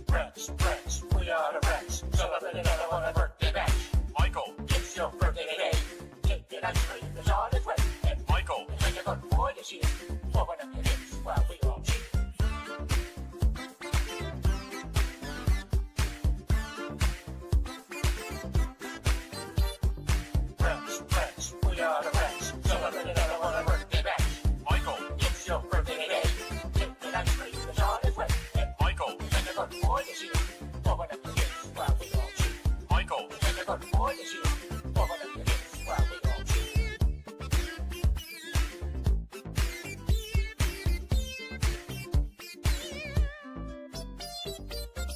Rex, we are the Rex. Celebrate another one of birthday bash. Michael, it's your birthday today. Take it ice cream, it's on its way. And Michael, take a good boy this year. Open up your hips while we all cheer. Rex, we are the Rex. Celebrate another one of birthday bash. Michael, it's your birthday today. Take it ice cream, it's on its way. And Michael, take a good boy this year. Open up your hips while we all cheer. Michael, take a good boy this year. Open up your hips while we all cheer.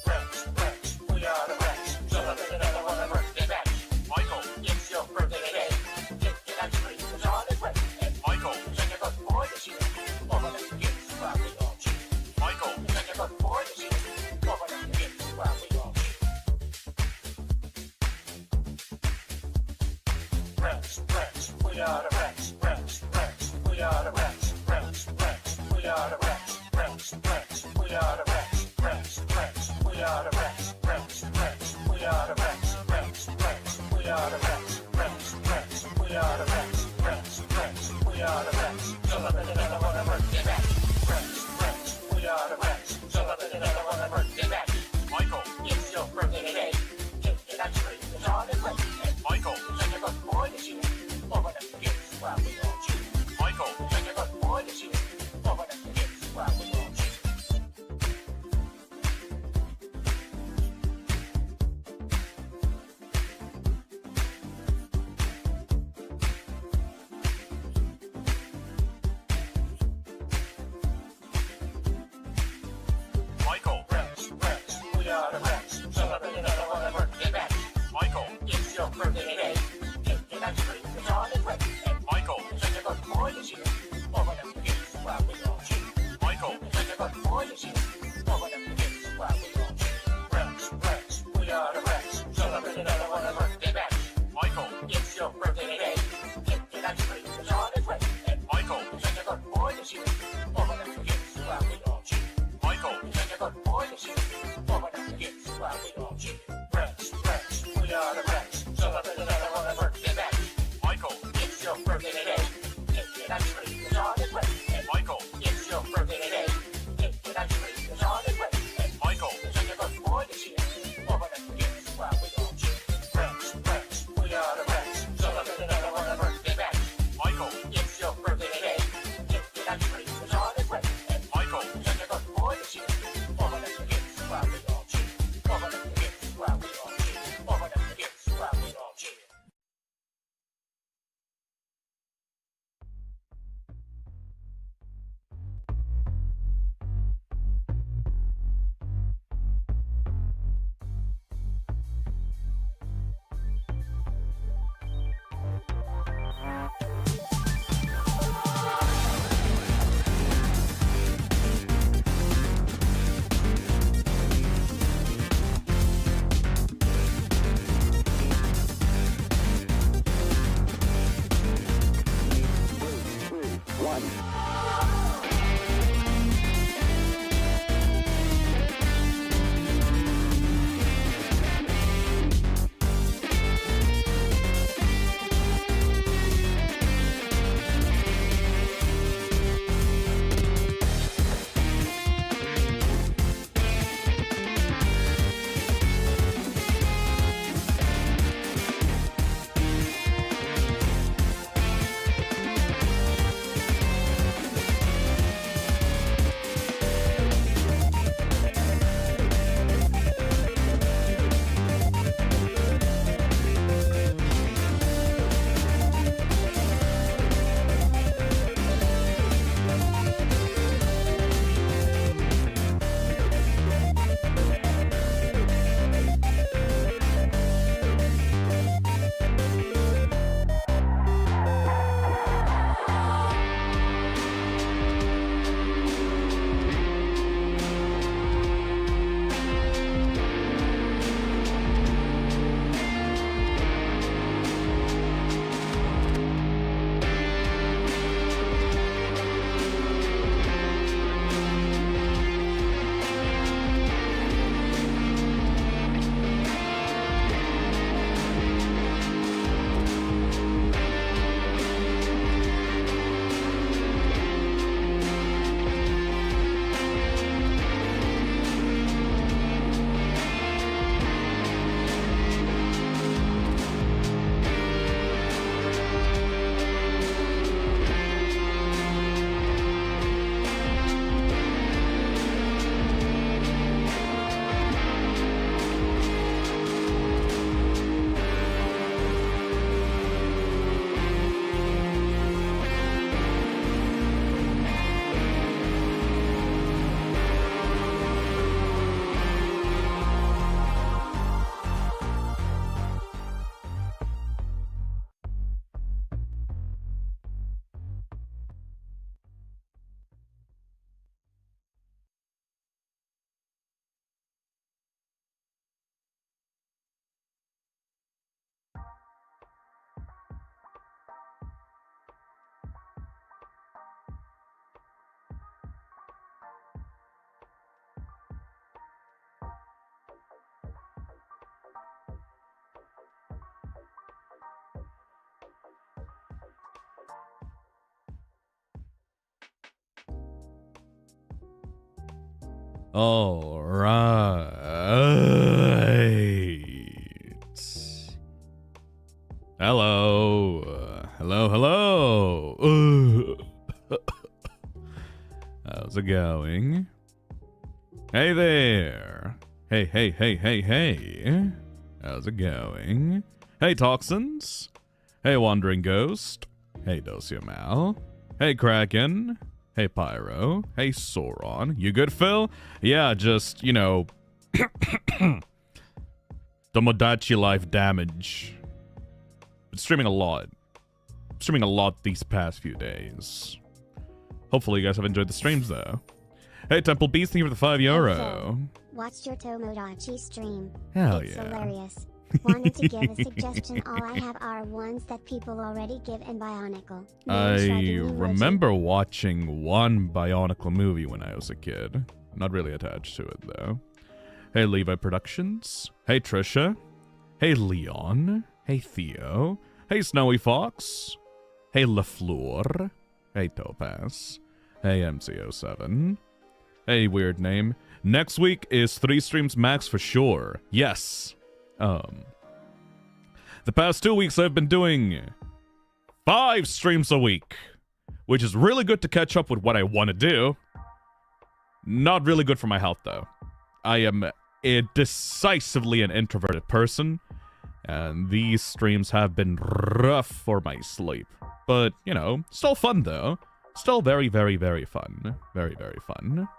Rex, we are the Rex. Celebrate another one of birthday bash. Michael, it's your birthday today. Take it ice cream, it's on its way. And Michael, take a good boy this year. Open up your hips while we all cheer. Michael, take a good boy this year. Open up your hips while we all cheer. Rex, we are the Rex. Rex, we are the Rex. Rex, we are the Rex. Rex, we are the Rex. Rex, we are the Rex. Rex, we are the Rex. Rex, we are the Rex. Rex, we are the Rex. Rex, we are the Rex. Celebrate another one of birthday bash. Rex, we are the Rex. Celebrate another one of birthday bash. Michael, it's your birthday today. Take it ice cream, it's on its way. And Michael, take a good boy this year. Open up your hips while we all cheer. Michael, take a good boy this year. Open up your hips while we all cheer. All right. Hello. Hello. How's it going? Hey there. Hey. How's it going? Hey, Toxins. Hey, Wandering Ghost. Hey, Dosiamal. Hey, Kraken. Hey, Pyro. Hey, Sauron. You good, Phil? Yeah, just, you know, Tomodachi Life damage. Been streaming a lot. Streaming a lot these past few days. Hopefully you guys have enjoyed the streams, though. Hey, Temple Beast, thank you for the €5. Watched your Tomodachi stream. Hell it's yeah. Hilarious. Wanted to give a suggestion. All I have are ones that people already give in Bionicle. I remember watching one Bionicle movie when I was a kid. Not really attached to it, though. Hey, Levi Productions. Hey, Trisha. Hey, Leon. Hey, Theo. Hey, Snowy Fox. Hey, LaFleur. Hey, Topaz. Hey, MCO7. Hey, weird name. Next week is 3 streams max for sure. Yes. The past 2 weeks I've been doing 5 streams a week, which is really good to catch up with what I want to do. Not really good for my health, though. I am decisively an introverted person, and these streams have been rough for my sleep. But, you know, still fun, though. Still very, very, very fun. Very, very fun.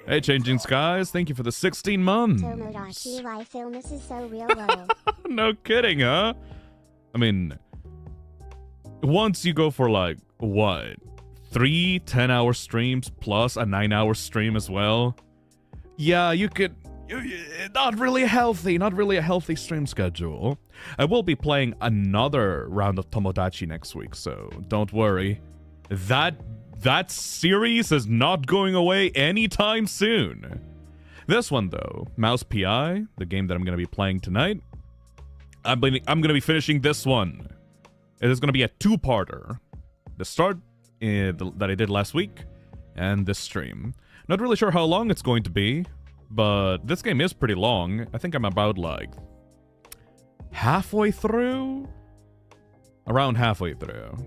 Hey, Changing Skies, thank you for the 16 months. Tomodachi Life illness is so real low. No kidding, huh? I mean, once you go for like, what? 3 10-hour streams plus a 9-hour stream as well? Yeah, you could... Not really healthy, not really a healthy stream schedule. I will be playing another round of Tomodachi next week, so don't worry. That series is not going away anytime soon. This one, though, Mouse PI, the game that I'm going to be playing tonight, I'm going to be finishing this one. It is going to be a 2-parter. The start that I did last week, and this stream. Not really sure how long it's going to be, but this game is pretty long. I think I'm about, like, halfway through? Around halfway through.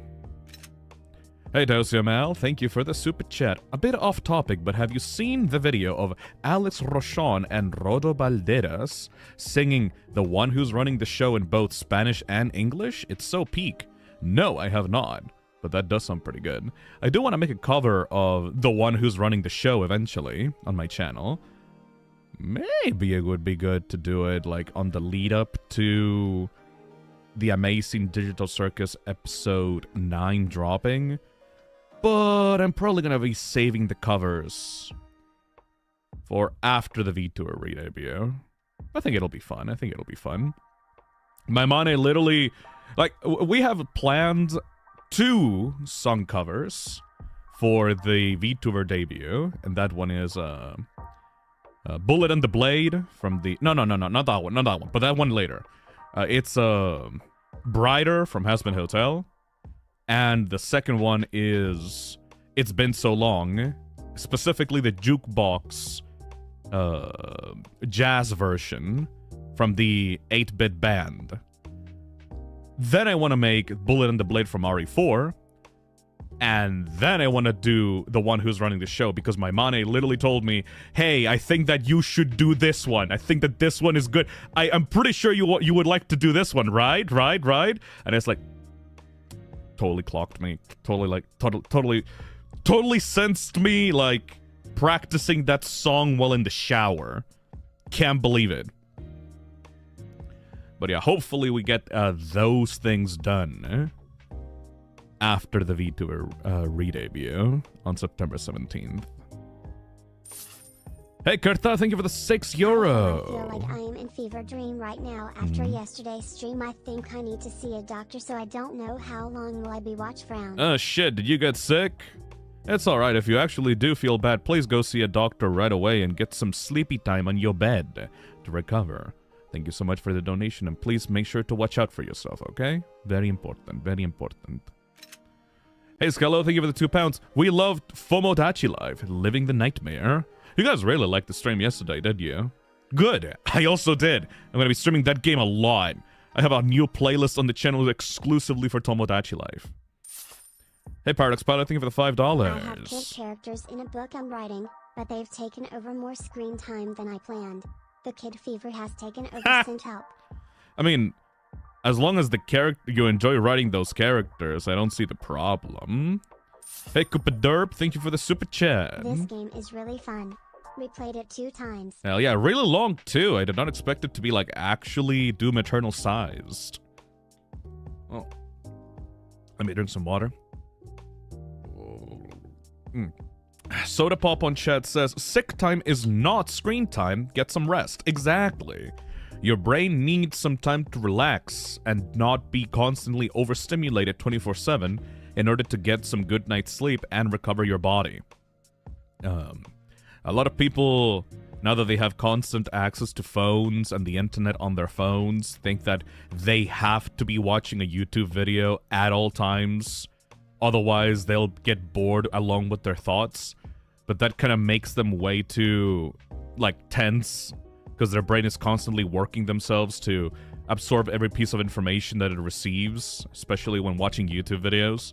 Hey, Dosiamal, thank you for the super chat. A bit off topic, but have you seen the video of Alex Rochon and Rodo Balderas singing The One Who's Running the Show in both Spanish and English? It's so peak. No, I have not, but that does sound pretty good. I do want to make a cover of The One Who's Running the Show eventually on my channel. Maybe it would be good to do it like on the lead up to the Amazing Digital Circus episode 9 dropping. But I'm probably going to be saving the covers for after the VTuber re-debut. I think it'll be fun. My Mane literally... Like, we have planned 2 song covers for the VTuber debut. And that one is Bullet and the Blade from the... No, not that one. But that one later. It's Brighter from Has Been Hotel. And the second one is It's Been So Long, specifically the jukebox jazz version from the 8-bit band. Then I want to make Bullet and the Blade from RE4, and then I want to do The One Who's Running the Show, because my Mane literally told me, hey, I think that you should do this one. I think that this one is good. I'm pretty sure you would like to do this one, right? And it's like, totally clocked me. Totally sensed me, like, practicing that song while in the shower. Can't believe it. But yeah, hopefully we get those things done after the VTuber re-debut on September 17th. Hey, Kurta, thank you for the €6. I feel like I am in fever dream right now. After yesterday's stream, I think I need to see a doctor, so I don't know how long will I be watch frown. Oh shit, did you get sick? It's alright, if you actually do feel bad, please go see a doctor right away and get some sleepy time on your bed to recover. Thank you so much for the donation, and please make sure to watch out for yourself, okay? Very important, very important. Hey, Skello, thank you for the £2. We loved Fomodachi Live, Living the Nightmare. You guys really liked the stream yesterday, did you? Good. I also did. I'm going to be streaming that game a lot. I have a new playlist on the channel exclusively for Tomodachi Life. Hey, Paradox Pilot, thank you for the $5. I have kid characters in a book I'm writing, but they've taken over more screen time than I planned. The kid fever has taken over. Send help. I mean, as long as you enjoy writing those characters, I don't see the problem. Hey, Koopa Derp, thank you for the super chat. This game is really fun. We played it 2 times. Hell yeah, really long too. I did not expect it to be like actually Doom Eternal sized. Oh. Let me drink some water. Soda Pop on chat says, sick time is not screen time. Get some rest. Exactly. Your brain needs some time to relax and not be constantly overstimulated 24/7 in order to get some good night's sleep and recover your body. A lot of people, now that they have constant access to phones and the internet on their phones, think that they have to be watching a YouTube video at all times. Otherwise, they'll get bored along with their thoughts. But that kind of makes them way too, like, tense, because their brain is constantly working themselves to absorb every piece of information that it receives, especially when watching YouTube videos.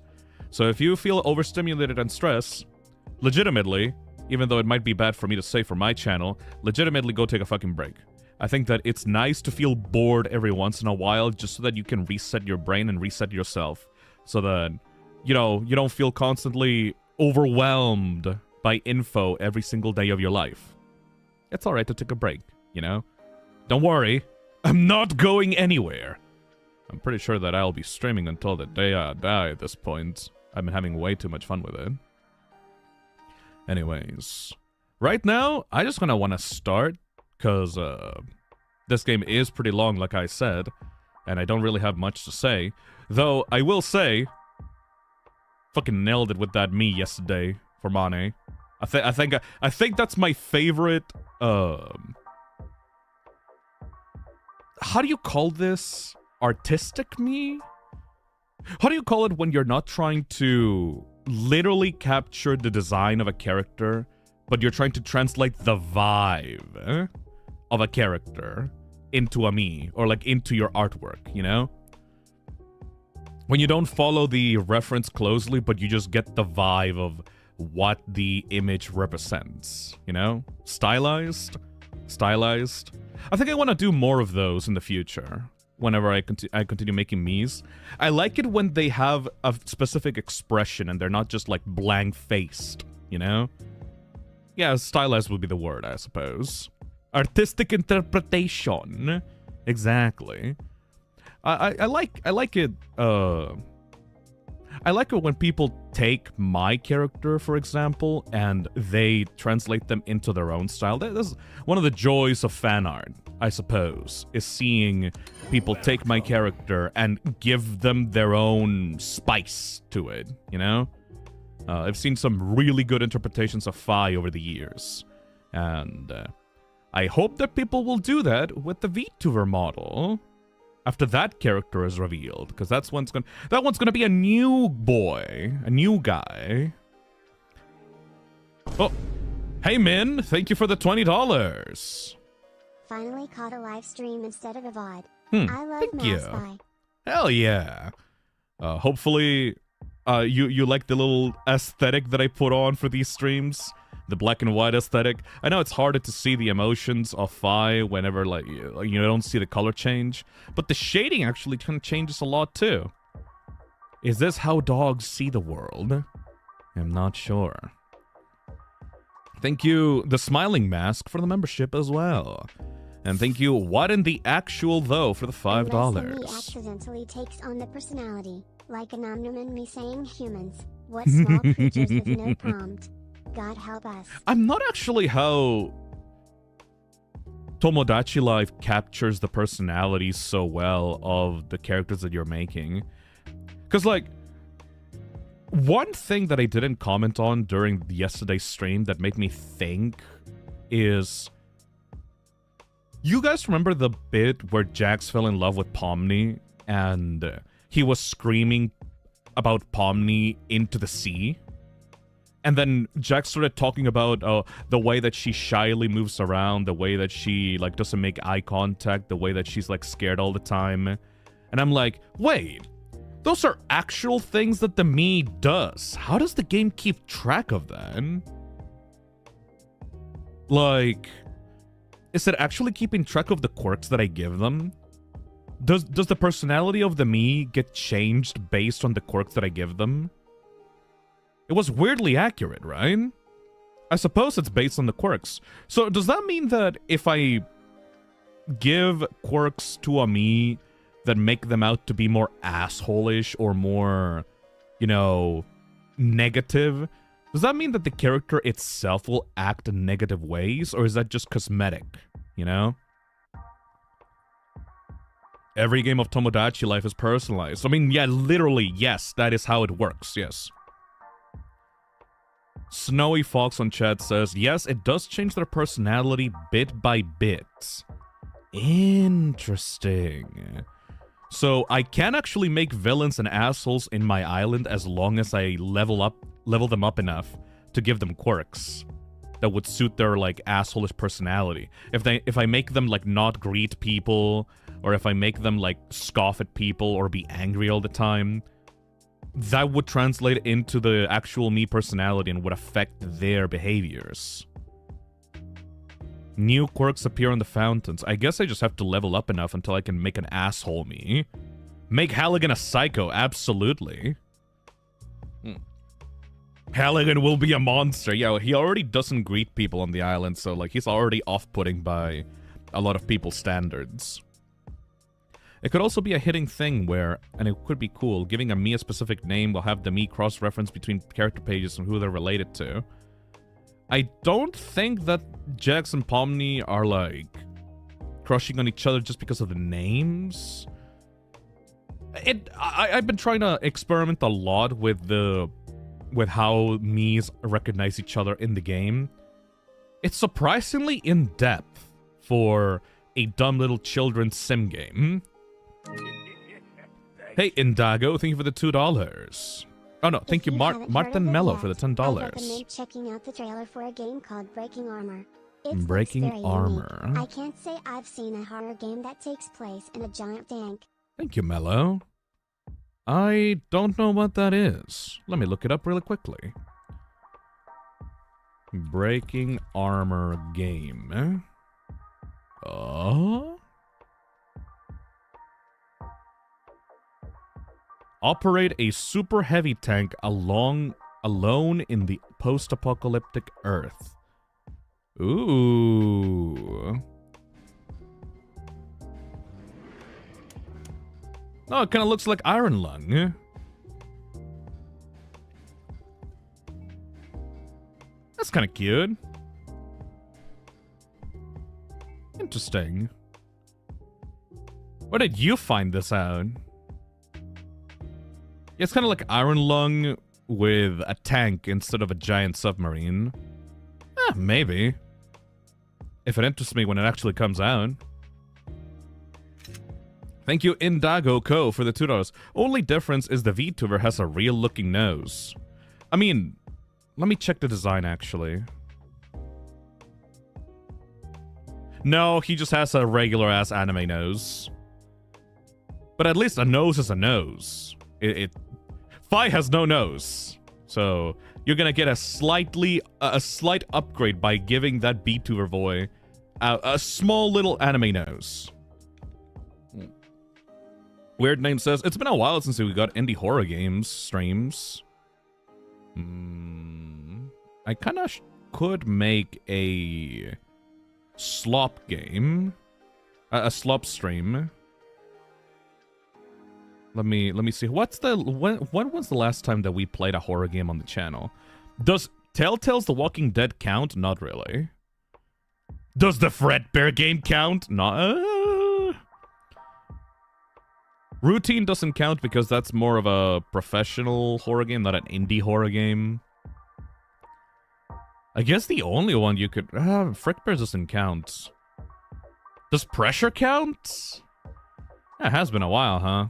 So if you feel overstimulated and stressed, legitimately, even though it might be bad for me to say for my channel, legitimately go take a fucking break. I think that it's nice to feel bored every once in a while just so that you can reset your brain and reset yourself. So that, you know, you don't feel constantly overwhelmed by info every single day of your life. It's alright to take a break, you know? Don't worry, I'm not going anywhere. I'm pretty sure that I'll be streaming until the day I die at this point. I've been having way too much fun with it. Anyways, right now, I just gonna want to start, because this game is pretty long, like I said, and I don't really have much to say. Though, I will say, fucking nailed it with that me yesterday for Mane. I think that's my favorite, how do you call this? Artistic me? How do you call it when you're not trying to literally capture the design of a character, but you're trying to translate the vibe of a character into a me, or like into your artwork, you know? When you don't follow the reference closely, but you just get the vibe of what the image represents, you know? Stylized. I think I want to do more of those in the future. Whenever I continue making me's. I like it when they have a specific expression and they're not just like blank-faced, you know? Yeah, stylized would be the word, I suppose. Artistic interpretation. Exactly. I like it, I like it when people take my character, for example, and they translate them into their own style. That's one of the joys of fan art, I suppose, is seeing people take my character and give them their own spice to it, you know? I've seen some really good interpretations of Fi over the years, and I hope that people will do that with the VTuber model after that character is revealed, because that one's gonna be a new boy, a new guy. Oh, hey Min, thank you for the $20. Finally caught a live stream instead of a VOD. I love thank you. Spy. Hell yeah. Hopefully, you like the little aesthetic that I put on for these streams. The black and white aesthetic. I know it's harder to see the emotions of Fi whenever like you don't see the color change, but the shading actually kind of changes a lot too. Is this how dogs see the world? I'm not sure. Thank you, the Smiling Mask, for the membership as well. And thank you, What in the Actual Though, for the $5. Unless me accidentally takes on the personality, like an omniman me saying humans. What small creatures with no prompt. God help us. I'm not actually how Tomodachi Life captures the personalities so well of the characters that you're making. Because, like, one thing that I didn't comment on during yesterday's stream that made me think is... You guys remember the bit where Jax fell in love with Pomni and he was screaming about Pomni into the sea? And then Jack started talking about the way that she shyly moves around, the way that she, like, doesn't make eye contact, the way that she's, like, scared all the time. And I'm like, wait, those are actual things that the me does. How does the game keep track of that? Like, is it actually keeping track of the quirks that I give them? Does the personality of the me get changed based on the quirks that I give them? It was weirdly accurate, right? I suppose it's based on the quirks. So does that mean that if I give quirks to a me that make them out to be more asshole-ish or more, you know, negative, does that mean that the character itself will act in negative ways? Or is that just cosmetic, you know? Every game of Tomodachi Life is personalized. I mean, yeah, literally, yes, that is how it works, yes. Snowy Fox on chat says, yes, it does change their personality bit by bit. Interesting. So I can actually make villains and assholes in my island as long as I level them up enough to give them quirks that would suit their, like, asshole-ish personality. If I make them, like, not greet people, or if I make them, like, scoff at people or be angry all the time, that would translate into the actual me personality and would affect their behaviors. New quirks appear on the fountains. I guess I just have to level up enough until I can make an asshole me. Make Halligan a psycho, absolutely. Halligan will be a monster. Yeah, he already doesn't greet people on the island, so, like, he's already off-putting by a lot of people's standards. It could also be a hidden thing where, and it could be cool, giving a me a specific name will have the me cross-reference between character pages and who they're related to. I don't think that Jax and Pomni are, like, crushing on each other just because of the names. I've been trying to experiment a lot with how me's recognize each other in the game. It's surprisingly in-depth for a dumb little children's sim game. Hey, Indago, thank you for the $2. Oh no, thank you, Martin Mello, for the $10. I recommend checking out the trailer for a game called Breaking Armor. It's Breaking Armor. Unique. I can't say I've seen a horror game that takes place in a giant tank. Thank you, Mello. I don't know what that is. Let me look it up really quickly. Breaking Armor game. Operate a super heavy tank alone in the post-apocalyptic Earth. Ooh. Oh, it kind of looks like Iron Lung. That's kind of cute. Interesting. Where did you find this out? Yeah, it's kind of like Iron Lung with a tank instead of a giant submarine. Maybe. If it interests me when it actually comes out. Thank you, Indago Co. for the $2. Only difference is the VTuber has a real-looking nose. I mean, let me check the design, actually. No, he just has a regular-ass anime nose. But at least a nose is a nose. Fi has no nose. So, you're gonna get a slight upgrade by giving that VTuber boy a small little anime nose. Weird Name says, it's been a while since we got indie horror games streams. I kind of could make a slop game. A slop stream. Let me see. When was the last time that we played a horror game on the channel? Does Telltale's The Walking Dead count? Not really. Does the Fredbear game count? Not. Routine doesn't count because that's more of a professional horror game, not an indie horror game. I guess the only one you could... Fredbear doesn't count. Does Pressure count? It has been a while, huh?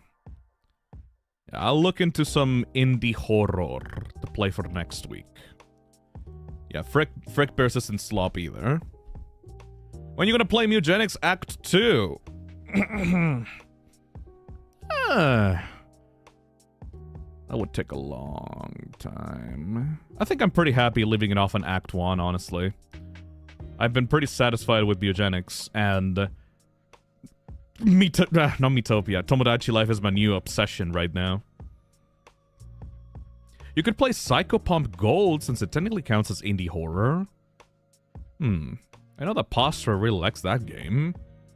I'll look into some indie horror to play for next week. Yeah, Frick Bears isn't slop either. When you gonna play Mugenics Act 2? That would take a long time. I think I'm pretty happy leaving it off on Act 1, honestly. I've been pretty satisfied with Mugenics, and... not Metopia. Tomodachi Life is my new obsession right now. You could play Psychopomp Gold since it technically counts as indie horror. I know that Posture really likes that game.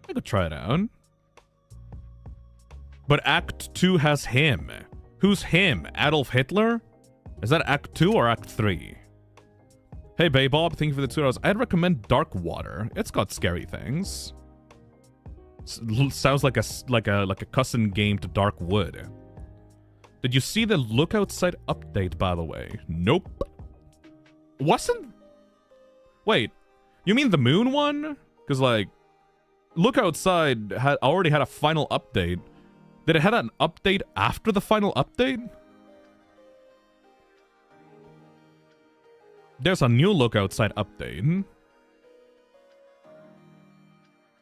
I could try it out. But Act 2 has him. Who's him? Adolf Hitler? Is that Act 2 or Act 3? Hey, Baybob, thank you for the $2. I'd recommend Dark Water. It's got scary things. Sounds like a cousin game to Dark Wood. Did you see the Look Outside update, by the way? Nope. Wasn't... Wait, you mean the Moon one? Because, like, Look Outside already had a final update. Did it have an update after the final update? There's a new Look Outside update.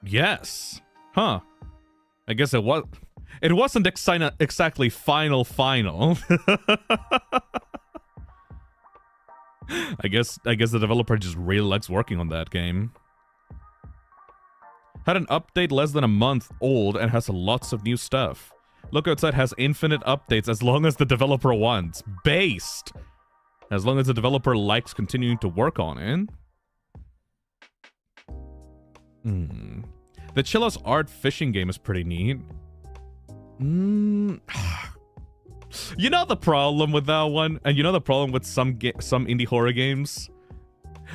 Yes. Huh. I guess it was... It wasn't exactly final. I guess the developer just really likes working on that game. Had an update less than a month old and has lots of new stuff. Look Outside has infinite updates as long as the developer wants. Based! As long as the developer likes continuing to work on it. The Chilla's Art fishing game is pretty neat. You know the problem with that one? And you know the problem with some indie horror games?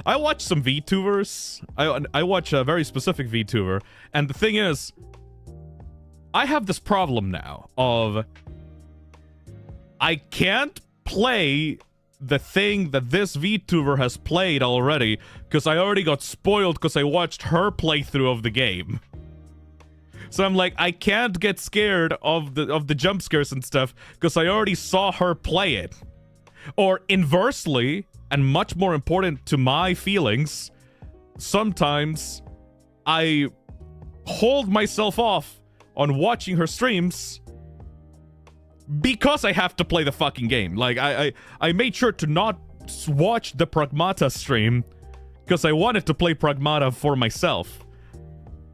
I watch some VTubers. I watch a very specific VTuber. And the thing is, I have this problem now of... I can't play the thing that this VTuber has played already because I already got spoiled because I watched her playthrough of the game. So I'm like, I can't get scared of the jump scares and stuff because I already saw her play it. Or inversely, and much more important to my feelings, sometimes I hold myself off on watching her streams because I have to play the fucking game. Like, I made sure to not watch the Pragmata stream because I wanted to play Pragmata for myself.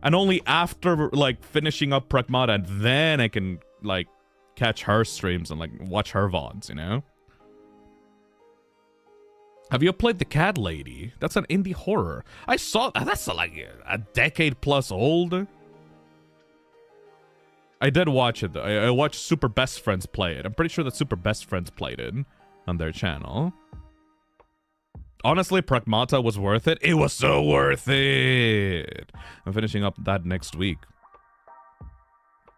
And only after, like, finishing up Pragmata, then I can, like, catch her streams and, like, watch her VODs, you know? Have you played The Cat Lady? That's an indie horror. I saw... That's, like, a decade plus old. I did watch it, though. I watched Super Best Friends play it. I'm pretty sure that Super Best Friends played it on their channel. Honestly, Pragmata was worth it. It was so worth it. I'm finishing up that next week.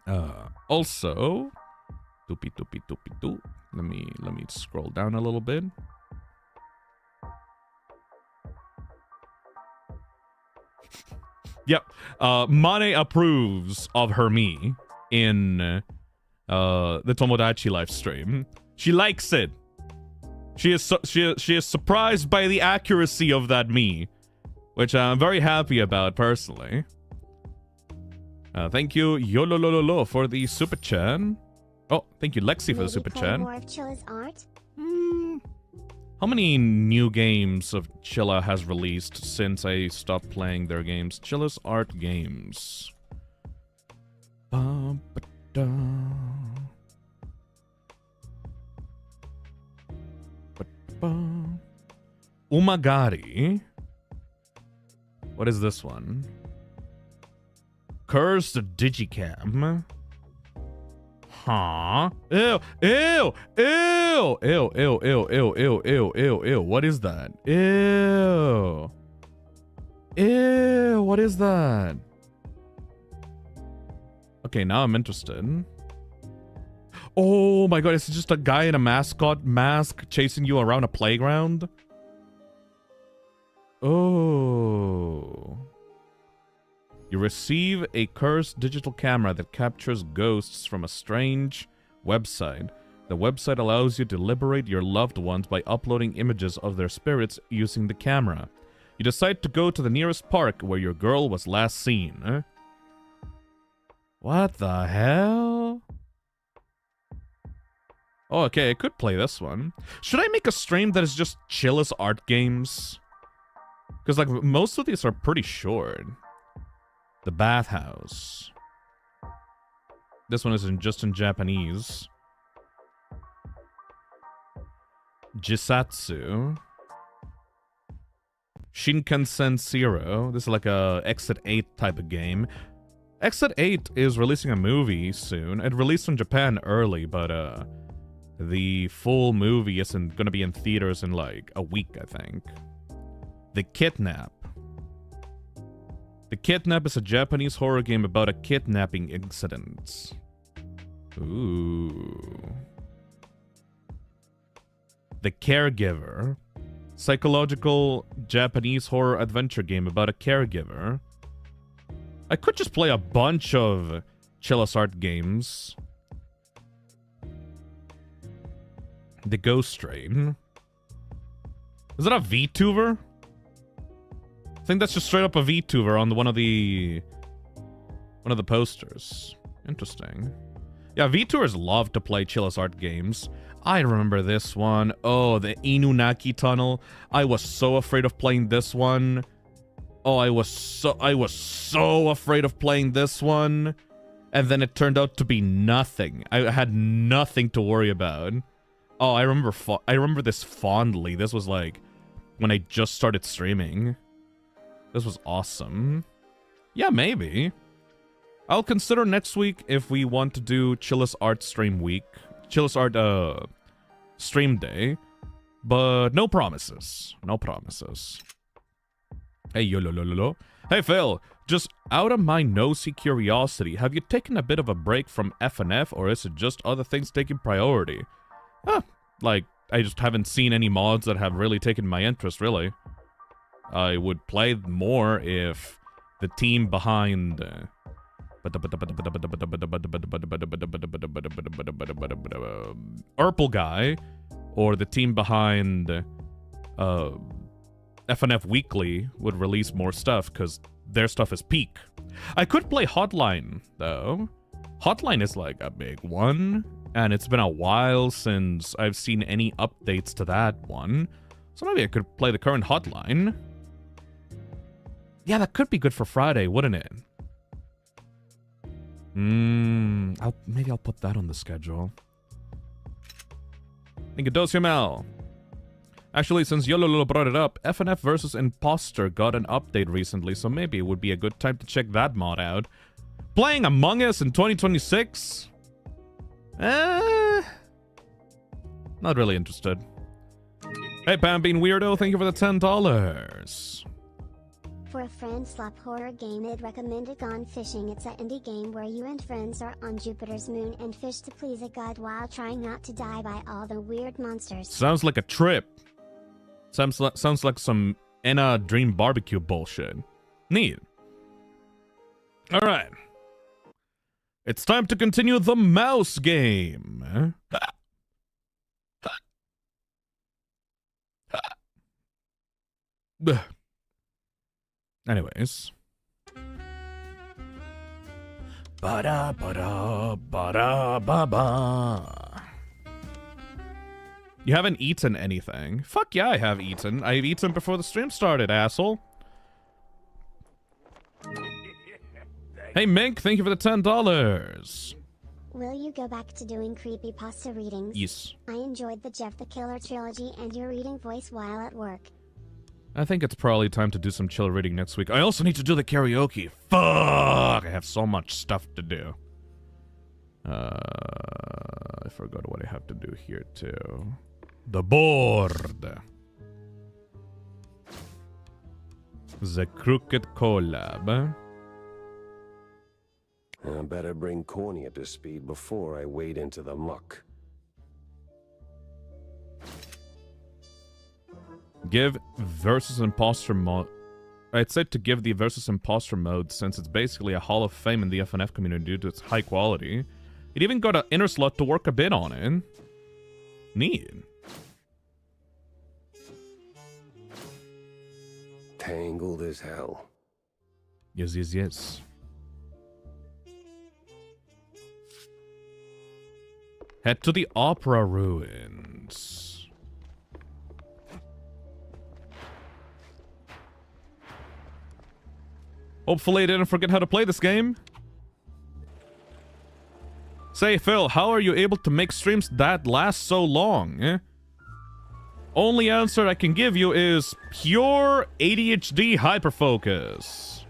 Also, doopy. Let me scroll down a little bit. Yep. Mane approves of Hermie in the Tomodachi live stream. She likes it. She is surprised by the accuracy of that me, which I'm very happy about personally. Thank you Yololololo for the super chat. Oh, thank you Lexi for the super chat. More of Chilla's art? How many new games of Chilla has released since I stopped playing their games? Chilla's art games. Umagari. What is this one? Cursed Digicam. Huh? Ew. What is that? Ew, what is that? Okay, now I'm interested. Oh my god, it's just a guy in a mascot mask chasing you around a playground? Oh. You receive a cursed digital camera that captures ghosts from a strange website. The website allows you to liberate your loved ones by uploading images of their spirits using the camera. You decide to go to the nearest park where your girl was last seen. What the hell? Oh, okay, I could play this one. Should I make a stream that is just Xxxx art games? Because, like, most of these are pretty short. The bathhouse. This one is just in Japanese. Jisatsu. Shinkansen Zero. This is like a Xxxx type of game. Xxxx is releasing a movie soon. It released in Japan early, but the full movie isn't gonna be in theaters in like a week, I think. The Kidnap. The Kidnap is a Japanese horror game about a kidnapping incident. Ooh. The Caregiver. Psychological Japanese horror adventure game about a caregiver. I could just play a bunch of Xxxx art games. The Ghost Train. Is that a VTuber? I think that's just straight up a VTuber on one of the posters. Interesting. Yeah, VTubers love to play Xxxx art games. I remember this one. Oh, the Inunaki Tunnel. I was so afraid of playing this one. Oh, I was so afraid of playing this one. And then it turned out to be nothing. I had nothing to worry about. Oh, I remember this fondly. This was like when I just started streaming. This was awesome. Yeah, maybe. I'll consider next week if we want to do Xxxx art stream week. Xxxx art stream day. But no promises. No promises. Hey, yo. Hey, Phil. Just out of my nosy curiosity, have you taken a bit of a break from FNF, or is it just other things taking priority? Like, I just haven't seen any mods that have really taken my interest, really. I would play more if the team behind... Urple Guy, or the team behind FNF Weekly would release more stuff, because their stuff is peak. I could play Hotline, though. Hotline is like a big one, and it's been a while since I've seen any updates to that one. So maybe I could play the current Hotline. Yeah, that could be good for Friday, wouldn't it? Maybe I'll put that on the schedule. Thank you, Dosiamel. Actually, since Yololo brought it up, FNF vs. Imposter got an update recently, so maybe it would be a good time to check that mod out. Playing Among Us in 2026? Not really interested. Hey, Pam Bean Weirdo, thank you for the $10. For a friend slap horror game, I'd recommend Gone Fishing. It's an indie game where you and friends are on Jupiter's moon and fish to please a god while trying not to die by all the weird monsters. Sounds like a trip. Sounds like some Enna Dream Barbecue bullshit. Neat. Alright. It's time to continue the mouse game. Anyways. Ba-da-ba-da-ba-da-ba-ba. You haven't eaten anything. Fuck yeah, I have eaten. I've eaten before the stream started, asshole. Hey, Mink, thank you for the $10. Will you go back to doing creepypasta readings? Yes. I enjoyed the Jeff the Killer trilogy and your reading voice while at work. I think it's probably time to do some chill reading next week. I also need to do the karaoke. Fuck! I have so much stuff to do. I forgot what I have to do here, too. The board. The Crooked Collab. I better bring Corny up to speed before I wade into the muck. Give versus imposter mode. I'd say to give the versus imposter mode, since it's basically a hall of fame in the FNF community due to its high quality. It even got an inner slot to work a bit on it. Neat. Tangled as hell. Yes, yes, yes. Head to the Opera Ruins. Hopefully I didn't forget how to play this game. Say, Phil, how are you able to make streams that last so long, eh? Only answer I can give you is pure ADHD hyperfocus.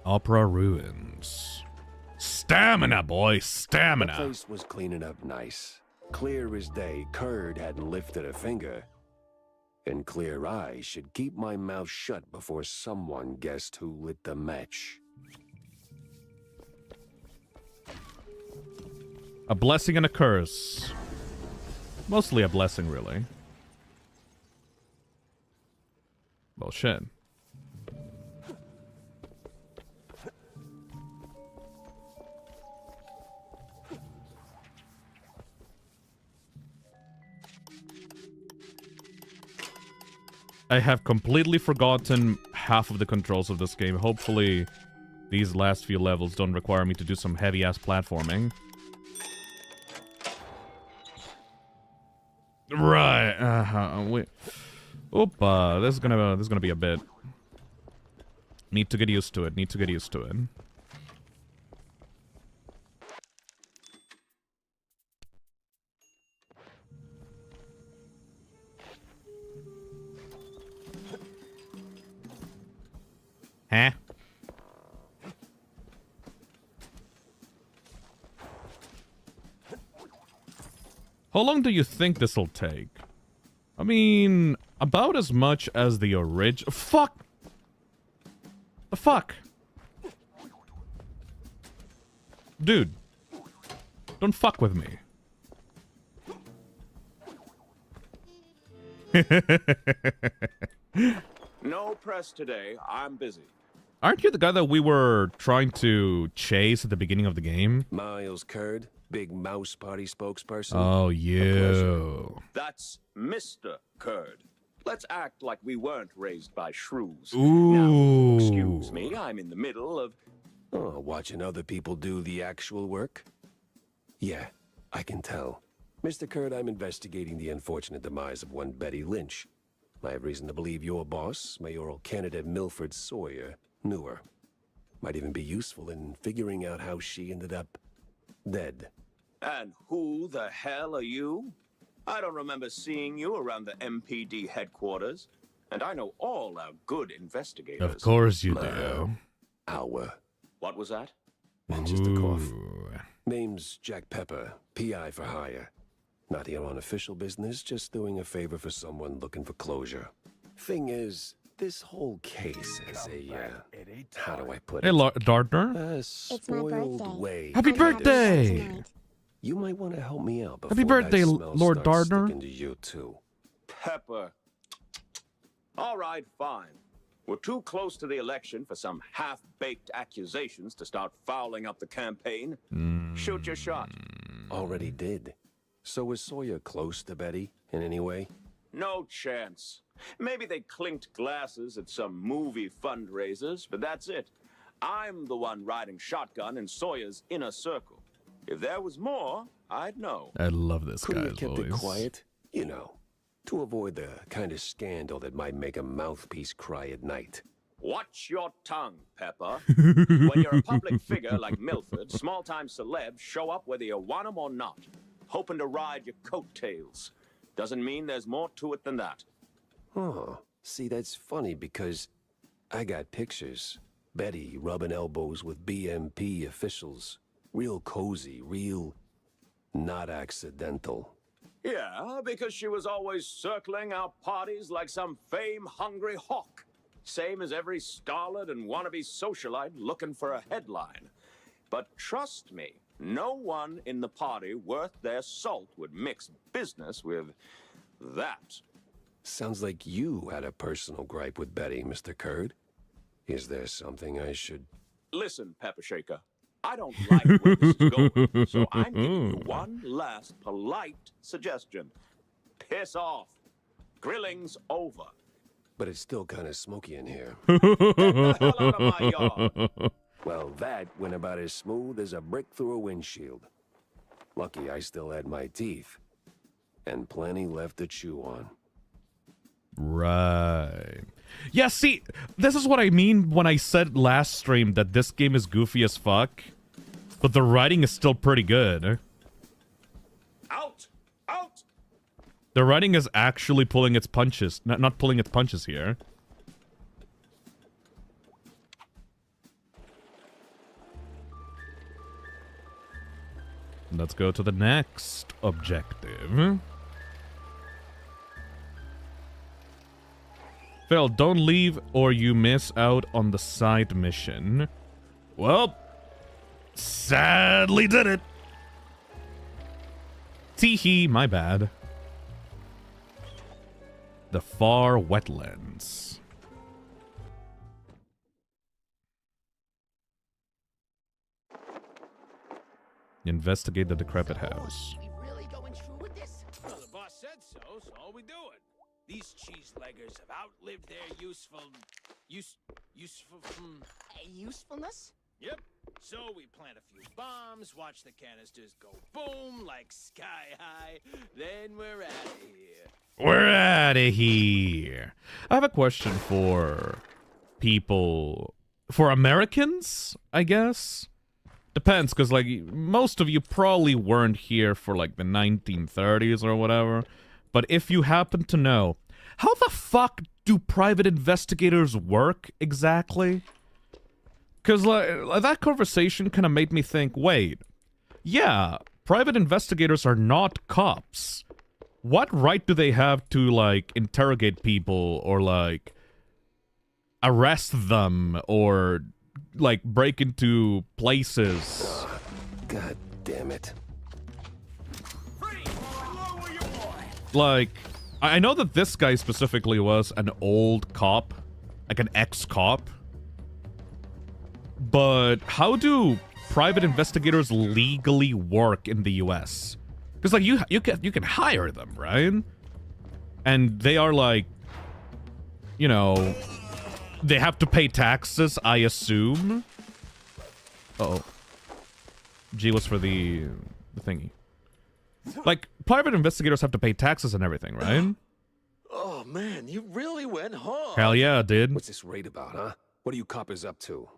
Opera Ruins. Stamina, boy, The stamina. place was cleaning up nice. Clear as day, Curd hadn't lifted a finger. And clear eyes should keep my mouth shut before someone guessed who lit the match. A blessing and a curse. Mostly a blessing, really. Well, shit. I have completely forgotten half of the controls of this game. Hopefully, these last few levels don't require me to do some heavy-ass platforming. Right. Wait. Oop. This is gonna be a bit. Need to get used to it. Need to get used to it. Huh? How long do you think this'll take? I mean, about as much as the original. Fuck! The fuck? Dude. Don't fuck with me. No press today. I'm busy. Aren't you the guy that we were trying to chase at the beginning of the game? Miles Curd, big mouse party spokesperson. Oh, pleasure. you. That's Mr. Curd. Let's act like we weren't raised by shrews. Ooh. Now, excuse me, I'm in the middle of... Oh, watching other people do the actual work? Yeah, I can tell. Mr. Curd, I'm investigating the unfortunate demise of one Betty Lynch. I have reason to believe your boss, mayoral candidate Milford Sawyer, knew her. Might even be useful in figuring out how she ended up dead. And who the hell are you? I don't remember seeing you around the MPD headquarters. And I know all our good investigators. Of course you do. Our. What was that? And just a cough. Ooh. Name's Jack Pepper, PI for hire. Not here on official business, just doing a favor for someone looking for closure. Thing is, this whole case has a, how do I put Hey, it? Dardner. A my spoiled birthday. way. Happy I'm having birthday! fun tonight. You might want to help me out before Happy birthday, that smell Lord starts Dardner. sticking to you too. Pepper. All right, fine. We're too close to the election for some half-baked accusations to start fouling up the campaign. Shoot your shot. Already did. So was Sawyer close to Betty in any way? No chance. Maybe they clinked glasses at some movie fundraisers, but that's it. I'm the one riding shotgun in Sawyer's inner circle. If there was more, I'd know. I love this Couldn't guy's have kept voice. it quiet? You know, to avoid the kind of scandal that might make a mouthpiece cry at night. Watch your tongue, Pepper. When you're a public figure like Milford, small-time celebs show up whether you want them or not, hoping to ride your coattails. Doesn't mean there's more to it than that. Oh, see, that's funny because I got pictures. Betty rubbing elbows with BMP officials. Real cozy, real not accidental. Yeah, because she was always circling our parties like some fame-hungry hawk. Same as every starlet and wannabe socialite looking for a headline. But trust me, no one in the party worth their salt would mix business with that. Sounds like you had a personal gripe with Betty, Mr. Curd. Is there something I should... Listen, Pepper Shaker, I don't like where this is going, so I'm giving you one last polite suggestion. Piss off. Grilling's over. But it's still kind of smoky in here. Get the hell out of my yard. Well, that went about as smooth as a brick through a windshield. Lucky I still had my teeth. And plenty left to chew on. Right. Yeah, see, this is what I mean when I said last stream that this game is goofy as fuck. But the writing is still pretty good. Out! Out! The writing is actually pulling its punches. Not pulling its punches here. Let's go to the next objective. Phil, don't leave or you miss out on the side mission. Well, sadly did it. Teehee, my bad. The far wetlands. Investigate the decrepit house. We really going through with this? Well, the boss said so, so we do it. These cheese leggers have outlived their Usefulness? Yep. So we plant a few bombs, watch the canisters go boom like sky high, then we're out of here. We're out of here. I have a question for people, for Americans, I guess. Depends, because like most of you probably weren't here for like the 1930s or whatever. But if you happen to know, how the fuck do private investigators work exactly? Because like that conversation kind of made me think, wait, yeah, private investigators are not cops. What right do they have to like interrogate people or like arrest them or like break into places? God damn it. Like, I know that this guy specifically was an old cop, like an ex-cop. But how do private investigators legally work in the US? Because like you can hire them, right? And they are like, you know, they have to pay taxes, I assume. Uh-oh. G was for the thingy. Like, private investigators have to pay taxes and everything, right? Oh, man, you really went hard. Hell yeah, dude. What's this raid about, huh? What are you coppers up to?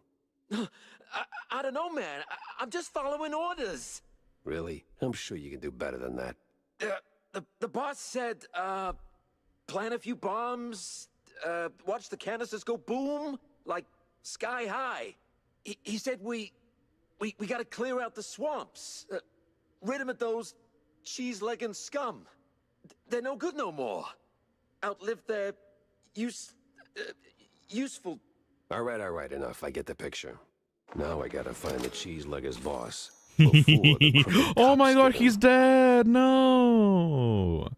I don't know, man. I'm just following orders. Really? I'm sure you can do better than that. The boss said, plant a few bombs, watch the canisters go boom, like sky high. He said we gotta clear out the swamps, rid of those cheese-legging scum. They're no good no more. Outlived their useful. All right, enough. I get the picture. Now I gotta find the cheese-legger's boss. Oh my god, he's dead! No!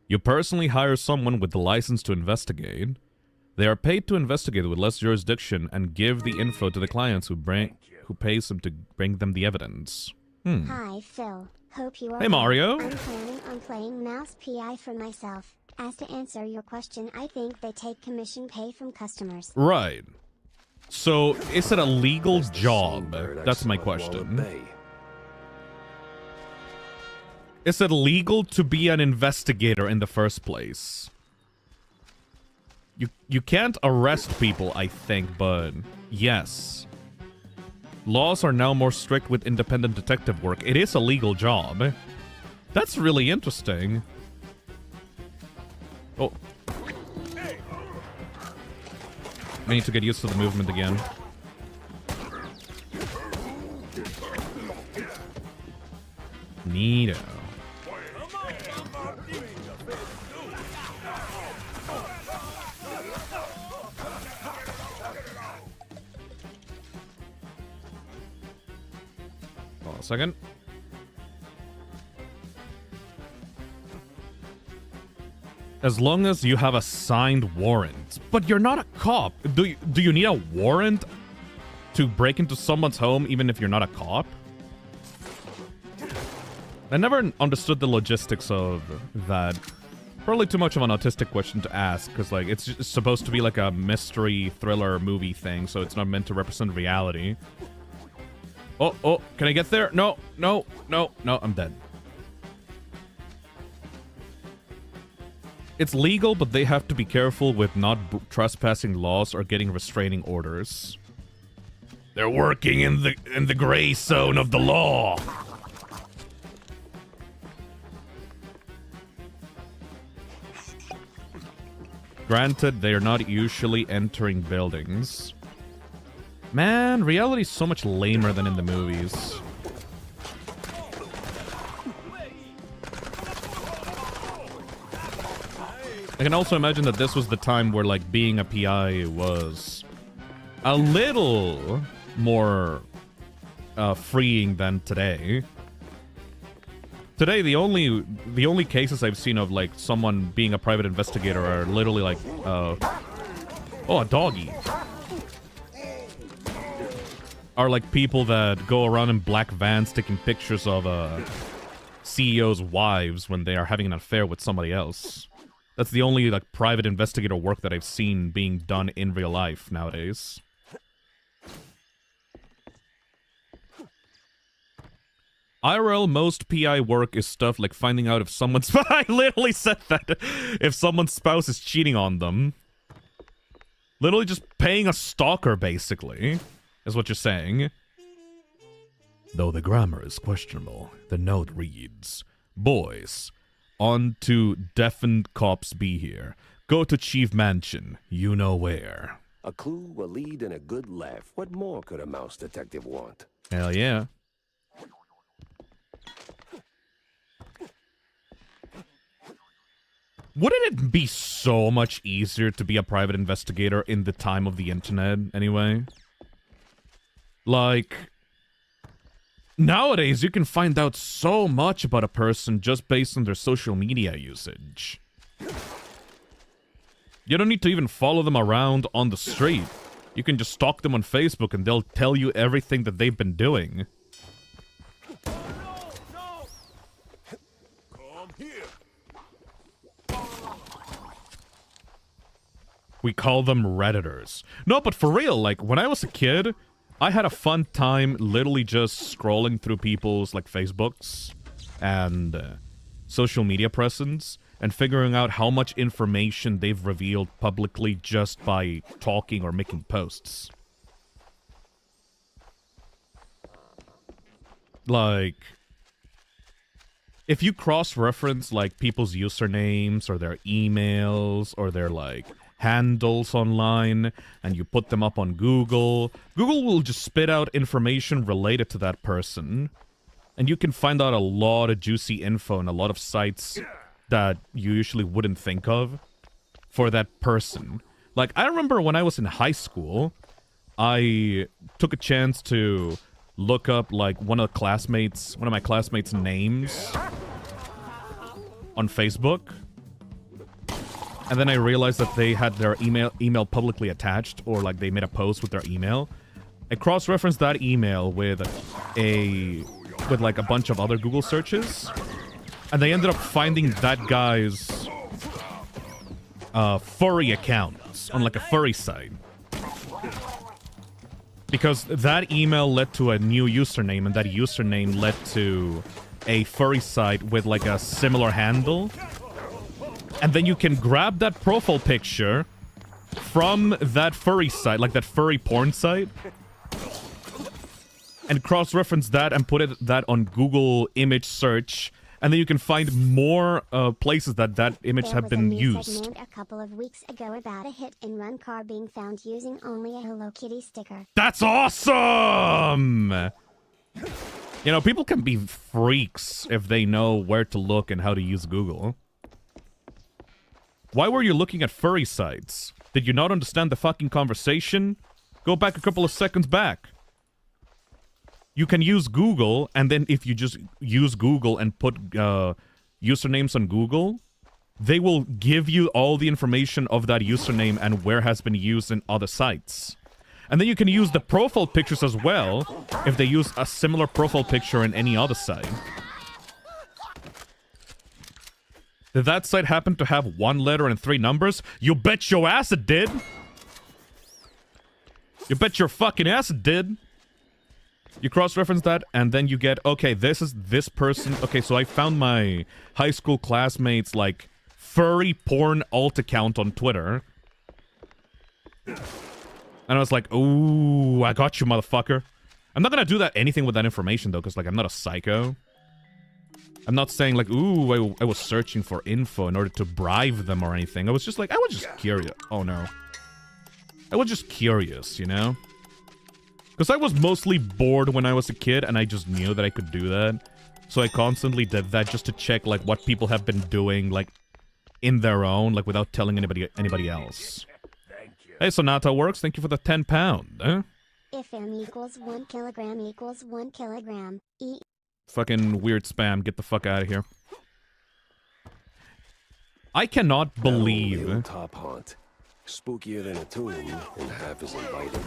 You personally hire someone with the license to investigate. They are paid to investigate with less jurisdiction and give the info to the clients who pays them to bring them the evidence. Hi, Phil. Hope you are Hey, well. Mario. I'm planning on playing Mouse PI for myself. As to answer your question, I think they take commission pay from customers. Right. So, is it a legal job? That's my question. Is it legal to be an investigator in the first place? You can't arrest people, I think, but yes. Laws are now more strict with independent detective work. It is a legal job. That's really interesting. Oh. I need to get used to the movement again. Neato. Hold on a second. As long as you have a signed warrant. But you're not a cop. Do you need a warrant to break into someone's home even if you're not a cop? I never understood the logistics of that. Probably too much of an autistic question to ask, because, like, it's just supposed to be like a mystery thriller movie thing, so it's not meant to represent reality. Oh, can I get there? No, I'm dead. It's legal, but they have to be careful with not trespassing laws or getting restraining orders. They're working in the gray zone of the law. Granted, they are not usually entering buildings. Man, reality's so much lamer than in the movies. I can also imagine that this was the time where, like, being a PI was a little more freeing than today. Today, the only cases I've seen of, like, someone being a private investigator are literally like, oh, a doggy. Are like people that go around in black vans taking pictures of CEOs' wives when they are having an affair with somebody else. That's the only, like, private investigator work that I've seen being done in real life nowadays. IRL, most PI work is stuff like finding out if someone's... I literally said that. If someone's spouse is cheating on them. Literally just paying a stalker, basically, is what you're saying. Though the grammar is questionable, the note reads, "Boys, on to deafened cops be here. Go to Chief Mansion, you know where." A clue, a lead, and a good laugh. What more could a mouse detective want? Hell yeah. Wouldn't it be so much easier to be a private investigator in the time of the internet, anyway? Like, nowadays you can find out so much about a person just based on their social media usage. You don't need to even follow them around on the street. You can just stalk them on Facebook and they'll tell you everything that they've been doing. We call them Redditors. No, but for real, like, when I was a kid, I had a fun time literally just scrolling through people's, like, Facebooks and social media presence and figuring out how much information they've revealed publicly just by talking or making posts. Like, if you cross-reference, like, people's usernames or their emails or their, like, handles online, and you put them up on Google, Google will just spit out information related to that person. And you can find out a lot of juicy info on a lot of sites that you usually wouldn't think of for that person. Like, I remember when I was in high school, I took a chance to look up, like, one of my classmates' names on Facebook. And then I realized that they had their email publicly attached, or, like, they made a post with their email. I cross-referenced that email with like a bunch of other Google searches, and they ended up finding that guy's furry accounts on, like, a furry site. Because that email led to a new username, and that username led to a furry site with, like, a similar handle. And then you can grab that profile picture from that furry site, like that furry porn site, and cross-reference that and put that on Google image search, and then you can find more places that image have been used. Segment a couple of weeks ago about a hit-and-run car being found using only a Hello Kitty sticker. That's awesome! You know, people can be freaks if they know where to look and how to use Google. Why were you looking at furry sites? Did you not understand the fucking conversation? Go back a couple of seconds back. You can use Google, and then if you just use Google and put usernames on Google, they will give you all the information of that username and where has been used in other sites. And then you can use the profile pictures as well if they use a similar profile picture in any other site. Did that site happen to have 1 letter and 3 numbers? You bet your ass it did! You bet your fucking ass it did! You cross-reference that, and then you get, okay, this is this person. Okay, so I found my high school classmates, like, furry porn alt account on Twitter. And I was like, ooh, I got you, motherfucker. I'm not gonna do that anything with that information, though, because, like, I'm not a psycho. I'm not saying, like, ooh, I was searching for info in order to bribe them or anything. I was just like, I was just curious. Oh, no. I was just curious, you know? Because I was mostly bored when I was a kid, and I just knew that I could do that. So I constantly did that just to check, like, what people have been doing, like, in their own, like, without telling anybody else. Hey, Sonata Works, thank you for the £10. Huh? If M equals 1 kilogram equals 1 kilogram, E. Fucking weird spam, get the fuck out of here. I cannot believe... Top haunt. Spookier than a tomb, and half as inviting.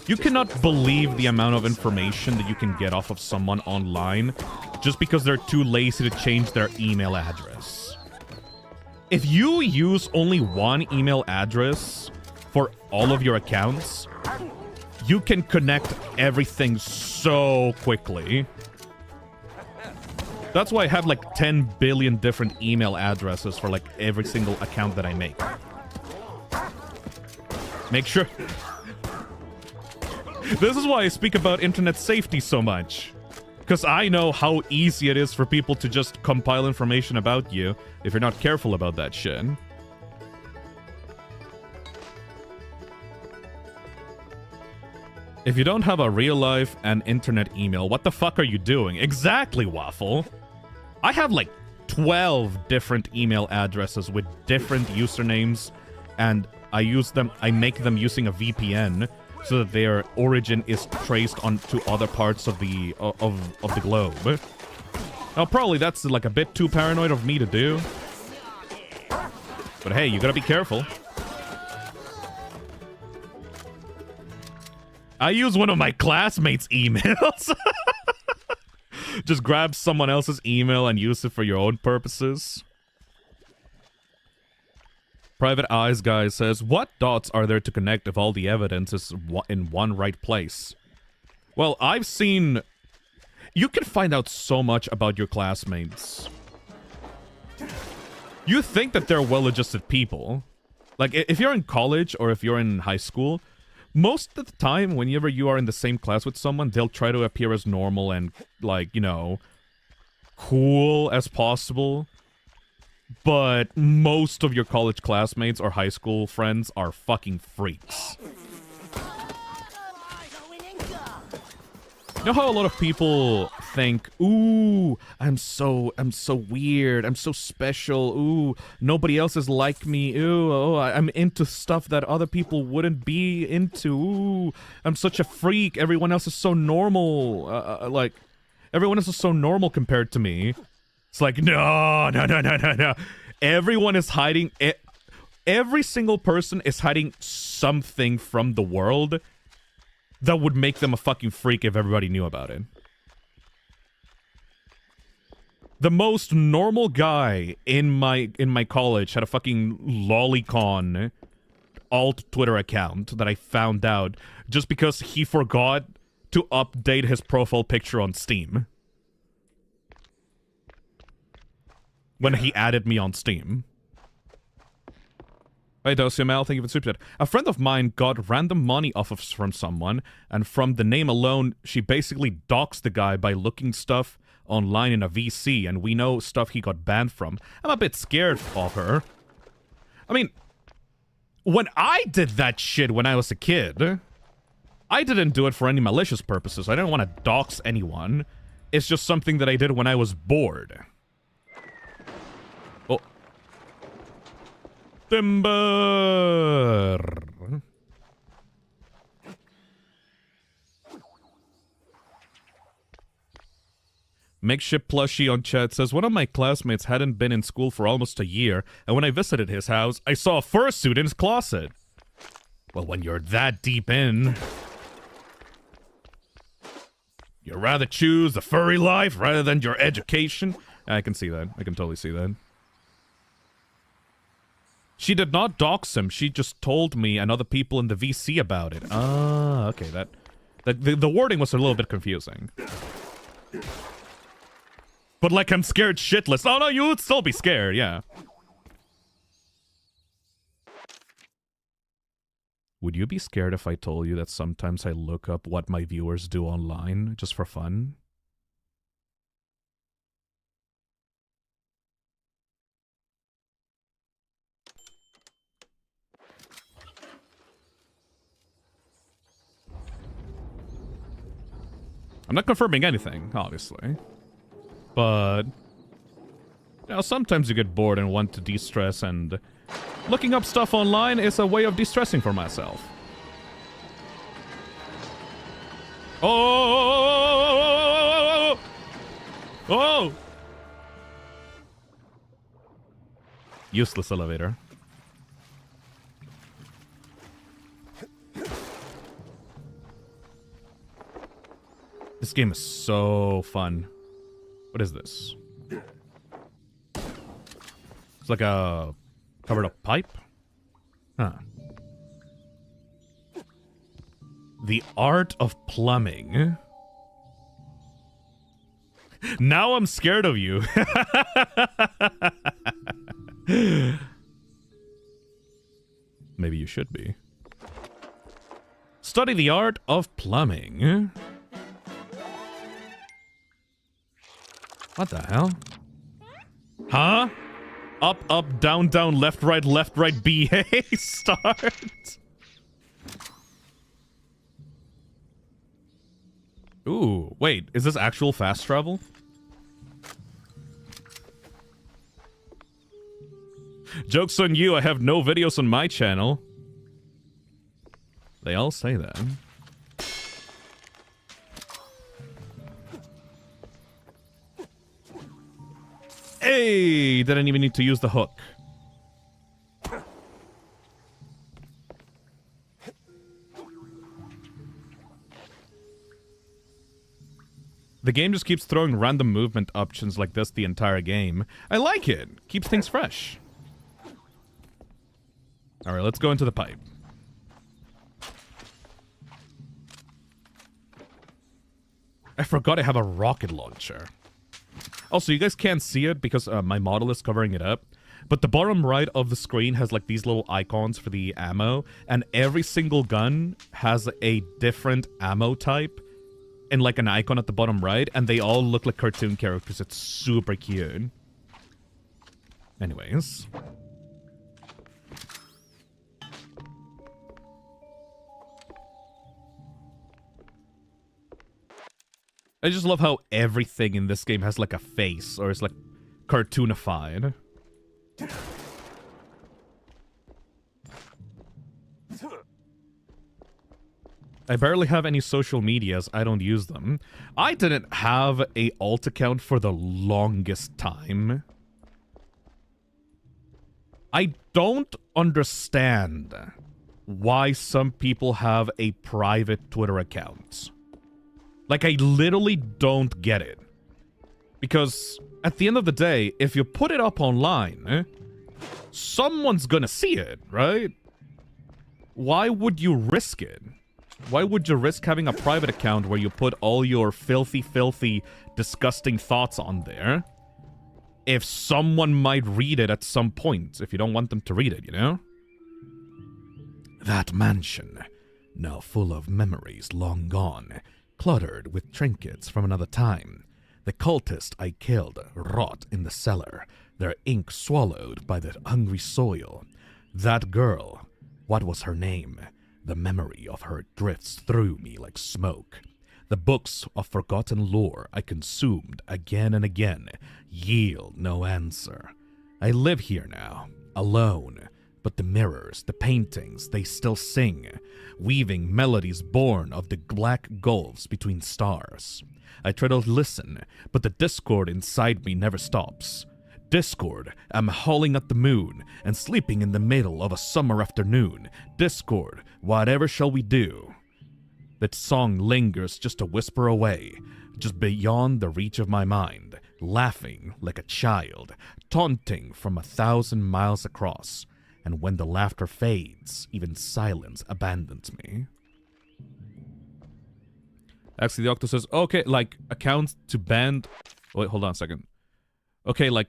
You cannot believe the amount of information that you can get off of someone online just because they're too lazy to change their email address. If you use only one email address for all of your accounts, you can connect everything so quickly. That's why I have like 10 billion different email addresses for like every single account that I make. Make sure... This is why I speak about internet safety so much. Because I know how easy it is for people to just compile information about you if you're not careful about that shit. If you don't have a real life and internet email, what the fuck are you doing? Exactly, Waffle. I have like 12 different email addresses with different usernames, and I make them using a VPN so that their origin is traced onto other parts of the globe. Now, probably that's like a bit too paranoid of me to do. But hey, you gotta be careful. I use one of my classmates' emails. Just grab someone else's email and use it for your own purposes. Private Eyes Guy says, what dots are there to connect if all the evidence is in one right place? Well, I've seen... You can find out so much about your classmates. You think that they're well-adjusted people. Like, if you're in college or if you're in high school, most of the time, whenever you are in the same class with someone, they'll try to appear as normal and, like, you know, cool as possible. But most of your college classmates or high school friends are fucking freaks. You know how a lot of people think, ooh, I'm so weird, I'm so special, ooh, nobody else is like me, ooh, oh, I'm into stuff that other people wouldn't be into, ooh, I'm such a freak, everyone else is so normal, like, everyone else is so normal compared to me. It's like, no. Everyone is hiding, every single person is hiding something from the world that would make them a fucking freak if everybody knew about it. The most normal guy in my college had a fucking lolicon alt Twitter account that I found out just because he forgot to update his profile picture on Steam. When he added me on Steam. Hey, DosML, thank you for the super chat. A friend of mine got random money offers from someone, and from the name alone, she basically doxed the guy by looking stuff online in a VC, and we know stuff he got banned from. I'm a bit scared of her. I mean, when I did that shit when I was a kid, I didn't do it for any malicious purposes. I didn't want to dox anyone. It's just something that I did when I was bored. Oh. Timber. Makeshift plushie on chat says, one of my classmates hadn't been in school for almost a year, and when I visited his house, I saw a fursuit in his closet. Well, when you're that deep in, you'd rather choose the furry life rather than your education. I can see that. I can totally see that. She did not dox him. She just told me and other people in the VC about it. Ah, okay. The wording was a little bit confusing. But like I'm scared shitless. Oh no, you would still be scared, yeah. Would you be scared if I told you that sometimes I look up what my viewers do online just for fun? I'm not confirming anything, obviously. But, you know, sometimes you get bored and want to de-stress, and looking up stuff online is a way of de-stressing for myself. Oh! Oh! Useless elevator. This game is so fun. What is this? It's like a covered up pipe? Huh. The art of plumbing. Now I'm scared of you. Maybe you should be. Study the art of plumbing. What the hell? Huh? Up, up, down, down, left, right, B. Hey, start. Ooh, wait, is this actual fast travel? Joke's on you, I have no videos on my channel. They all say that. Hey, didn't even need to use the hook. The game just keeps throwing random movement options like this the entire game. I like it. Keeps things fresh. Alright, let's go into the pipe. I forgot I have a rocket launcher. Also, you guys can't see it because my model is covering it up. But the bottom right of the screen has like these little icons for the ammo. And every single gun has a different ammo type. And like an icon at the bottom right. And they all look like cartoon characters. It's super cute. Anyways. I just love how everything in this game has like a face, or it's like cartoonified. I barely have any social medias, I don't use them. I didn't have a alt account for the longest time. I don't understand why some people have a private Twitter account. Like, I literally don't get it. Because, at the end of the day, if you put it up online, someone's gonna see it, right? Why would you risk it? Why would you risk having a private account where you put all your filthy, disgusting thoughts on there? If someone might read it at some point, if you don't want them to read it, you know? That mansion, now full of memories long gone, cluttered with trinkets from another time. The cultist I killed rot in the cellar, their ink swallowed by the hungry soil. That girl, what was her name? The memory of her drifts through me like smoke. The books of forgotten lore I consumed again and again yield no answer. I live here now, alone. But the mirrors, the paintings, they still sing, weaving melodies born of the black gulfs between stars. I try to listen, but the discord inside me never stops. Discord, I'm howling at the moon and sleeping in the middle of a summer afternoon. Discord, Whatever shall we do? That song lingers just a whisper away, just beyond the reach of my mind, laughing like a child, taunting from 1,000 miles across. And when the laughter fades, even silence abandons me. Actually, the Octo says, okay, like, accounts to bend... Wait, hold on a second. Okay, like,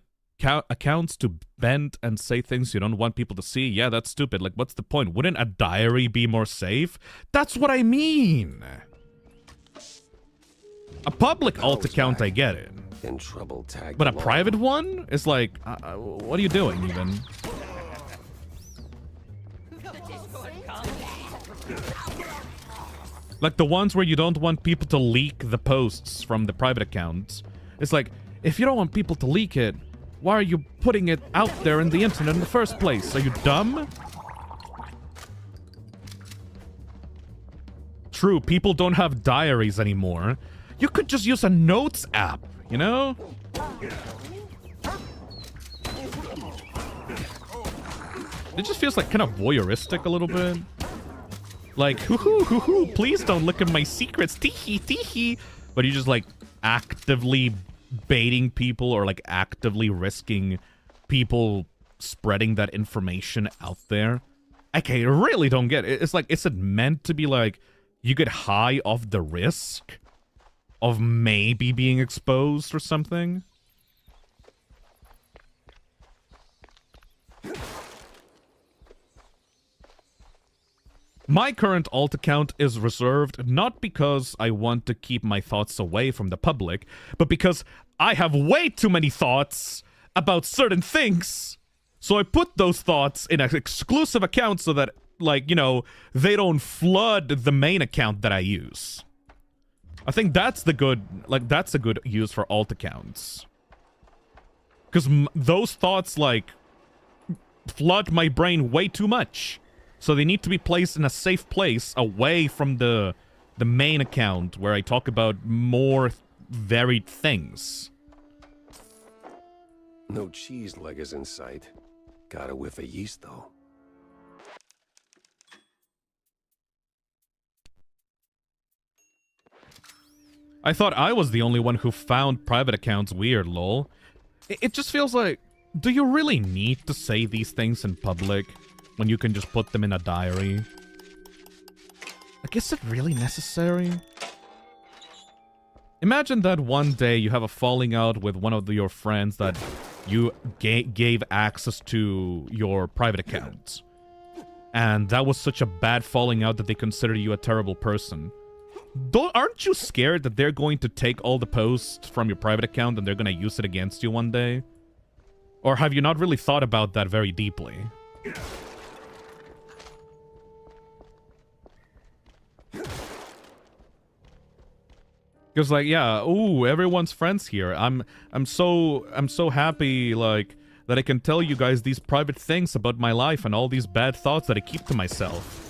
accounts to bend and say things you don't want people to see? Yeah, that's stupid. Like, what's the point? Wouldn't a diary be more safe? That's what I mean! A public alt account, I get it. In trouble, tag But a along. private one? Is like, what are you doing, even? Like the ones where you don't want people to leak the posts from the private accounts. It's like, if you don't want people to leak it, why are you putting it out there in the internet in the first place? Are you dumb? True, people don't have diaries anymore. You could just use a notes app, you know? It just feels like kind of voyeuristic a little bit. Like, hoo-hoo, please don't look at my secrets, tee-hee, tee-hee. But you just, like, actively baiting people or, like, actively risking people spreading that information out there. Okay, I really don't get it. It's like, is it meant to be, like, you get high off the risk of maybe being exposed or something? My current alt account is reserved not because I want to keep my thoughts away from the public, but because I have way too many thoughts about certain things. So I put those thoughts in an exclusive account so that, like, you know, they don't flood the main account that I use. I think that's the good, like, that's a good use for alt accounts. Because those thoughts, like, flood my brain way too much. So they need to be placed in a safe place away from the main account where I talk about more varied things. No cheese leggers in sight. Got a whiff of yeast, though. I thought I was the only one who found private accounts weird, lol. It just feels like, do you really need to say these things in public when you can just put them in a diary? Like, is it really necessary? Imagine that one day you have a falling out with one of your friends that you gave access to your private accounts. And that was such a bad falling out that they consider you a terrible person. Aren't you scared that they're going to take all the posts from your private account and they're going to use it against you one day? Or have you not really thought about that very deeply? Because, like, yeah, ooh, everyone's friends here. I'm so happy, like, that I can tell you guys these private things about my life and all these bad thoughts that I keep to myself.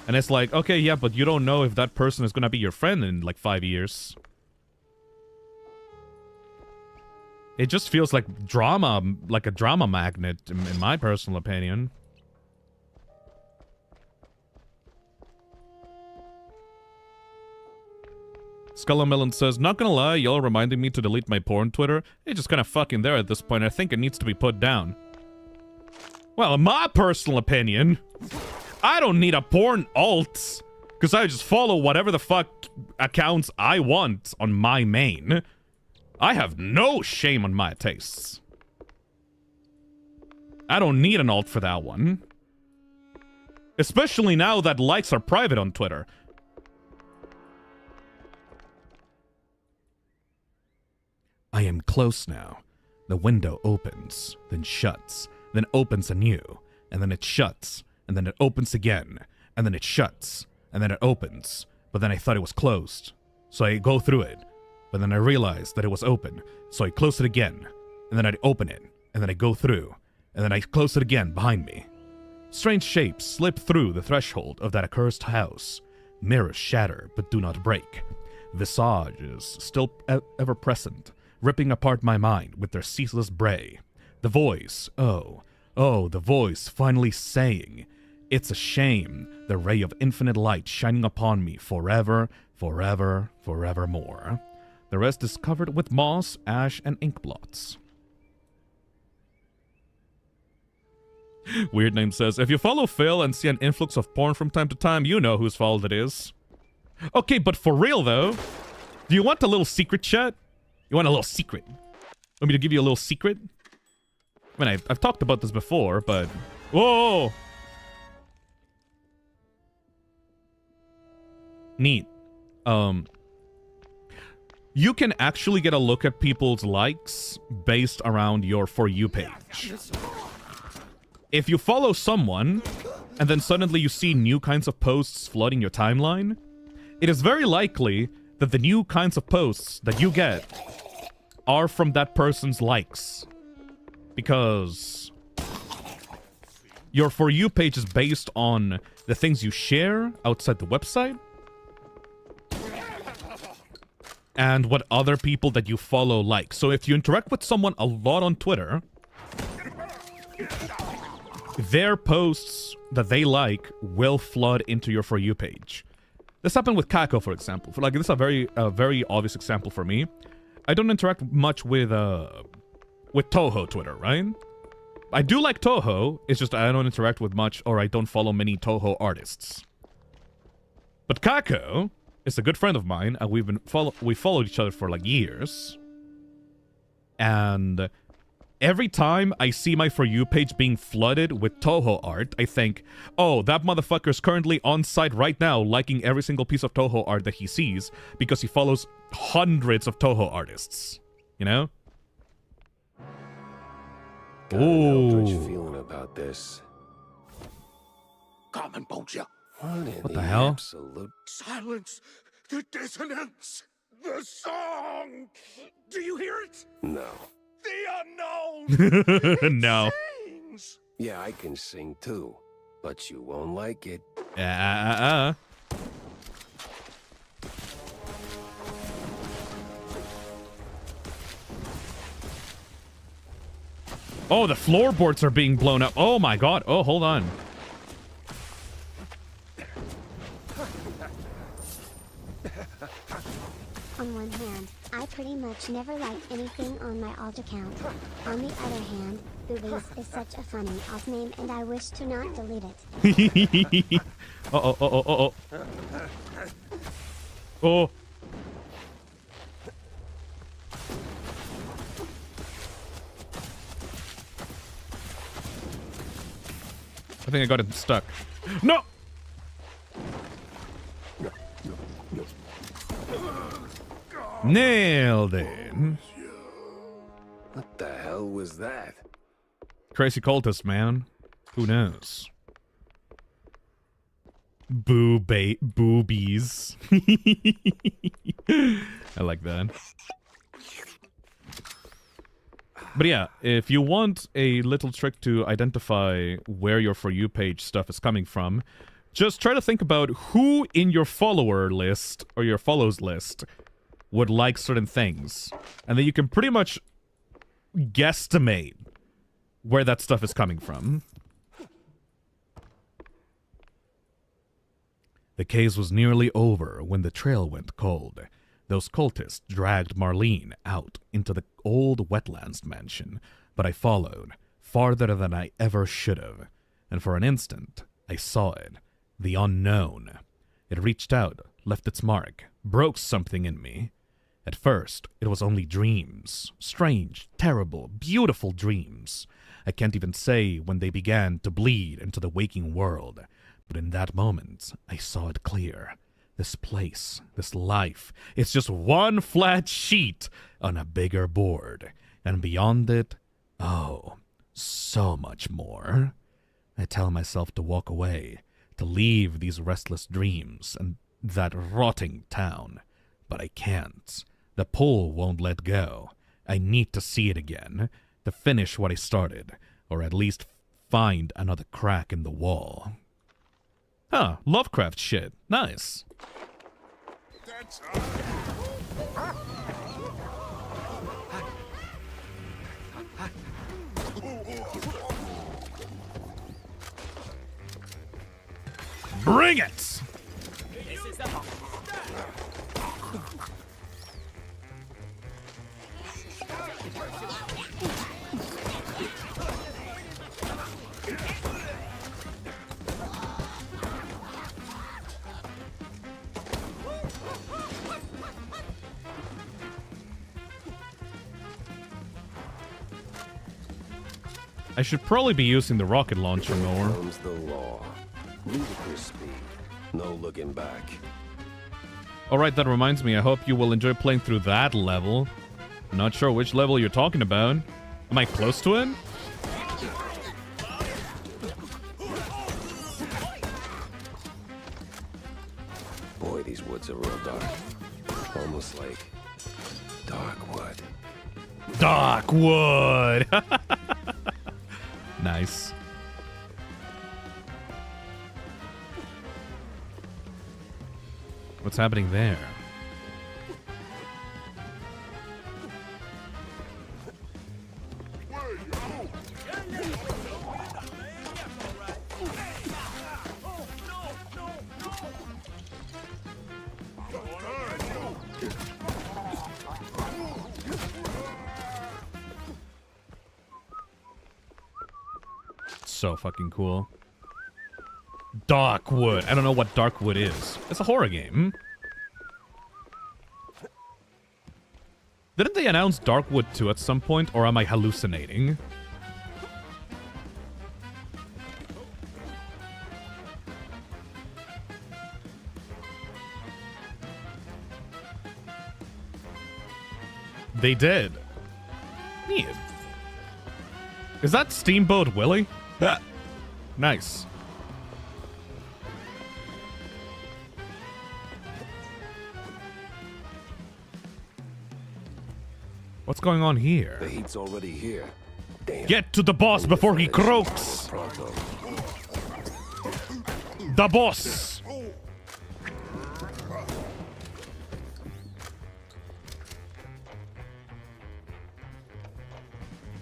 And it's like, okay, yeah, but you don't know if that person is gonna be your friend in, like, 5 years. It just feels like drama, like a drama magnet, in my personal opinion. Skullamelon says, not gonna lie, y'all reminding me to delete my porn Twitter. It's just kind of fucking there at this point. I think it needs to be put down. Well, in my personal opinion, I don't need a porn alt, because I just follow whatever the fuck accounts I want on my main. I have no shame on my tastes. I don't need an alt for that one. Especially now that likes are private on Twitter. I am close now. The window opens, then shuts, then opens anew, and then it shuts, and then it opens again, and then it shuts, and then it opens, but then I thought it was closed. So I go through it, but then I realized that it was open, so I close it again, and then I open it, and then I go through, and then I close it again behind me. Strange shapes slip through the threshold of that accursed house. Mirrors shatter, but do not break. Visages still ever present, ripping apart my mind with their ceaseless bray. The voice, the voice finally saying, It's a shame, the ray of infinite light shining upon me forever, forever, forevermore. The rest is covered with moss, ash, and ink blots. Weird Name says, if you follow Phil and see an influx of porn from time to time, you know whose fault it is. Okay, but for real though, do you want a little secret, chat? You want a little secret? Want me to give you a little secret? I mean, I've talked about this before, but... Whoa! Neat. You can actually get a look at people's likes based around your For You page. If you follow someone, and then suddenly you see new kinds of posts flooding your timeline, it is very likely that the new kinds of posts that you get are from that person's likes. Because your For You page is based on the things you share outside the website, and what other people that you follow like. So if you interact with someone a lot on Twitter, their posts that they like will flood into your For You page. This happened with Kako, for example. This is a very obvious example for me. I don't interact much with Toho Twitter, right? I do like Toho, it's just I don't interact with much, or I don't follow many Toho artists. But Kako is a good friend of mine, and we followed each other for like years. And every time I see my For You page being flooded with Toho art, I think, oh, that motherfucker's currently on site right now liking every single piece of Toho art that he sees because he follows hundreds of Toho artists. You know? Gotta know what you feeling about this. Come and Bonja. What the hell? Absolute Silence. The dissonance. The song. Do you hear it? no. The unknown. No. Sings. Yeah, I can sing too, but you won't like it. Oh, the floorboards are being blown up. Oh my god. Oh, hold on. On one hand, I pretty much never like anything on my alt account. On the other hand, Boobies is such a funny alt name and I wish to not delete it. Oh. Oh. I think I got it stuck. No! Nailed it. What the hell was that? Crazy cultist, man. Who knows? Boobies. I like that. But yeah, if you want a little trick to identify where your For You page stuff is coming from, just try to think about who in your follower list or your follows list would like certain things. And then you can pretty much guesstimate where that stuff is coming from. The case was nearly over when the trail went cold. Those cultists dragged Marlene out into the old wetlands mansion, but I followed, farther than I ever should have. And for an instant, I saw it. The unknown. It reached out, left its mark, broke something in me. At first, it was only dreams. Strange, terrible, beautiful dreams. I can't even say when they began to bleed into the waking world. But in that moment, I saw it clear. This place, this life, it's just one flat sheet on a bigger board. And beyond it, oh, so much more. I tell myself to walk away, to leave these restless dreams and that rotting town. But I can't. The pull won't let go. I need to see it again, to finish what I started, or at least find another crack in the wall. Huh, Lovecraft shit. Nice. That's Bring it! This is the I should probably be using the rocket launcher more. Comes the law. Ludicrous speed. No looking back. Alright, that reminds me, I hope you will enjoy playing through that level. Not sure which level you're talking about. Am I close to it? Boy, these woods are real dark. Almost like dark wood. Dark wood! Nice. What's happening there? So fucking cool. Darkwood. I don't know what Darkwood is. It's a horror game. Didn't they announce Darkwood 2 at some point, or am I hallucinating? They did. Neat. Is that Steamboat Willie? Nice. What's going on here? The heat's already here. Damn. Get to the boss before he croaks! Pronto. The boss!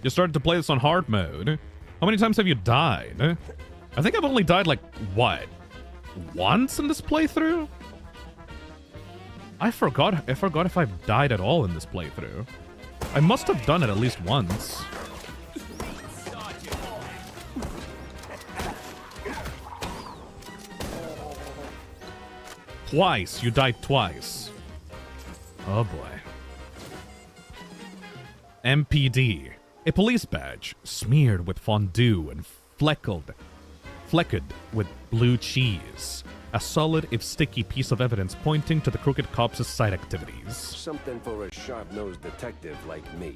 You started to play this on hard mode. How many times have you died? I think I've only died like, what? Once in this playthrough? I forgot if I've died at all in this playthrough. I must have done it at least once. Twice. You died twice. Oh boy. MPD. A police badge smeared with fondue and flecked with blue cheese. A solid, if sticky, piece of evidence pointing to the crooked cops' side activities. Something for a sharp-nosed detective like me.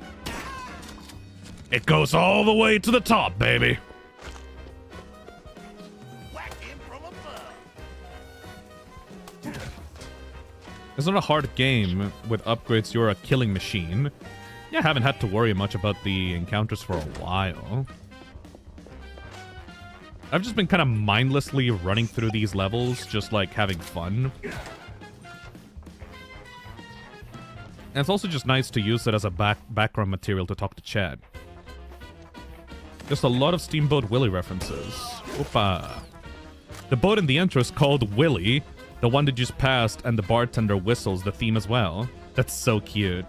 It goes all the way to the top, baby. whack him from above. It's not a hard game. With upgrades, you're a killing machine. Yeah, I haven't had to worry much about the encounters for a while. I've just been kind of mindlessly running through these levels, just like having fun. And it's also just nice to use it as a background material to talk to Chad. Just a lot of Steamboat Willie references. Oopa. The boat in the intro is called Willie, the one that just passed, and the bartender whistles the theme as well. That's so cute.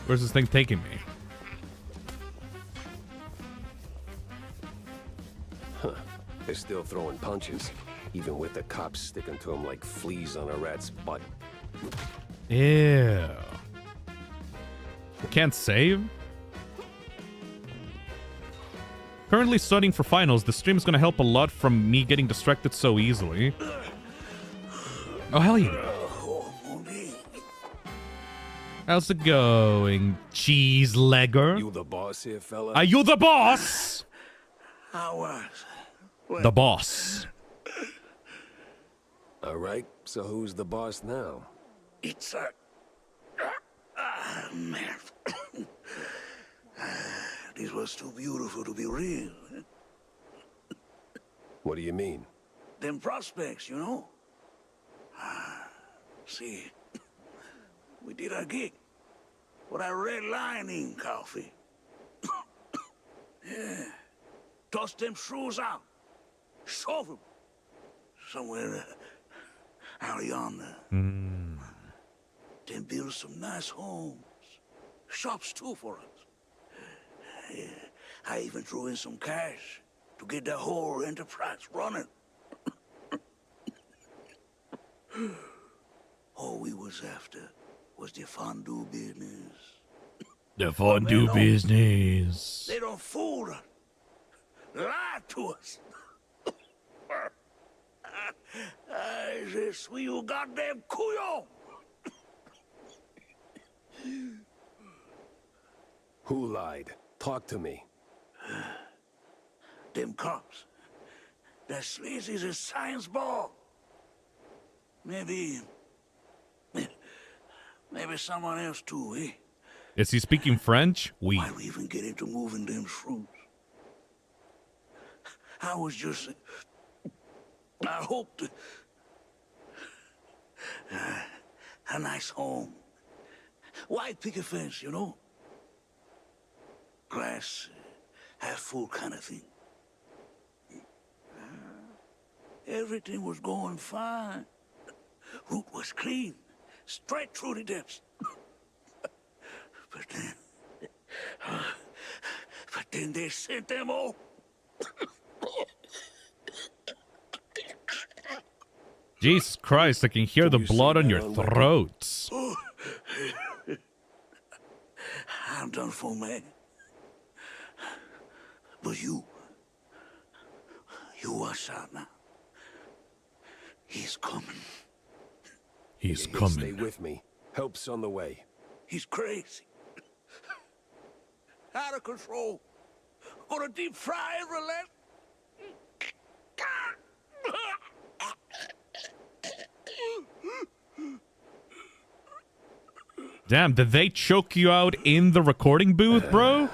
Where's this thing taking me? Huh. They're still throwing punches, even with the cops sticking to them like fleas on a rat's butt. Ew. Can't save? Currently studying for finals. The stream is gonna help a lot from me getting distracted so easily. Oh, hell yeah. How's it going, cheese legger? You the boss here, fella? Are you the boss? I was. The boss. All right, so who's the boss now? It's a... man. This was too beautiful to be real. What do you mean? them prospects, you know? See, we did our gig for that red lining coffee. Yeah. Toss them shrews out. Shove them. Somewhere out yonder. Then build some nice homes. Shops too for us. Yeah. I even threw in some cash to get the whole enterprise running. All we was after was the fondue business. The fondue business. They don't fool us. Lie to us. Je suis un goddamn couillon. Who lied? Talk to me. Them cops. That sleazy's a science ball. Maybe someone else too, eh? Is he speaking French? Oui. Why we even get into moving them shrews? I was just... I hoped... a nice home. White picket fence, you know? Glass, half full kind of thing. Everything was going fine. Route was clean. Straight through the depths. But then they sent them all. Jesus Christ, I can hear the blood on your throats. I'm done for, man. But you watch out now. He's coming. He's Stay coming. with me. Help's on the way. He's crazy. Out of control. Gonna deep fry and relent. Damn, did they choke you out in the recording booth, bro?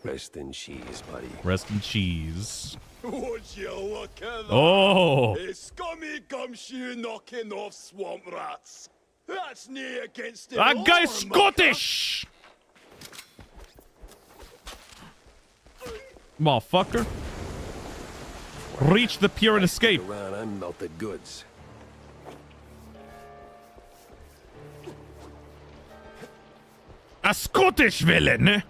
Rest in cheese, buddy. Rest in cheese. Would you look at that? Oh, A scummy gumshoe knocking off swamp rats. That's near against the that law, guy's mucker. Scottish! Motherfucker. Reach the pier and escape. Around, I'm melted goods. A Scottish villain!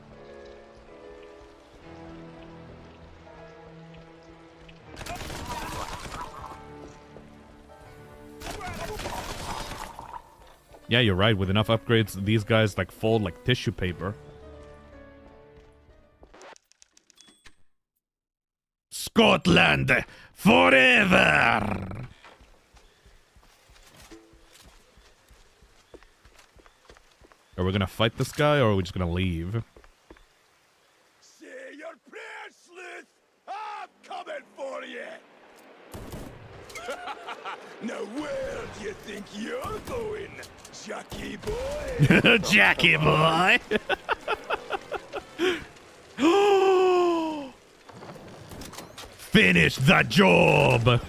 Yeah, you're right. With enough upgrades, these guys like fold like tissue paper. Scotland forever! Are we gonna fight this guy, or are we just gonna leave? Say your prayers, Sleuth. I'm coming for you. Now where do you think you're going, Jackie boy? Jackie boy! Finish the job!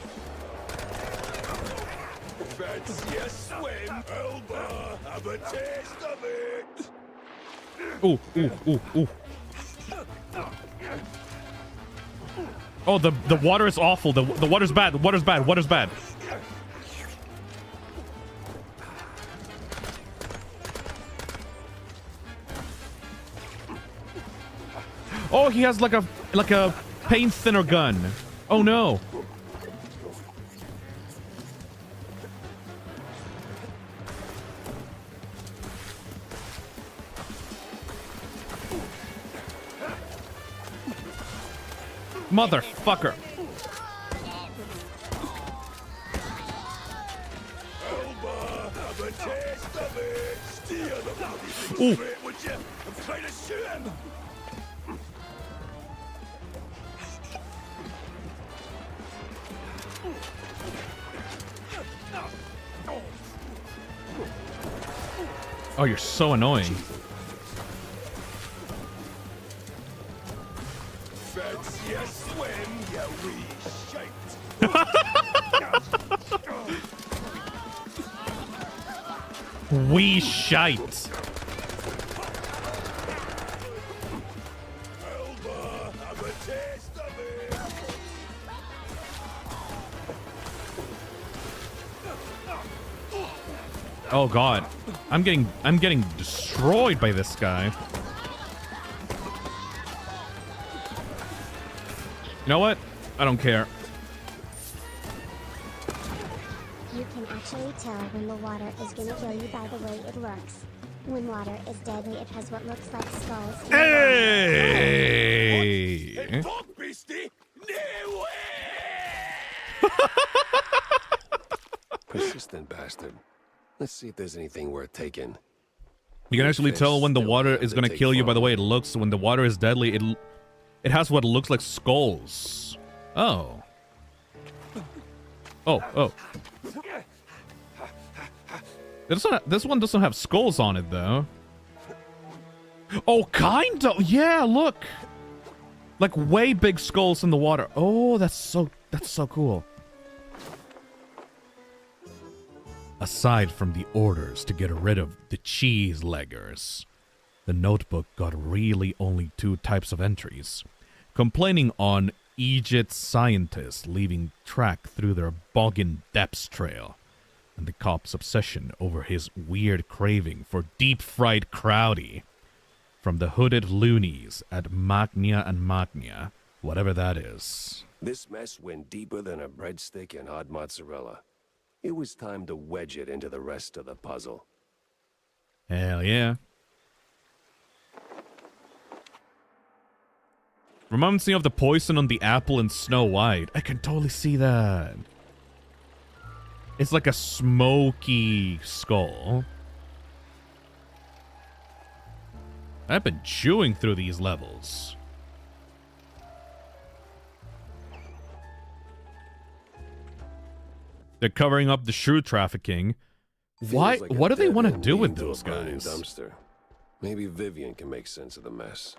Fancy a swim, Elba? Have a taste of it. Ooh, ooh, ooh, ooh. Oh, the water is awful. The water's bad. The water's bad. Water's bad. Oh, he has like a paint thinner gun. Oh no. Motherfucker. Elba, have a taste of it. Steer the bloody thing Ooh. straight, would you? I'm trying to shoot him. Oh, you're so annoying. Fancy a swim, you wee shite. We shite. Elba, have a taste of it. Oh god. I'm getting destroyed by this guy. You know what? I don't care. You can actually tell when the water is gonna kill you by the way it looks. When water is deadly, it has what looks like skulls. in the Hey! Fuck, beastie! No way! Persistent bastard. Let's see if there's anything worth taking. You can actually tell when the Still water have is to gonna take kill you by the from. way it looks. When the water is deadly, it has what looks like skulls. Oh. Oh. This one doesn't have skulls on it though. Oh, kind of. Yeah, look. Like way big skulls in the water. Oh, that's so cool. Aside from the orders to get rid of the cheese leggers, the notebook got really only 2 types of entries. Complaining on Xxxx scientists leaving track through their boggin depths trail, and the cop's obsession over his weird craving for deep-fried crowdy from the hooded loonies at Magnia and Magnia, whatever that is. This mess went deeper than a breadstick and hot mozzarella. It was time to wedge it into the rest of the puzzle. Hell yeah. Reminds me of the poison on the apple in Snow White. I can totally see that. It's like a smoky skull. I've been chewing through these levels. They're covering up the shrew trafficking. Why? Feels like a What do they dead want to end do with leading to a those burning guys? Dumpster. Maybe Vivian can make sense of the mess.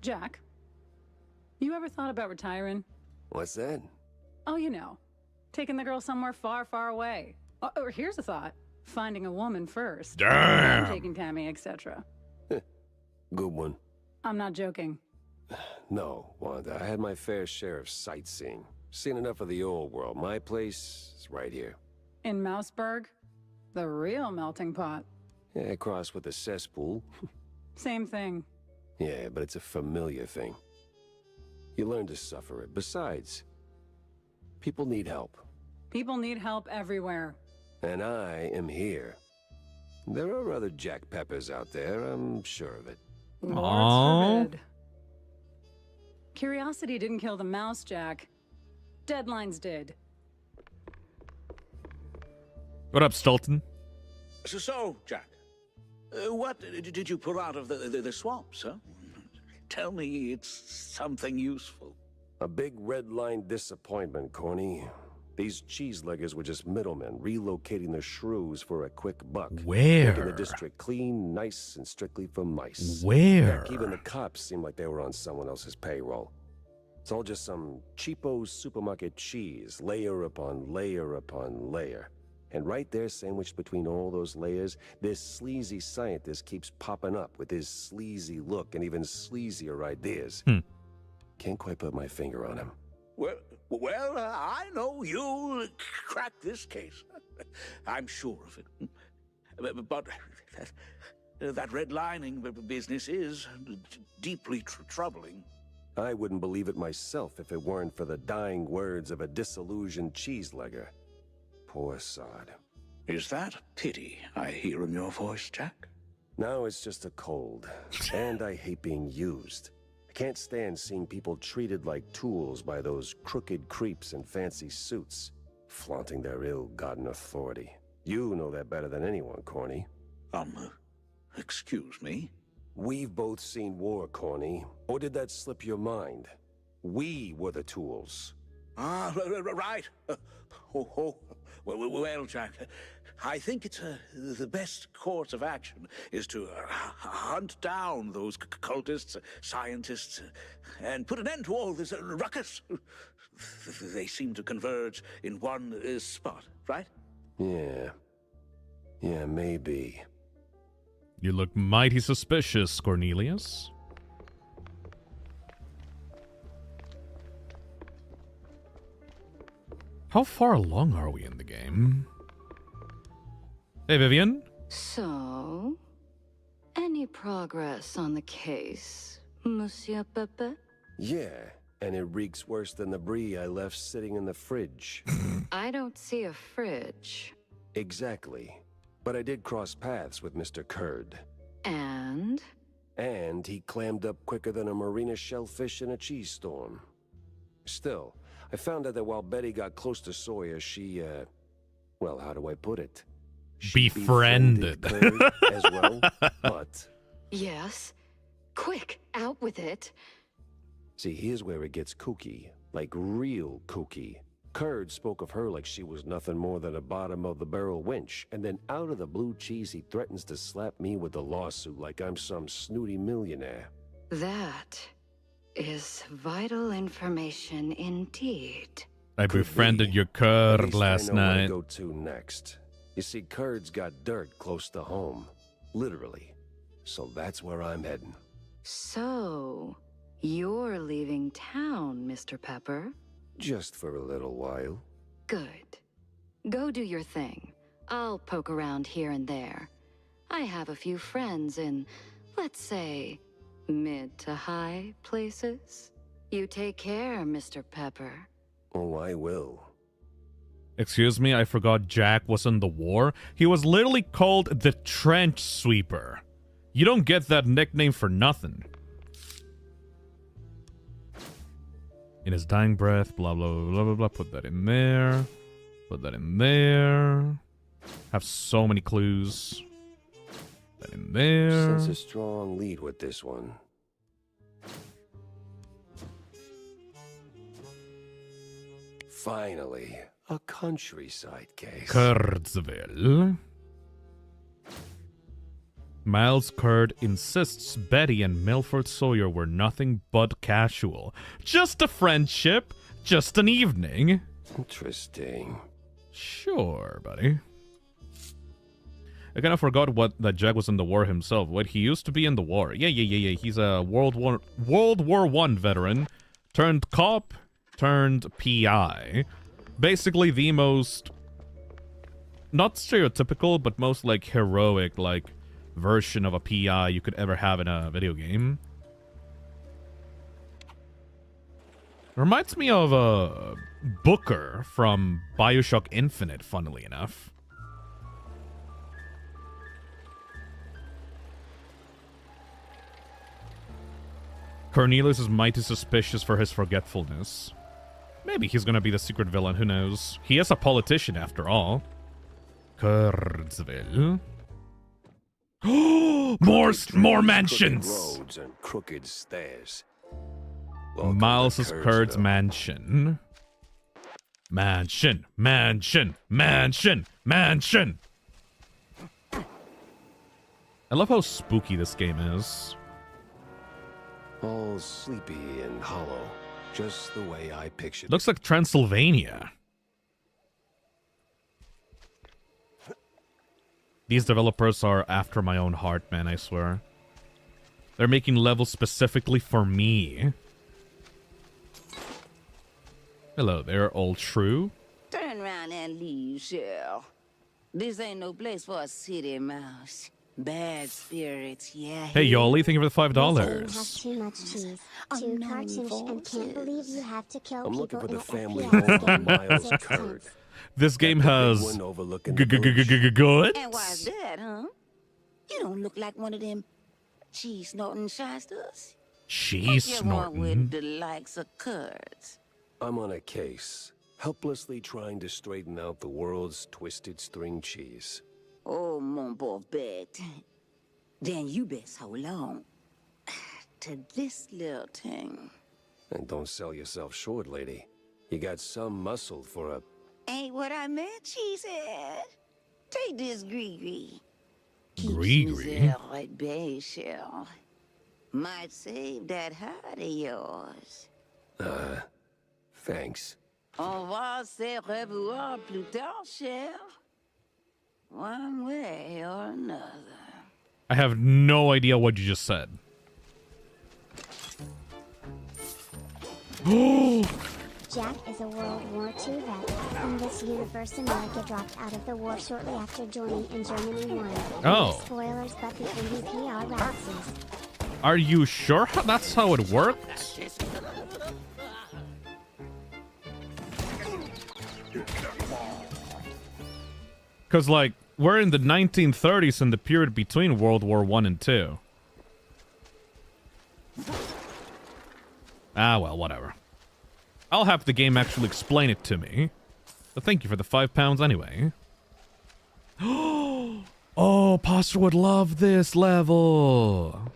Jack, you ever thought about retiring? What's that? Oh, you know, taking the girl somewhere far, far away. Or here's a thought: finding a woman first. Damn. Then taking Tammy, etc. Good one. I'm not joking. No, Wanda, I had my fair share of sightseeing. Seen enough of the old world. My place is right here. In Mouseburg, the real melting pot. Yeah, across with the cesspool. Same thing. Yeah, but it's a familiar thing. You learn to suffer it. Besides, people need help. People need help everywhere. And I am here. There are other Jack Peppers out there, I'm sure of it. Lords Aww. forbid. Curiosity didn't kill the mouse, Jack. Deadlines did. What up, Stulton? So, Jack, what did you pull out of the swamps, huh? Tell me it's something useful. A big red line disappointment, Corny. These cheeseleggers were just middlemen relocating the shrews for a quick buck. Where? Making the district clean, nice, and strictly for mice. Where? Heck, even the cops seemed like they were on someone else's payroll. It's all just some cheapo supermarket cheese, layer upon layer upon layer. And right there, sandwiched between all those layers, this sleazy scientist keeps popping up with his sleazy look and even sleazier ideas. Can't quite put my finger on him. Well, I know you'll crack this case. I'm sure of it. But that redlining business is deeply troubling. I wouldn't believe it myself if it weren't for the dying words of a disillusioned cheeselegger. Poor sod. Is that pity I hear in your voice, Jack? Now it's just a cold. And I hate being used. I can't stand seeing people treated like tools by those crooked creeps in fancy suits, flaunting their ill-gotten authority. You know that better than anyone, Corny. Excuse me? We've both seen war, Corny. Or did that slip your mind? We were the tools. Ah, right. Well, Jack, I think it's the best course of action is to hunt down those cultists, scientists, and put an end to all this ruckus. They seem to converge in one spot, right? Yeah. Yeah, maybe. You look mighty suspicious, Cornelius. How far along are we in the game? Hey, Vivian? So, any progress on the case, Monsieur Pepe? Yeah, and it reeks worse than the brie I left sitting in the fridge. I don't see a fridge. Exactly. But I did cross paths with Mr. Kurd. And? And he clammed up quicker than a marina shellfish in a cheese storm. Still, I found out that while Betty got close to Sawyer, she, well, how do I put it? She befriended Kurd as well, but... Yes. Quick, out with it. See, here's where it gets kooky. Like, real kooky. Kurd spoke of her like she was nothing more than a bottom-of-the-barrel wench, and then out of the blue cheese he threatens to slap me with a lawsuit like I'm some snooty millionaire. That is vital information indeed. I befriended your Kurd last I know where night. to go to next. You see, Kurd's got dirt close to home. Literally. So that's where I'm heading. So, you're leaving town, Mr. Pepper? Just for a little while. Good. Go do your thing. I'll poke around here and there. I have a few friends in, let's say, mid to high places. You take care, Mr. Pepper. Oh, I will. Excuse me, I forgot Jack was in the war. He was literally called the Trench Sweeper. You don't get that nickname for nothing. In his dying breath, blah, blah, blah, blah, blah. Put that in there. Put that in there. Have so many clues. Put that in there. Sense a strong lead with this one. Finally, a countryside case. Kurdsville. Miles Kurd insists Betty and Milford Sawyer were nothing but casual. Just a friendship. Just an evening. Interesting. Sure, buddy. I kind of forgot that Jack was in the war himself. What, he used to be in the war. Yeah. He's a World War I veteran. Turned cop. Turned PI. Basically the most... not stereotypical, but most, like, heroic, like, version of a PI you could ever have in a video game. Reminds me of Booker from BioShock Infinite, funnily enough. Cornelius is mighty suspicious for his forgetfulness. Maybe he's gonna be the secret villain, who knows? He is a politician, after all. Kurdsville. more mansions! Roads and crooked stairs. Miles' Kurd's mansion. Mansion. I love how spooky this game is. All sleepy and hollow. Just the way I pictured. Looks like Transylvania. These developers are after my own heart, man, I swear. They're making levels specifically for me. Hello there, old shrew. Turn around and leave, Shell. This ain't no place for a city mouse. Bad spirits, yeah. Hey, Yoli, thank you for the $5. Has too much cheese, too cartoonish, and can't believe you have to kill I'm people looking for in the a family FPS home of game. Miles 6 Kurd. tenths. This game has good. And why's that, huh? You don't look like one of them cheese snorting shysters. Cheese What you want snorting. with the likes of Kurds? I'm on a case, helplessly trying to straighten out the world's twisted string cheese. Oh, mon pauvre bête. Then you best hold on to this little thing. And don't sell yourself short, lady. You got some muscle for a... Ain't what I meant, she said. Take this Gree-Gree. Gree-Gree? Right bay, Shell. Might save that heart of yours. Thanks. On va se revoir plus tard, Shell. one way or another. I have no idea what you just said. Jack is a World War II vet. In this universe, America dropped out of the war shortly after joining and Germany won. Oh. No spoilers, but the MVP are Razzies. Are you sure that's how it works? Because, like, we're in the 1930s in the period between World War I and II. Ah, well, whatever. I'll have the game actually explain it to me. But thank you for the £5 anyway. Oh, Pastor would love this level.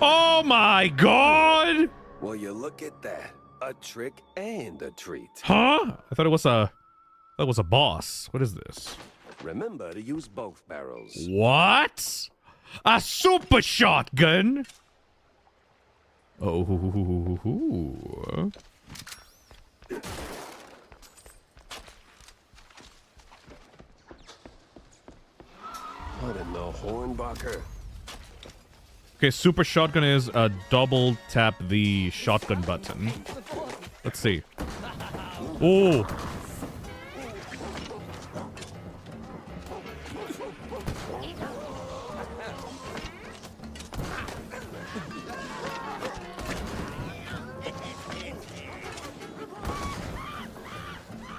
Oh my god! Well, you look at that. A trick and a treat. Huh? I thought it was a... That was a boss. What is this? Remember to use both barrels. What? A super shotgun? Oh. What in the Hornbacher? Okay, super shotgun is double tap the shotgun button. Let's see. Oh.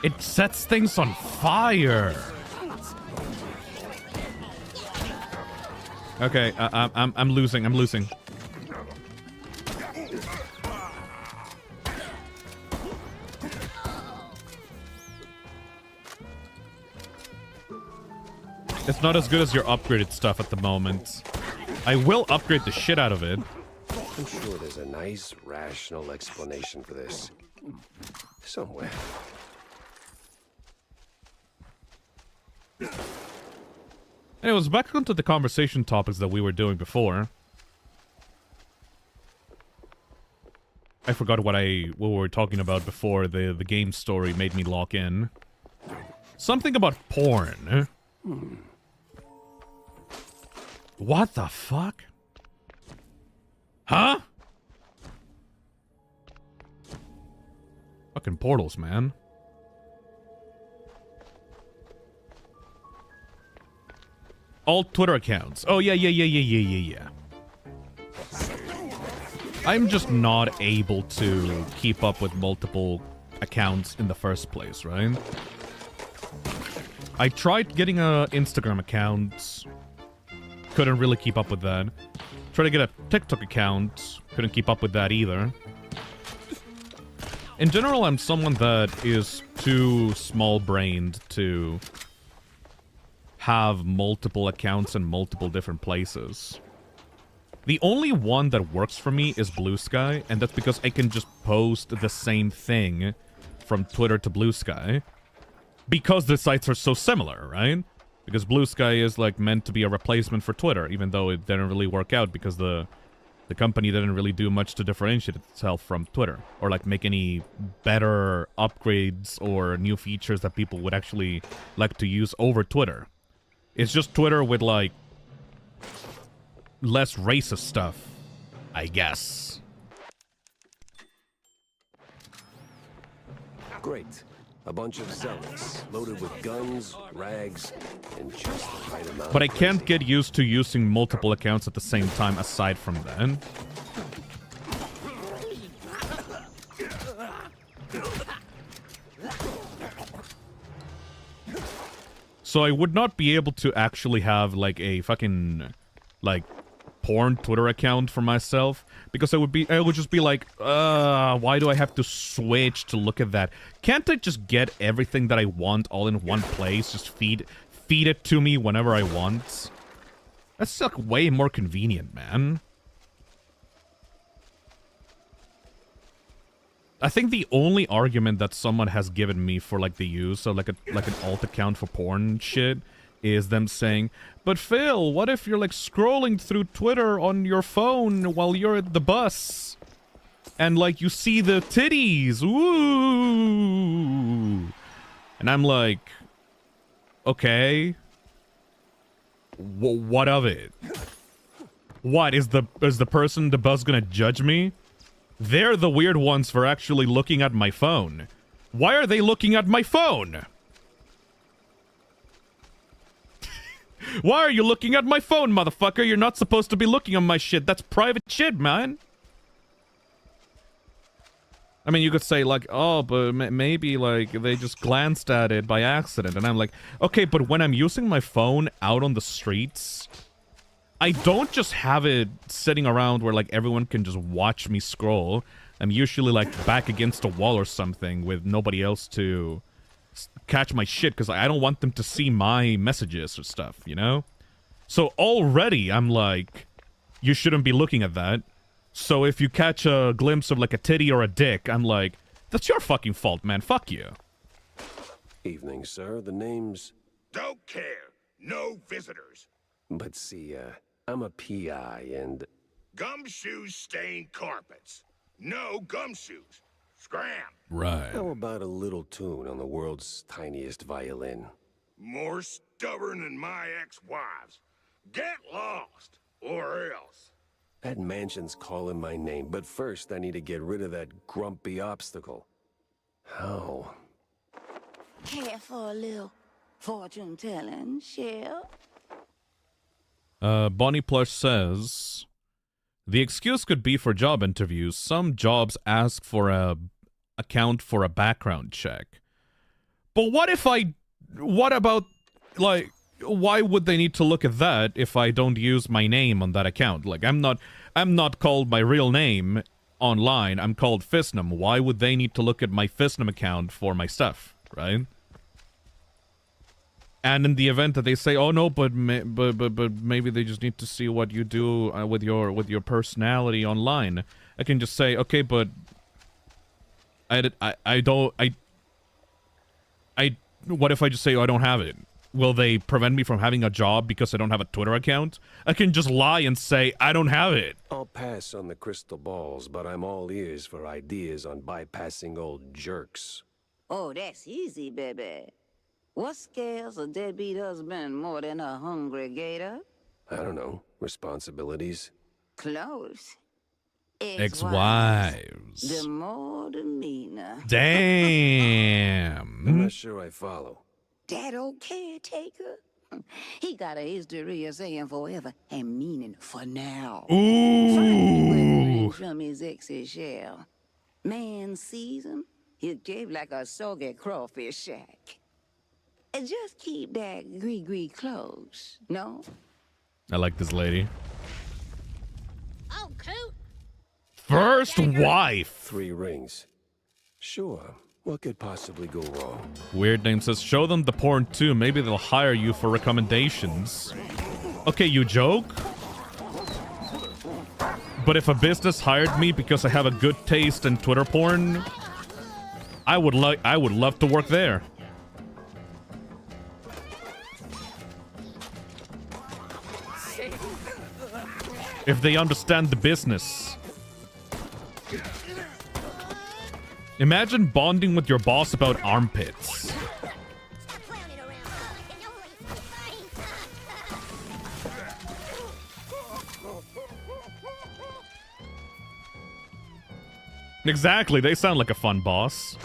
It sets things on fire. Okay, I'm losing. It's not as good as your upgraded stuff at the moment. I will upgrade the shit out of it. I'm sure there's a nice, rational explanation for this. Somewhere. Anyways, back onto the conversation topics that we were doing before. I forgot what we were talking about before the game story made me lock in. Something about porn. What the fuck? Huh? Fucking portals, man. All Twitter accounts. Oh, yeah. I'm just not able to keep up with multiple accounts in the first place, right? I tried getting a Instagram account. Couldn't really keep up with that. Tried to get a TikTok account. Couldn't keep up with that either. In general, I'm someone that is too small-brained to have multiple accounts in multiple different places. The only one that works for me is Blue Sky, and that's because I can just post the same thing from Twitter to Blue Sky. Because the sites are so similar, right? Because Blue Sky is like meant to be a replacement for Twitter, even though it didn't really work out because the company didn't really do much to differentiate itself from Twitter, or like make any better upgrades or new features that people would actually like to use over Twitter. It's just Twitter with, like, less racist stuff, I guess. Great. A bunch of zealots, loaded with guns, rags, and just the right amount. But I can't get used to using multiple accounts at the same time aside from that. So I would not be able to actually have, like, a fucking, like, porn Twitter account for myself. Because I would just be like, why do I have to switch to look at that? Can't I just get everything that I want all in one place? Just feed it to me whenever I want? That's, like, way more convenient, man. I think the only argument that someone has given me for, like, the use of, like an alt account for porn shit is them saying, but Phil, what if you're, like, scrolling through Twitter on your phone while you're at the bus? And, like, you see the titties, ooh! And I'm like, okay. what of it? What is the person the bus gonna judge me? They're the weird ones for actually looking at my phone. Why are they looking at my phone? Why are you looking at my phone, motherfucker? You're not supposed to be looking at my shit. That's private shit, man. I mean, you could say, like, oh, but maybe, like, they just glanced at it by accident. And I'm like, okay, but when I'm using my phone out on the streets, I don't just have it sitting around where, like, everyone can just watch me scroll. I'm usually, like, back against a wall or something with nobody else to catch my shit, because I don't want them to see my messages or stuff, you know? So already I'm like, you shouldn't be looking at that. So if you catch a glimpse of like a titty or a dick, I'm like, that's your fucking fault, man. Fuck you. Evening, sir. The name's... Don't care. No visitors. But see, I'm a PI and... Gumshoes stain carpets. No gumshoes. Scram. Right. How about a little tune on the world's tiniest violin? More stubborn than my ex-wives. Get lost, or else. That mansion's calling my name, but first I need to get rid of that grumpy obstacle. How? Care for a little fortune-telling, Shell? Bonnie Plush says, the excuse could be for job interviews. Some jobs ask for a account for a background check. But what about, like, why would they need to look at that if I don't use my name on that account? Like, I'm not called my real name online. I'm called Fisnum. Why would they need to look at my Fisnum account for my stuff, right? And in the event that they say, "Oh no, but maybe they just need to see what you do with your personality online," I can just say, "Okay, but I don't. What if I just say, oh, I don't have it? Will they prevent me from having a job because I don't have a Twitter account? I can just lie and say, I don't have it." I'll pass on the crystal balls, but I'm all ears for ideas on bypassing old jerks. Oh, that's easy, baby. What scares a deadbeat husband more than a hungry gator? I don't know. Responsibilities? Close. Ex-wives. The more the meaner. Damn. I'm not sure I follow. That old caretaker? He got a history of saying forever and meaning for now. Ooh. From his ex's shell. Man sees him, he'll give like a soggy crawfish shack. And just keep that gree close, no? I like this lady. Oh, cool. First wife. 3 rings. Sure. What could possibly go wrong? Weird Name says, show them the porn too. Maybe they'll hire you for recommendations. Okay, you joke? But if a business hired me because I have a good taste in Twitter porn, I would love to work there. If they understand the business. Imagine bonding with your boss about armpits. Exactly, they sound like a fun boss.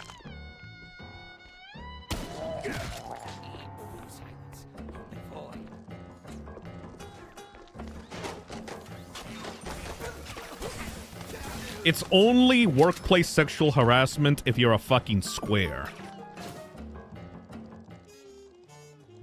It's only workplace sexual harassment if you're a fucking square.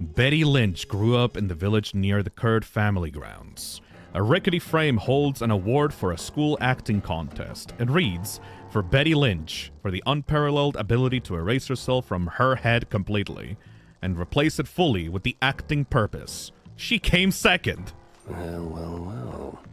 Betty Lynch grew up in the village near the Kurd family grounds. A rickety frame holds an award for a school acting contest. It reads, "For Betty Lynch, for the unparalleled ability to erase herself from her head completely and replace it fully with the acting purpose. She came second." Well.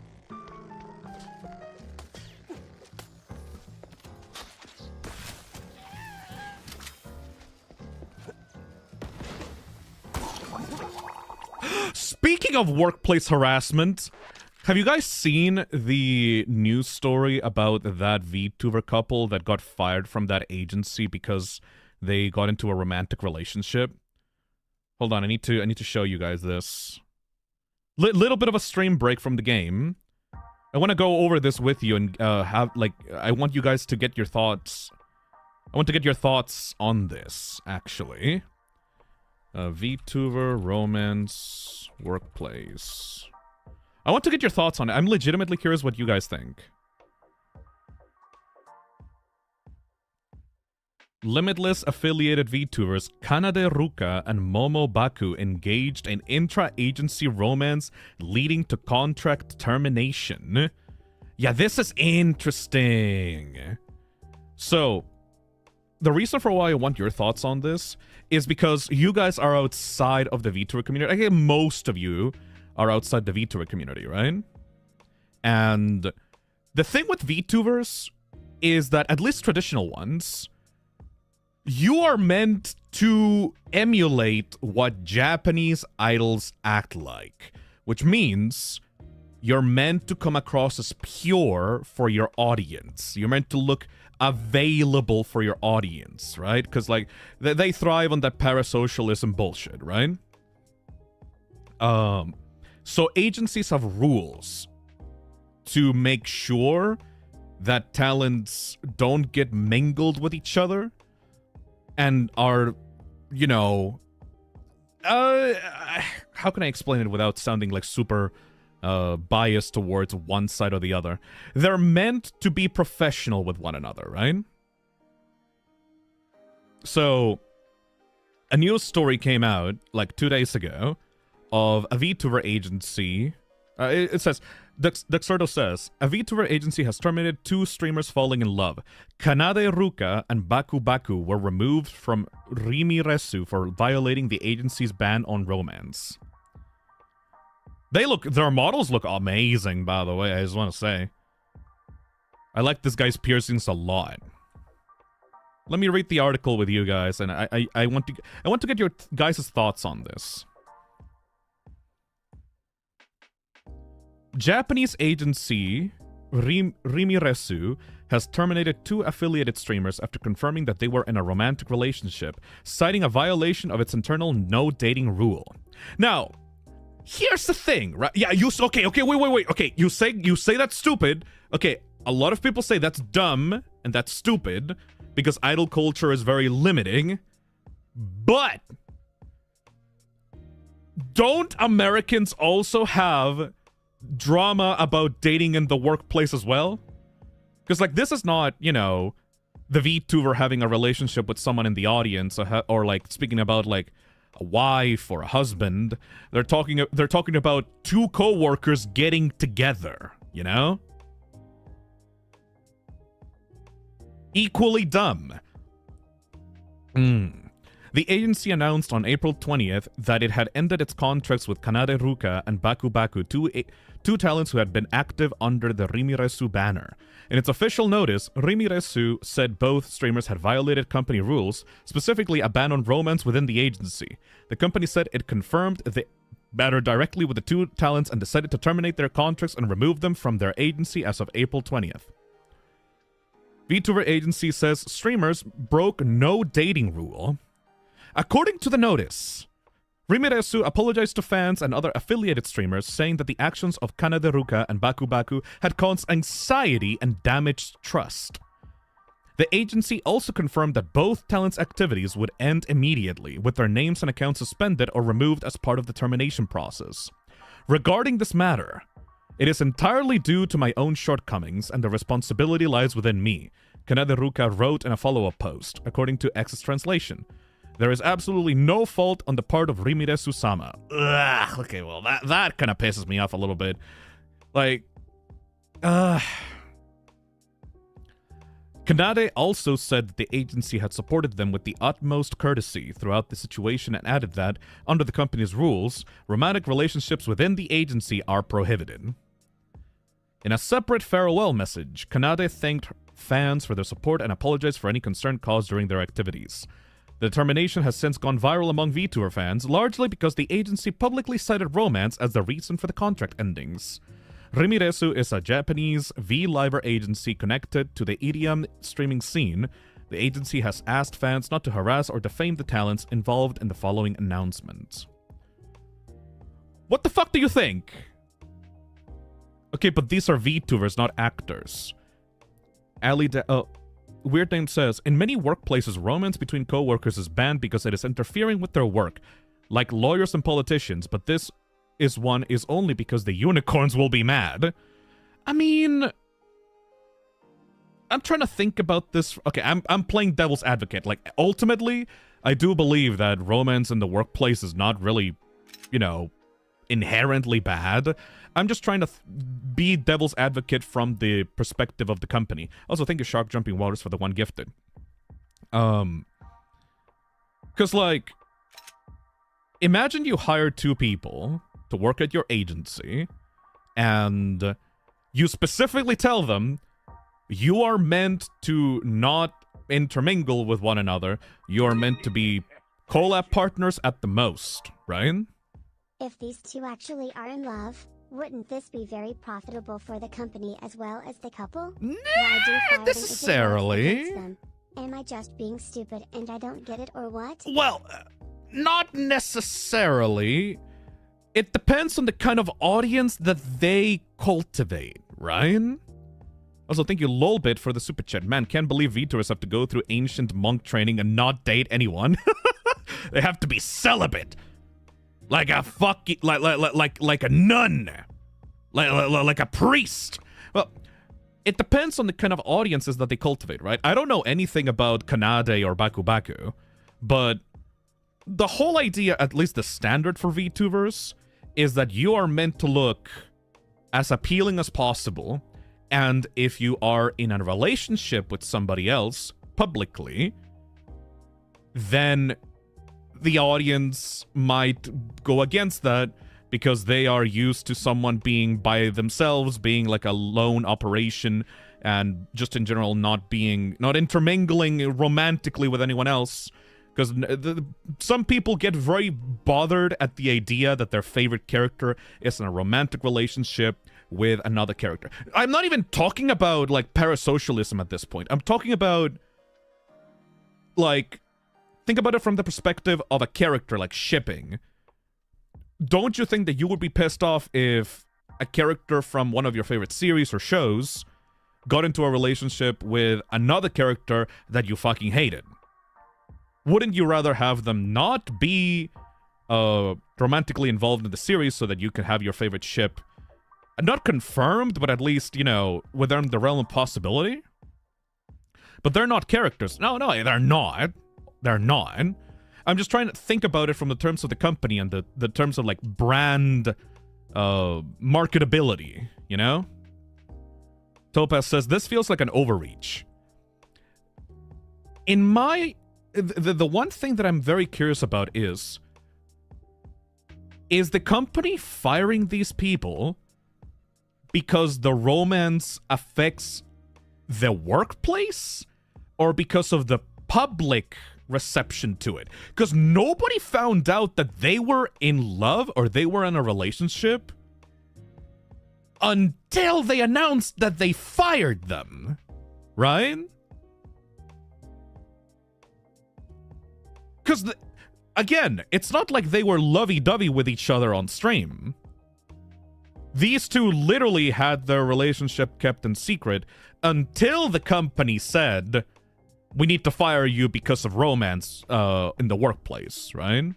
Speaking of workplace harassment, have you guys seen the news story about that VTuber couple that got fired from that agency because they got into a romantic relationship? Hold on, I need to show you guys this. Little bit of a stream break from the game. I want to go over this with you and I want you guys to get your thoughts. I want to get your thoughts on this, actually. VTuber, romance, workplace. I want to get your thoughts on it. I'm legitimately curious what you guys think. Limitless affiliated VTubers Kanade Ruka and Momo Baku engaged in intra-agency romance leading to contract termination. Yeah, this is interesting. So, the reason for why I want your thoughts on this is because you guys are outside of the VTuber community. I think most of you are outside the VTuber community, right? And the thing with VTubers is that, at least traditional ones, you are meant to emulate what Japanese idols act like, which means you're meant to come across as pure for your audience. You're meant to look available for your audience, right? Because, like, they thrive on that parasocialism bullshit, right? So agencies have rules to make sure that talents don't get mingled with each other and are, you know, how can I explain it without sounding like super biased towards one side or the other? They're meant to be professional with one another, right? So, a news story came out like 2 days ago of a VTuber agency. It says, Xxxx says, a VTuber agency has terminated 2 streamers falling in love. Kanade Ruka and Baku Baku were removed from Rimiresu for violating the agency's ban on romance. Their models look amazing, by the way, I just want to say. I like this guy's piercings a lot. Let me read the article with you guys, and I want to get your guys' thoughts on this. Japanese agency Rimiresu has terminated 2 affiliated streamers after confirming that they were in a romantic relationship, citing a violation of its internal no dating rule. Now, here's the thing, right? Yeah, wait. Okay, you say that's stupid. Okay, a lot of people say that's dumb and that's stupid because idol culture is very limiting. But don't Americans also have drama about dating in the workplace as well? Because, like, this is not, you know, the VTuber having a relationship with someone in the audience, or like speaking about like a wife or a husband. They're talking about 2 co-workers getting together, you know? Equally dumb. The agency announced on April 20th that it had ended its contracts with Kanade Ruka and Baku Baku, two talents who had been active under the Rimiresu banner. In its official notice, Rimiresu said both streamers had violated company rules, specifically a ban on romance within the agency. The company said it confirmed the matter directly with the 2 talents and decided to terminate their contracts and remove them from their agency as of April 20th. VTuber agency says streamers broke no dating rule. According to the notice, Rimiresu apologized to fans and other affiliated streamers, saying that the actions of Kanade Ruka and Baku Baku had caused anxiety and damaged trust. The agency also confirmed that both talents' activities would end immediately, with their names and accounts suspended or removed as part of the termination process. Regarding this matter, it is entirely due to my own shortcomings, and the responsibility lies within me, Kanade Ruka wrote in a follow-up post, according to Xxx's translation. There is absolutely no fault on the part of Rimiresu-sama. Ugh, okay, well, that kind of pisses me off a little bit. Like, Kanade also said that the agency had supported them with the utmost courtesy throughout the situation and added that, under the company's rules, romantic relationships within the agency are prohibited. In a separate farewell message, Kanade thanked fans for their support and apologized for any concern caused during their activities. The termination has since gone viral among VTuber fans, largely because the agency publicly cited romance as the reason for the contract endings. Rimiresu is a Japanese V-Liver agency connected to the EDM streaming scene. The agency has asked fans not to harass or defame the talents involved in the following announcement. What the fuck do you think? Okay, but these are VTubers, not actors. Weird Name says, in many workplaces, romance between co-workers is banned because it is interfering with their work, like lawyers and politicians, but this is only because the unicorns will be mad. I mean, I'm trying to think about this. Okay, I'm playing devil's advocate. Like, ultimately, I do believe that romance in the workplace is not really, you know, inherently bad. I'm just trying to be devil's advocate from the perspective of the company. Also, thank you, Shark Jumping Waters, for the one gifted. Because, like, imagine you hire 2 people to work at your agency, and you specifically tell them you are meant to not intermingle with one another. You are meant to be collab partners at the most, right? If these 2 actually are in love, wouldn't this be very profitable for the company as well as the couple? Not necessarily. Am I just being stupid and I don't get it, or what? Well, not necessarily. It depends on the kind of audience that they cultivate, right? Also, thank you, Lolbit, for the super chat. Man, can't believe VTubers have to go through ancient monk training and not date anyone. They have to be celibate. Like a fucking, like a nun. Like a priest. Well, it depends on the kind of audiences that they cultivate, right? I don't know anything about Kanade or Baku Baku, but the whole idea, at least the standard for VTubers, is that you are meant to look as appealing as possible, and if you are in a relationship with somebody else publicly, then the audience might go against that because they are used to someone being by themselves, being like a lone operation, and just in general not intermingling romantically with anyone else. Because some people get very bothered at the idea that their favorite character is in a romantic relationship with another character. I'm not even talking about, like, parasocialism at this point. I'm talking about, like, think about it from the perspective of a character, like shipping. Don't you think that you would be pissed off if a character from one of your favorite series or shows got into a relationship with another character that you fucking hated? Wouldn't you rather have them not be romantically involved in the series so that you can have your favorite ship not confirmed, but at least, you know, within the realm of possibility? But they're not characters. No, they're not. They're not. I'm just trying to think about it from the terms of the company and the terms of, like, brand marketability, you know? Topaz says, this feels like an overreach. In my... The one thing that I'm very curious about is the company firing these people because the romance affects the workplace, or because of the public reception to it? Because nobody found out that they were in love or they were in a relationship until they announced that they fired them, right? Because, again, it's not like they were lovey-dovey with each other on stream. These 2 literally had their relationship kept in secret until the company said, we need to fire you because of romance in the workplace, right?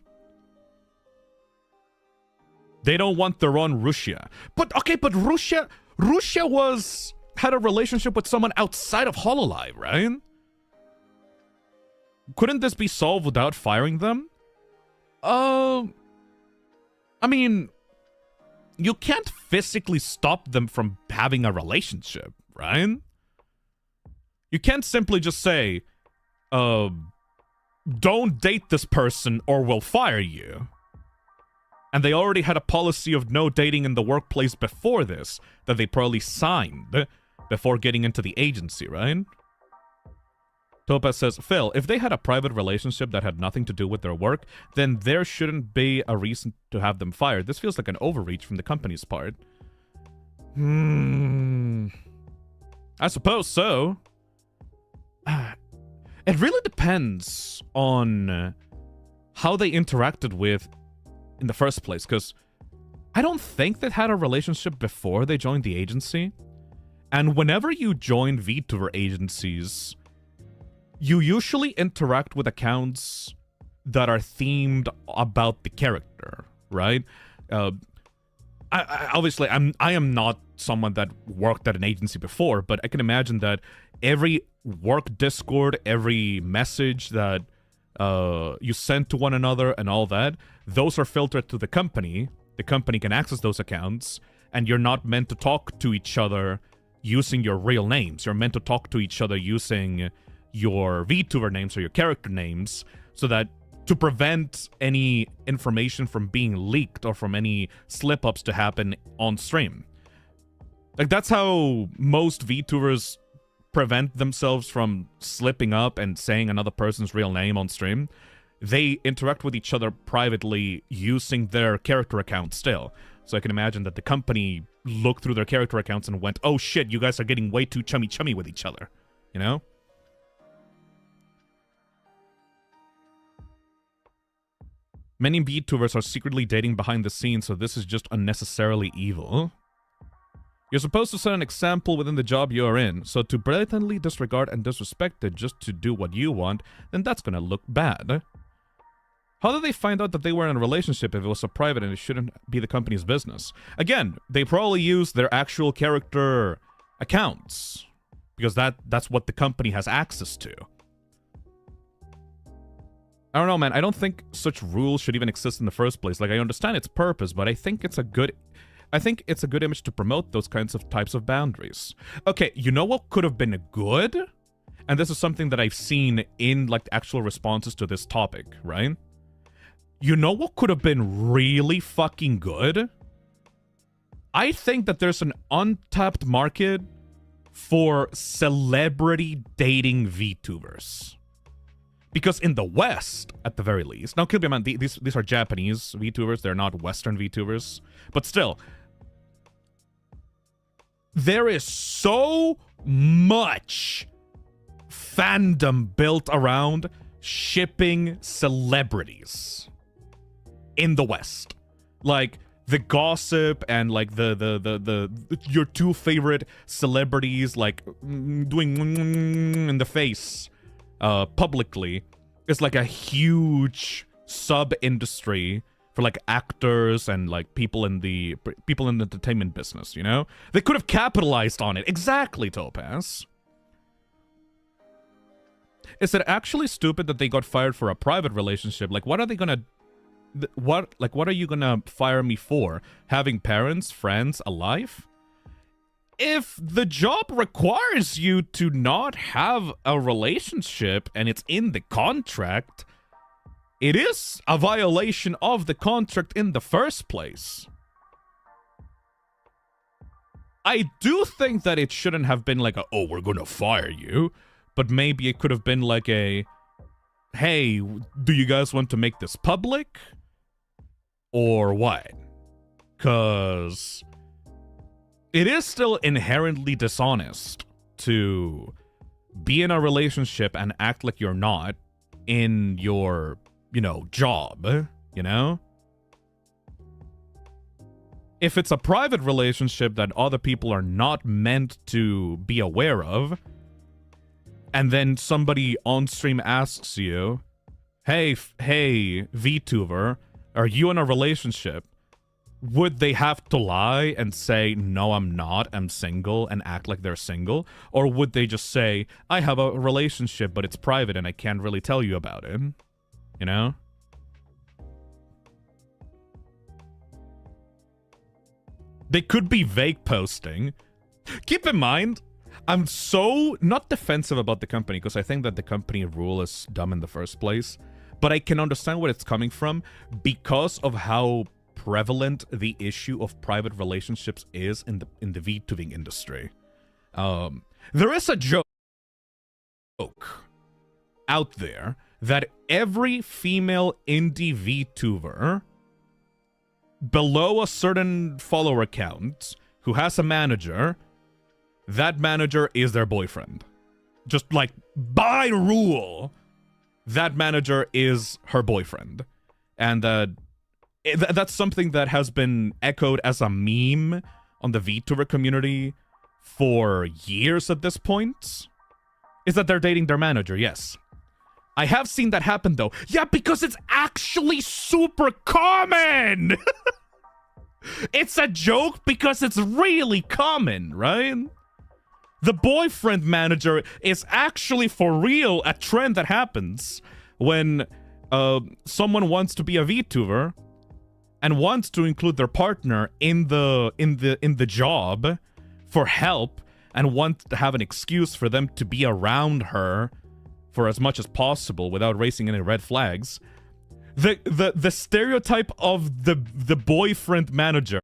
They don't want their own Russia. But, okay, but Russia had a relationship with someone outside of Hololive, right? Couldn't this be solved without firing them? I mean, you can't physically stop them from having a relationship, right? You can't simply just say, don't date this person or we'll fire you. And they already had a policy of no dating in the workplace before this, that they probably signed before getting into the agency, right? Topaz says, Phil, if they had a private relationship that had nothing to do with their work, then there shouldn't be a reason to have them fired. This feels like an overreach from the company's part. I suppose so. It really depends on how they interacted with in the first place, because I don't think they had a relationship before they joined the agency. And whenever you join VTuber agencies, you usually interact with accounts that are themed about the character, right? Obviously, I am not someone that worked at an agency before, but I can imagine that every work Discord, every message that you send to one another and all that, those are filtered to the company. The company can access those accounts, and you're not meant to talk to each other using your real names. You're meant to talk to each other using your VTuber names or your character names, so that to prevent any information from being leaked or from any slip-ups to happen on stream. Like, that's how most VTubers prevent themselves from slipping up and saying another person's real name on stream. They interact with each other privately using their character account still. So I can imagine that the company looked through their character accounts and went, oh shit, you guys are getting way too chummy with each other. You know? Many VTubers are secretly dating behind the scenes, so this is just unnecessarily evil. You're supposed to set an example within the job you're in, so to blatantly disregard and disrespect it just to do what you want, then that's gonna look bad. How did they find out that they were in a relationship if it was so private and it shouldn't be the company's business? Again, they probably used their actual character accounts, because that's what the company has access to. I don't know, man. I don't think such rules should even exist in the first place. Like, I understand its purpose, but I think it's a good image to promote those types of boundaries. Okay, you know what could have been good? And this is something that I've seen in, like, the actual responses to this topic, right? You know what could have been really fucking good? I think that there's an untapped market for celebrity dating VTubers. Because in the West, at the very least, now keep in mind, these are Japanese VTubers, they're not Western VTubers, but still, there is so much fandom built around shipping celebrities in the West. Like, the gossip and, like, your two favorite celebrities, like, doing in the face publicly is like a huge sub-industry for, like, actors and, like, people in the entertainment business, you know? They could have capitalized on it. Exactly, Topaz. Is it actually stupid that they got fired for a private relationship? Like, what are they gonna... what are you gonna fire me for? Having parents, friends, a life? If the job requires you to not have a relationship and it's in the contract, it is a violation of the contract in the first place. I do think that it shouldn't have been like a, oh, we're gonna fire you, but maybe it could have been like a, hey, do you guys want to make this public? Or what? 'Cause it is still inherently dishonest to be in a relationship and act like you're not in your, you know, job, you know? If it's a private relationship that other people are not meant to be aware of, and then somebody on stream asks you, hey, VTuber, are you in a relationship? Would they have to lie and say, no, I'm not, I'm single, and act like they're single? Or would they just say, I have a relationship, but it's private and I can't really tell you about it? You know? They could be vague posting. Keep in mind, I'm so not defensive about the company, because I think that the company rule is dumb in the first place. But I can understand where it's coming from because of how prevalent the issue of private relationships is in the VTubing industry. There is a joke out there that every female indie VTuber below a certain follower count who has a manager, that manager is their boyfriend. Just like by rule, that manager is her boyfriend. And That's something that has been echoed as a meme on the VTuber community for years at this point, is that they're dating their manager, yes. I have seen that happen, though. Yeah, because it's actually super common! It's a joke because it's really common, right? The boyfriend manager is actually for real a trend that happens when someone wants to be a VTuber and wants to include their partner in the job for help and wants to have an excuse for them to be around her for as much as possible without raising any red flags. The stereotype of the boyfriend manager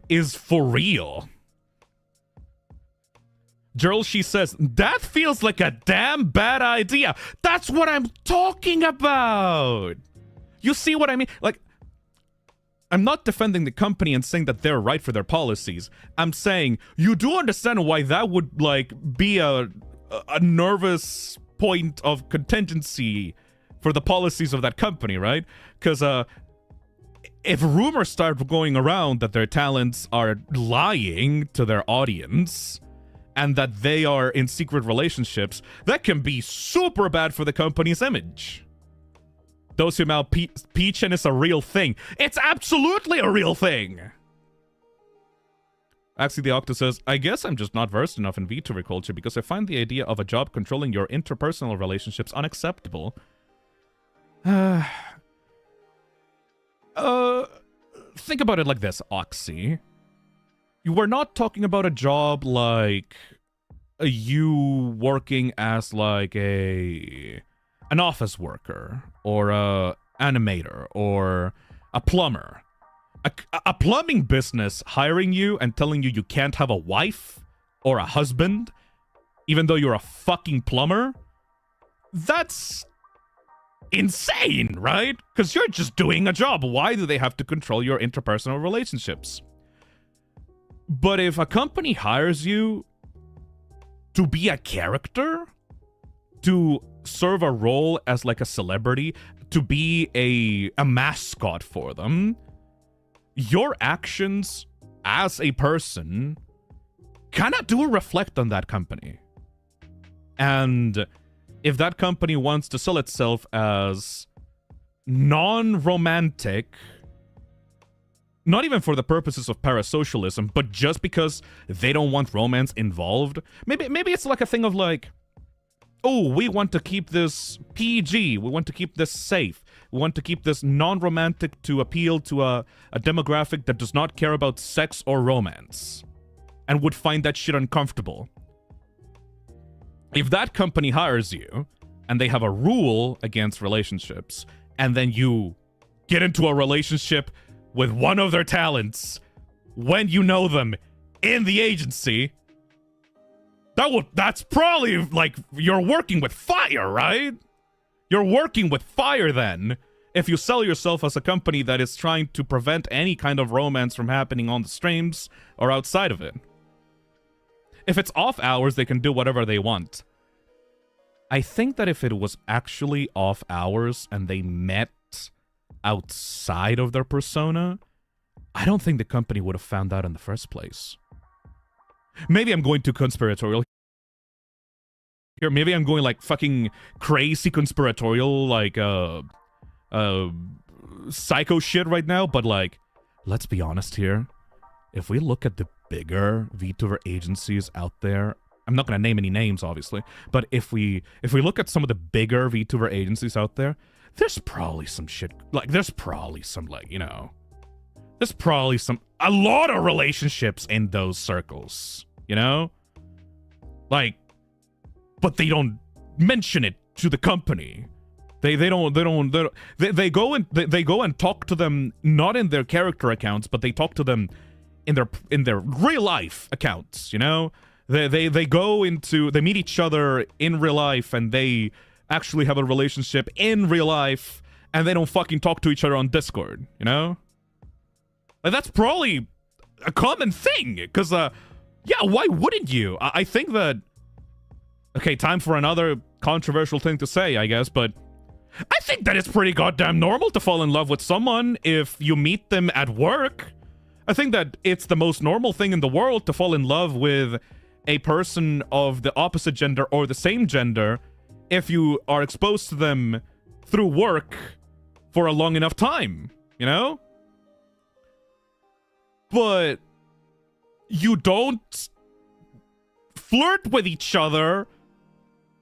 is for real. Gerald, she says, that feels like a damn bad idea. That's what I'm talking about. You see what I mean? Like, I'm not defending the company and saying that they're right for their policies. I'm saying you do understand why that would, like, be a nervous point of contingency for the policies of that company, right? Because if rumors start going around that their talents are lying to their audience and that they are in secret relationships, that can be super bad for the company's image. Those who now Peachin is a real thing. It's absolutely a real thing! Actually, the Octo says, I guess I'm just not versed enough in VTuber culture because I find the idea of a job controlling your interpersonal relationships unacceptable. Think about it like this, Oxy. You were not talking about a job like you working as like an office worker or a animator or a plumber. A plumbing business hiring you and telling you you can't have a wife or a husband even though you're a fucking plumber, that's insane, right? Because you're just doing a job. Why do they have to control your interpersonal relationships? But if a company hires you to be a character, to serve a role as like a celebrity, to be a mascot for them, your actions as a person kind of do reflect on that company. And if that company wants to sell itself as non-romantic, not even for the purposes of parasocialism, but just because they don't want romance involved, maybe it's like a thing of like, oh, we want to keep this PG, we want to keep this safe, we want to keep this non-romantic to appeal to a demographic that does not care about sex or romance, and would find that shit uncomfortable. If that company hires you, and they have a rule against relationships, and then you get into a relationship with one of their talents when you know them in the agency, that's probably like you're working with fire, right? You're working with fire then, if you sell yourself as a company that is trying to prevent any kind of romance from happening on the streams or outside of it. If it's off hours, they can do whatever they want. I think that if it was actually off hours and they met outside of their persona, I don't think the company would have found out in the first place. Maybe I'm going too conspiratorial here. Maybe I'm going like fucking crazy conspiratorial, like psycho shit right now, but like, let's be honest here. If we look at the bigger VTuber agencies out there, I'm not going to name any names, obviously, but if we look at some of the bigger VTuber agencies out there, there's probably some shit, like, there's probably some, like, you know, there's probably a lot of relationships in those circles, you know? Like, but they don't mention it to the company. They go and talk to them, not in their character accounts, but they talk to them in their real life accounts, you know? They meet each other in real life, and they actually have a relationship in real life, and they don't fucking talk to each other on Discord, you know? Like, that's probably a common thing, because, yeah, why wouldn't you? I think that, okay, time for another controversial thing to say, I guess, but I think that it's pretty goddamn normal to fall in love with someone if you meet them at work. I think that it's the most normal thing in the world to fall in love with a person of the opposite gender or the same gender if you are exposed to them through work for a long enough time, you know? But you don't flirt with each other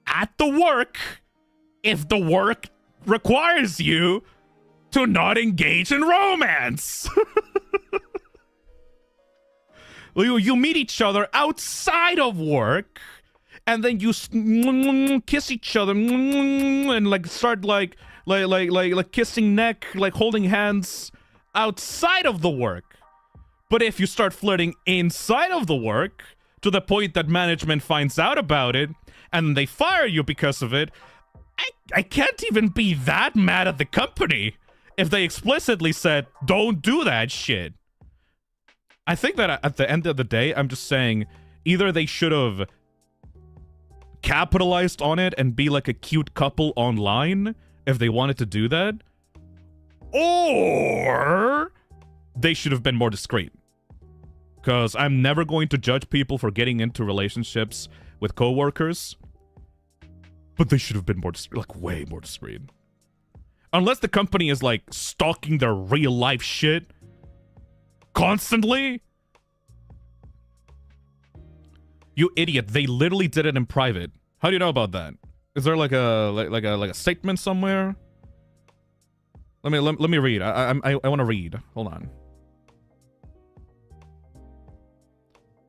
at the work if the work requires you to not engage in romance. You meet each other outside of work, and then you kiss each other and like start like kissing neck, like holding hands outside of the work. But if you start flirting inside of the work to the point that management finds out about it and they fire you because of it, I can't even be that mad at the company if they explicitly said, don't do that shit. I think that at the end of the day, I'm just saying either they should have capitalized on it and be like a cute couple online if they wanted to do that, or they should have been more discreet. Because I'm never going to judge people for getting into relationships with coworkers, but they should have been more discreet, like way more discreet. Unless the company is like stalking their real life shit constantly. You idiot, they literally did it in private. How do you know about that? Is there like a statement somewhere? Let me read. I want to read. Hold on.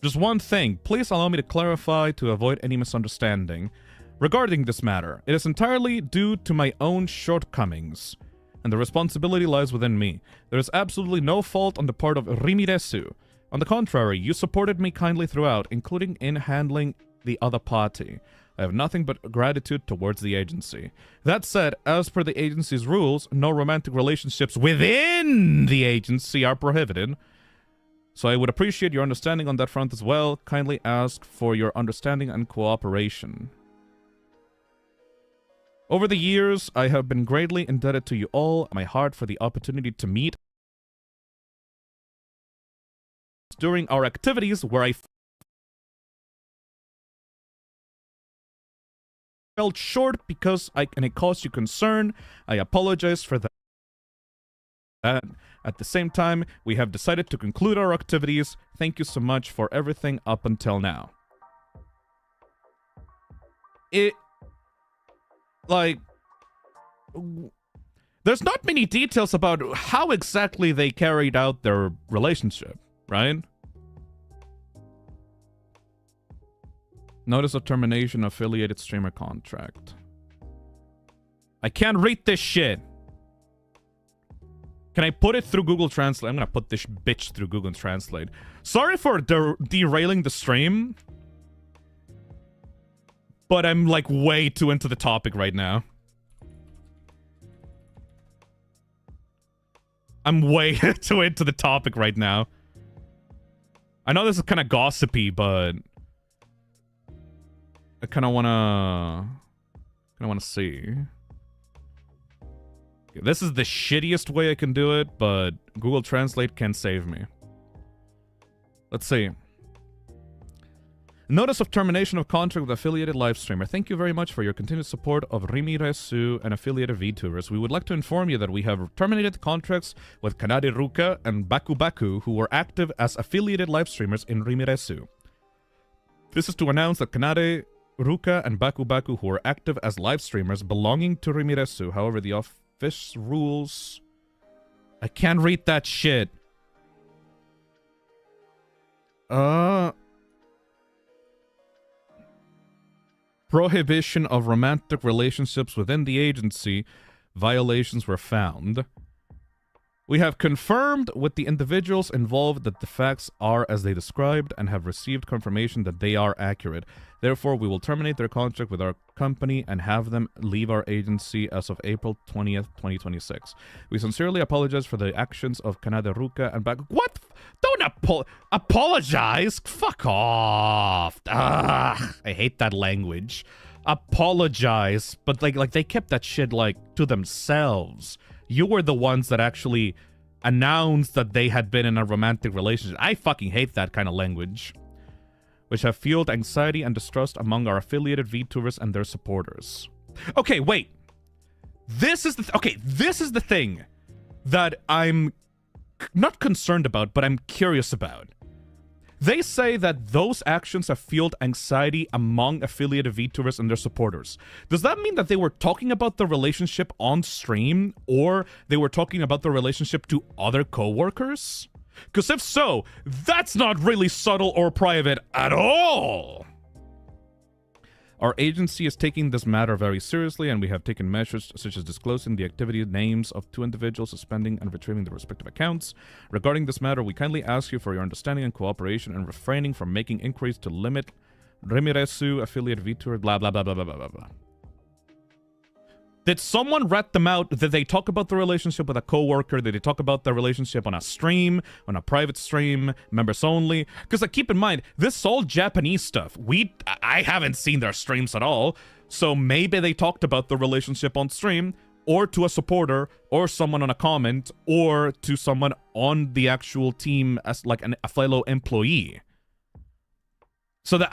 Just one thing. Please allow me to clarify to avoid any misunderstanding. Regarding this matter, it is entirely due to my own shortcomings, and the responsibility lies within me. There is absolutely no fault on the part of Rimiresu. On the contrary, you supported me kindly throughout, including in handling the other party. I have nothing but gratitude towards the agency. That said, as per the agency's rules, no romantic relationships within the agency are prohibited. So I would appreciate your understanding on that front as well. Kindly ask for your understanding and cooperation. Over the years, I have been greatly indebted to you all, my heart for the opportunity to meet during our activities where I felt short because it caused you concern. I apologize for that. At the same time, we have decided to conclude our activities. Thank you so much for everything up until now. There's not many details about how exactly they carried out their relationship, right? Notice of termination affiliated streamer contract. I can't read this shit. Can I put it through Google Translate? I'm gonna put this bitch through Google Translate. Sorry for derailing the stream, but I'm like way too into the topic right now. I'm way too into the topic right now. I know this is kind of gossipy, but I kind of wanna see. This is the shittiest way I can do it, but Google Translate can save me. Let's see. Notice of termination of contract with affiliated live streamer. Thank you very much for your continued support of Rimiresu and affiliated VTubers. We would like to inform you that we have terminated contracts with Kanade Ruka and Baku Baku, who were active as affiliated live streamers in Rimiresu. This is to announce that Kanade Ruka and Baku Baku, who were active as live streamers belonging to Rimiresu. However, the office rules... I can't read that shit. Prohibition of romantic relationships within the agency. Violations were found. We have confirmed with the individuals involved that the facts are as they described and have received confirmation that they are accurate. Therefore, we will terminate their contract with our company and have them leave our agency as of April 20th, 2026. We sincerely apologize for the actions of Kanade Ruka and Baku. What? Don't apologize? Fuck off. I hate that language. apologize, but like they kept that shit like to themselves. You were the ones that actually announced that they had been in a romantic relationship. I fucking hate that kind of language. Which have fueled anxiety and distrust among our affiliated VTubers and their supporters. Okay, wait. This is the this is the thing that I'm not concerned about, but I'm curious about. They say that those actions have fueled anxiety among affiliated VTubers and their supporters. Does that mean that they were talking about the relationship on stream, or they were talking about the relationship to other coworkers? Because if so, that's not really subtle or private at all. Our agency is taking this matter very seriously, and we have taken measures such as disclosing the activity names of 2 individuals, suspending and retrieving their respective accounts. Regarding this matter, we kindly ask you for your understanding and cooperation and refraining from making inquiries to limit Remiresu affiliate VTuber, blah, blah, blah, blah, blah, blah, blah. Did someone rat them out? Did they talk about the relationship with a coworker? Did they talk about the relationship on a stream, on a private stream, members only? Because keep in mind, this is all Japanese stuff. I haven't seen their streams at all, so maybe they talked about the relationship on stream, or to a supporter, or someone on a comment, or to someone on the actual team as like a fellow employee. So that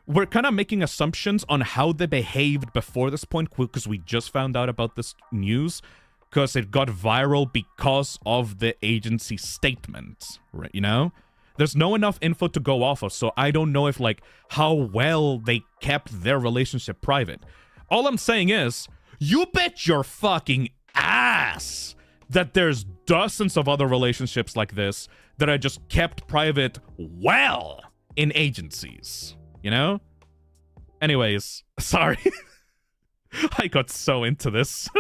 we're kind of making assumptions on how they behaved before this point, because we just found out about this news, because it got viral because of the agency statement, right? You know? There's no enough info to go off of, so I don't know if, like, how well they kept their relationship private. All I'm saying is, you bet your fucking ass that there's dozens of other relationships like this that are just kept private well in agencies. You know? Anyways, sorry. I got so into this.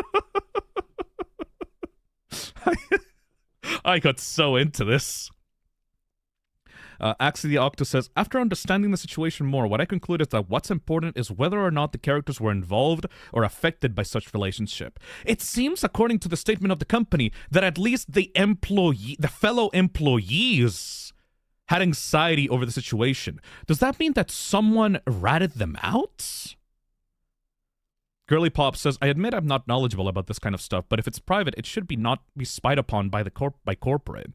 I got so into this. Axie the Octo says, after understanding the situation more, what I conclude is that what's important is whether or not the characters were involved or affected by such relationship. It seems, according to the statement of the company, that at least the fellow employees had anxiety over the situation. Does that mean that someone ratted them out? Girly Pop says, I admit I'm not knowledgeable about this kind of stuff, but if it's private, it should not be spied upon by corporate.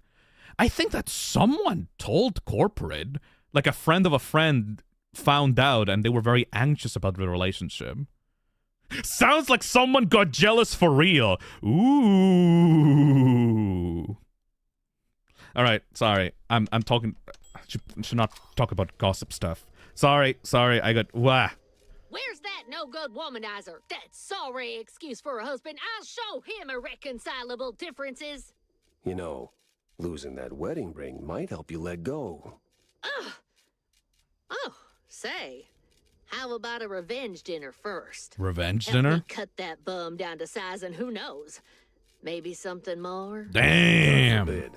I think that someone told corporate, like a friend of a friend found out, and they were very anxious about the relationship. Sounds like someone got jealous for real. Ooh. All right, sorry. I'm talking. Should not talk about gossip stuff. Sorry. I got wah. Where's that no-good womanizer? That sorry excuse for a husband. I'll show him irreconcilable differences. You know, losing that wedding ring might help you let go. Ugh. Oh, say, how about a revenge dinner first? Revenge Help dinner? me cut that bum down to size, and who knows, maybe something more. Damn. God forbid.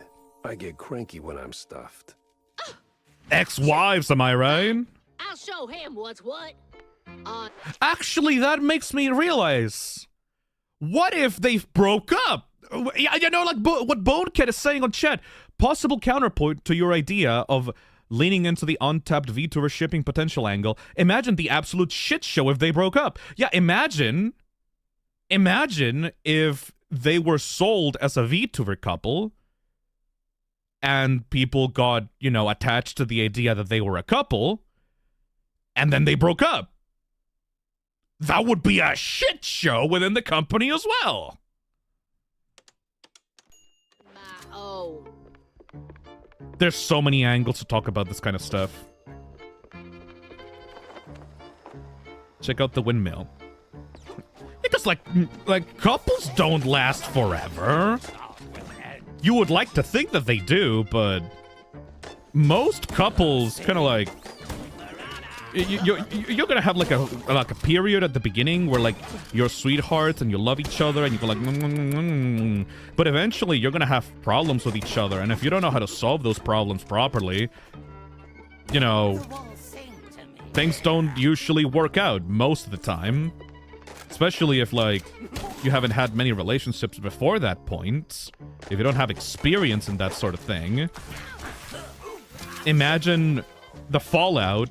I get cranky when I'm stuffed. Ex-wives, am I right? I'll show him what's what. Actually, that makes me realize, what if they broke up? You know, like what Bonecat is saying on chat. Possible counterpoint to your idea of leaning into the untapped VTuber shipping potential angle. Imagine the absolute shit show if they broke up. Yeah, imagine if they were sold as a VTuber couple, and people got, you know, attached to the idea that they were a couple, and then they broke up. That would be a shit show within the company as well. Oh. There's so many angles to talk about this kind of stuff. Check out the windmill. Because, like couples don't last forever. You would like to think that they do, but most couples kind of like you're gonna have like a period at the beginning where like you're sweethearts and you love each other and you go like but eventually you're gonna have problems with each other, and if you don't know how to solve those problems properly, you know, things don't usually work out most of the time. Especially if, like, you haven't had many relationships before that point. If you don't have experience in that sort of thing. Imagine the fallout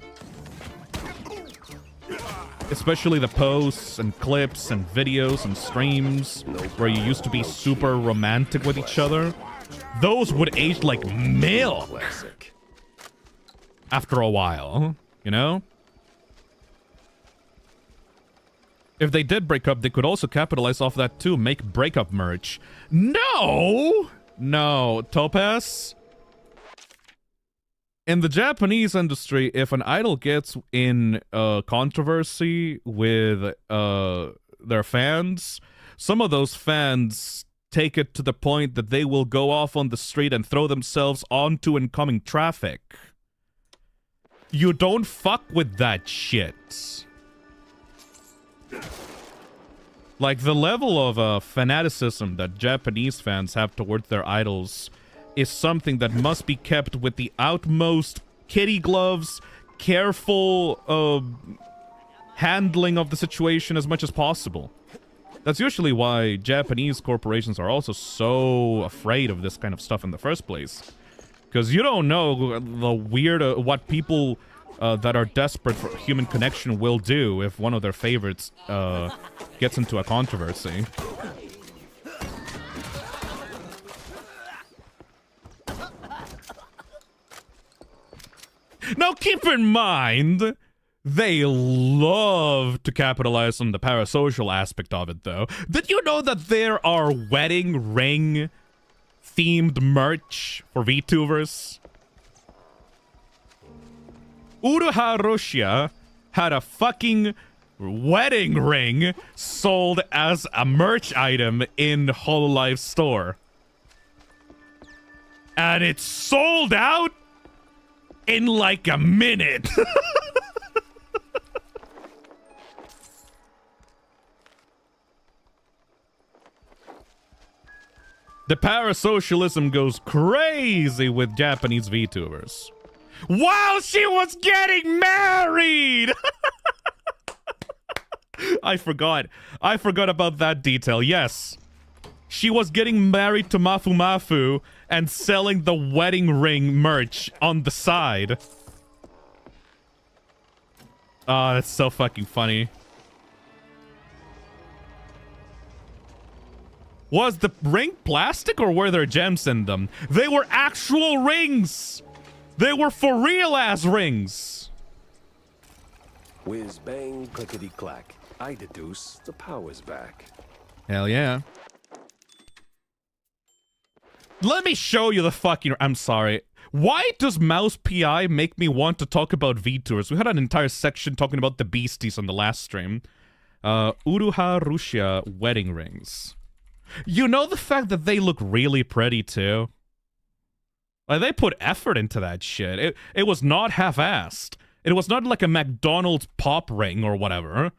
especially the posts and clips and videos and streams where you used to be super romantic with each other, those would age like milk after a while, you know? If they did break up, they could also capitalize off that too, make breakup merch. No! No, Topaz? In the Japanese industry, if an idol gets in controversy with their fans, some of those fans take it to the point that they will go off on the street and throw themselves onto incoming traffic. You don't fuck with that shit. Like, the level of fanaticism that Japanese fans have towards their idols is something that must be kept with the utmost kitty gloves, careful handling of the situation as much as possible. That's usually why Japanese corporations are also so afraid of this kind of stuff in the first place. Because you don't know the weird, what people that are desperate for human connection will do if one of their favorites gets into a controversy. Now keep in mind, they love to capitalize on the parasocial aspect of it, though. Did you know that there are wedding ring themed merch for VTubers? Uruha Russia had a fucking wedding ring sold as a merch item in Hololive store. And it sold out in like a minute. The parasocialism goes crazy with Japanese VTubers. While she was getting married! I forgot about that detail. Yes. She was getting married to Mafu Mafu and selling the wedding ring merch on the side. Oh, that's so fucking funny. Was the ring plastic or were there gems in them? They were actual rings! They were for real ass rings! Whiz bang, clickety clack. I deduce the power's back. Hell yeah. Let me show you the fucking... I'm sorry. Why does Mouse PI make me want to talk about VTubers? We had an entire section talking about the beasties on the last stream. Uruha Russia wedding rings. You know the fact that they look really pretty too? Like, they put effort into that shit. It was not half-assed. It was not like a McDonald's pop ring or whatever.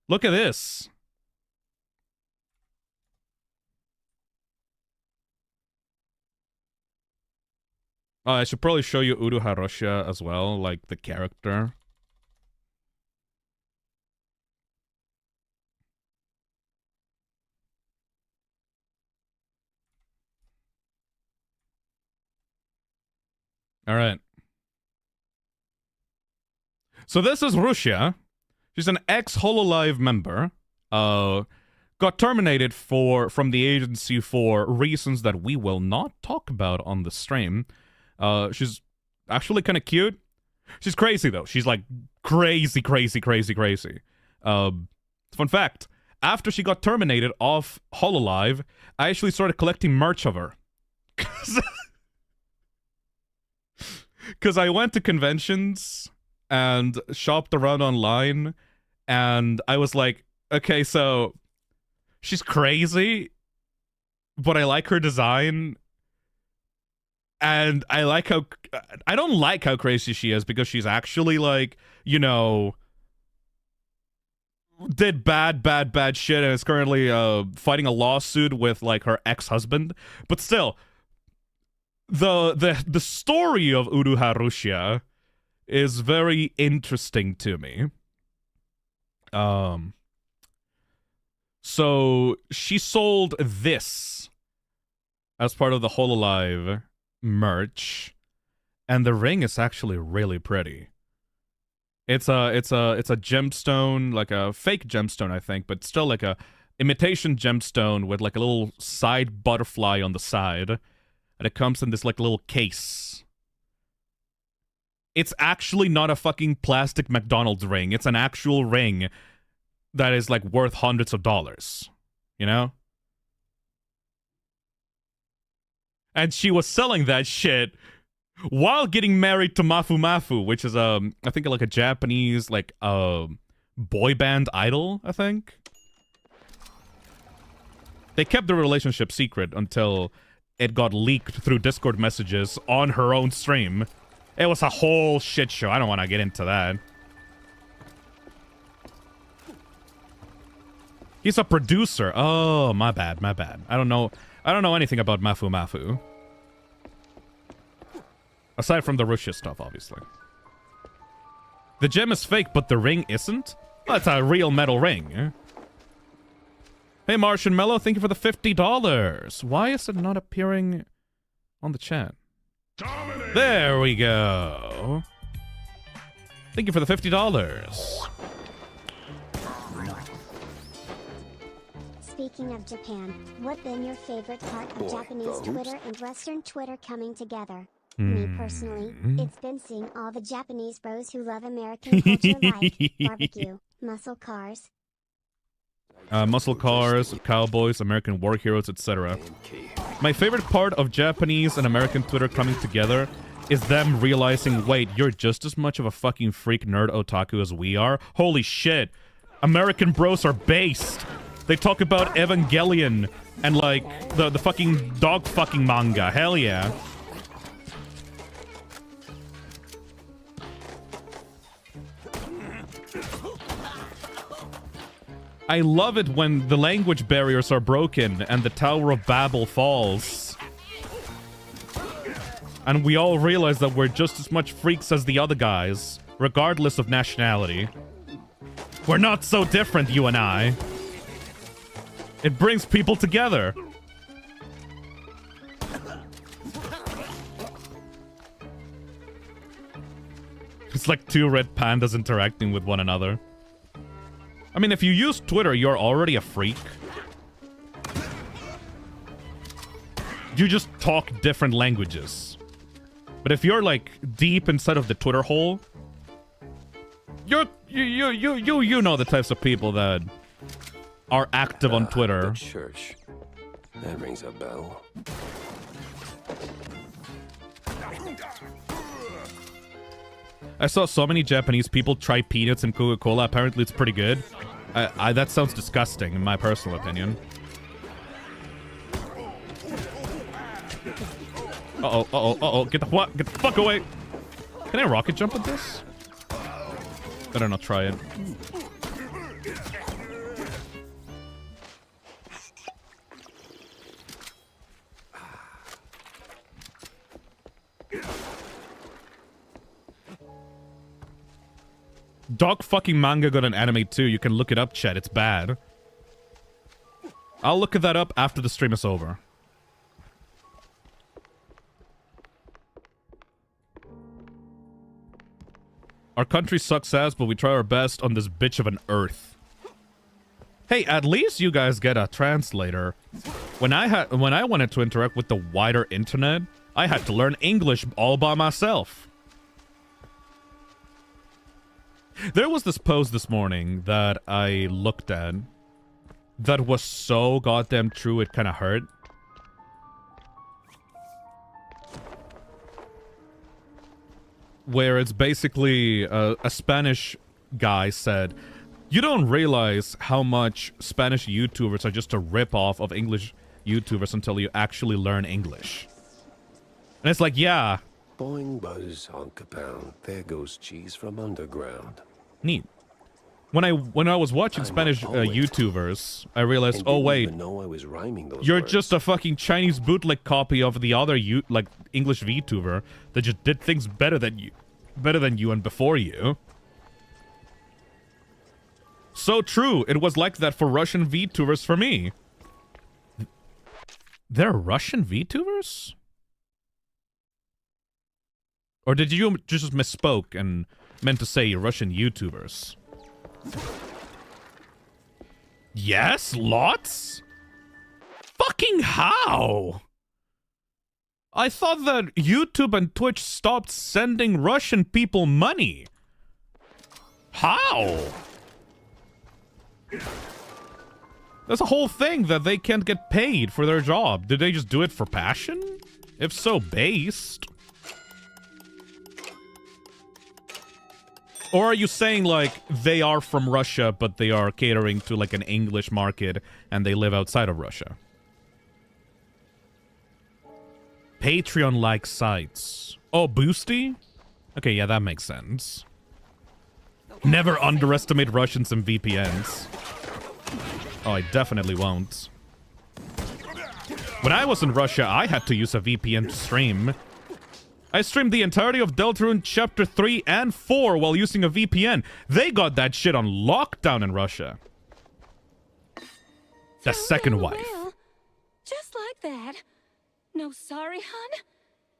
Look at this. I should probably show you Uruha Russia as well, like the character. All right. So this is Russia. She's an ex-Hololive member. Got terminated from the agency for reasons that we will not talk about on the stream. She's actually kind of cute. She's crazy, though. She's like crazy, crazy, crazy, crazy. Fun fact. After she got terminated off Hololive, I actually started collecting merch of her. Because I went to conventions and shopped around online, and I was like, okay, so she's crazy, but I like her design, and I don't like how crazy she is because she's actually like, you know, did bad shit and is currently fighting a lawsuit with like her ex-husband, but still. The story of Uruha Russia is very interesting to me. So she sold this as part of the Hololive merch, and the ring is actually really pretty. It's a gemstone, like a fake gemstone, I think, but still like a imitation gemstone with like a little side butterfly on the side. And it comes in this like little case. It's actually not a fucking plastic McDonald's ring. It's an actual ring that is like worth hundreds of dollars. You know? And she was selling that shit while getting married to Mafu Mafu, which is I think like a Japanese like boy band idol, I think. They kept the relationship secret until it got leaked through Discord messages on her own stream. It was a whole shit show. I don't want to get into that. He's a producer. Oh, my bad, my bad. I don't know anything about Mafu Mafu. Aside from the Russia stuff, obviously. The gem is fake, but the ring isn't? Well, it's a real metal ring. Eh? Hey, Martian Mellow, thank you for the $50. Why is it not appearing on the chat? Dominate. There we go. Thank you for the $50. Speaking of Japan, what been your favorite part of Japanese Twitter and Western Twitter coming together? Me personally, it's been seeing all the Japanese bros who love American culture like barbecue, muscle cars, cowboys, American war heroes, etc. My favorite part of Japanese and American Twitter coming together is them realizing, wait, you're just as much of a fucking freak nerd otaku as we are? Holy shit. American bros are based. They talk about Evangelion and like the fucking dog fucking manga. Hell yeah. I love it when the language barriers are broken and the Tower of Babel falls. And we all realize that we're just as much freaks as the other guys, regardless of nationality. We're not so different, you and I. It brings people together. It's like two red pandas interacting with one another. I mean, if you use Twitter, you're already a freak. You just talk different languages. But if you're like deep inside of the Twitter hole, you know the types of people that are active on Twitter. The church. That rings a bell. I saw so many Japanese people try peanuts and Coca-Cola. Apparently it's pretty good. That sounds disgusting, in my personal opinion. Uh-oh. Get the fuck away. Can I rocket jump with this? Better not try it. Dog fucking manga got an anime too. You can look it up, chat. It's bad. I'll look that up after the stream is over. Our country sucks ass, but we try our best on this bitch of an earth. Hey, at least you guys get a translator. When I wanted to interact with the wider internet, I had to learn English all by myself. There was this post this morning that I looked at that was so goddamn true it kind of hurt. Where it's basically a Spanish guy said, you don't realize how much Spanish YouTubers are just a rip-off of English YouTubers until you actually learn English. And it's like, yeah. Boing, buzz, honk a pound. There goes cheese from underground. Neat. When I was watching Spanish YouTubers, I realized, oh wait, know I was rhyming those you're words. just a fucking Chinese bootleg copy of the other English VTuber that just did things better than you and before you. So true. It was like that for Russian VTubers for me. They're Russian VTubers? Or did you just misspoke and meant to say Russian YouTubers? Yes, lots? Fucking how? I thought that YouTube and Twitch stopped sending Russian people money. How? There's a whole thing that they can't get paid for their job. Did they just do it for passion? If so, based. Or are you saying, like, they are from Russia, but they are catering to, like, an English market, and they live outside of Russia? Patreon-like sites. Oh, Boosty? Okay, yeah, that makes sense. Never underestimate Russians and VPNs. Oh, I definitely won't. When I was in Russia, I had to use a VPN to stream. I streamed the entirety of Deltarune Chapter 3 and 4 while using a VPN. They got that shit on lockdown in Russia. The second wife. Just like that. No sorry, hun.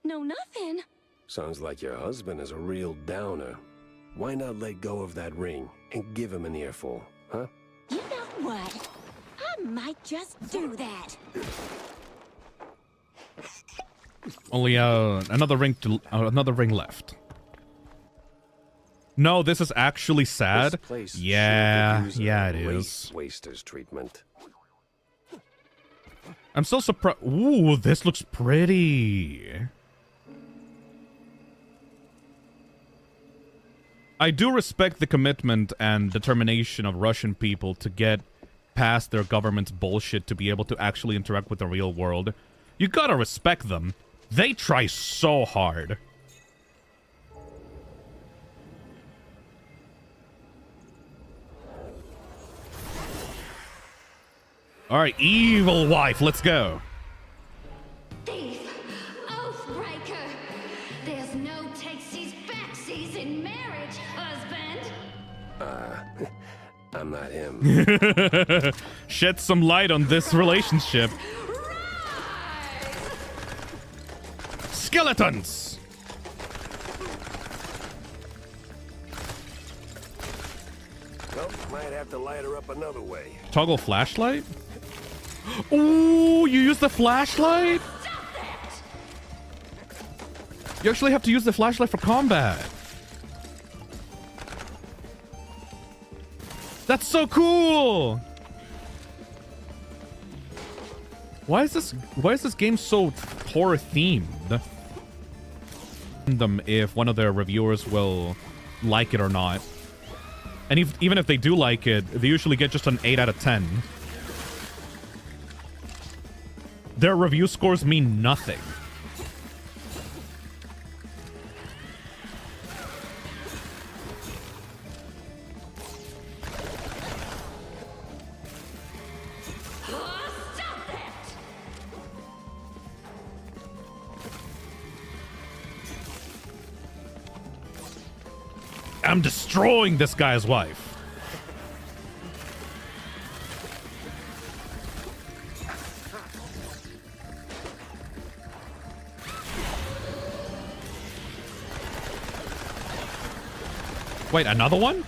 No nothing. Sounds like your husband is a real downer. Why not let go of that ring and give him an earful, huh? You know what? I might just do that. Only another ring left. No, this is actually sad. Yeah, it is. Wasters treatment. I'm so surprised. Ooh, this looks pretty. I do respect the commitment and determination of Russian people to get past their government's bullshit to be able to actually interact with the real world. You gotta respect them. They try so hard. Alright, evil wife, let's go. Thief! Oathbreaker! There's no takesies backsies in marriage, husband! I'm not him. Shed some light on this relationship. Skeletons! Well, might have to light her up another way. Toggle flashlight? Ooh, you use the flashlight? You actually have to use the flashlight for combat. That's so cool! Why is this game so horror themed? Them if one of their reviewers will like it or not. And even if they do like it, they usually get just an 8 out of 10. Their review scores mean nothing. I'm destroying this guy's wife. Wait, another one?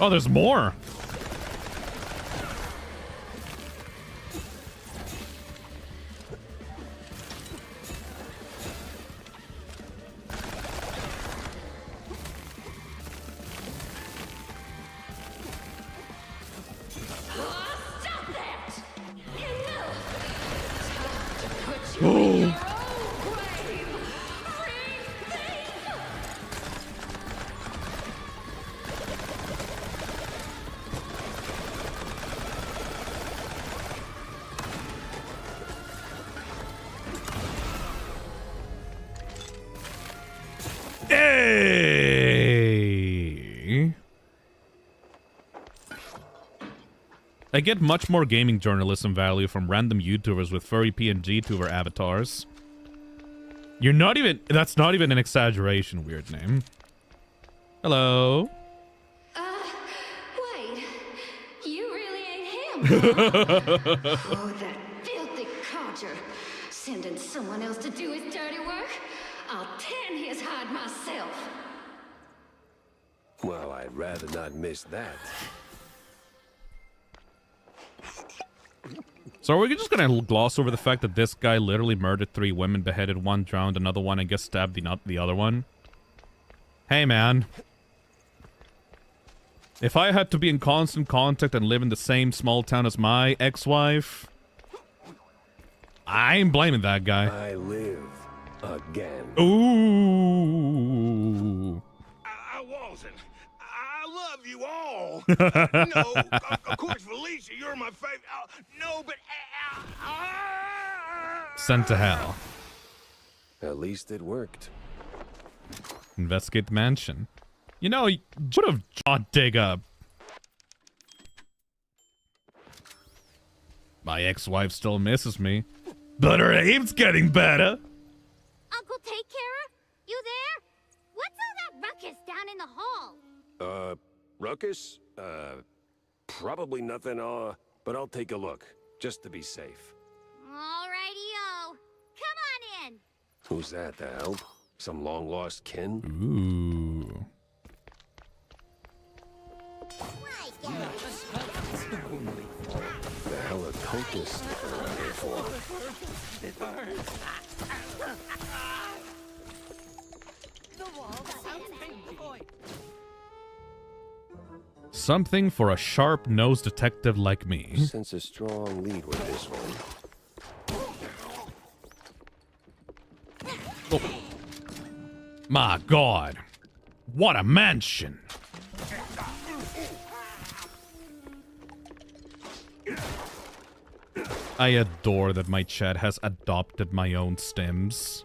Oh, there's more. I get much more gaming journalism value from random YouTubers with furry PNG tuber avatars. You're not even... That's not even an exaggeration, weird name. Hello? Wait. You really ain't him, huh? Oh, that filthy codger. Sending someone else to do his dirty work? I'll tan his hide myself. Well, I'd rather not miss that. So are we just gonna gloss over the fact that this guy literally murdered 3 women, beheaded 1, drowned another 1, and guess stabbed the other one? Hey, man. If I had to be in constant contact and live in the same small town as my ex-wife, I ain't blaming that guy. I live again. Ooh. I wasn't. I love you all. No, of course, Felicia, you're my favorite. No, but... Sent to hell. At least it worked. Investigate the mansion. You know, you should have John dig up. My ex-wife still misses me, but her aim's getting better. Uncle Take Carer, you there? What's all that ruckus down in the hall? Ruckus? Probably nothing, but I'll take a look, just to be safe. Alrighty-o. Come on in. Who's that, the help? Some long-lost kin? Ooh. The hell are cultists sticking around here for? Something for a sharp-nosed detective like me. Sense a strong lead with this one. Oh. My God. What a mansion. I adore that my chat has adopted my own stims.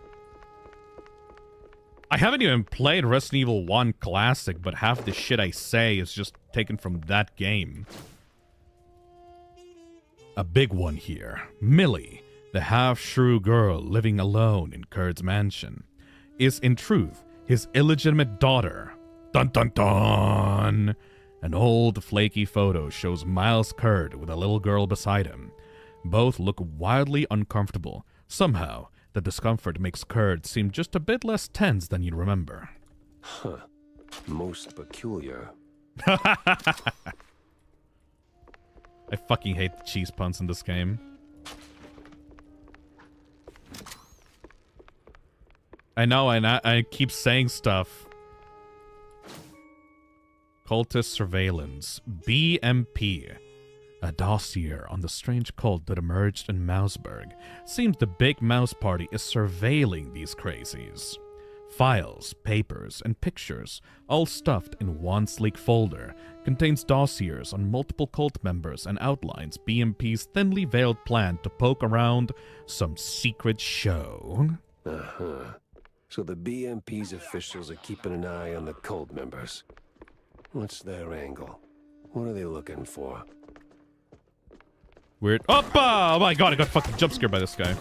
I haven't even played Resident Evil 1 Classic, but half the shit I say is just taken from that game. A big one here. Millie, the half-shrew girl living alone in Kurt's mansion, is in truth his illegitimate daughter. Dun dun dun! An old flaky photo shows Miles Kurt with a little girl beside him. Both look wildly uncomfortable. Somehow, the discomfort makes Kurt seem just a bit less tense than you'd remember. Huh. Most peculiar. I fucking hate the cheese puns in this game. I know, I keep saying stuff. Cultist surveillance. BMP. A dossier on the strange cult that emerged in Mouseburg. Seems the big mouse party is surveilling these crazies. Files, papers, and pictures, all stuffed in one sleek folder, contains dossiers on multiple cult members and outlines BMP's thinly veiled plan to poke around some secret show. Uh-huh. So the BMP's officials are keeping an eye on the cult members. What's their angle? What are they looking for? Weird. Oppa! Oh my God, I got fucking jump scared by this guy.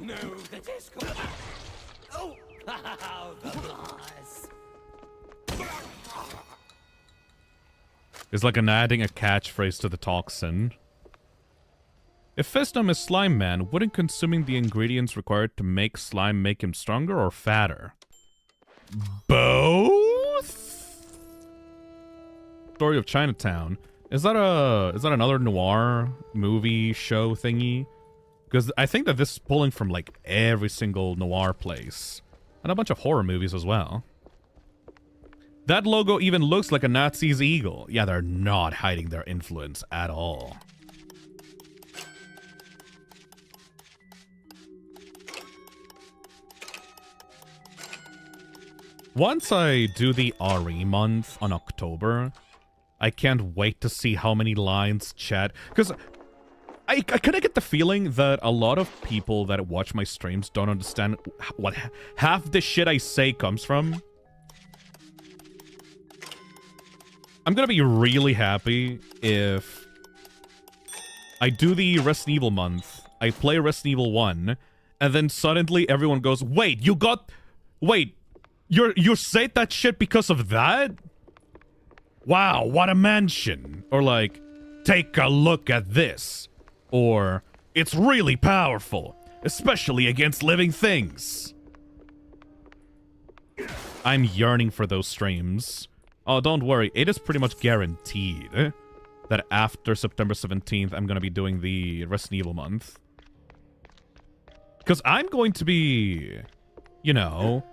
No, the disco. Oh, the boss. It's like an adding a catchphrase to the toxin. If Fistum is Slime Man, wouldn't consuming the ingredients required to make slime make him stronger or fatter? Both? Story of Chinatown. Is that another noir movie show thingy? Because I think that this is pulling from like every single noir place. And a bunch of horror movies as well. That logo even looks like a Nazi's eagle. Yeah, they're not hiding their influence at all. Once I do the RE month on October, I can't wait to see how many lines chat. Because I kind of get the feeling that a lot of people that watch my streams don't understand what half the shit I say comes from. I'm gonna be really happy if I do the Resident Evil month, I play Resident Evil 1, and then suddenly everyone goes, wait, you said that shit because of that? wow, what a mansion. Or like, take a look at this. Or, it's really powerful, especially against living things. I'm yearning for those streams. Oh, don't worry. It is pretty much guaranteed that after September 17th, I'm going to be doing the Resident Evil month. Because I'm going to be, you know...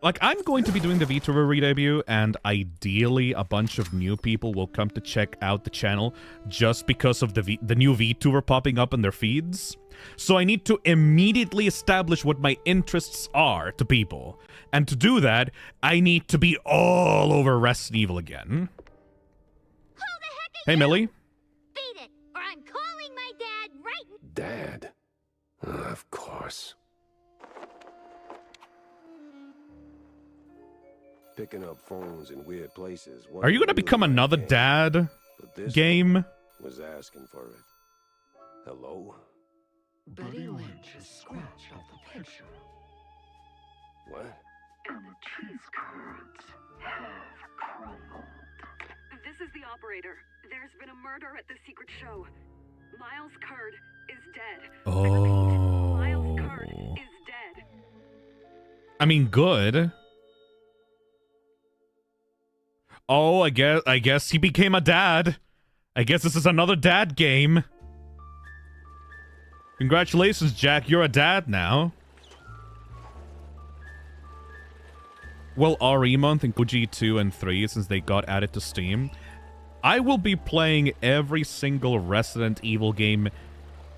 like, I'm going to be doing the VTuber re-debut, and ideally a bunch of new people will come to check out the channel just because of the new VTuber popping up in their feeds. So I need to immediately establish what my interests are to people. And to do that, I need to be all over Resident Evil again. Hey, Millie. Beat it, or I'm calling my dad right. Dad? Of course. Picking up phones in weird places. Are you gonna become another dad game? Was asking for it. Hello? Buddy Lynch is scratched off the picture. What? And the cheese curds have crumbled. This is the operator. There's been a murder at the secret show. Miles Curd is dead. Oh. Miles Curd is dead. I mean, good. Oh, I guess he became a dad. I guess this is another dad game. Congratulations, Jack. You're a dad now. Well, RE month and Fuji 2 and 3, since they got added to Steam, I will be playing every single Resident Evil game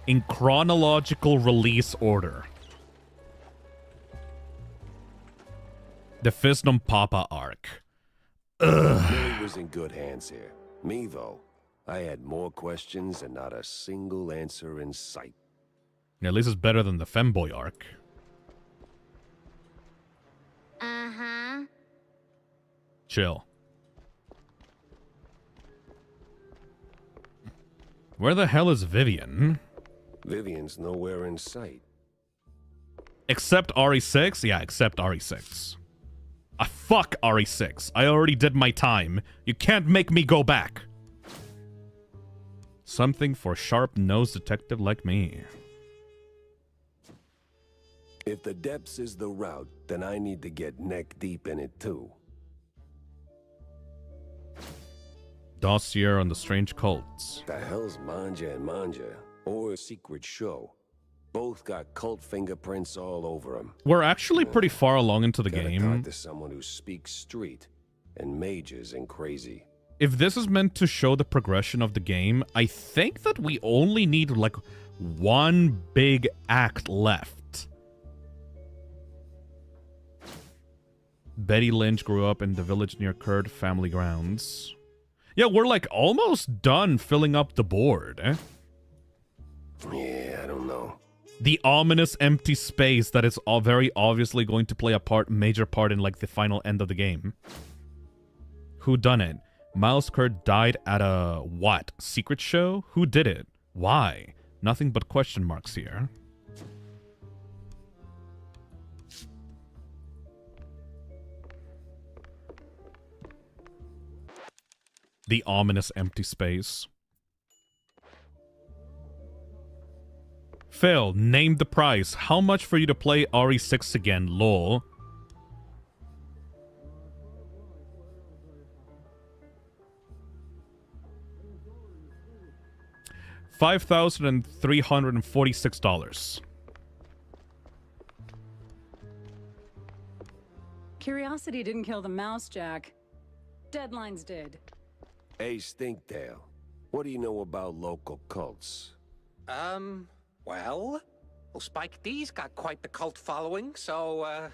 in chronological release order. The Fisnum Papa arc. Ugh. Billy was in good hands here. Me, though, I had more questions and not a single answer in sight. At least it's better than the Femboy arc. Uh-huh. Chill. Where the hell is Vivian? Vivian's nowhere in sight. Except RE6? Yeah, except RE6. Fuck RE6. I already did my time. You can't make me go back. Something for a sharp-nosed detective like me. If the depths is the route, then I need to get neck deep in it too. Dossier on the strange cults. The hell's Manja and Manja? Or a secret show? Both got cult fingerprints all over them. We're actually pretty far along into the game. Talk to someone who speaks street and majors and crazy. If this is meant to show the progression of the game, I think that we only need like one big act left. Betty Lynch grew up in the village near Curd family grounds. Yeah, we're like almost done filling up the board. Yeah, I don't know. The ominous empty space that is all very obviously going to play a major part in like the final end of the game. Who done it? Miles Curd died at a what? Secret show? Who did it? Why? Nothing but question marks here. The ominous empty space. Phil, name the price. How much for you to play RE6 again, lol? $5,346. Curiosity didn't kill the mouse, Jack. Deadlines did. Hey, Stinktail, what do you know about local cults? Well, Spike D's got quite the cult following, so,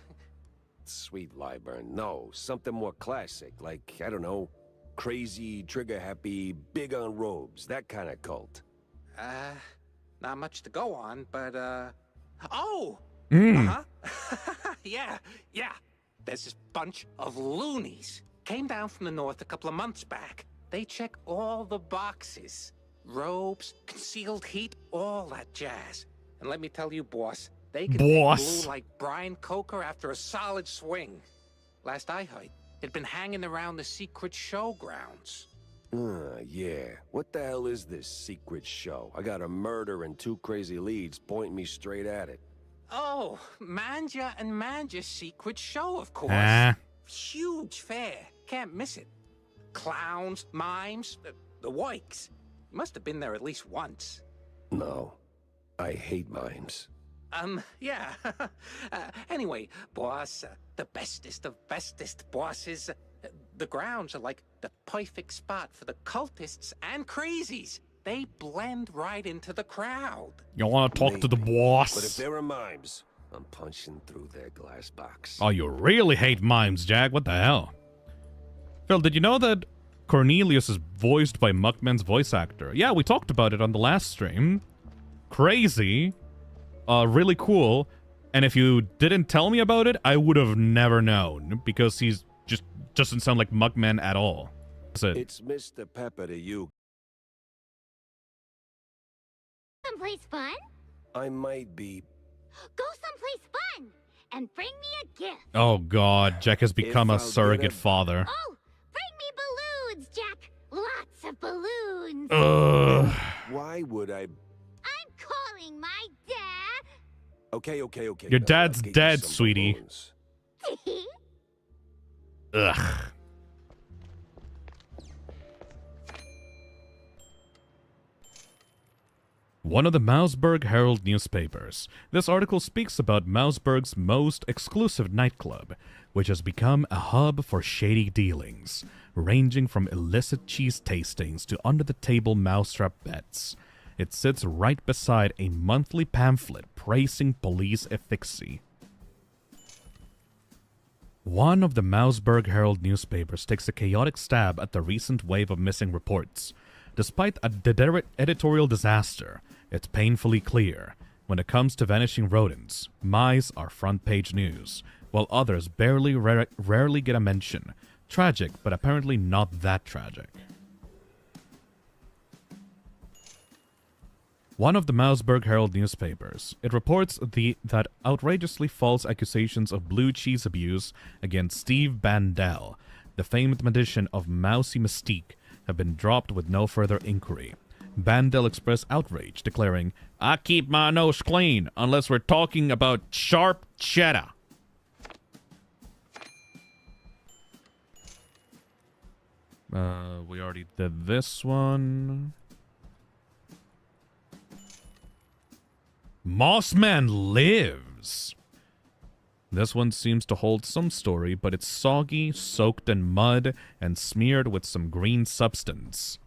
Sweet Lyburn, no, something more classic, like, I don't know, crazy, trigger-happy, big on robes, that kind of cult. Not much to go on, but, oh! Yeah. There's this bunch of loonies. Came down from the north a couple of months back. They check all the boxes. Robes, concealed heat, all that jazz. And let me tell you, boss, they can take blue like Brian Coker after a solid swing. Last I heard, It'd been hanging around the secret show grounds. Yeah. What the hell is this secret show? I got a murder and 2 crazy leads pointing me straight at it. Oh, Manja and Manja's secret show, of course. Ah. Huge fair. Can't miss it. Clowns, mimes, the Wikes. Must have been there at least once. No. I hate mimes. Yeah. Anyway, boss, the bestest of bestest bosses. The grounds are like the perfect spot for the cultists and crazies. They blend right into the crowd. You want to talk to the boss? But if there are mimes, I'm punching through their glass box. Oh, you really hate mimes, Jack. What the hell? Phil, did you know that Cornelius is voiced by Muckman's voice actor? Yeah, we talked about it on the last stream. Crazy. Really cool. And if you didn't tell me about it, I would have never known. Because he's just doesn't sound like Muckman at all. That's it. It's Mr. Pepper to you. Someplace fun? I might be... Go someplace fun! And bring me a gift! Oh god, Jack has become a surrogate father. Oh! Bring me balloons, Jack! Lots of balloons! Ugh. Why would I... I'm calling my dad! Okay. Your No, dad's I'll get you dead, some sweetie. balloons. Ugh. One of the Mouseburg Herald newspapers. This article speaks about Mouseburg's most exclusive nightclub, which has become a hub for shady dealings, ranging from illicit cheese tastings to under-the-table mousetrap bets. It sits right beside a monthly pamphlet praising police efficacy. One of the Mouseburg Herald newspapers takes a chaotic stab at the recent wave of missing reports. Despite a editorial disaster, it's painfully clear. When it comes to vanishing rodents, mice are front-page news, while others rarely get a mention. Tragic, but apparently not that tragic. One of the Mouseburg Herald newspapers. It reports that outrageously false accusations of blue cheese abuse against Steve Bandel, the famed magician of Mousy Mystique, have been dropped with no further inquiry. Bandel expressed outrage, declaring, "I keep my nose clean unless we're talking about sharp cheddar." We already did this one. Mossman lives! This one seems to hold some story, but it's soggy, soaked in mud, and smeared with some green substance.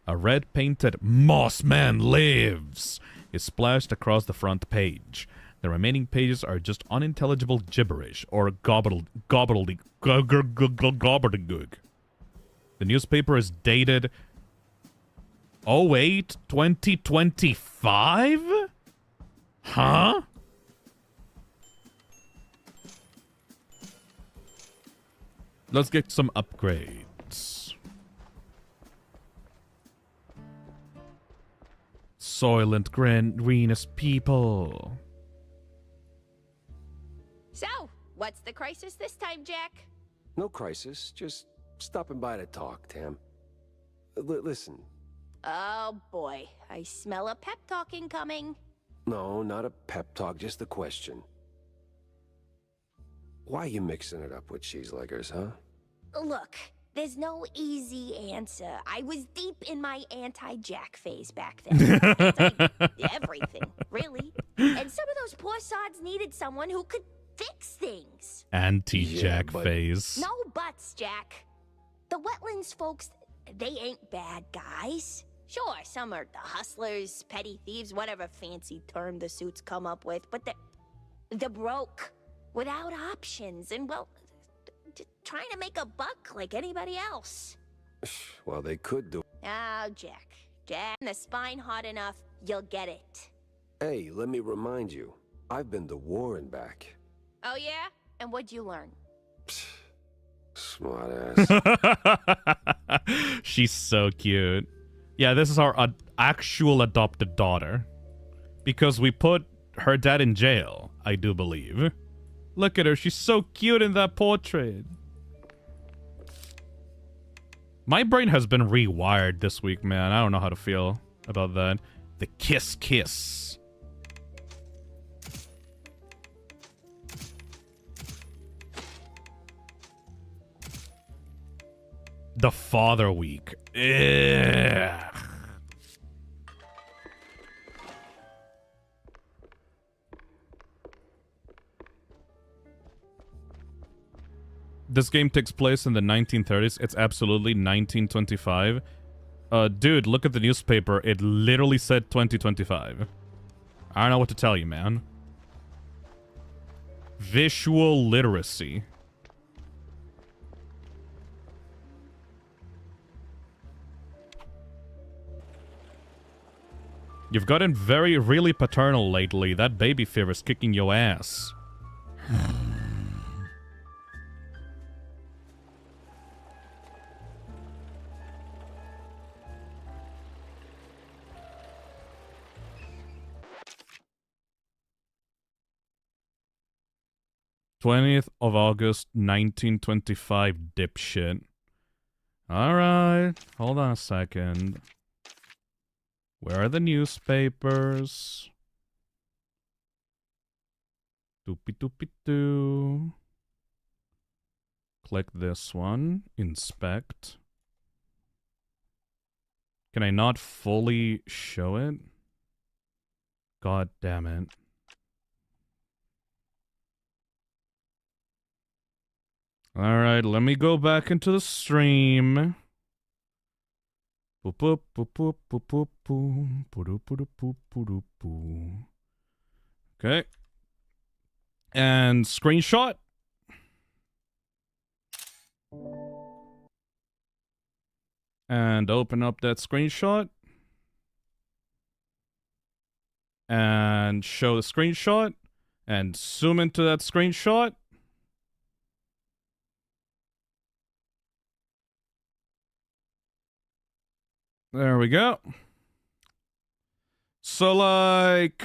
A red-painted "Mossman lives" is splashed across the front page. The remaining pages are just unintelligible gibberish or gobbledygook. The newspaper is dated 08/2025? Huh? Let's get some upgrades. Soylent greenest people. So, what's the crisis this time, Jack? No crisis, just stopping by to talk, Tam. Listen. Oh boy, I smell a pep talk incoming. No, not a pep talk, just a question. Why are you mixing it up with cheeseleggers, huh? Look, there's no easy answer. I was deep in my anti-Jack phase back then. Everything, really. And some of those poor sods needed someone who could fix things. Anti-Jack phase. No buts, Jack. The Wetlands folks, they ain't bad guys. Sure, some are the hustlers, petty thieves, whatever fancy term the suits come up with, but they're broke, without options, and, well, trying to make a buck like anybody else. Well, they could do... Oh, Jack, the spine hot enough, you'll get it. Hey, let me remind you, I've been to war and back. Oh, yeah? And what'd you learn? Smart ass. She's so cute. Yeah, this is our actual adopted daughter. Because we put her dad in jail, I do believe. Look at her, she's so cute in that portrait. My brain has been rewired this week, man. I don't know how to feel about that. The kiss kiss. The Father Week. Ugh. This game takes place in the 1930s. It's absolutely 1925. Dude, look at the newspaper. It literally said 2025. I don't know what to tell you, man. Visual literacy. You've gotten really paternal lately. That baby fever is kicking your ass. 20th of August, 1925, dipshit. Alright, hold on a second. Where are the newspapers? Doopy doopy doo. Click this one. Inspect. Can I not fully show it? God damn it. Alright, let me go back into the stream. Boop boop boop boop boop boop boop boop boop boop boop boop. Okay. And screenshot. And open up that screenshot. And show the screenshot. And zoom into that screenshot. There we go. So, like...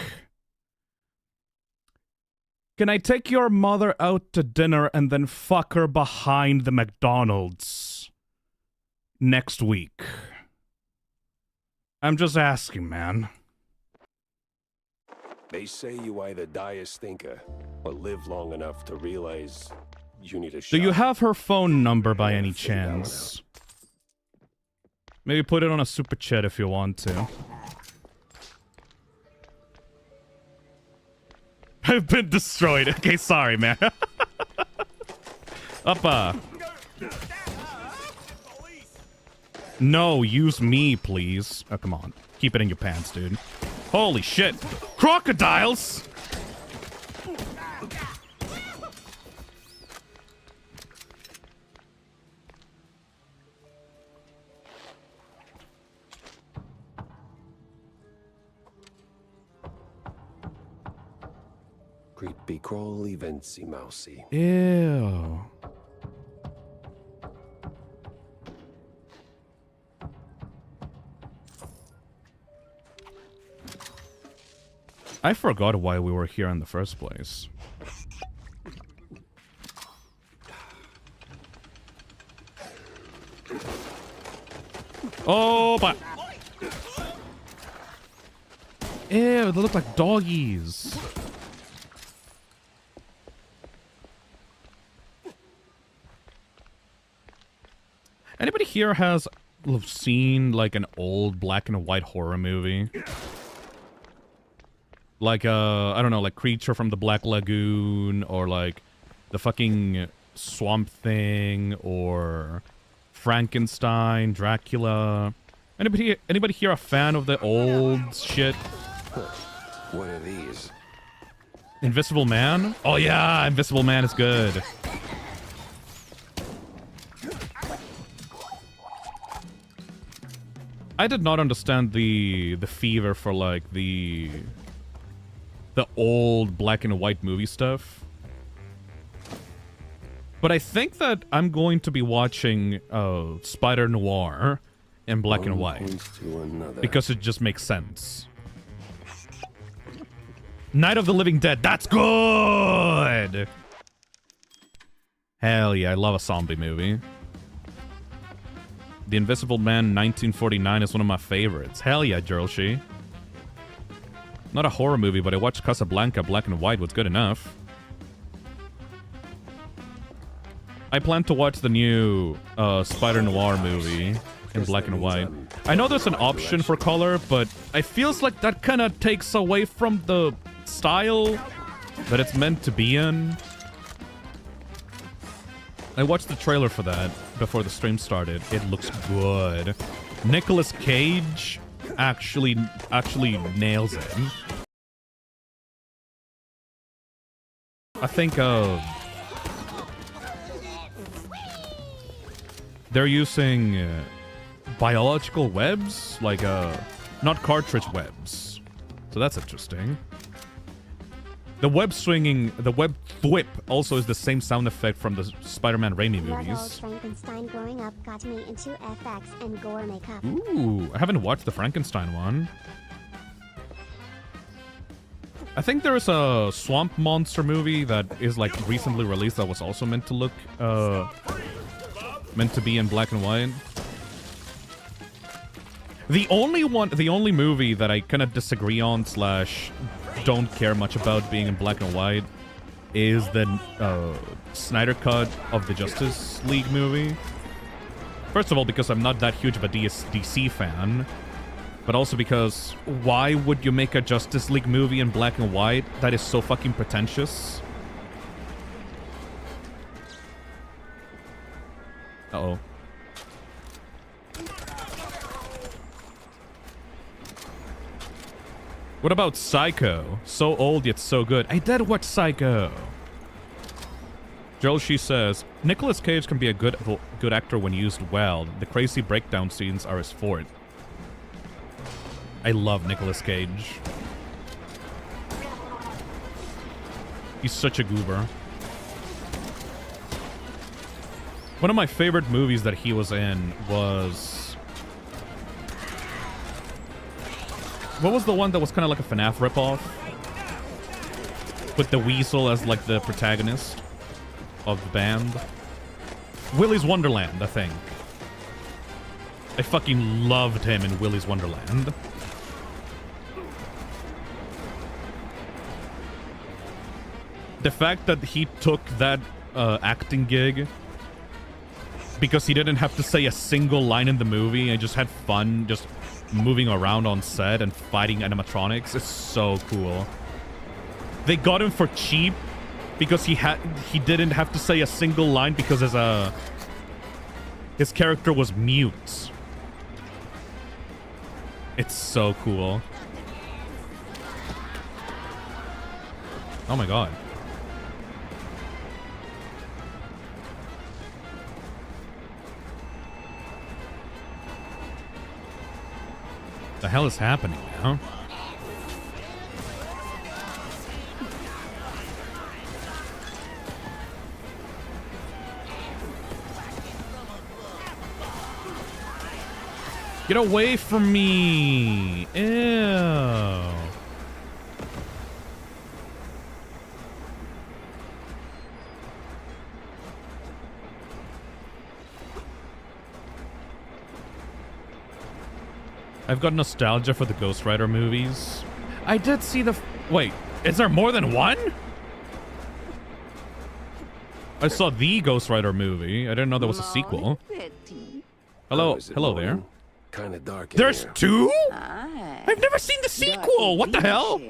Can I take your mother out to dinner and then fuck her behind the McDonald's next week? I'm just asking, man. They say you either die a stinker or live long enough to realize you need a shot. Do you have her phone number by any chance? Maybe put it on a super chat if you want to. I've been destroyed. Okay, sorry, man. Uppa. No, use me, please. Oh, come on. Keep it in your pants, dude. Holy shit. Crocodiles! Creepy crawly vency mousy. Ew. I forgot why we were here in the first place. Oh, but... Ew, they look like doggies. Anybody here has seen, like, an old black and white horror movie? Like, I don't know, like Creature from the Black Lagoon, or like the fucking Swamp Thing, or Frankenstein, Dracula. Anybody here a fan of the old shit? What are these? Invisible Man? Oh yeah, Invisible Man is good. I did not understand the fever for like the old black and white movie stuff. But I think that I'm going to be watching Spider Noir in black and white. Because it just makes sense. Night of the Living Dead, that's good! Hell yeah, I love a zombie movie. The Invisible Man 1949 is one of my favorites. Hell yeah, Jerlshi. Not a horror movie, but I watched Casablanca black and white was good enough. I plan to watch the new Spider Noir movie in black and white. I know there's an option for color, but I feels like that kind of takes away from the style that it's meant to be in. I watched the trailer for that before the stream started. It looks good. Nicolas Cage actually nails it. I think they're using biological webs, like not cartridge webs. So that's interesting. The web swinging, the web thwip also is the same sound effect from the Spider-Man Raimi movies. Frankenstein growing up got me into FX and gore makeup. Ooh, I haven't watched the Frankenstein one. I think there is a swamp monster movie that is like recently released that was also meant to look, meant to be in black and white. The only movie that I kind of disagree on / don't care much about being in black and white is the Snyder cut of the Justice League movie. First of all, because I'm not that huge of a DC fan, but also because why would you make a Justice League movie in black and white? That is so fucking pretentious. Uh-oh. What about Psycho? So old yet so good. I did watch Psycho. Joshi says, Nicolas Cage can be a good actor when used well. The crazy breakdown scenes are his forte. I love Nicolas Cage. He's such a goober. One of my favorite movies that he was in was... What was the one that was kind of like a FNAF ripoff? With the Weasel as like the protagonist of the band. Willy's Wonderland, I think. I fucking loved him in Willy's Wonderland. The fact that he took that acting gig because he didn't have to say a single line in the movie and just had fun just moving around on set and fighting animatronics is so cool. They got him for cheap because he didn't have to say a single line because his character was mute. It's so cool. Oh my god. The hell is happening now? Get away from me! Ew. I've got nostalgia for the Ghost Rider movies. I did see the... Wait, is there more than one? I saw the Ghost Rider movie. I didn't know there was a sequel. Hello, hello there. Kind of dark. There's two? I've never seen the sequel. What the hell?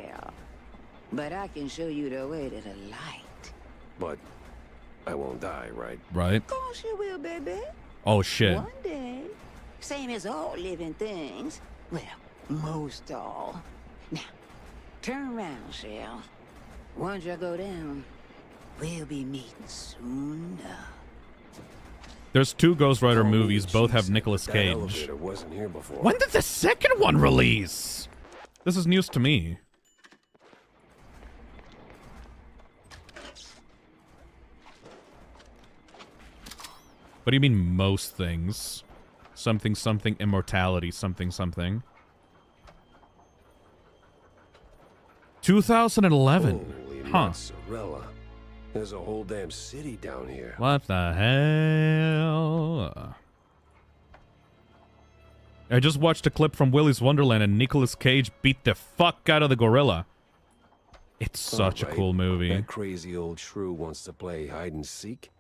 But I can show you the way to the light. But I won't die, right? Right. Of course you will, baby. Oh shit. One day, same as all living things. Well, most all. Now, turn around, Shell. Once you go down, we'll be meeting soon enough. There's two Ghost Rider movies. Both have Nicolas Cage. Wasn't here before. When did the second one release? This is news to me. What do you mean most things? Something, something, immortality, something, something. 2011. Holy Huh. mozzarella. There's a whole damn city down here. What the hell? I just watched a clip from Willy's Wonderland and Nicolas Cage beat the fuck out of the gorilla. It's such a cool movie. That crazy old shrew wants to play hide and seek?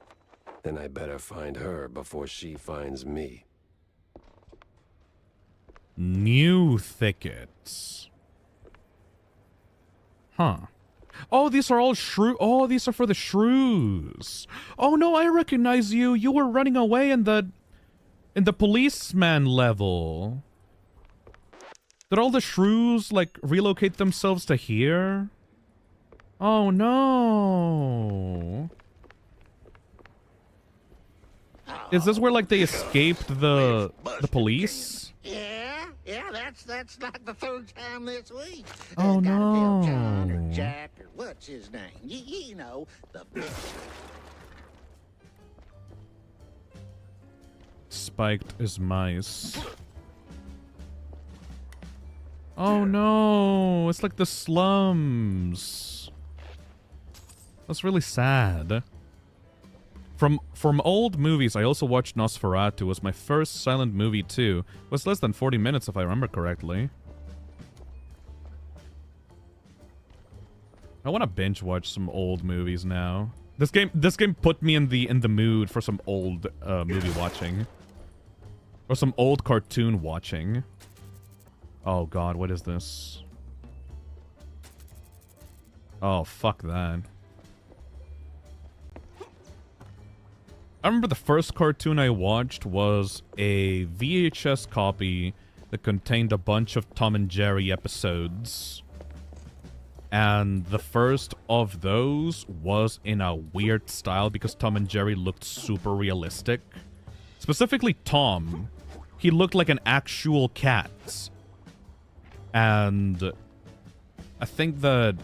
Then I better find her before she finds me. New thickets. Huh. Oh, these are all shrew. Oh, these are for the shrews. Oh no, I recognize you. You were running away in the policeman level. Did all the shrews like relocate themselves to here? Oh no. Is this where like they escaped the police? Yeah, that's like the third time this week. Oh Gotta tell John no. or Jack or what's his name? You know, the big... Spiked as mice. Oh no, it's like the slums. That's really sad. From old movies, I also watched Nosferatu. It was my first silent movie too. It was less than 40 minutes if I remember correctly. I want to binge watch some old movies now. This game put me in the mood for some old movie watching. Or some old cartoon watching. Oh god, what is this? Oh, fuck that. I remember the first cartoon I watched was a VHS copy that contained a bunch of Tom and Jerry episodes. And the first of those was in a weird style because Tom and Jerry looked super realistic. Specifically Tom. He looked like an actual cat. And I think that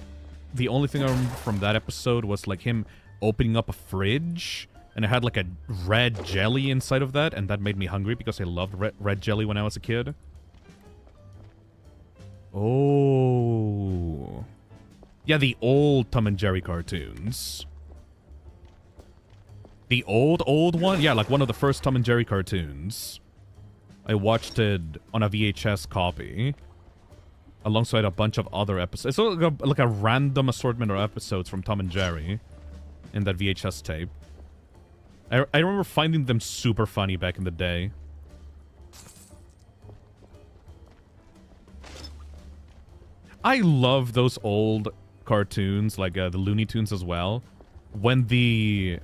the only thing I remember from that episode was like him opening up a fridge. And it had like a red jelly inside of that, and that made me hungry because I loved red jelly when I was a kid. Oh. Yeah, the old Tom and Jerry cartoons. The old one? Yeah, like one of the first Tom and Jerry cartoons. I watched it on a VHS copy. Alongside a bunch of other episodes. It's like a random assortment of episodes from Tom and Jerry in that VHS tape. I remember finding them super funny back in the day. I love those old cartoons, like the Looney Tunes as well. When the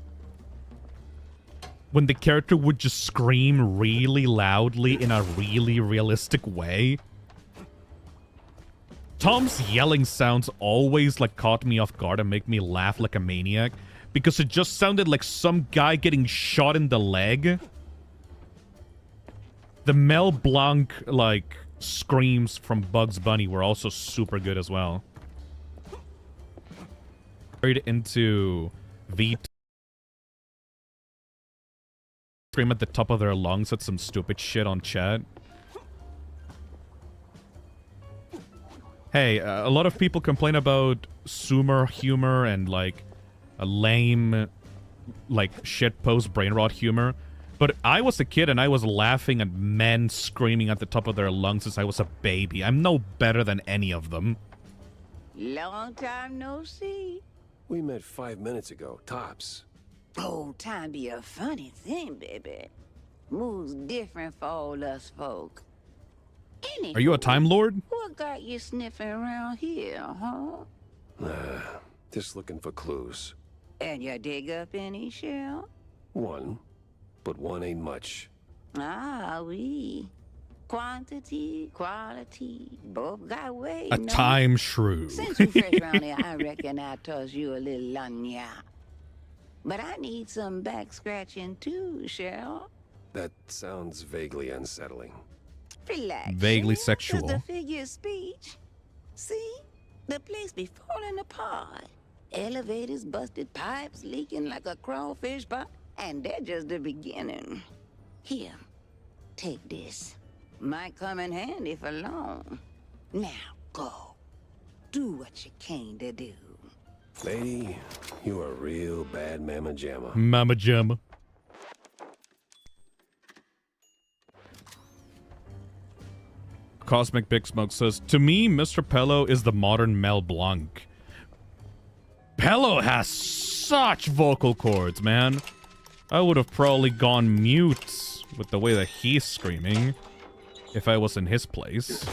character would just scream really loudly in a really realistic way. Tom's yelling sounds always like caught me off guard and make me laugh like a maniac. Because it just sounded like some guy getting shot in the leg. The Mel Blanc, like, screams from Bugs Bunny were also super good as well. Carried into V2. Scream at the top of their lungs at some stupid shit on chat. Hey, a lot of people complain about Sumer humor and, like, a lame, like, shitpost brain rot humor. But I was a kid and I was laughing at men screaming at the top of their lungs as I was a baby. I'm no better than any of them. Long time no see. We met 5 minutes ago, tops. Oh, time be a funny thing, baby. Moves different for all us folk. Are you a Time Lord? What got you sniffing around here, huh? Just looking for clues. And you dig up any shell? One, but one ain't much. Ah, oui. Quantity, quality, both got weight. A time shrew. Since you fresh around here, I reckon I toss you a little lanya. But I need some back scratching too, Shell. That sounds vaguely unsettling. Relax. Vaguely Shell. sexual. Just a figure of speech. See? The place be falling apart. Elevators busted, pipes leaking like a crawfish pot. And they're just the beginning. Here, take this. Might come in handy for long. Now, go. Do what you came to do. Lady, you are a real bad mamma jamma. Mama jamma. Cosmic Big Smoke says, to me, Mr. Pello is the modern Mel Blanc. Pello has such vocal cords, man. I would have probably gone mute with the way that he's screaming if I was in his place.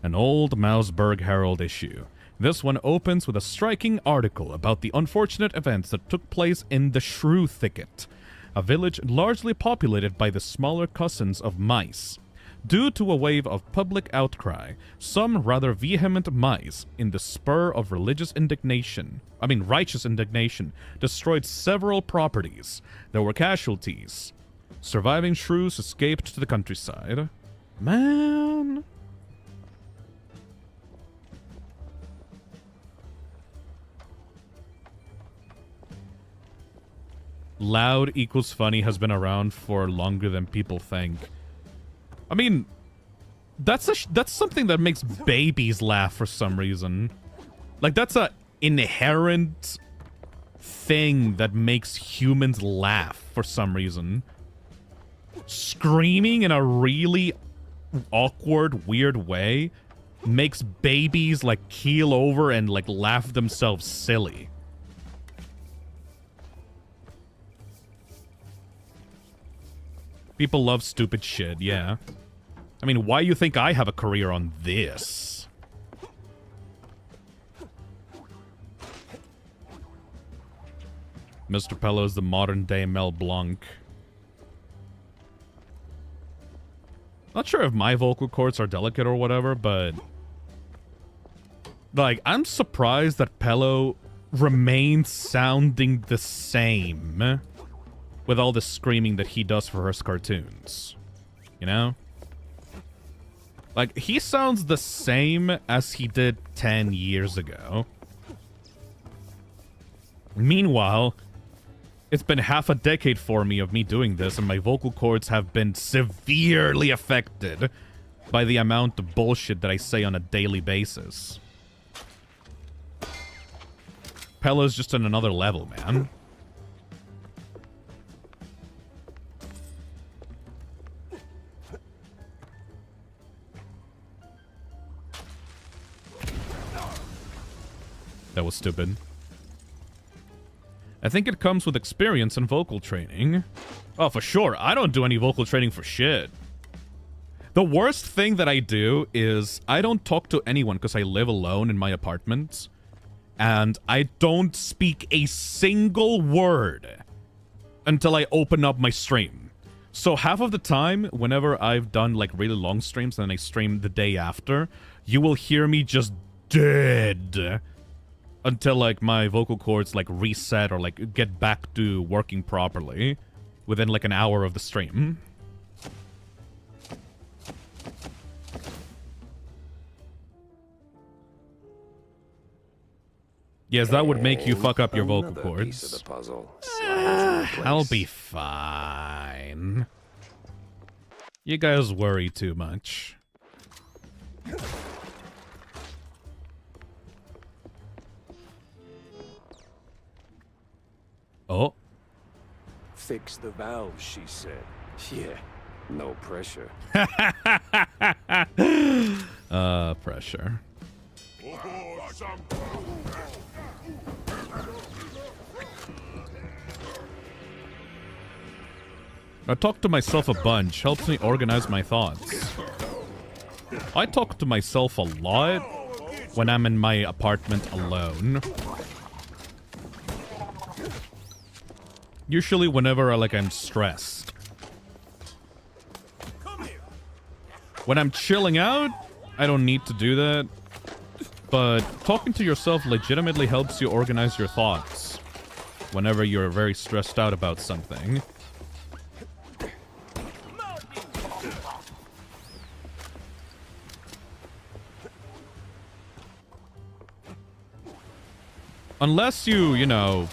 An old Mouseburg Herald issue. This one opens with a striking article about the unfortunate events that took place in the Shrew Thicket, a village largely populated by the smaller cousins of mice. Due to a wave of public outcry, some rather vehement mice, in the spur of righteous indignation, destroyed several properties. There were casualties. Surviving shrews escaped to the countryside. Man... Loud equals funny has been around for longer than people think. I mean, that's something that makes babies laugh for some reason. Like, that's a inherent thing that makes humans laugh for some reason. Screaming in a really awkward, weird way makes babies, like, keel over and, like, laugh themselves silly. People love stupid shit, yeah. I mean, why you think I have a career on this? Mr. Pello is the modern-day Mel Blanc. Not sure if my vocal cords are delicate or whatever, but... like, I'm surprised that Pello remains sounding the same with all the screaming that he does for his cartoons. You know? Like, he sounds the same as he did 10 years ago. Meanwhile, it's been half a decade for me of me doing this, and my vocal cords have been severely affected by the amount of bullshit that I say on a daily basis. Pello's just on another level, man. That was stupid. I think it comes with experience and vocal training. Oh, for sure. I don't do any vocal training for shit. The worst thing that I do is I don't talk to anyone because I live alone in my apartment. And I don't speak a single word until I open up my stream. So half of the time, whenever I've done like really long streams and I stream the day after, you will hear me just dead. Until, like, my vocal cords, like, reset or, like, get back to working properly within, like, an hour of the stream. Yes, that would make you fuck up your vocal cords. Piece of the puzzle. I'll be fine. You guys worry too much. Oh. Fix the valve, she said. Yeah, no pressure. Pressure. I talk to myself a bunch. Helps me organize my thoughts. I talk to myself a lot when I'm in my apartment alone. Usually whenever I'm stressed. When I'm chilling out, I don't need to do that. But talking to yourself legitimately helps you organize your thoughts whenever you're very stressed out about something. Unless you know,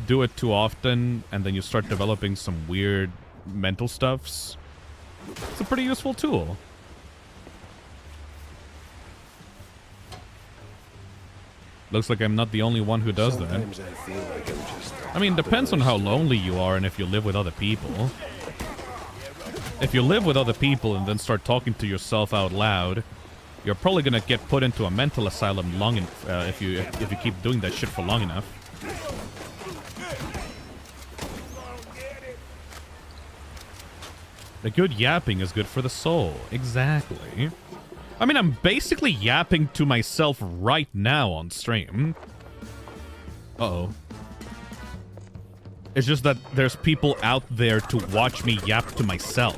do it too often and then you start developing some weird mental stuffs. It's a pretty useful tool. Looks like I'm not the only one who does that. Sometimes I feel like I'm just I mean, depends on how lonely you are and if you live with other people. if you live with other people and then start talking to yourself out loud, you're probably gonna get put into a mental asylum long if you keep doing that shit for long enough. The good yapping is good for the soul. Exactly. I mean, I'm basically yapping to myself right now on stream. Uh-oh. It's just that there's people out there to watch me yap to myself.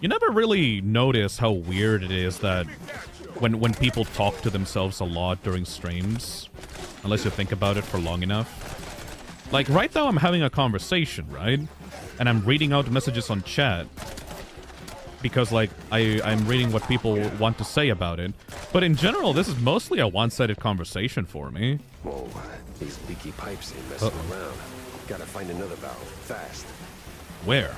You never really notice how weird it is that when people talk to themselves a lot during streams, unless you think about it for long enough. Like, right now I'm having a conversation, right? And I'm reading out messages on chat because, like, I'm reading what people want to say about it. But in general, this is mostly a one-sided conversation for me. Whoa, these leaky pipes ain't messing around. Gotta find another valve, fast. Where?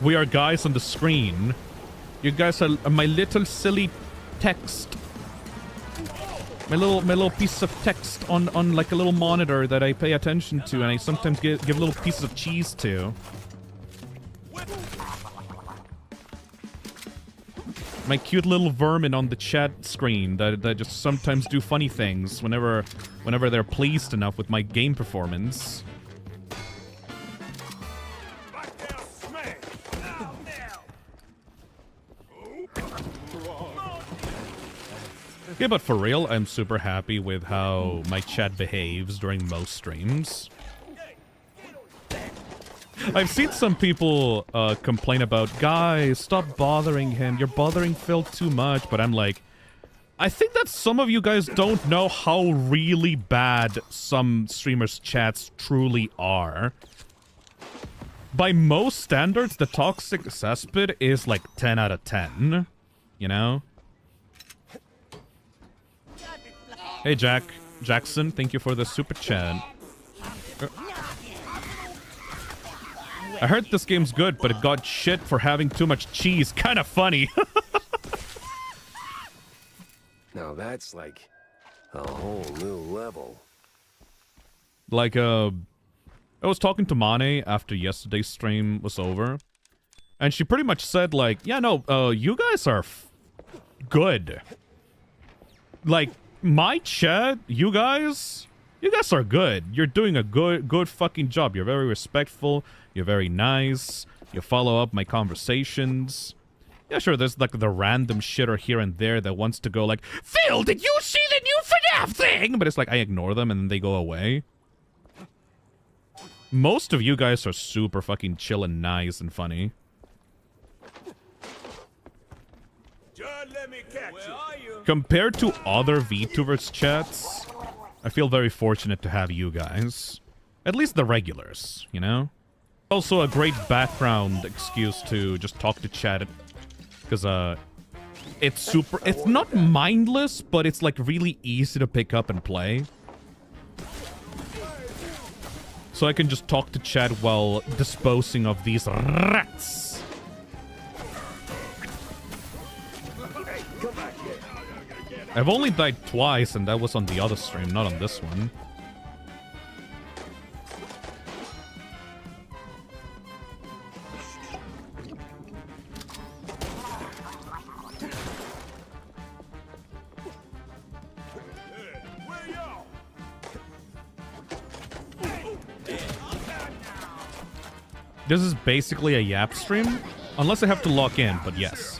We are guys on the screen. You guys are my little silly text. My little piece of text on like a little monitor that I pay attention to, and I sometimes give little pieces of cheese to. My cute little vermin on the chat screen that just sometimes do funny things whenever they're pleased enough with my game performance. Yeah, but for real, I'm super happy with how my chat behaves during most streams. I've seen some people complain about, guys, stop bothering him. You're bothering Phil too much. But I'm like, I think that some of you guys don't know how really bad some streamers' chats truly are. By most standards, the toxic cesspit is like 10 out of 10. You know? Hey, Jackson, thank you for the super chat. I heard this game's good, but it got shit for having too much cheese. Kind of funny. Now that's like a whole new level. Like, I was talking to Mane after yesterday's stream was over, and she pretty much said, like, yeah, no, you guys are good. Like, my chat, you guys are good. You're doing a good fucking job. You're very respectful. You're very nice. You follow up my conversations. Yeah, sure, there's like the random shitter here and there that wants to go like, Phil, did you see the new FNAF thing? But it's like, I ignore them and then they go away. Most of you guys are super fucking chill and nice and funny. Let me catch you. Compared to other VTubers chats, I feel very fortunate to have you guys. At least the regulars, you know? Also a great background excuse to just talk to chat. Because, it's not mindless, but it's like really easy to pick up and play. So I can just talk to chat while disposing of these rats. I've only died twice, and that was on the other stream, not on this one. This is basically a yap stream, unless I have to lock in, but yes.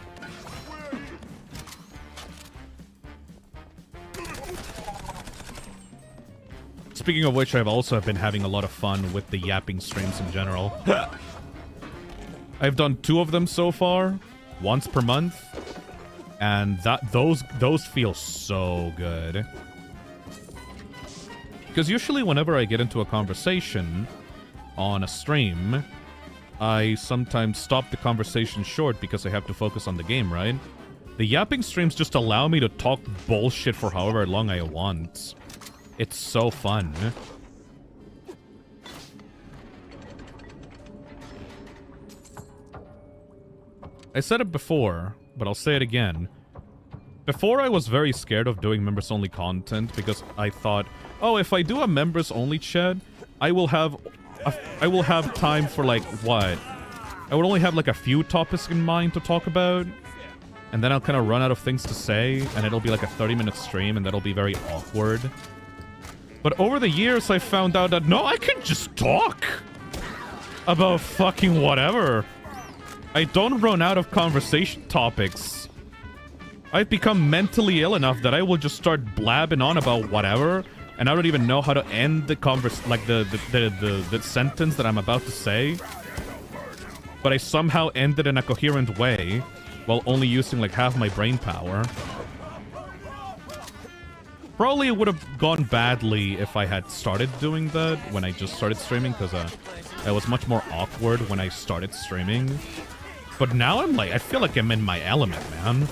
Speaking of which, I've also been having a lot of fun with the yapping streams in general. I've done 2 of them so far, once per month, and those feel so good. Because usually whenever I get into a conversation on a stream, I sometimes stop the conversation short because I have to focus on the game, right? The yapping streams just allow me to talk bullshit for however long I want. It's so fun. I said it before, but I'll say it again. Before, I was very scared of doing members-only content because I thought, oh, if I do a members-only chat, I will have time for, like, what? I would only have, like, a few topics in mind to talk about, and then I'll kind of run out of things to say, and it'll be like a 30-minute stream, and that'll be very awkward. But over the years, I found out that, no, I can just talk about fucking whatever. I don't run out of conversation topics. I've become mentally ill enough that I will just start blabbing on about whatever, and I don't even know how to end the the sentence that I'm about to say. But I somehow end it in a coherent way, while only using like half my brain power. Probably it would have gone badly if I had started doing that when I just started streaming, because it was much more awkward when I started streaming. But now I'm like, I feel like I'm in my element, man.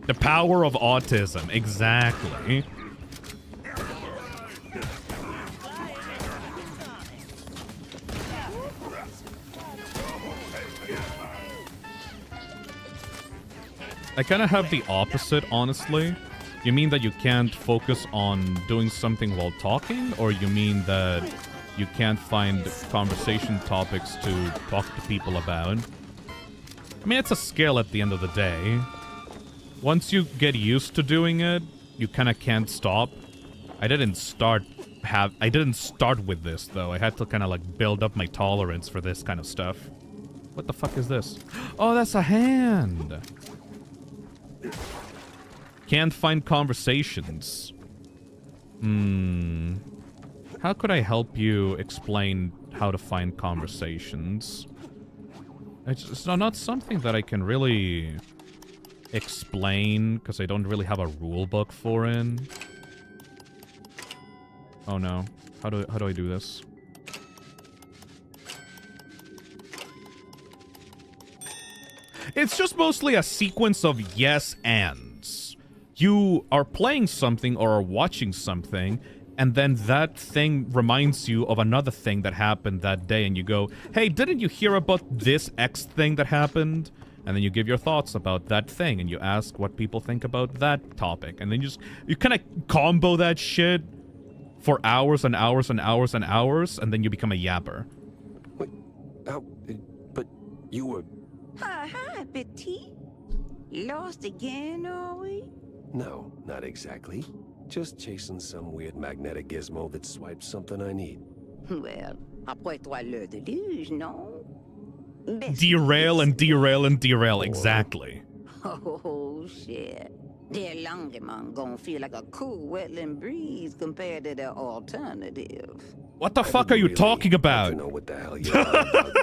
The power of autism, exactly. I kind of have the opposite, honestly. You mean that you can't focus on doing something while talking? Or you mean that you can't find conversation topics to talk to people about? I mean, it's a skill at the end of the day. Once you get used to doing it, you kind of can't stop. I didn't start with this, though. I had to kind of, like, build up my tolerance for this kind of stuff. What the fuck is this? Oh, that's a hand! Can't find conversations. How could I help you explain how to find conversations? It's not something that I can really explain, because I don't really have a rule book for it. Oh no. How do I do this? It's just mostly a sequence of yes ands. You are playing something or are watching something, and then that thing reminds you of another thing that happened that day, and you go, hey, didn't you hear about this X thing that happened? And then you give your thoughts about that thing, and you ask what people think about that topic, and then you kind of combo that shit for hours and hours and hours and hours, and then you become a yapper. Wait, but you were... Hi, Petite. Lost again, are we? No, not exactly. Just chasing some weird magnetic gizmo that swipes something I need. Well, après toi le deluge, non? Derail and derail and derail, exactly. Oh, shit. Their Longemon gonna feel like a cool wetland breeze compared to their alternative. What the fuck are you talking about? I don't know what the hell you're about.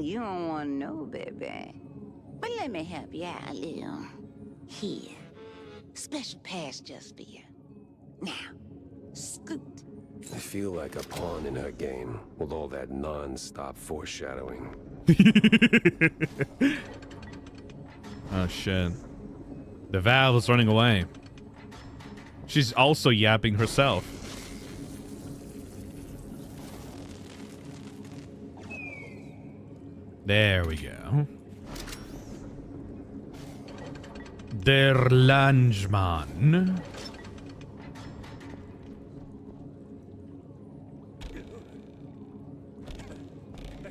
You don't want to know, baby. But let me help you out a little. Here. Special pass just for you. Now, scoot. I feel like a pawn in her game, with all that non-stop foreshadowing. Oh, shit. The Valve is running away. She's also yapping herself. There we go. Der Langemann.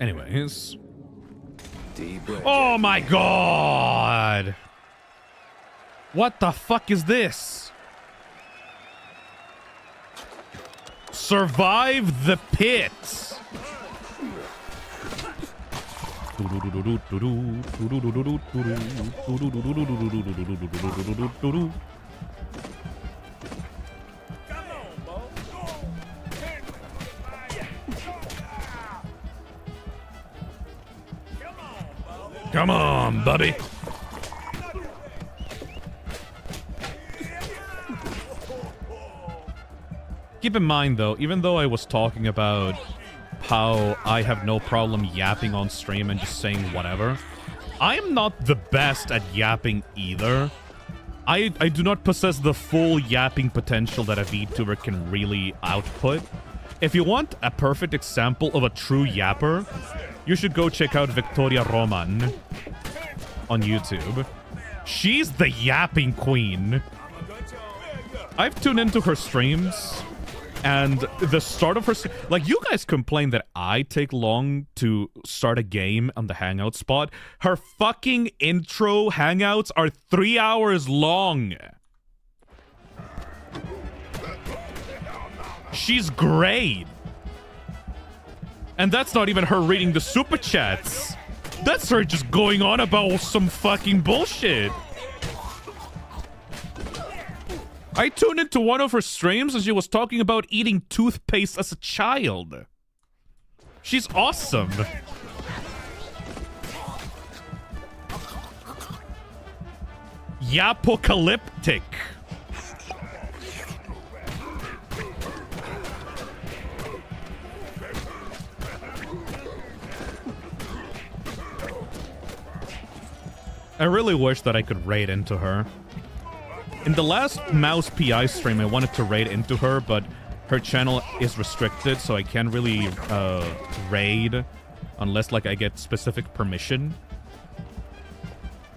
Anyways. Oh my god! What the fuck is this? Survive the pit! Come on, Bubby. Keep in mind, though, even though I was talking about how I have no problem yapping on stream and just saying whatever, I am not the best at yapping either. I do not possess the full yapping potential that a VTuber can really output. If you want a perfect example of a true yapper, you should go check out Victoria Roman on YouTube. She's the yapping queen. I've tuned into her streams, and the start of her... Like, you guys complain that I take long to start a game on the Hangout spot. Her fucking intro Hangouts are 3 hours long. She's great. And that's not even her reading the super chats. That's her just going on about some fucking bullshit. I tuned into one of her streams and she was talking about eating toothpaste as a child. She's awesome. Yapocalyptic. I really wish that I could raid into her. In the last Mouse PI stream, I wanted to raid into her, but her channel is restricted, so I can't really raid unless, like, I get specific permission.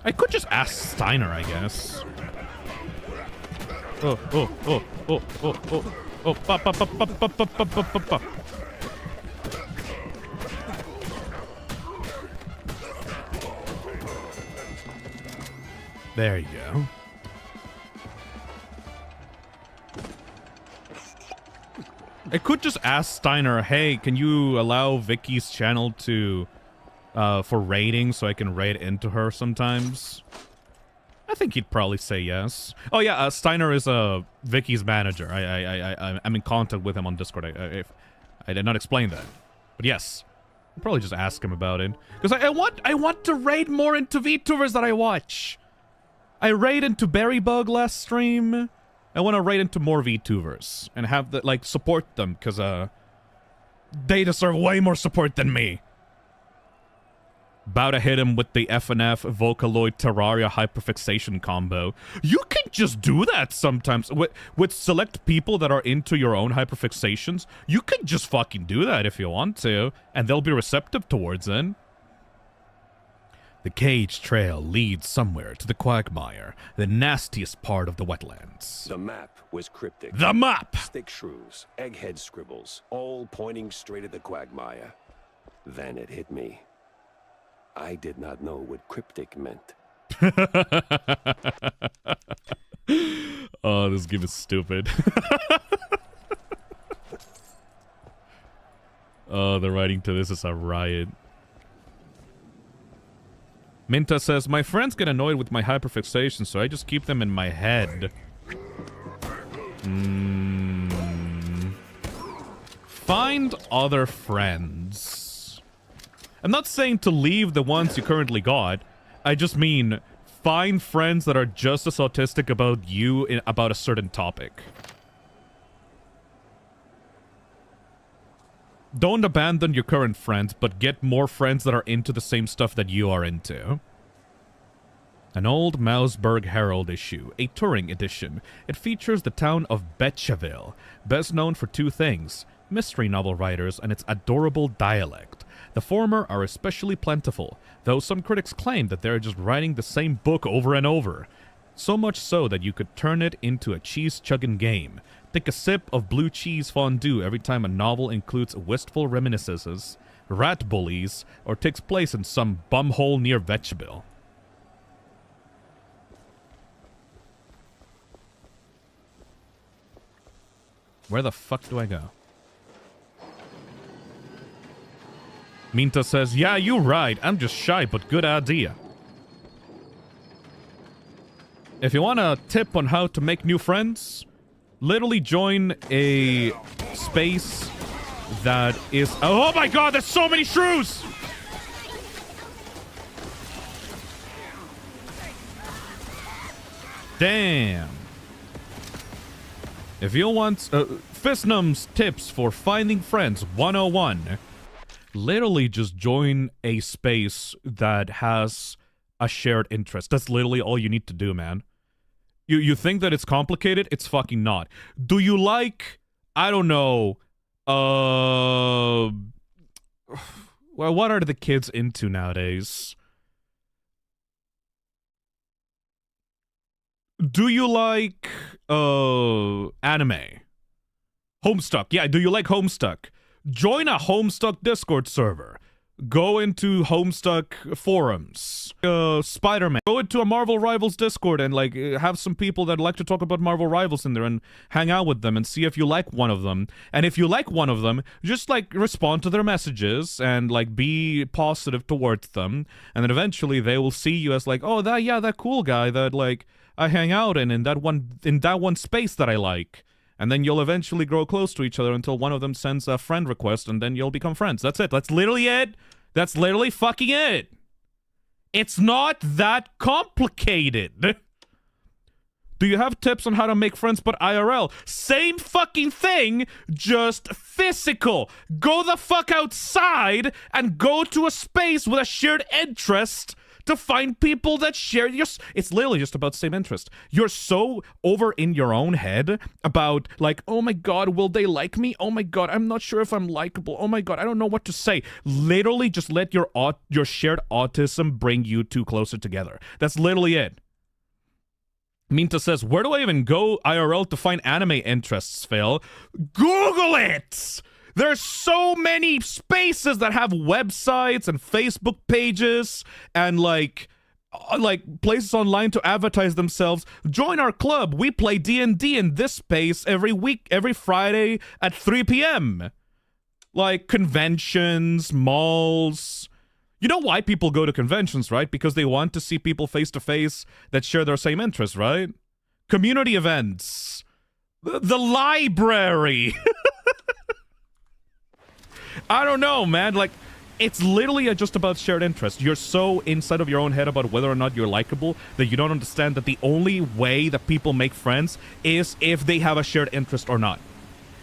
I could just ask Steiner, I guess. Oh. There you go. I could just ask Steiner, hey, can you allow Vicky's channel to, for raiding so I can raid into her sometimes? I think he'd probably say yes. Oh yeah, Steiner is Vicky's manager. I'm in contact with him on Discord. I did not explain that. But yes, I'll probably just ask him about it. Because I want to raid more into VTubers that I watch. I raid into Berrybug last stream. I want to raid into more VTubers and have the, like, support them, because they deserve way more support than me. About to hit him with the FNF Vocaloid Terraria hyperfixation combo. You can just do that sometimes. With select people that are into your own hyperfixations, you can just fucking do that if you want to, and they'll be receptive towards it. The cage trail leads somewhere to the quagmire, the nastiest part of the wetlands. The map was cryptic. The map! Stick shrews, egghead scribbles, all pointing straight at the quagmire. Then it hit me. I did not know what cryptic meant. Oh, this game is stupid. Oh, the writing to this is a riot. Minta says, my friends get annoyed with my hyperfixation, so I just keep them in my head. Find other friends. I'm not saying to leave the ones you currently got. I just mean find friends that are just as autistic about you about a certain topic. Don't abandon your current friends, but get more friends that are into the same stuff that you are into. An old Mouseburg Herald issue, a touring edition. It features the town of Betcheville, best known for two things: mystery novel writers and its adorable dialect. The former are especially plentiful, though some critics claim that they're just writing the same book over and over. So much so that you could turn it into a cheese-chugging game. Take a sip of blue cheese fondue every time a novel includes wistful reminiscences, rat bullies, or takes place in some bumhole near Vetchville. Where the fuck do I go? Minta says, yeah, you're right. I'm just shy, but good idea. If you want a tip on how to make new friends, literally join a space that is... Oh my god, there's so many shrews! Damn. If you want Fisnum's tips for finding friends 101, literally just join a space that has a shared interest. That's literally all you need to do, man. You think that it's complicated? It's fucking not. Do you like, I don't know, Well, what are the kids into nowadays? Do you like anime? Homestuck. Yeah, do you like Homestuck? Join a Homestuck Discord server. Go into Homestuck forums. Spider-Man. Go into a Marvel Rivals Discord and like have some people that like to talk about Marvel Rivals in there and hang out with them and see if you like one of them. And if you like one of them, just like respond to their messages and like be positive towards them. And then eventually they will see you as like, oh, that cool guy that like I hang out in that one space that I like. And then you'll eventually grow close to each other until one of them sends a friend request and then you'll become friends. That's it. That's literally it. That's literally fucking it. It's not that complicated. Do you have tips on how to make friends but IRL? Same fucking thing, just physical. Go the fuck outside and go to a space with a shared interest to find people that share your... It's literally just about the same interest. You're so over in your own head about, like, oh my god, will they like me? Oh my god, I'm not sure if I'm likable. Oh my god, I don't know what to say. Literally just let your shared autism bring you two closer together. That's literally it. Minta says, where do I even go IRL to find anime interests, Phil? Google it! There's so many spaces that have websites and Facebook pages and like places online to advertise themselves. Join our club. We play D&D in this space every week, every Friday at 3 p.m. Like conventions, malls. You know why people go to conventions, right? Because they want to see people face to face that share their same interests, right? Community events. The library. I don't know, man. Like, it's literally just about shared interest. You're so inside of your own head about whether or not you're likable that you don't understand that the only way that people make friends is if they have a shared interest or not.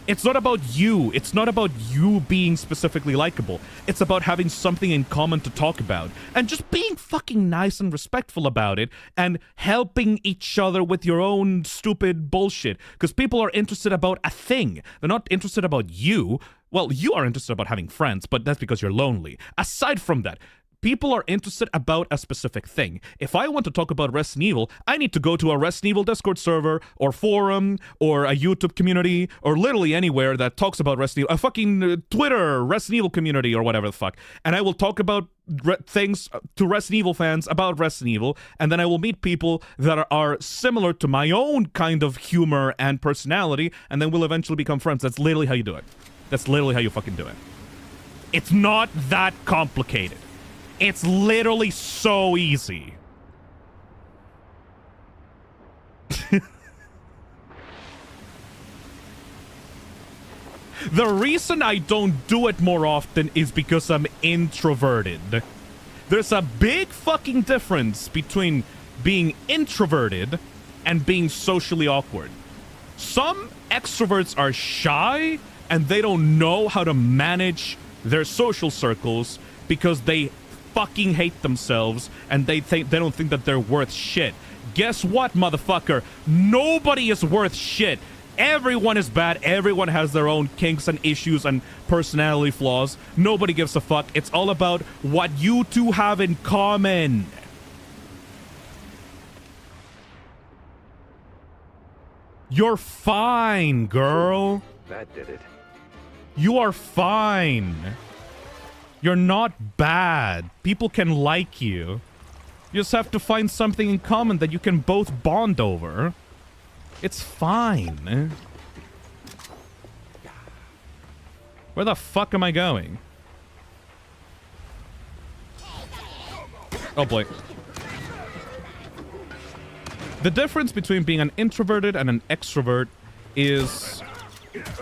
It's not about you. It's not about you being specifically likable. It's about having something in common to talk about and just being fucking nice and respectful about it and helping each other with your own stupid bullshit. Because people are interested about a thing. They're not interested about you. Well, you are interested about having friends, but that's because you're lonely. Aside from that, people are interested about a specific thing. If I want to talk about Resident Evil, I need to go to a Resident Evil Discord server or forum or a YouTube community or literally anywhere that talks about Resident Evil. A fucking Twitter Resident Evil community or whatever the fuck. And I will talk about things to Resident Evil fans about Resident Evil, and then I will meet people that are similar to my own kind of humor and personality, and then we'll eventually become friends. That's literally how you do it. That's literally how you fucking do it. It's not that complicated. It's literally so easy. The reason I don't do it more often is because I'm introverted. There's a big fucking difference between being introverted and being socially awkward. Some extroverts are shy and they don't know how to manage their social circles because they fucking hate themselves and they don't think that they're worth shit. Guess what, motherfucker? Nobody is worth shit. Everyone is bad. Everyone has their own kinks and issues and personality flaws. Nobody gives a fuck. It's all about what you two have in common. You're fine, girl. That did it. You are fine. You're not bad. People can like you. You just have to find something in common that you can both bond over. It's fine. Where the fuck am I going? Oh boy. The difference between being an introverted and an extrovert is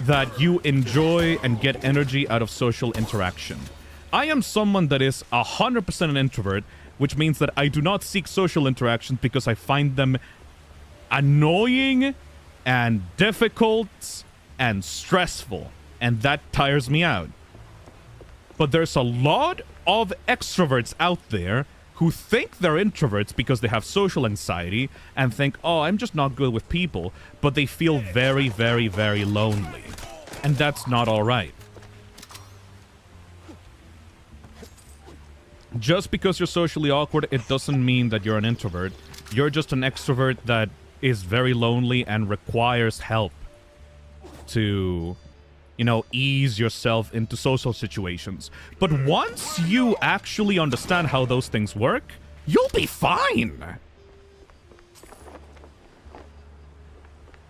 that you enjoy and get energy out of social interaction. I am someone that is 100% an introvert, which means that I do not seek social interactions because I find them annoying and difficult and stressful, and that tires me out. But there's a lot of extroverts out there who think they're introverts because they have social anxiety and think, oh, I'm just not good with people, but they feel very, very, very lonely. And that's not all right. Just because you're socially awkward, it doesn't mean that you're an introvert. You're just an extrovert that is very lonely and requires help to, you know, ease yourself into social situations. But once you actually understand how those things work, you'll be fine.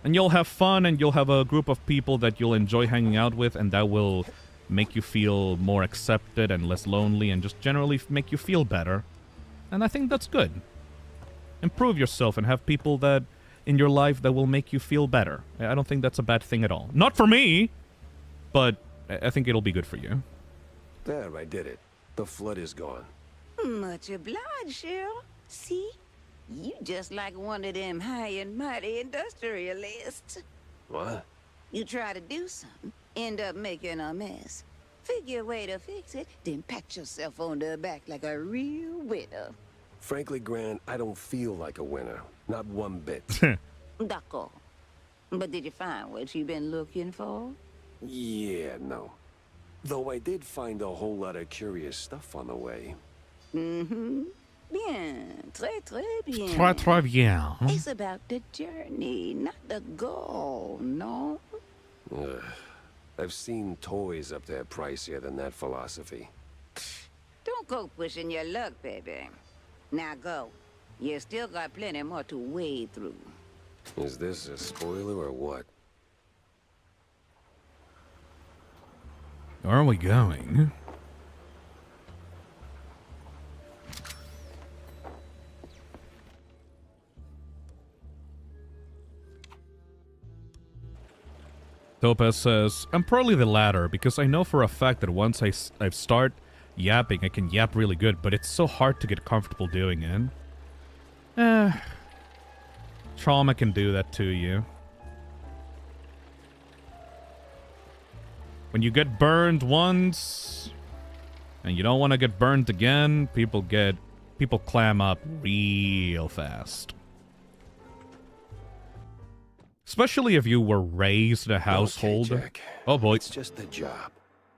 And you'll have fun, and you'll have a group of people that you'll enjoy hanging out with, and that will make you feel more accepted and less lonely, and just generally make you feel better. And I think that's good. Improve yourself and have people that in your life that will make you feel better. I don't think that's a bad thing at all. Not for me, but I think it'll be good for you. There, I did it. The flood is gone. Much obliged, Cheryl. See? You just like one of them high and mighty industrialists. What? You try to do something, end up making a mess. Figure a way to fix it, then pat yourself on the back like a real winner. Frankly, Gran, I don't feel like a winner. Not one bit. D'accord. But did you find what you've been looking for? Yeah, no. Though I did find a whole lot of curious stuff on the way. Mm-hmm. Bien. Très bien. Très bien. It's about the journey, not the goal, no? Ugh. I've seen toys up there pricier than that philosophy. Don't go pushing your luck, baby. Now go. You still got plenty more to wade through. Is this a spoiler or what? Where are we going? Topaz says, I'm probably the latter, because I know for a fact that once I start yapping, I can yap really good, but it's so hard to get comfortable doing it. Trauma can do that to you. When you get burned once, and you don't want to get burned again, people clam up real fast. Especially if you were raised in a household. Okay, Jack. Oh boy. It's just a job.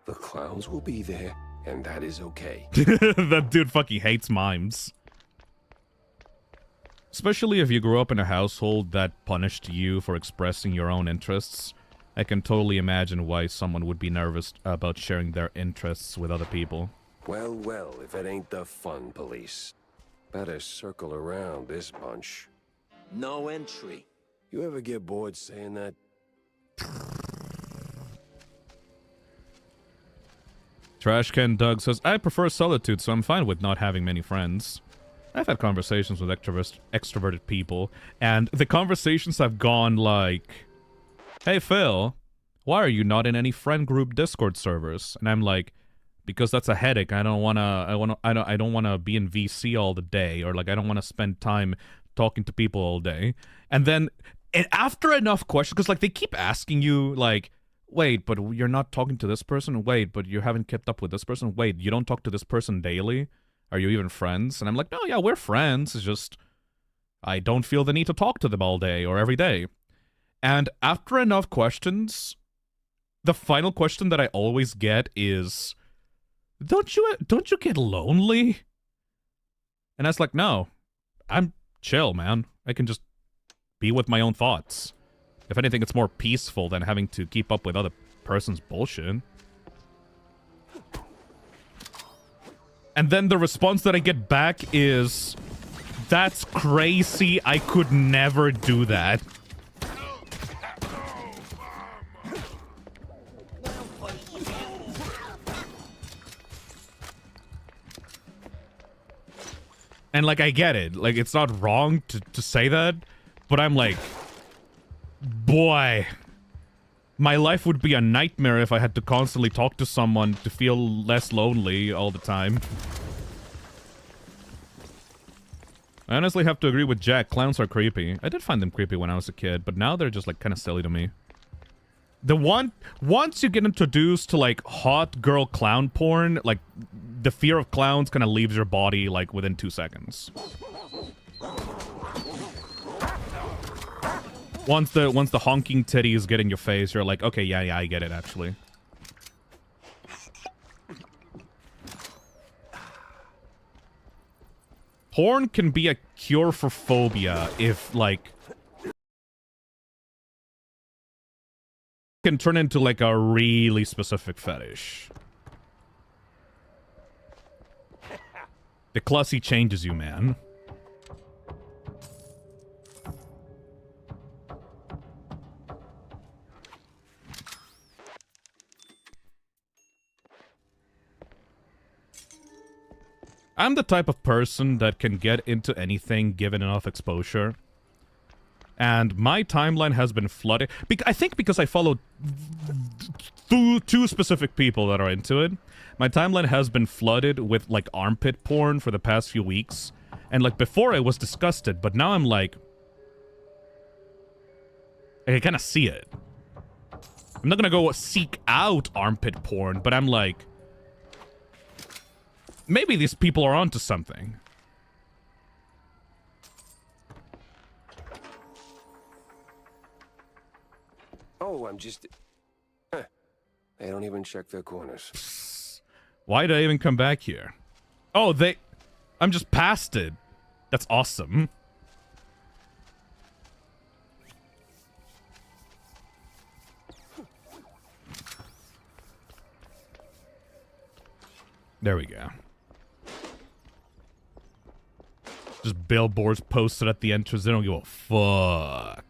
The clowns will be there, and that is okay. That dude fucking hates mimes. Especially if you grew up in a household that punished you for expressing your own interests. I can totally imagine why someone would be nervous about sharing their interests with other people. Well, well, if it ain't the fun police. Better circle around this bunch. No entry. You ever get bored saying that? Trashcan Doug says, I prefer solitude, so I'm fine with not having many friends. I've had conversations with extroverted people, and the conversations have gone like, hey Phil, why are you not in any friend group Discord servers? And I'm like, because that's a headache. I don't wanna be in VC all the day, or like I don't wanna spend time talking to people all day. And then after enough questions, because like they keep asking you like, wait, but you're not talking to this person? Wait, but you haven't kept up with this person? Wait, you don't talk to this person daily? Are you even friends? And I'm like, no, yeah, we're friends. It's just I don't feel the need to talk to them all day or every day. And after enough questions, the final question that I always get is, don't you get lonely? And I was like, no, I'm chill, man. I can just be with my own thoughts. If anything, it's more peaceful than having to keep up with other person's bullshit. And then the response that I get back is, that's crazy, I could never do that. And like, I get it. Like, it's not wrong to say that, but I'm like, boy, my life would be a nightmare if I had to constantly talk to someone to feel less lonely all the time. I honestly have to agree with Jack. Clowns are creepy. I did find them creepy when I was a kid, but now they're just like kind of silly to me. Once you get introduced to like hot girl clown porn, like the fear of clowns kind of leaves your body like within 2 seconds. Once the honking titties get in your face, you're like, okay, yeah, I get it, actually. Porn can be a cure for phobia if, like, can turn into, like, a really specific fetish. The Clussy changes you, man. I'm the type of person that can get into anything given enough exposure. And my timeline has been flooded. I think because I follow two specific people that are into it. My timeline has been flooded with, like, armpit porn for the past few weeks. And, like, before I was disgusted, but now I'm like... I can kind of see it. I'm not gonna go seek out armpit porn, but I'm like... Maybe these people are onto something. Oh, I'm just... Huh. They don't even check their corners. Why did I even come back here? Oh, I'm just past it. That's awesome. There we go. Just billboards posted at the entrance. They don't give a fuck.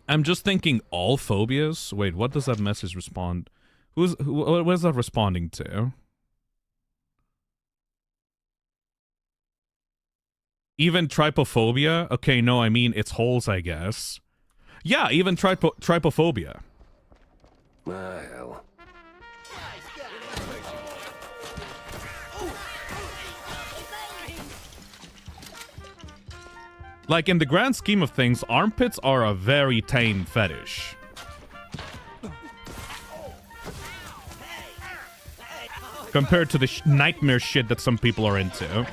I'm just thinking all phobias. Wait, what does that message respond? What is that responding to? Even trypophobia? Okay, no, I mean it's holes, I guess. Yeah, even trypophobia. Ah, hell. Like, in the grand scheme of things, armpits are a very tame fetish. Compared to the nightmare shit that some people are into.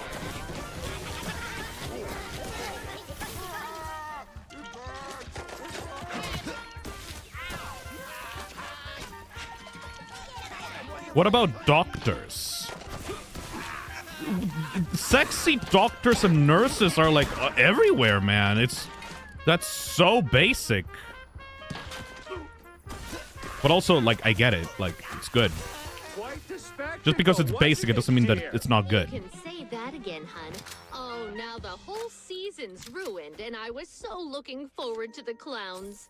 What about doctors? Sexy doctors and nurses are, like, everywhere, man. That's so basic. But also, like, I get it. Like, it's good. Just because it's basic, it doesn't mean that it's not good. You can say that again, hun. Oh, now the whole season's ruined, and I was so looking forward to the clowns.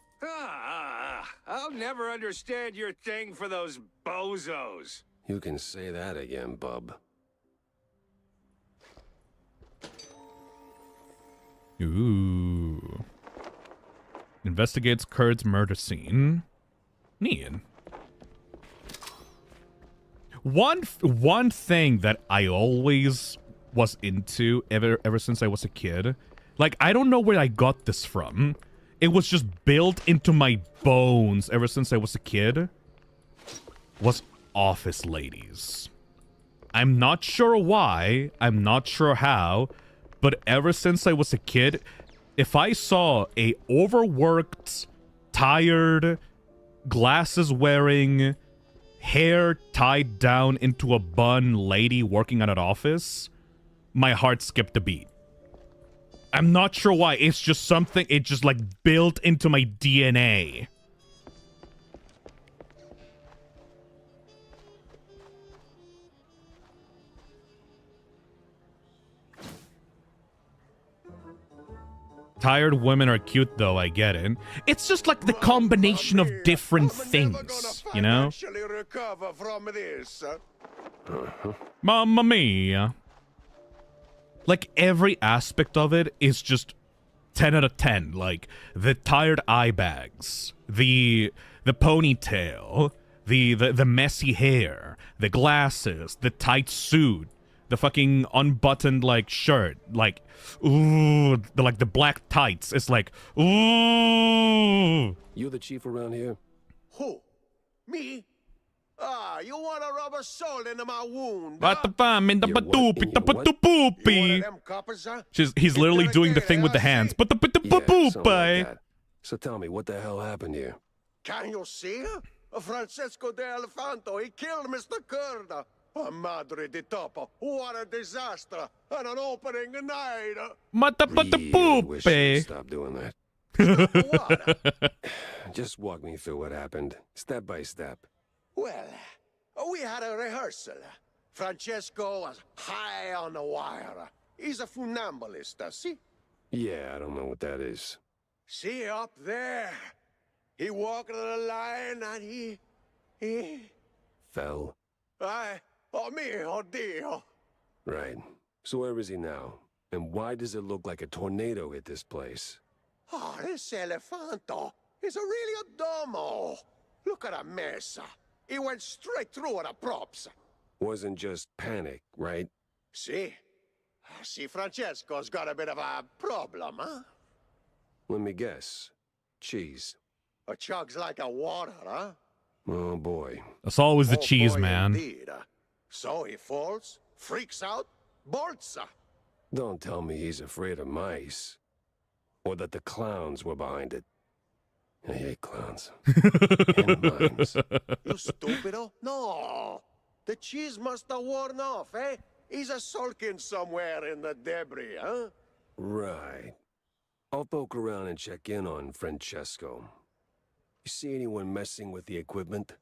I'll never understand your thing for those bozos. You can say that again, bub. Ooh. Investigates Kurt's murder scene. Neat. One thing that I always was into ever since I was a kid, like, I don't know where I got this from. It was just built into my bones ever since I was a kid, was office ladies. I'm not sure why, I'm not sure how, but ever since I was a kid, if I saw a overworked, tired, glasses-wearing, hair tied down into a bun lady working at an office, my heart skipped a beat. I'm not sure why. It's just something, it just, like, built into my DNA. Tired women are cute, though, I get it. It's just like the combination of different things, you know? Recover from this. Mamma mia. Like, every aspect of it is just 10 out of 10. Like, the tired eye bags, the ponytail, the messy hair, the glasses, the tight suit, the fucking unbuttoned, like, shirt, like, ooh, the black tights. It's like, ooh. You the chief around here? Who? Me? Ah, You want to rub a salt into my wound? What the fam in the You what? patoopy, the You what? patoopy. Them coppers, huh? He's literally doing the thing with the hands. But the Yeah, something like patoopy. that. So tell me, what the hell happened here? Can you see? Francesco de Elefanto, he killed Mr. Curda. Madre di topo, what a disaster. And an opening night. But the Wish you'd patoopy. stop doing that. Just walk me through what happened, step by step. Well, we had a rehearsal. Francesco was high on the wire. He's a funambulist, see? Yeah, I don't know what that is. See up there? He walked the line and he... Fell? Oh mio Dio. Right. So where is he now? And why does it look like a tornado hit this place? Oh, this Elefanto is really a domo. Look at a mess. He went straight through the props. Wasn't just panic, right? See? See, Francesco's got a bit of a problem, huh? Let me guess. Cheese. A chugs like a water, huh? Oh boy. That's always the Oh, cheese, boy, man. Indeed. So he falls, freaks out, bolts. Don't tell me he's afraid of mice. Or that the clowns were behind it. I hate clowns. And mimes. You stupido? No. The cheese must have worn off, eh? He's a sulking somewhere in the debris, huh? Right. I'll poke around and check in on Francesco. You see anyone messing with the equipment?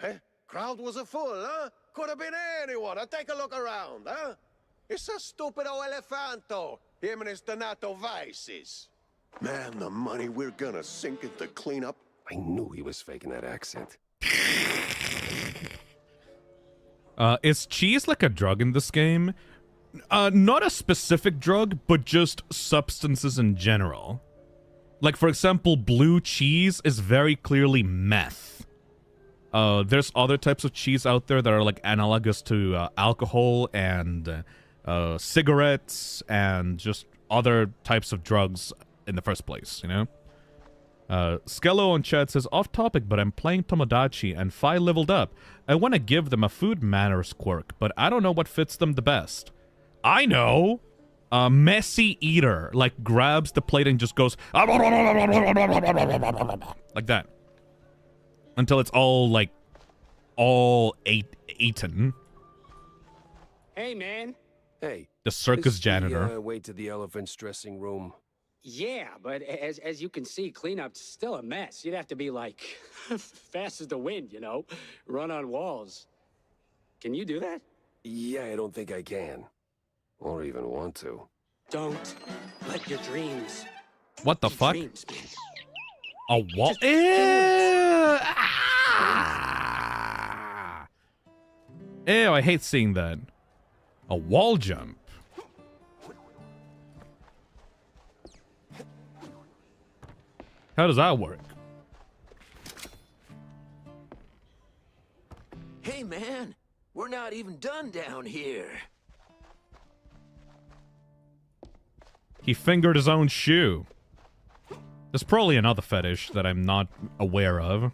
Eh? Crowd was a full, huh? Could have been anyone. Take a look around, huh? It's a stupido Elefanto. Him and his Donato vices. Man, the money we're gonna sink into cleanup. I knew he was faking that accent. Is cheese like a drug in this game? Not a specific drug, but just substances in general. Like, for example, blue cheese is very clearly meth. There's other types of cheese out there that are like analogous to alcohol and cigarettes and just other types of drugs in the first place, you know? Skello on chat says, off topic, but I'm playing Tomodachi and Fi leveled up. I want to give them a food manners quirk, but I don't know what fits them the best. I know! Messy eater, like grabs the plate and just goes like that. Until it's all, like, all eaten. Hey, man. Hey. The circus janitor. The way to the elephant's dressing room. Yeah, but as you can see, cleanup's still a mess. You'd have to be, like, fast as the wind, you know? Run on walls. Can you do that? Yeah, I don't think I can. Or even want to. Don't let your dreams... What the fuck? Dreams, man. A wall? Ew, I hate seeing that. A wall jump. How does that work? Hey, man. We're not even done down here. He fingered his own shoe. There's probably another fetish that I'm not aware of.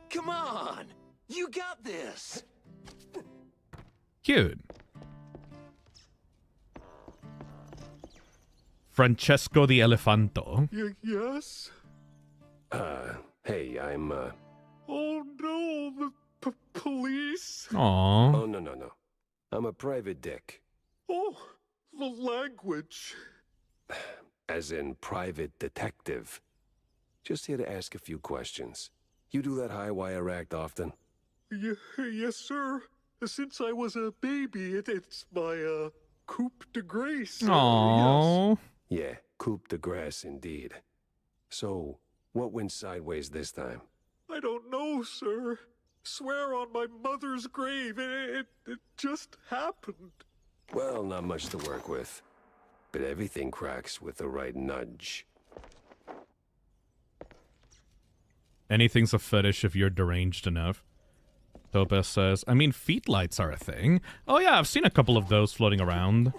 Come on! You got this! Cute. Francesco the Elefanto. Yes? Hey, I'm, Oh no, the police? Aww. Oh, no. I'm a private dick. Oh, the language. As in private detective. Just here to ask a few questions. You do that high wire act often? Yes, sir. Since I was a baby, it's my, coup de grace. Aww. Yes. Yeah, coup de grace indeed. So, what went sideways this time? I don't know, sir. Swear on my mother's grave, it just happened. Well, not much to work with. But everything cracks with the right nudge. Anything's a fetish if you're deranged enough. Topaz says, I mean, feet lights are a thing. Oh yeah, I've seen a couple of those floating around.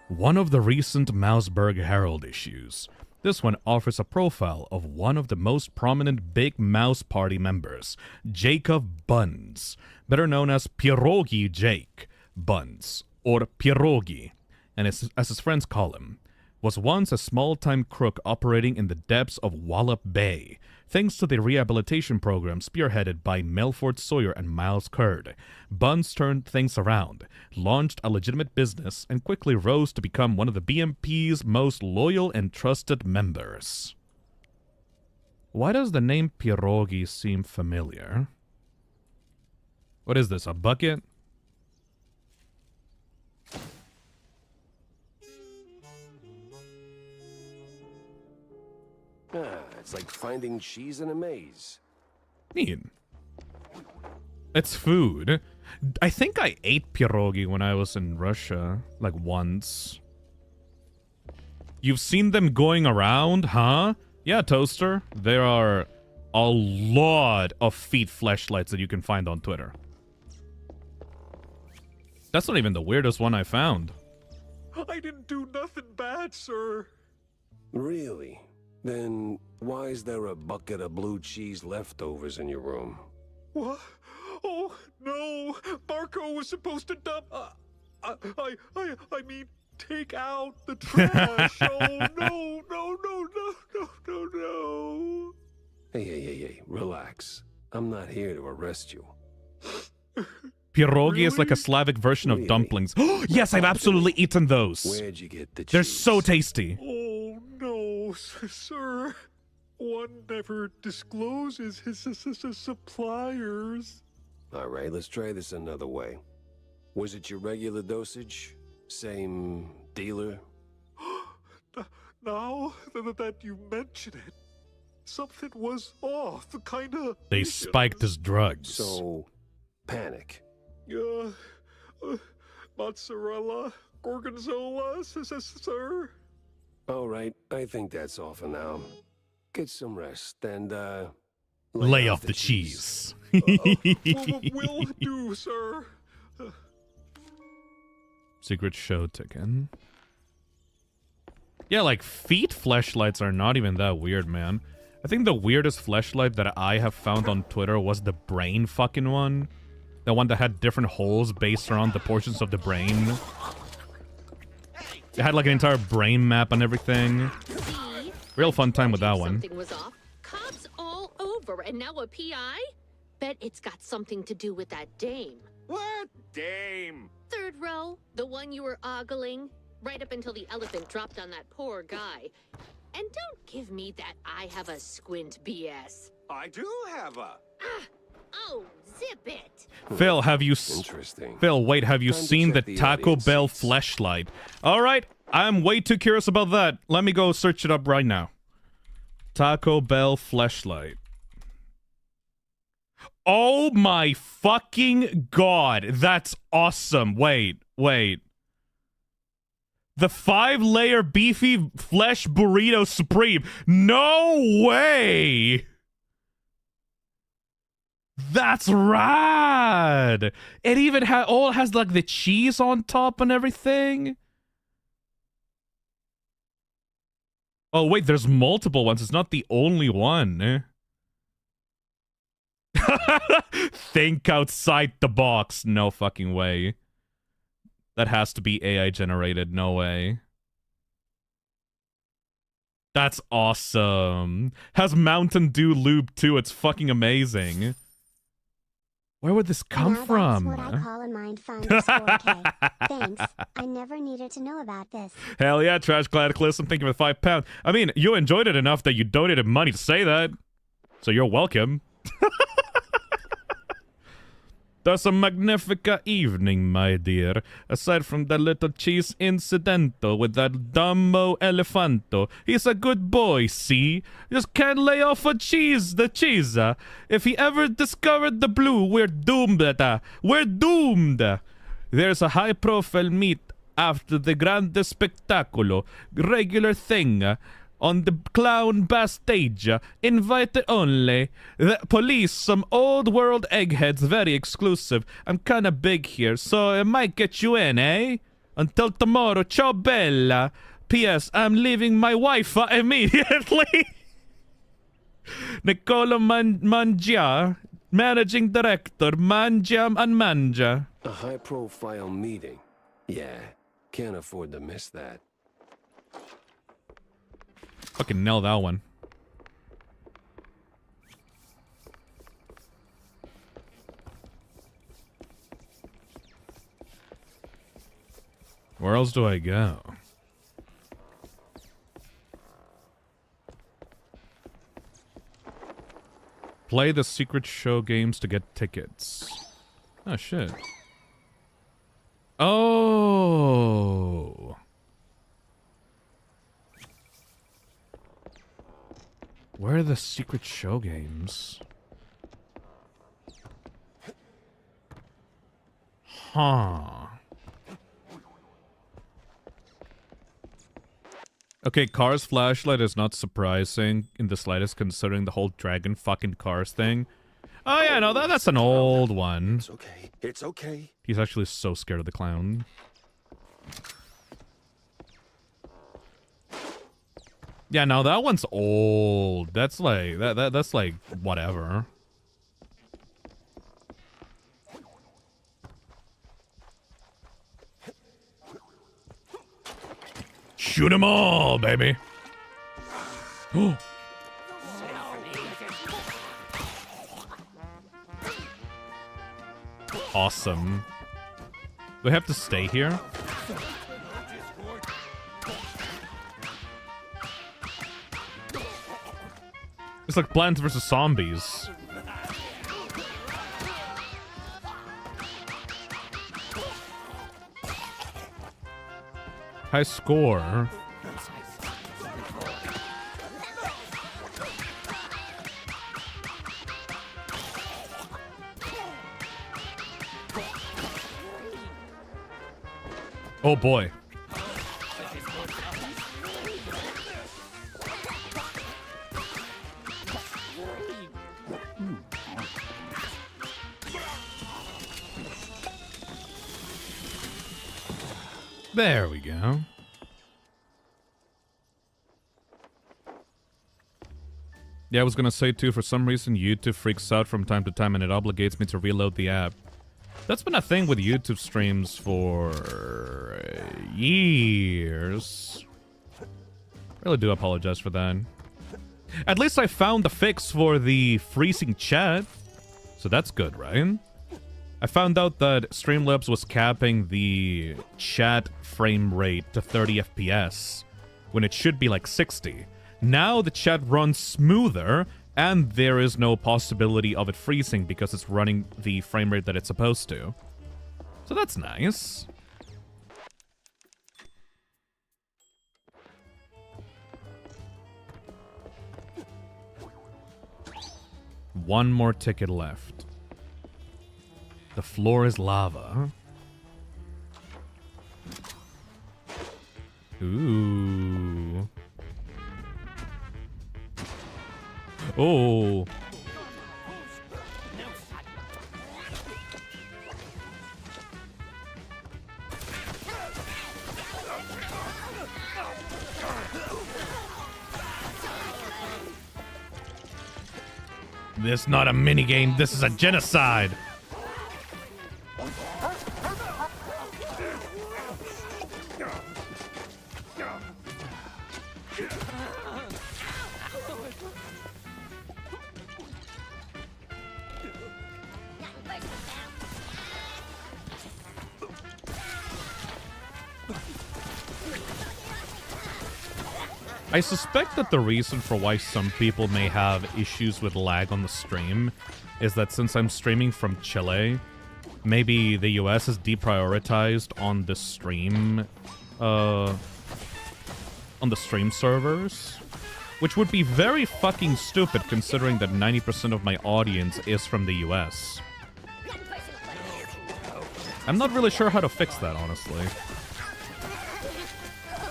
One of the recent Mouseburg Herald issues. This one offers a profile of one of the most prominent Big Mouse Party members, Jacob Buns, better known as Pierogi Jake Buns, or Pierogi, and as his friends call him, was once a small-time crook operating in the depths of Wallop Bay, thanks to the rehabilitation program spearheaded by Melford Sawyer and Miles Curd. Buns turned things around, launched a legitimate business, and quickly rose to become one of the BMP's most loyal and trusted members. Why does the name Pierogi seem familiar? What is this, a bucket? It's like finding cheese in a maze. Neat. It's food. I think I ate pierogi when I was in Russia, like once. You've seen them going around, huh? Yeah, Toaster. There are a lot of feet fleshlights that you can find on Twitter. That's not even the weirdest one I found. I didn't do nothing bad, sir. Really? Then why is there a bucket of blue cheese leftovers in your room? What? Oh, no. Marco was supposed to dump... I mean, take out the trash. Oh, no. Hey. Relax. I'm not here to arrest you. Pierogi is like a Slavic version of dumplings. Yes, I've absolutely eaten those. Where'd you get the cheese? They're so tasty. Oh, no, sir. One never discloses his suppliers. All right, let's try this another way. Was it your regular dosage? Same dealer? Now that you mention it, something was off. Kinda. They spiked his drugs. So, panic. Mozzarella, gorgonzola, sir. All right, I think that's all for now. Get some rest and, lay off the cheese. Will do, sir. Secret show ticket. Yeah, like, feet fleshlights are not even that weird, man. I think the weirdest fleshlight that I have found on Twitter was the brain fucking one. The one that had different holes based around the portions of the brain. It had like an entire brain map and everything. Real fun time with that one. Something was off. Cops all over, and now a PI? Bet it's got something to do with that dame. What dame? Third row, the one you were ogling, right up until the elephant dropped on that poor guy. And don't give me that I have a squint BS. I do have a... Oh, zip it. Phil, have you... Interesting. Phil, wait, have you seen the Taco Bell fleshlight? Alright, I'm way too curious about that. Let me go search it up right now. Taco Bell fleshlight. Oh my fucking god, that's awesome. Wait. The 5-layer beefy flesh burrito supreme. No way! That's rad! It even has like the cheese on top and everything. Oh wait, there's multiple ones. It's not the only one. Think outside the box. No fucking way. That has to be AI generated. No way. That's awesome. Has Mountain Dew lube too. It's fucking amazing. Where would this come from? That's what I call a mind find 4K. Thanks. I never needed to know about this. Hell yeah, Trash Cataclysm. Thank you for £5. I mean, you enjoyed it enough that you donated money to say that. So you're welcome. That's a magnifica evening, my dear. Aside from that little cheese incidental with that dumbo elefanto, he's a good boy, see? Just can't lay off the cheese. If he ever discovered the blue, we're doomed. We're doomed. There's a high-profile meet after the grande spectaculo. Regular thing. On the clown backstage, invited only. The police, some old world eggheads, very exclusive. I'm kinda big here, so it might get you in, eh? Until tomorrow, ciao bella. P.S. I'm leaving my wife immediately. Nicolo Mangia, Managing Director, Manjam and Manja. A high-profile meeting. Yeah, can't afford to miss that. Fucking nail that one. Where else do I go? Play the secret show games to get tickets. Oh, shit. Oh. Where are the secret show games? Huh. Okay, Cars flashlight is not surprising in the slightest considering the whole dragon fucking Cars thing. Oh yeah, no, that's an old one. It's okay. It's okay. He's actually so scared of the clown. Yeah, no, that one's old. That's like that's like whatever. Shoot 'em all, baby. Awesome. Do I have to stay here? It's like Plants vs. Zombies. High score. Oh boy. There we go. Yeah, I was gonna say too, for some reason YouTube freaks out from time to time and it obligates me to reload the app. That's been a thing with YouTube streams for years. I really do apologize for that. At least I found the fix for the freezing chat. So that's good, right? I found out that Streamlabs was capping the chat frame rate to 30 FPS when it should be like 60. Now the chat runs smoother and there is no possibility of it freezing because it's running the frame rate that it's supposed to. So that's nice. One more ticket left. The floor is lava. Ooh. Oh. This is not a minigame, this is a genocide. I suspect that the reason for why some people may have issues with lag on the stream is that since I'm streaming from Chile, maybe the US is deprioritized on the stream, servers, which would be very fucking stupid considering that 90% of my audience is from the US. I'm not really sure how to fix that, honestly.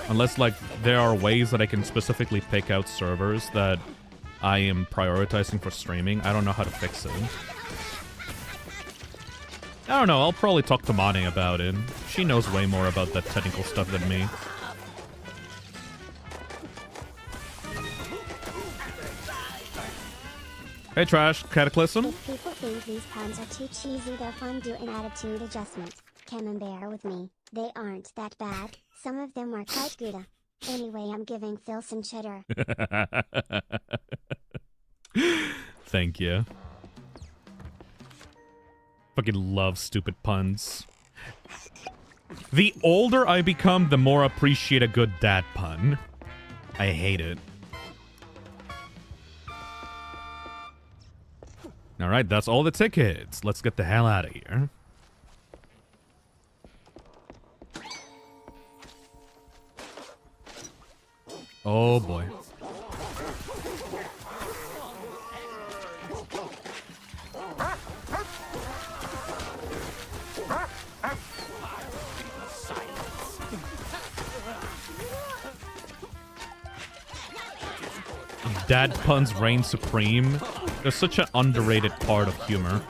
Unless, like, there are ways that I can specifically pick out servers that I am prioritizing for streaming. I don't know how to fix it. I don't know, I'll probably talk to Mane about it. She knows way more about that technical stuff than me. Hey, Trash Cataclysm. If people think these puns are too cheesy, they're fun. Do an attitude adjustment. Come and bear with me. They aren't that bad. Some of them are quite good. Anyway, I'm giving Phil some cheddar. Thank you. Fucking love stupid puns. The older I become, the more I appreciate a good dad pun. I hate it. Alright, that's all the tickets. Let's get the hell out of here. Oh boy. Dad puns reign supreme. They're such an underrated part of humor.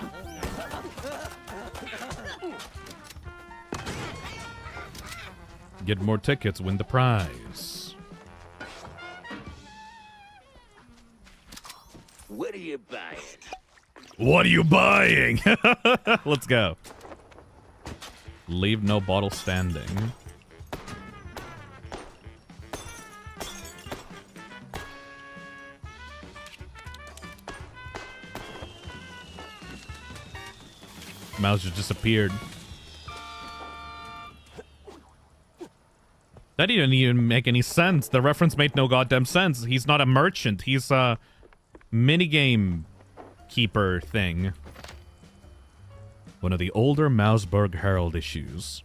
Get more tickets, win the prize. What are you buying? What are you buying? Let's go. Leave no bottle standing. Mouse just disappeared. That didn't even make any sense. The reference made no goddamn sense. He's not a merchant. He's a minigame keeper thing. One of the older Mouseburg Herald issues.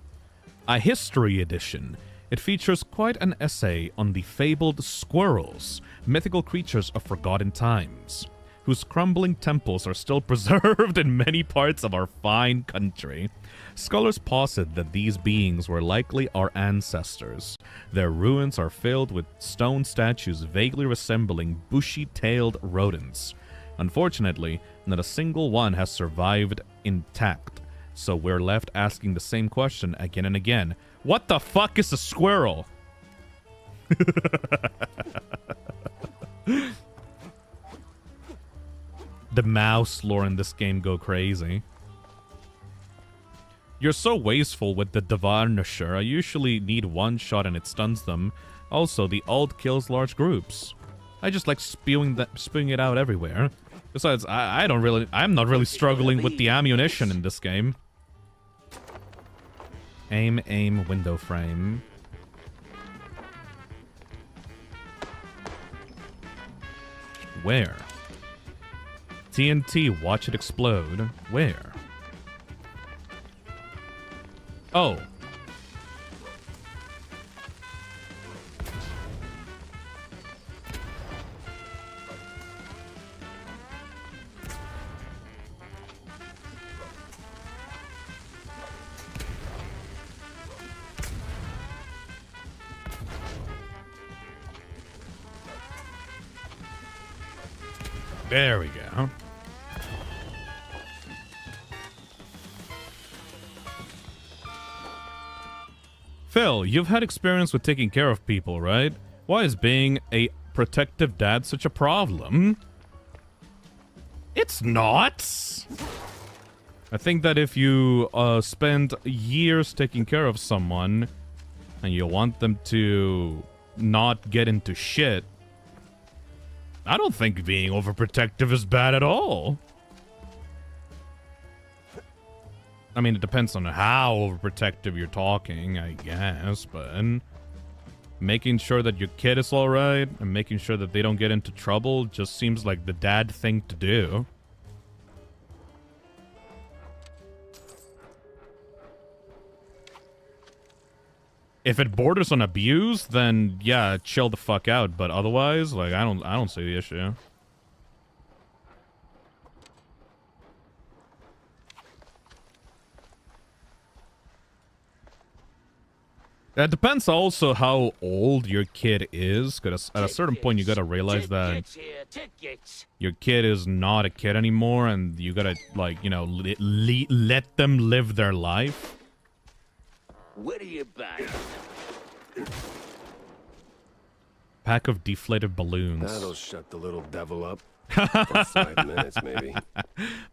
A history edition. It features quite an essay on the fabled squirrels, mythical creatures of forgotten times, whose crumbling temples are still preserved in many parts of our fine country. Scholars posit that these beings were likely our ancestors. Their ruins are filled with stone statues vaguely resembling bushy-tailed rodents. Unfortunately, not a single one has survived intact, so we're left asking the same question again and again. What the fuck is a squirrel? The mouse lore in this game go crazy. You're so wasteful with the Devarnisher. I usually need one shot and it stuns them. Also, the ult kills large groups. I just like spewing it out everywhere. Besides, I'm not really struggling with the ammunition in this game. Aim, window frame. Where? TNT, watch it explode. Where? Oh. There we go. Phil, you've had experience with taking care of people, right? Why is being a protective dad such a problem? It's not! I think that if you spend years taking care of someone and you want them to not get into shit, I don't think being overprotective is bad at all. I mean, it depends on how overprotective you're talking, I guess, but making sure that your kid is alright and making sure that they don't get into trouble just seems like the dad thing to do. If it borders on abuse, then yeah, chill the fuck out. But otherwise, like I don't see the issue. It depends also how old your kid is, because at a certain point you gotta realize that your kid is not a kid anymore, and you gotta, like, you know, let them live their life. What are you buying? pack of deflated balloons. That'll shut the little devil up. For 5 minutes, maybe.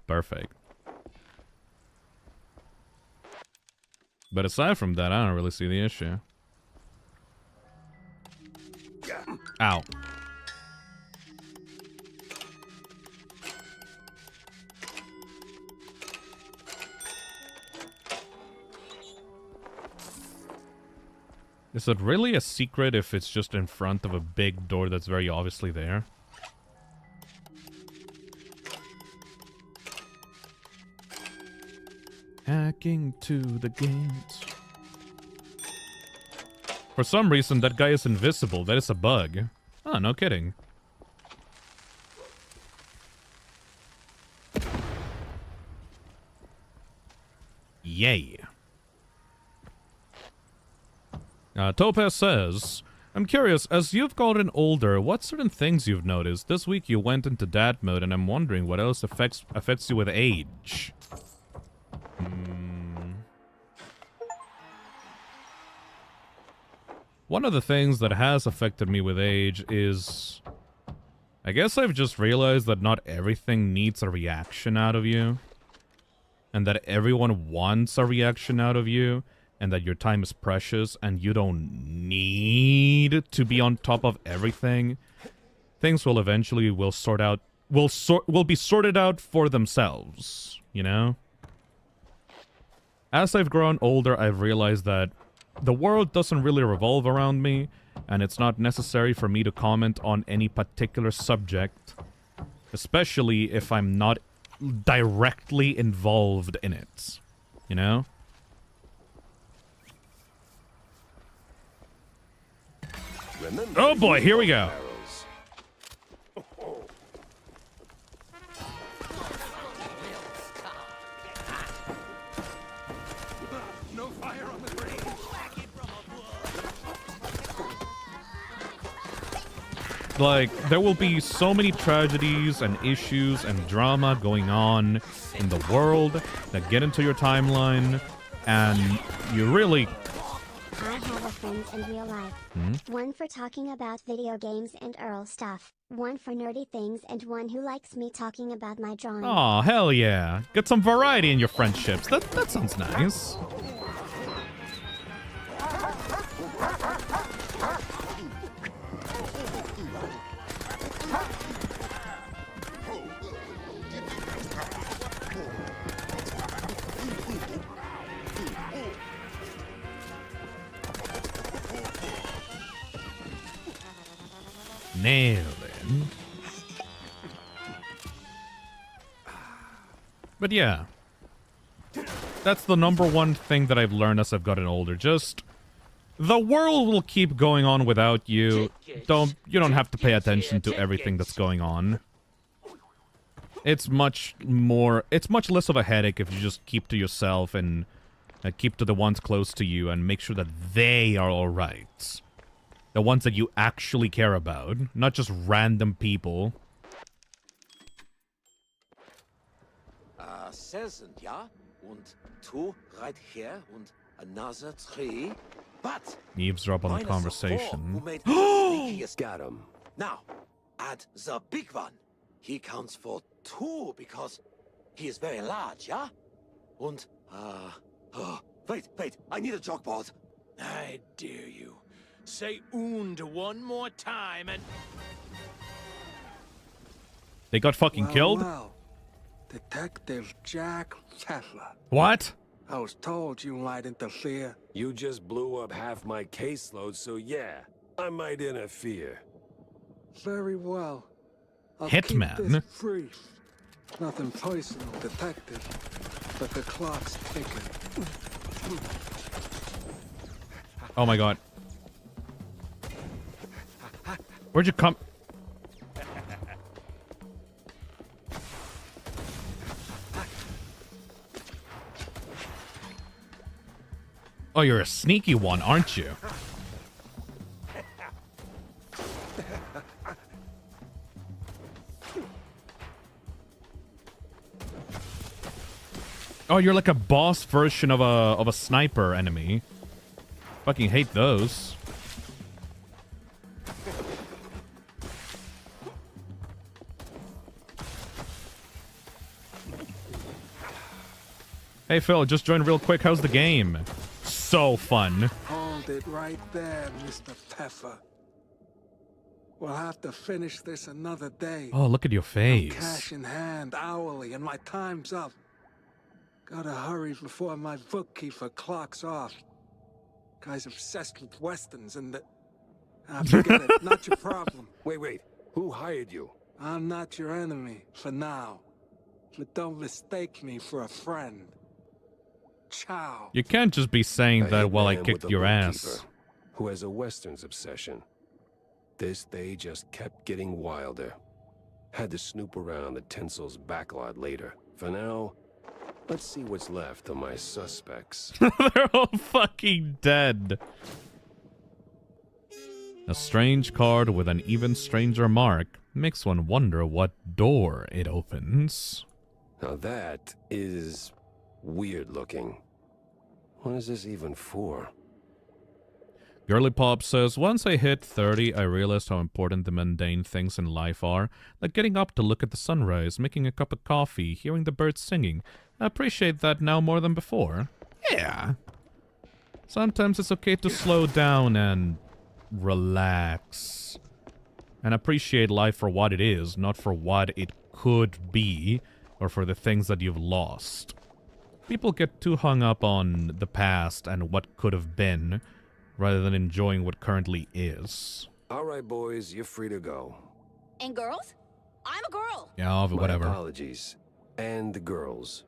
Perfect. But aside from that, I don't really see the issue. Ow. Is it really a secret if it's just in front of a big door that's very obviously there? Hacking to the gates. For some reason, that guy is invisible. That is a bug. Oh, no kidding. Yay. Topaz says, I'm curious, as you've gotten older, what certain things you've noticed? This week you went into dad mode, and I'm wondering what else affects you with age. One of the things that has affected me with age is... I guess I've just realized that not everything needs a reaction out of you. And that everyone wants a reaction out of you. And that your time is precious and you don't need to be on top of everything. Things will eventually will be sorted out for themselves, you know? As I've grown older, I've realized that the world doesn't really revolve around me, and it's not necessary for me to comment on any particular subject, especially if I'm not directly involved in it, you know? Oh boy, here we go. No fire on the grave. Like, there will be so many tragedies and issues and drama going on in the world that get into your timeline, and you really... I have a friend in real life. One for talking about video games and Earl stuff. One for nerdy things, and one who likes me talking about my drawing. Aw, hell yeah. Get some variety in your friendships. That sounds nice. Nailed it. But yeah. That's the number one thing that I've learned as I've gotten older. Just... the world will keep going on without you. You don't have to pay attention to everything that's going on. It's much less of a headache if you just keep to yourself and keep to the ones close to you and make sure that they are alright. The ones that you actually care about, not just random people. Season, ja? Und two right here and another three. But Eavesdrop on the conversation. Got him. Now, add the big one. He counts for 2 because he is very large, yeah? And, wait, I need a chalkboard. I dare you. Say und one more time and... They got fucking killed? Well. Detective Jack Tesla. What? I was told you might interfere. You just blew up half my caseload, so yeah, I might interfere. Very well. I'll Hitman? keep this brief. Nothing personal, detective, but the clock's ticking. Oh my god. Where'd you come? Oh, you're a sneaky one, aren't you? Oh, you're like a boss version of a sniper enemy. Fucking hate those. Hey Phil, just joined real quick. How's the game? So fun. Hold it right there, Mr. Peffer. We'll have to finish this another day. Oh, look at your face. Cash in hand, hourly, and my time's up. Gotta hurry before my bookkeeper clocks off. Guy's obsessed with westerns and the... forget it, not your problem. Wait. Who hired you? I'm not your enemy, for now. But don't mistake me for a friend. Ciao. You can't just be saying that while I hitman kicked with a your bookkeeper ass. Who has a westerns obsession. This day just kept getting wilder. Had to snoop around the Tinsel's backlot later. For now, let's see what's left of my suspects. They're all fucking dead. A strange card with an even stranger mark makes one wonder what door it opens. Now that is weird looking. What is this even for? Girly Pop says, once I hit 30, I realized how important the mundane things in life are, like getting up to look at the sunrise, making a cup of coffee, hearing the birds singing. I appreciate that now more than before. Yeah. Sometimes it's okay to slow down and relax. And appreciate life for what it is, not for what it could be, or for the things that you've lost. People get too hung up on the past and what could have been, rather than enjoying what currently is. All right, boys, you're free to go. And girls? I'm a girl. Yeah, but whatever. My apologies. And the girls.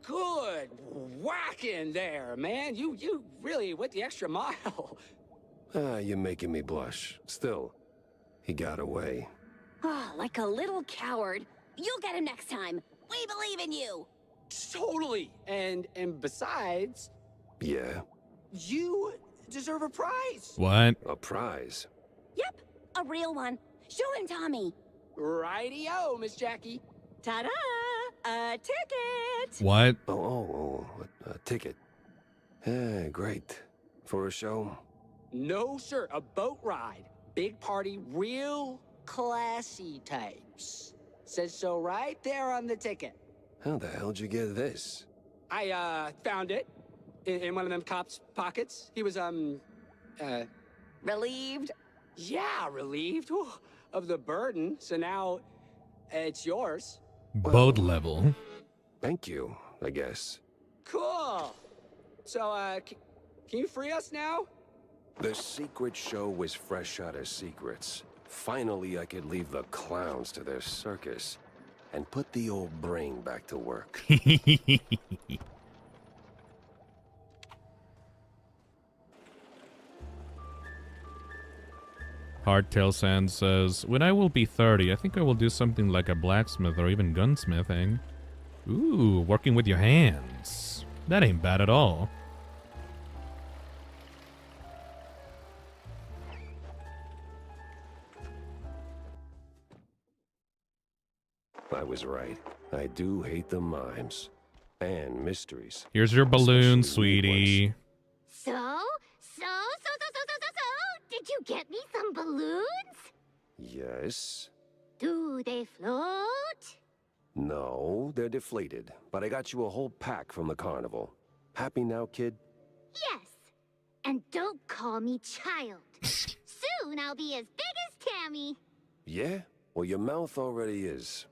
Good whacking there, man. You really went the extra mile. You're making me blush. Still, he got away. Ah, like a little coward. You'll get him next time. We believe in you. Totally. And besides... Yeah? You deserve a prize. What? A prize? Yep, a real one. Show him Tommy. Righty-o, Miss Jackie. Ta-da! A ticket! What? A ticket. Yeah, great. For a show? No, sir. A boat ride. Big party, real classy types. Says so right there on the ticket. How the hell'd you get this? I, found it in one of them cops' pockets. He was, Relieved? Yeah, relieved whew, of the burden. So now it's yours. Boat level. Thank you, I guess. Cool. So, can you free us now? The secret show was fresh out of secrets. Finally, I could leave the clowns to their circus and put the old brain back to work. Hardtail Sand says, when I will be 30, I think I will do something like a blacksmith or even gunsmithing. Ooh, working with your hands. That ain't bad at all. I was right. I do hate the mimes. And mysteries. Here's your balloon, sweetie. So? Did you get me some balloons? Yes. Do they float? No, they're deflated. But I got you a whole pack from the carnival. Happy now, kid? Yes. And don't call me child. Soon I'll be as big as Tammy. Yeah? Well, your mouth already is.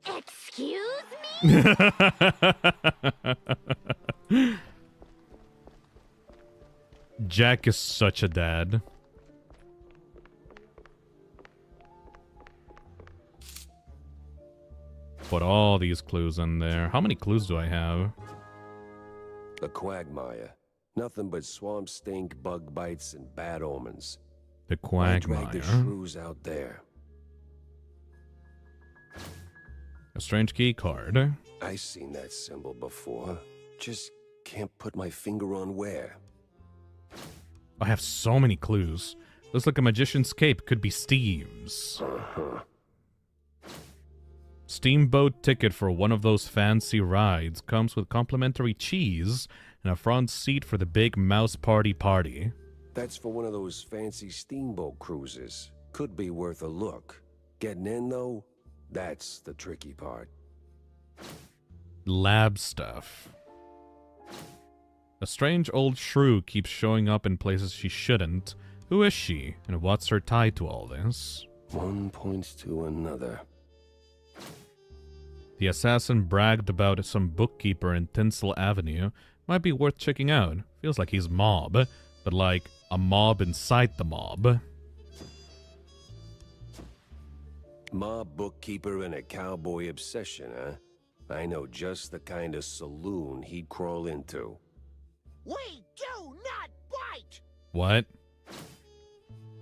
Excuse me? Jack is such a dad. Put all these clues in there. How many clues do I have? A quagmire. Nothing but swamp stink, bug bites, and bad omens. The I dragged the quagmire. shrews out there. A strange key card. I seen that symbol before. Just can't put my finger on where. I have so many clues. Looks like a magician's cape could be Steve's. Steamboat ticket for one of those fancy rides comes with complimentary cheese and a front seat for the big mouse party. That's for one of those fancy steamboat cruises. Could be worth a look. Getting in, though, that's the tricky part. Lab stuff. A strange old shrew keeps showing up in places she shouldn't. Who is she, and what's her tie to all this? One points to another. The assassin bragged about some bookkeeper in Tinsel Avenue. Might be worth checking out. Feels like he's mob, but like a mob inside the mob. Mob bookkeeper and a cowboy obsession, huh? I know just the kind of saloon he'd crawl into. We do not bite! What?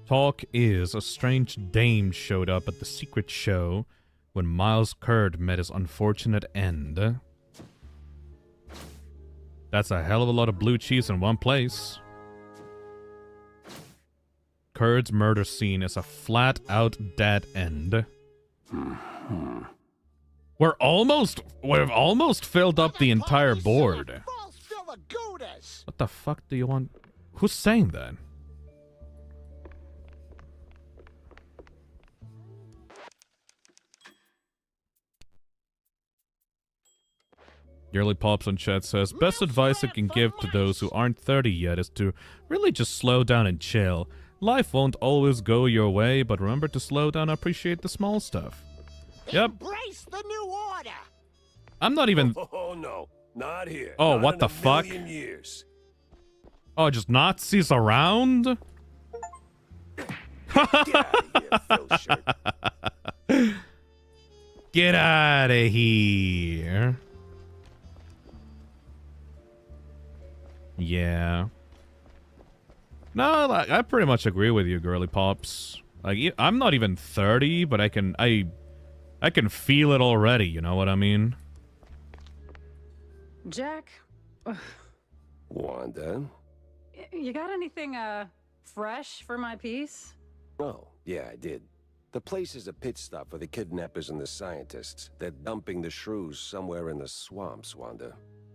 Talk is, a strange dame showed up at the secret show when Miles Curd met his unfortunate end. That's a hell of a lot of blue cheese in one place. Curd's murder scene is a flat-out dead end. We've almost filled up the entire board. What the fuck do you want? Who's saying that? Yearly Pops on chat says, best advice I can give to those who aren't 30 yet is to really just slow down and chill. Life won't always go your way, but remember to slow down and appreciate the small stuff. Yep. Embrace the new order. I'm not even... Oh, no. Not here. Oh, Not what in the a fuck? million years. Oh, just Nazis around? Get out of here. Yeah. No, like, I pretty much agree with you, Girly Pops. Like, I'm not even 30, but I can feel it already, you know what I mean? Jack, Wanda? you got anything, fresh for my piece? Oh, yeah, I did. The place is a pit stop for the kidnappers and the scientists. They're dumping the shrews somewhere in the swamps, Wanda.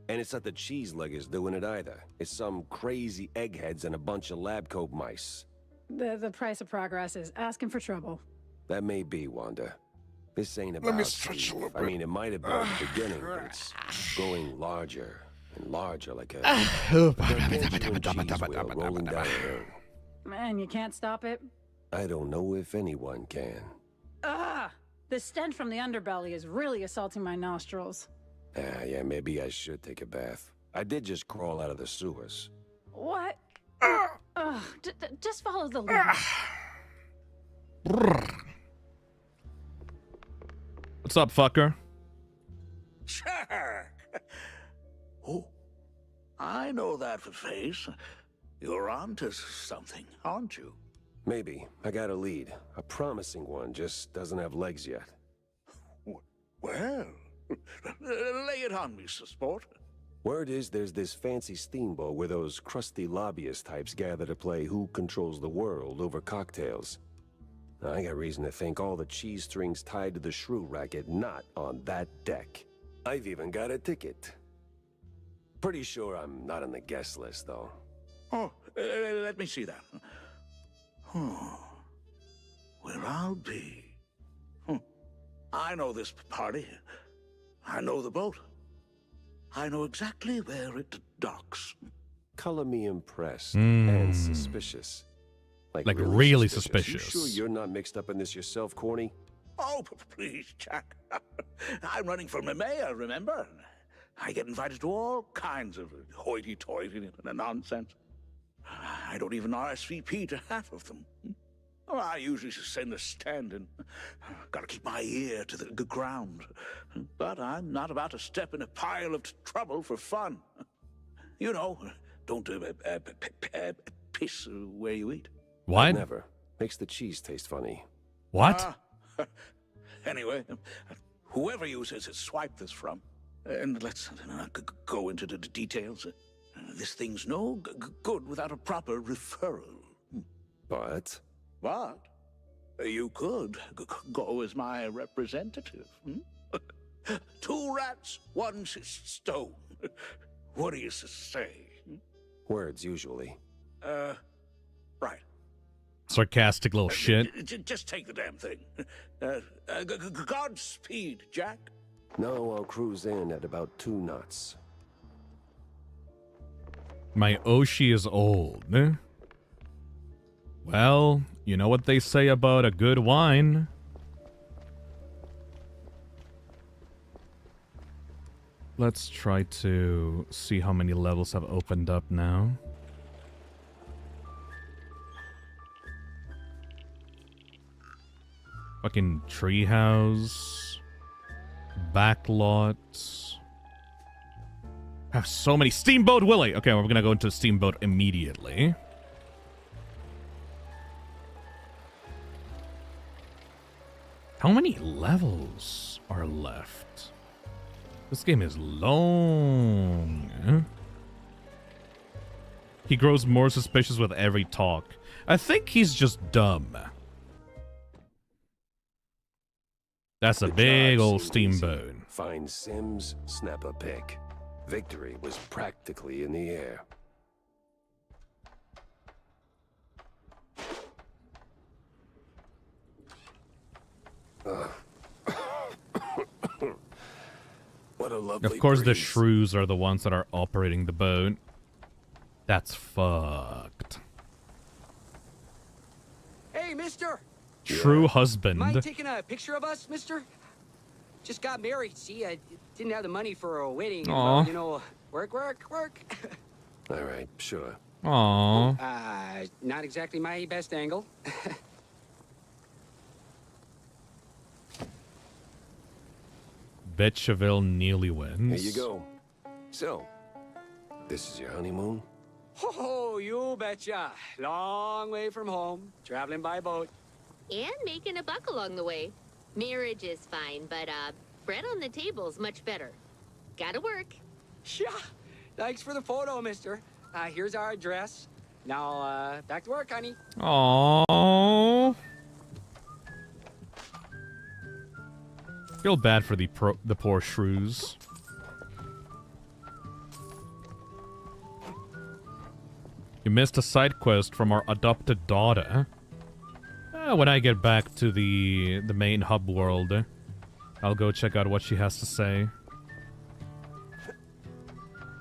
And it's not the cheese luggers doing it either. It's some crazy eggheads and a bunch of lab coat mice. The price of progress is asking for trouble. That may be, Wanda. This ain't about Let me stretch a little I bit. mean, it might have been at the beginning, but it's growing larger and larger like a gargantuan cheese wheel rolling down a hill. Man, you can't stop it? I don't know if anyone can. Ah! The stench from the underbelly is really assaulting my nostrils. Yeah, maybe I should take a bath. I did just crawl out of the sewers. What? Just follow the lead. What's up, fucker? Sure. Oh, I know that face. You're onto something, aren't you? Maybe. I got a lead. A promising one, just doesn't have legs yet. Well, lay it on me, sport. Word is there's this fancy steamboat where those crusty lobbyist types gather to play Who Controls the World over cocktails. I got reason to think all the cheese strings tied to the shrew racket not on that deck. I've even got a ticket. Pretty sure I'm not on the guest list, though. Oh, let me see that. Oh, where I'll be. I know this party. I know the boat. I know exactly where it docks. Color me impressed and suspicious. Like really You suspicious. sure you're not mixed up in this yourself, Corny? Oh, please, Jack. I'm running for mayor, remember? I get invited to all kinds of hoity-toity nonsense. I don't even RSVP to half of them. Oh, I usually send a stand-in. Gotta keep my ear to the ground. But I'm not about to step in a pile of trouble for fun. You know, don't piss where you eat. What? Never. Makes the cheese taste funny. What? Anyway, whoever you swipe this from, and let's go into the details. This thing's no good without a proper referral. But? But you could go as my representative. 2 rats, 1 stone. What do you say? Words, usually. Right. Sarcastic little shit. Just take the damn thing. Godspeed, Jack. No, I'll cruise in at about 2 knots. My Oshi is old. Well, you know what they say about a good wine. Let's try to see how many levels have opened up now. Fucking treehouse. Backlots. I have so many. Steamboat Willie! Okay, we're gonna go into Steamboat immediately. How many levels are left? This game is long. He grows more suspicious with every talk. I think he's just dumb. That's a big old steamboat. Find Sims, snap a pic. Victory was practically in the air. What a lovely Of course, the breeze. shrews are the ones that are operating the boat. That's fucked. Hey, mister! True husband. Mind taking a picture of us, mister? Just got married, see? I didn't have the money for a wedding. Aw. You know, work. All right, sure. Aww. Not exactly my best angle. Betcheville nearly wins. Here you go. So, this is your honeymoon? Oh, you betcha. Long way from home, traveling by boat. And making a buck along the way. Marriage is fine, but bread on the table's much better. Gotta work. Yeah. Thanks for the photo, mister. Here's our address. Now, back to work, honey. Aww. Feel bad for the poor shrews. You missed a side quest from our adopted daughter. When I get back to the main hub world, I'll go check out what she has to say.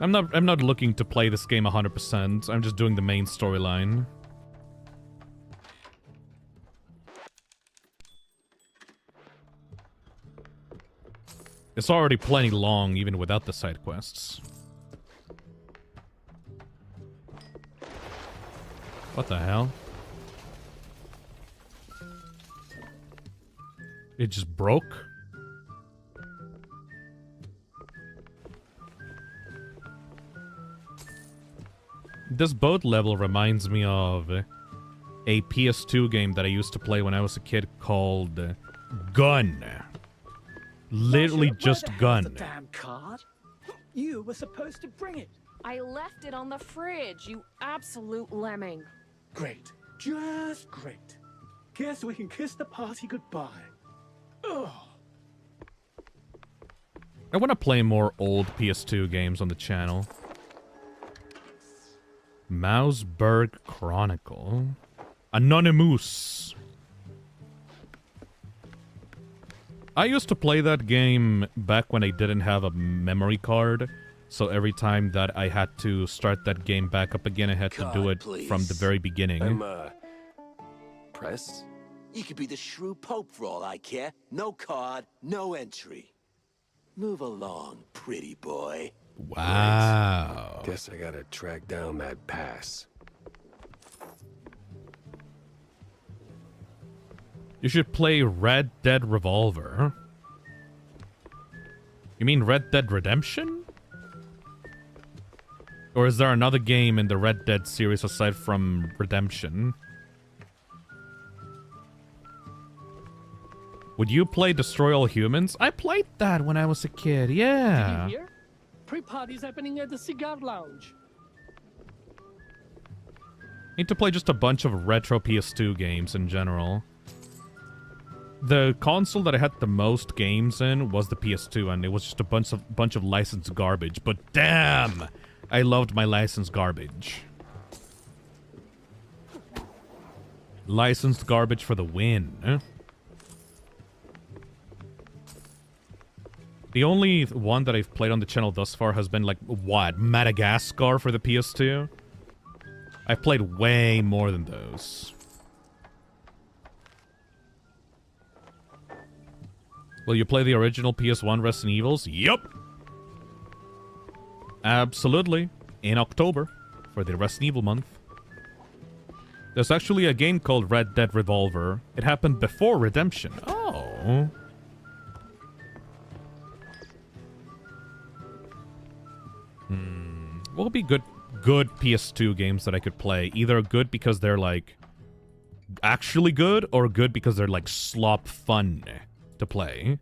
I'm not looking to play this game 100%. I'm just doing the main storyline. It's already plenty long, even without the side quests. What the hell? It just broke? This boat level reminds me of a PS2 game that I used to play when I was a kid called Gun. Literally just Gun. The damn card? You were supposed to bring it. I left it on the fridge, you absolute lemming. Great. Just great. Guess we can kiss the party goodbye. Ugh. I want to play more old PS2 games on the channel. Mausberg Chronicle. Anonymous. I used to play that game back when I didn't have a memory card. So every time that I had to start that game back up again, I had to do it from the very beginning. Press? You could be the Shrew Pope for all I care. No card, no entry. Move along, pretty boy. Wow. Guess I gotta track down that pass. You should play Red Dead Revolver. You mean Red Dead Redemption? Or is there another game in the Red Dead series aside from Redemption? Would you play Destroy All Humans? I played that when I was a kid, yeah. Did you hear? Pre-party's happening at the cigar lounge. Need to play just a bunch of retro PS2 games in general. The console that I had the most games in was the PS2, and it was just a bunch of licensed garbage. But damn, I loved my licensed garbage. Licensed garbage for the win. The only one that I've played on the channel thus far has been like, what, Madagascar for the PS2? I've played way more than those. Will you play the original PS1 Resident Evils? Yup! Absolutely. In October, for the Resident Evil month. There's actually a game called Red Dead Revolver. It happened before Redemption. Oh. What would be good PS2 games that I could play? Either good because they're like actually good, or good because they're like slop fun to play.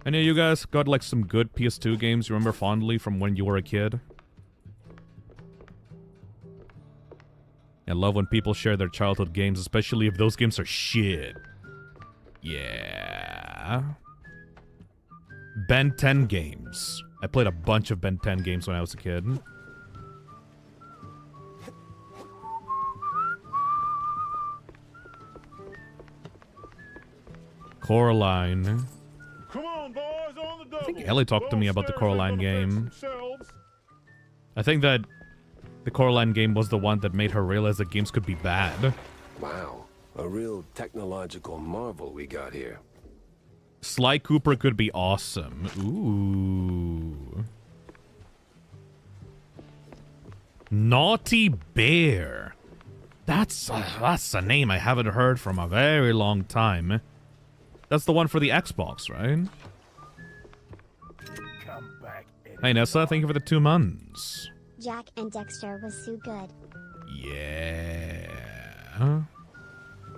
Any of you guys got like some good PS2 games you remember fondly from when you were a kid? I love when people share their childhood games, especially if those games are shit. Yeah. Ben 10 games. I played a bunch of Ben 10 games when I was a kid. Coraline. Come on, boys, on the double. I think Ellie talked to me about the Coraline game. I think that the Coraline game was the one that made her realize that games could be bad. Wow, a real technological marvel we got here. Sly Cooper could be awesome. Ooh. Naughty Bear. That's a name I haven't heard from a very long time. That's the one for the Xbox, right? Hey, Nessa, thank you for the 2 months. Jack and Dexter was so good. Yeah.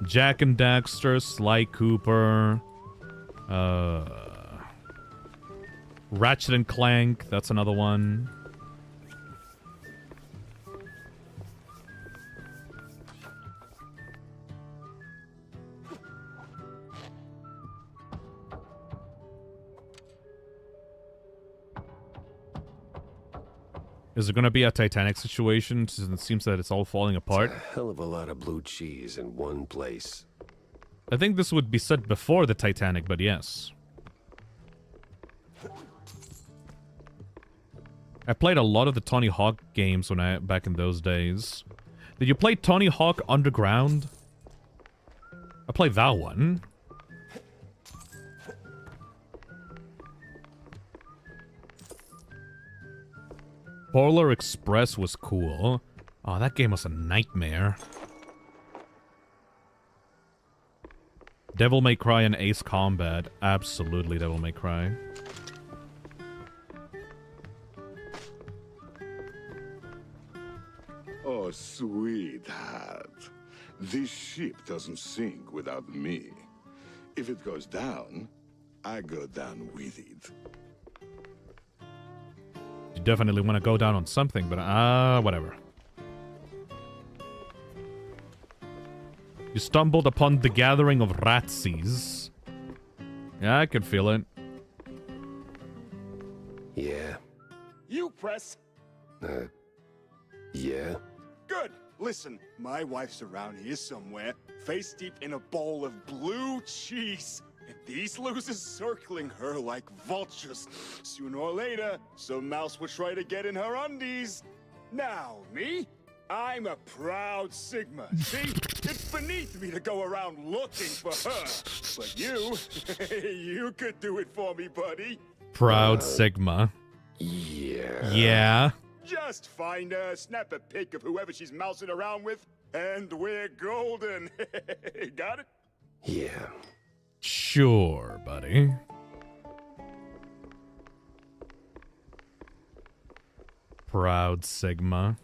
Jack and Dexter, Sly Cooper. Ratchet and Clank, that's another one. Is it going to be a Titanic situation since it seems that it's all falling apart? It's a hell of a lot of blue cheese in one place. I think this would be said before the Titanic, but yes. I played a lot of the Tony Hawk games back in those days. Did you play Tony Hawk Underground? I played that one. Polar Express was cool. Oh, that game was a nightmare. Devil May Cry and Ace Combat. Absolutely Devil May Cry. Oh, sweetheart. This ship doesn't sink without me. If it goes down, I go down with it. You definitely want to go down on something, but whatever. You stumbled upon the gathering of ratsies. Yeah, I can feel it. Yeah. You press. Yeah? Good. Listen, my wife's around here somewhere, face deep in a bowl of blue cheese. And these losers circling her like vultures. Sooner or later, some mouse will try to get in her undies. Now, me? I'm a proud Sigma. See? It's beneath me to go around looking for her. But you, you could do it for me, buddy. Proud Sigma. Yeah. Yeah. Just find her, snap a pic of whoever she's mousing around with, and we're golden. Got it? Yeah. Sure, buddy. Proud Sigma.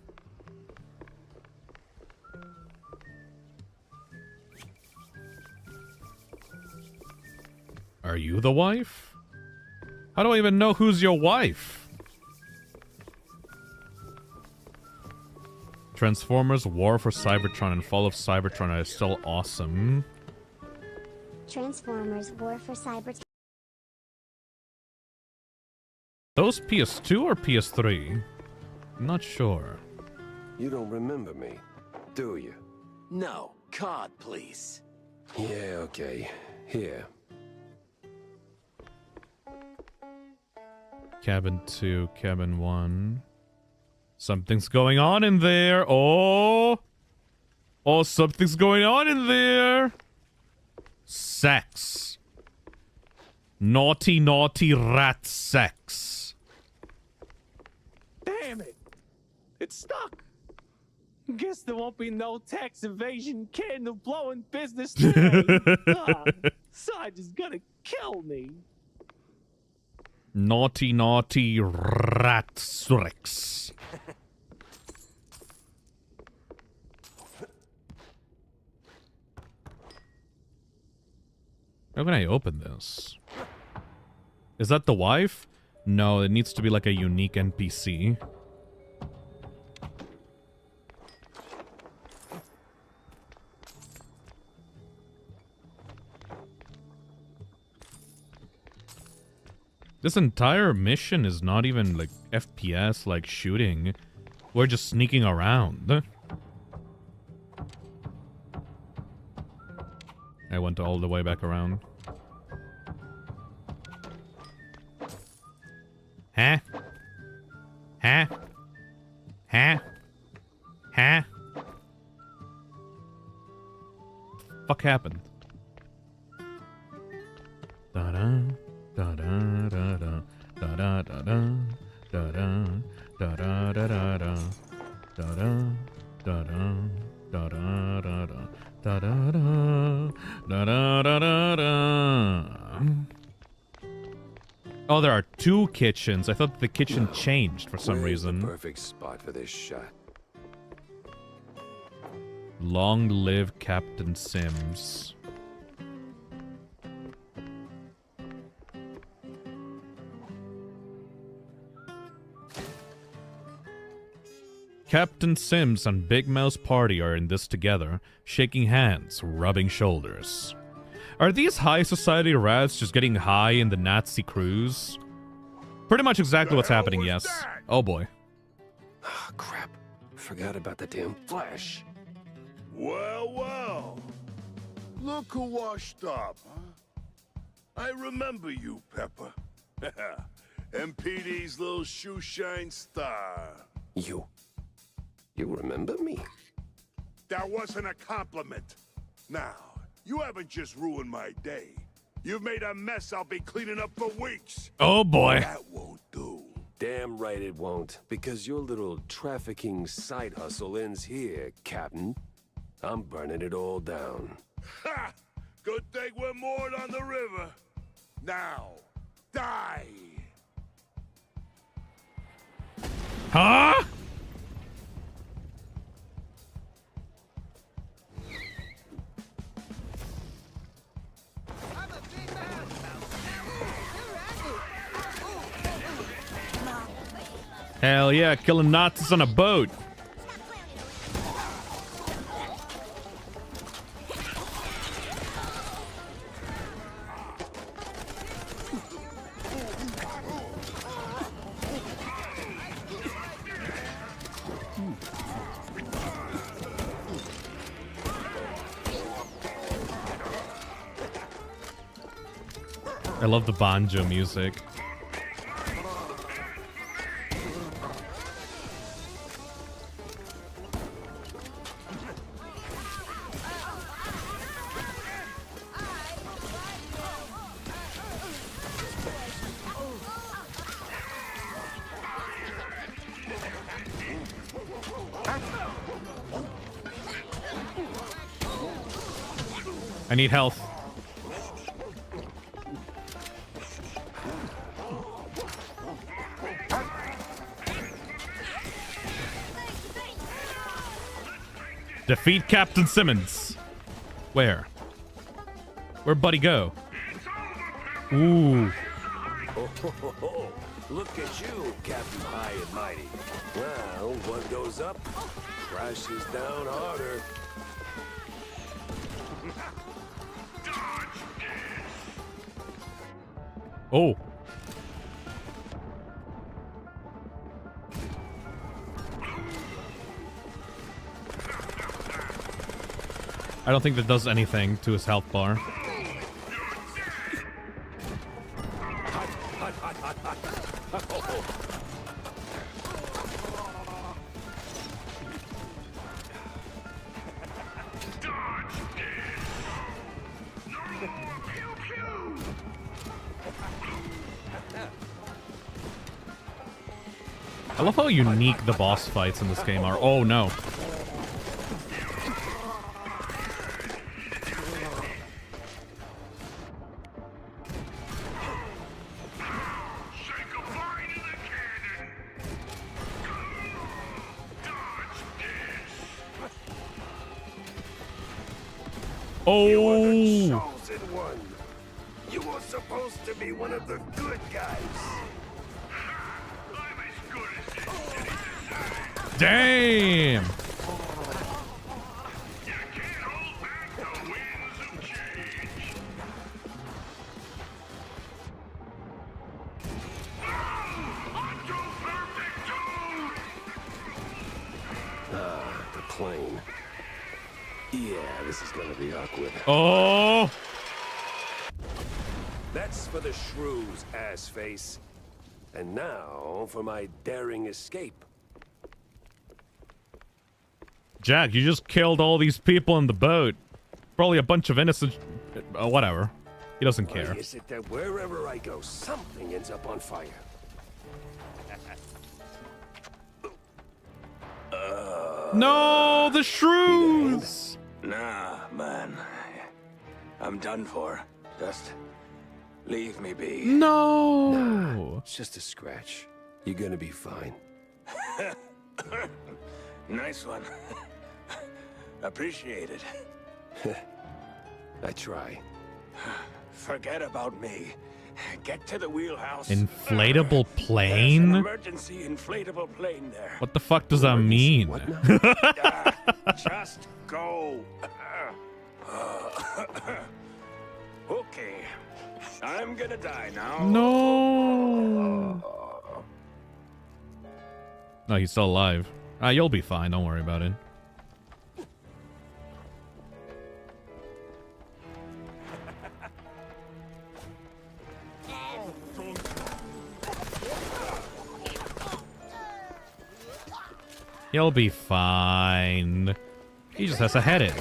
Are you the wife? How do I even know who's your wife? Transformers War for Cybertron and Fall of Cybertron are still awesome. Transformers War for Cybertron. Those PS2 or PS3? I'm not sure. You don't remember me, do you? No, card, please. Yeah, okay. Here. Cabin 2, cabin 1. Something's going on in there. Oh! Oh, something's going on in there. Sex. Naughty, naughty rat sex. Damn it! It's stuck. Guess there won't be no tax evasion candle blowing business today. Sarge is gonna kill me. Naughty, naughty rat sex. How can I open this? Is that the wife? No, it needs to be like a unique NPC. This entire mission is not even like FPS, like shooting. We're just sneaking around. I went all the way back around. Huh? Huh? Huh? Huh? Fuck happened? Da-da, da-da, da-da, da-da, da-da, da-da, da-da, da-da, da-da, da-da, da-da, da-da. Da da da da da da da. Oh, there are two kitchens. I thought the kitchen changed for some reason. The perfect spot for this shot. Long live Captain Sims. Captain Sims and Big Mouse Party are in this together, shaking hands, rubbing shoulders. Are these high society rats just getting high in the Nazi cruise? Pretty much exactly what's happening, yes. Oh boy. Ah, crap. Forgot about the damn flash. Well, well. Look who washed up, huh? I remember you, Pepper. MPD's little shoeshine star. You remember me? That wasn't a compliment. Now, you haven't just ruined my day. You've made a mess I'll be cleaning up for weeks. Oh boy. That won't do. Damn right it won't, because your little trafficking side hustle ends here, Captain. I'm burning it all down. Ha! Good thing we're moored on the river. Now, die! Huh? Hell yeah, killing Nazis on a boat. I love the banjo music. I need health. Defeat Captain Simmons. Where? Where'd Buddy go? Ooh. Oh, look at you, Captain High and Mighty. Well, one goes up, crashes down harder. Oh. I don't think that does anything to his health bar. I love how unique the boss fights in this game are. Oh no. You were the Oh, chosen one. You were supposed to be one of the good guys. damn. The plane. Yeah, this is gonna be awkward. Oh. That's for the shrews, ass face. And now for my daring escape. Jack, you just killed all these people in the boat. Probably a bunch of innocent... whatever. He doesn't care. Why is it that wherever I go, something ends up on fire? No, the shrews! Nah, man. I'm done for. Just leave me be. No! Nah, it's just a scratch. You're gonna be fine. Nice one. Appreciate it. I try. Forget about me. Get to the wheelhouse. Inflatable There's an plane? emergency inflatable plane there. What the fuck does that mean? Just go. Okay. I'm gonna die now. No! No, he's still alive. You'll be fine. Don't worry about it. He'll be fine. He just has to head it.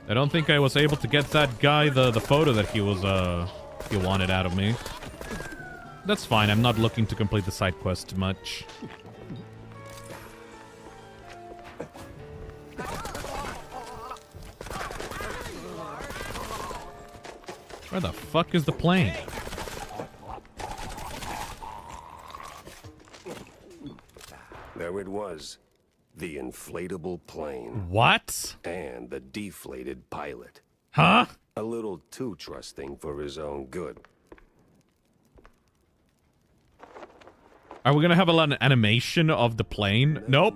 I don't think I was able to get that guy the photo that he was he wanted out of me. That's fine. I'm not looking to complete the side quest much. Where the fuck is the plane? There it was. The inflatable plane. What? And the deflated pilot. Huh? A little too trusting for his own good. Are we gonna have an animation of the plane? Nope.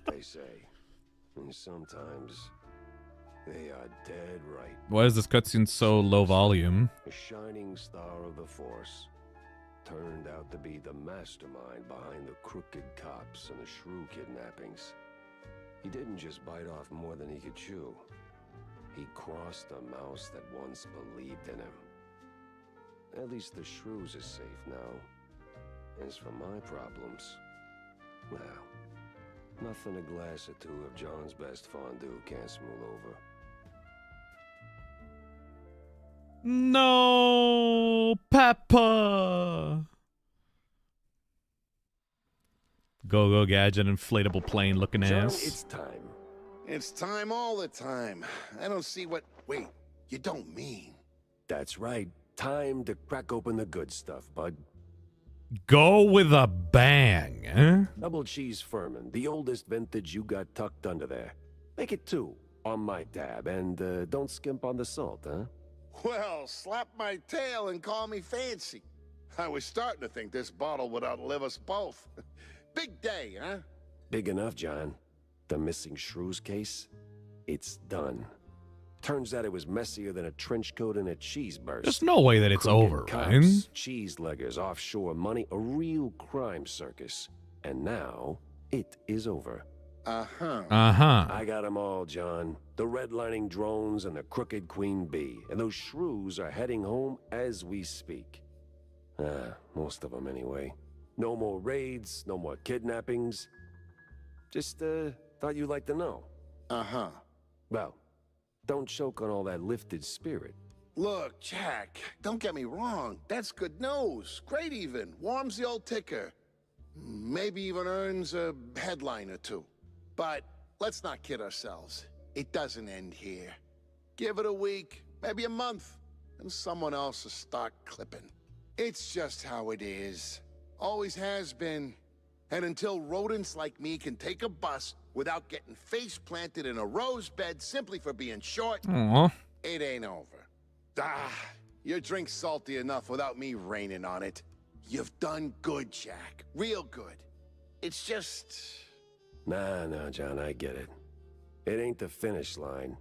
They say. And sometimes they are dead right. Why is this cutscene so low volume? A shining star of the Force turned out to be the mastermind behind the crooked cops and the shrew kidnappings. He didn't just bite off more than he could chew. He crossed a mouse that once believed in him. At least the shrews are safe now. As for my problems, well, nothing a glass or two of John's best fondue can't smooth over. No, Peppa. Go gadget, inflatable plane looking John, ass. it's time. It's time all the time. I don't see what... Wait, you don't mean... That's right. Time to crack open the good stuff, bud. Go with a bang, eh? Double cheese Furman, the oldest vintage you got tucked under there. Make it 2 on my tab, and don't skimp on the salt, huh? Well, slap my tail and call me fancy. I was starting to think this bottle would outlive us both. Big day, huh? Big enough, John. The missing shrews case? It's done. Turns out it was messier than a trench coat and a cheese burst. There's no way that it's Crooked over, cops, right? cheese leggers, offshore money, a real crime circus. And now, it is over. I got them all, John. The redlining drones and the crooked queen bee. And those shrews are heading home as we speak. Most of them anyway. No more raids, no more kidnappings. Just, thought you'd like to know. Well, don't choke on all that lifted spirit. Look, Jack, don't get me wrong. That's good news. Great even. Warms the old ticker. Maybe even earns a headline or two. But let's not kid ourselves. It doesn't end here. Give it a week, maybe a month, and someone else will start clipping. It's just how it is. Always has been. And until rodents like me can take a bus without getting face planted in a rose bed simply for being short, it ain't over. Your drink's salty enough without me raining on it. You've done good, Jack. Real good. It's just... Nah, John, I get it. It ain't the finish line,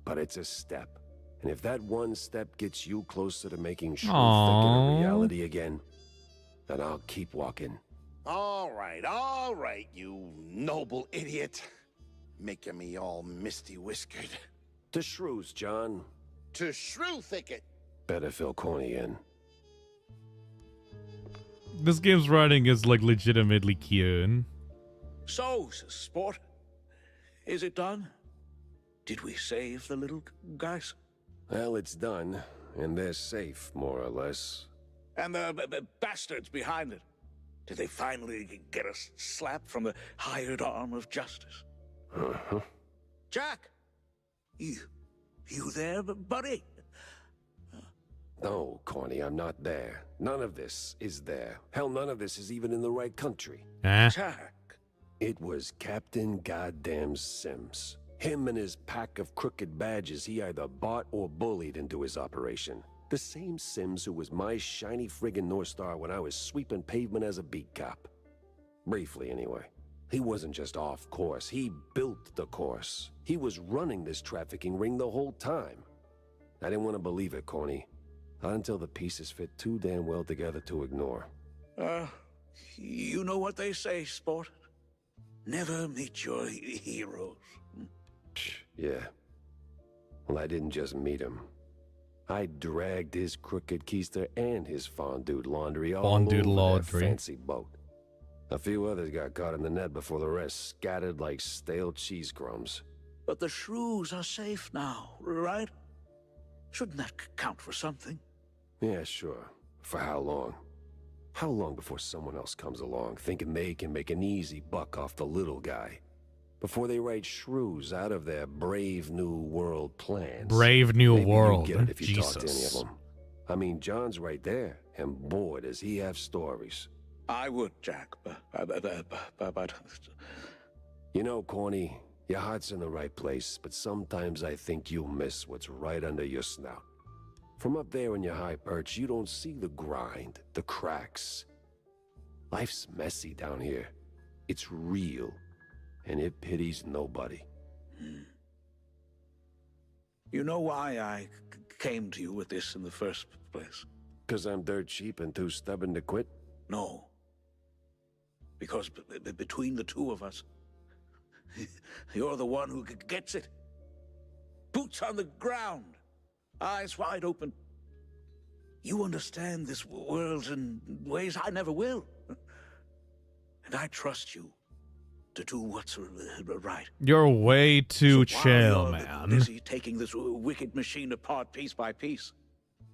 but it's a step. And if that one step gets you closer to making truth a reality again, then I'll keep walking. All right, you noble idiot. Making me all misty-whiskered. To shrews, John. To shrew thicket. Better fill Corny in. This game's writing is like legitimately cute. So, sport, is it done? Did we save the little guys? Well, it's done, and they're safe, more or less. And the bastards behind it? Did they finally get a slap from the hired arm of justice? Jack! You there, buddy? No, Corny, I'm not there. None of this is there. Hell, none of this is even in the right country. Jack. It was Captain Goddamn Sims. Him and his pack of crooked badges he either bought or bullied into his operation. The same Sims who was my shiny friggin' North Star when I was sweeping pavement as a beat cop. Briefly, anyway. He wasn't just off course, he built the course. He was running this trafficking ring the whole time. I didn't want to believe it, Corny. Not until the pieces fit too damn well together to ignore. You know what they say, sport. Never meet your heroes. Yeah. Well, I didn't just meet him. I dragged his crooked keister and his fondue laundry all over that fancy boat. A few others got caught in the net before the rest scattered like stale cheese crumbs. But the shrews are safe now, right? Shouldn't that count for something? Yeah, sure. For how long? How long before someone else comes along thinking they can make an easy buck off the little guy? Before they write shrews out of their brave new world plans. Brave new Maybe world. You'd get it if you Jesus. talk to any of them. I mean, John's right there, and boy, does he have stories. I would, Jack, but... You know, Corny, your heart's in the right place, but sometimes I think you miss what's right under your snout. From up there in your high perch, you don't see the grind, the cracks. Life's messy down here. It's real, and it pities nobody. You know why I came to you with this in the first place? 'Cause I'm dirt cheap and too stubborn to quit? No. Because between the two of us, you're the one who gets it. Boots on the ground, eyes wide open. You understand this world in ways I never will. And I trust you to do what's right. You're way too So while chill, you're man. busy taking this wicked machine apart piece by piece,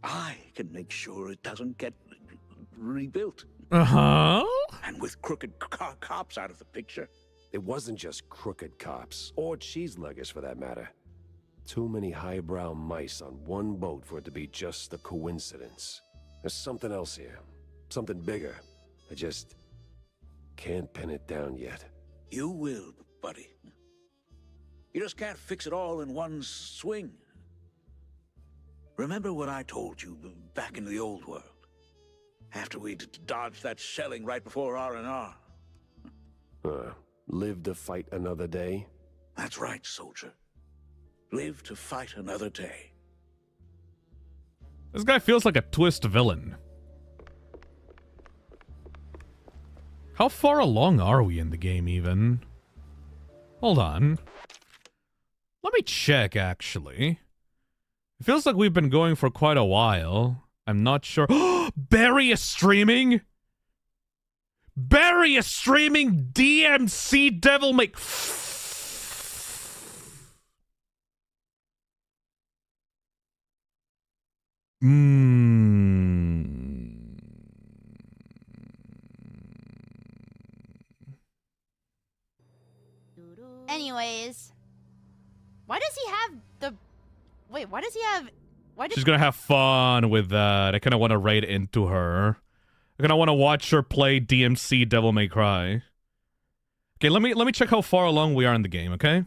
I can make sure it doesn't get rebuilt. And with crooked cops out of the picture. It wasn't just crooked cops, or cheeseluggers for that matter. Too many highbrow mice on one boat for it to be just a coincidence. There's something else here. Something bigger. I just can't pin it down yet. You will, buddy. You just can't fix it all in one swing. Remember what I told you back in the old world? After we dodged that shelling right before R&R. Live to fight another day? That's right, soldier. Live to fight another day. This guy feels like a twist villain. How far along are we in the game, even? Hold on. Let me check, actually. It feels like we've been going for quite a while. I'm not sure. Barry is streaming? Barry is streaming DMC Devil May... Anyways, why does he have the... Wait, why does he have... Why She's gonna have fun with that. I kind of want to raid into her. I kind of want to watch her play DMC Devil May Cry. Okay, let me check how far along we are in the game, okay?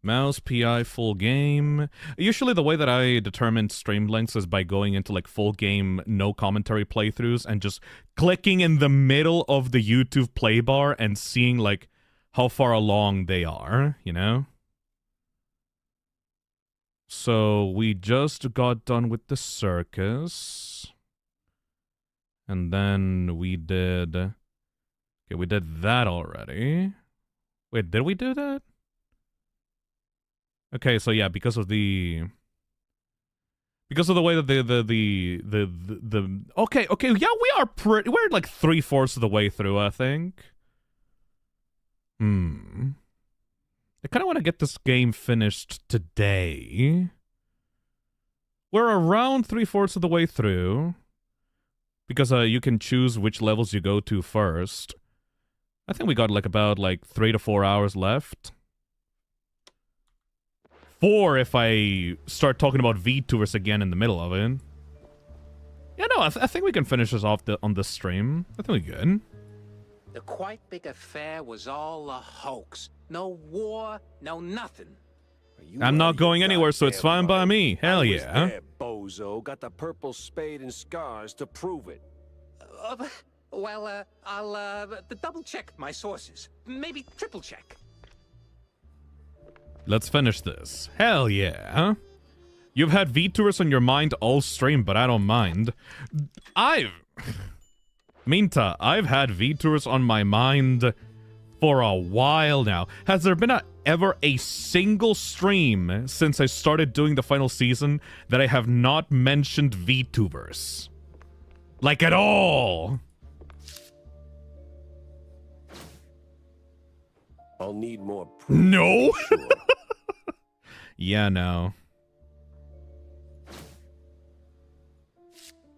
Mouse, PI, full game. Usually the way that I determine stream lengths is by going into like full game, no commentary playthroughs and just clicking in the middle of the YouTube play bar and seeing like how far along they are, you know? So we just got done with the circus. And then we did... Okay, we did that already. Wait, did we do that? Okay, so yeah, because of the way that the okay, yeah, we're like 3/4 of the way through, I think. I kind of want to get this game finished today. We're around 3/4 of the way through. Because you can choose which levels you go to first. I think we got like about 3 to 4 hours left. 4 if I start talking about VTubers again in the middle of it. Yeah, no, I think we can finish this off on this stream. I think we're good. The quite big affair was all a hoax. No war, no nothing. I'm not going anywhere, so it's fine by me. Hell yeah. There, bozo. Got the purple spade and scars to prove it. I'll double check my sources. Maybe triple check. Let's finish this. Hell yeah. You've had VTubers on your mind all stream, but I don't mind. Minta, I've had VTubers on my mind for a while now. Has there been ever a single stream since I started doing the final season that I have not mentioned VTubers? Like at all? I'll need more proof. No? Sure. Yeah, no.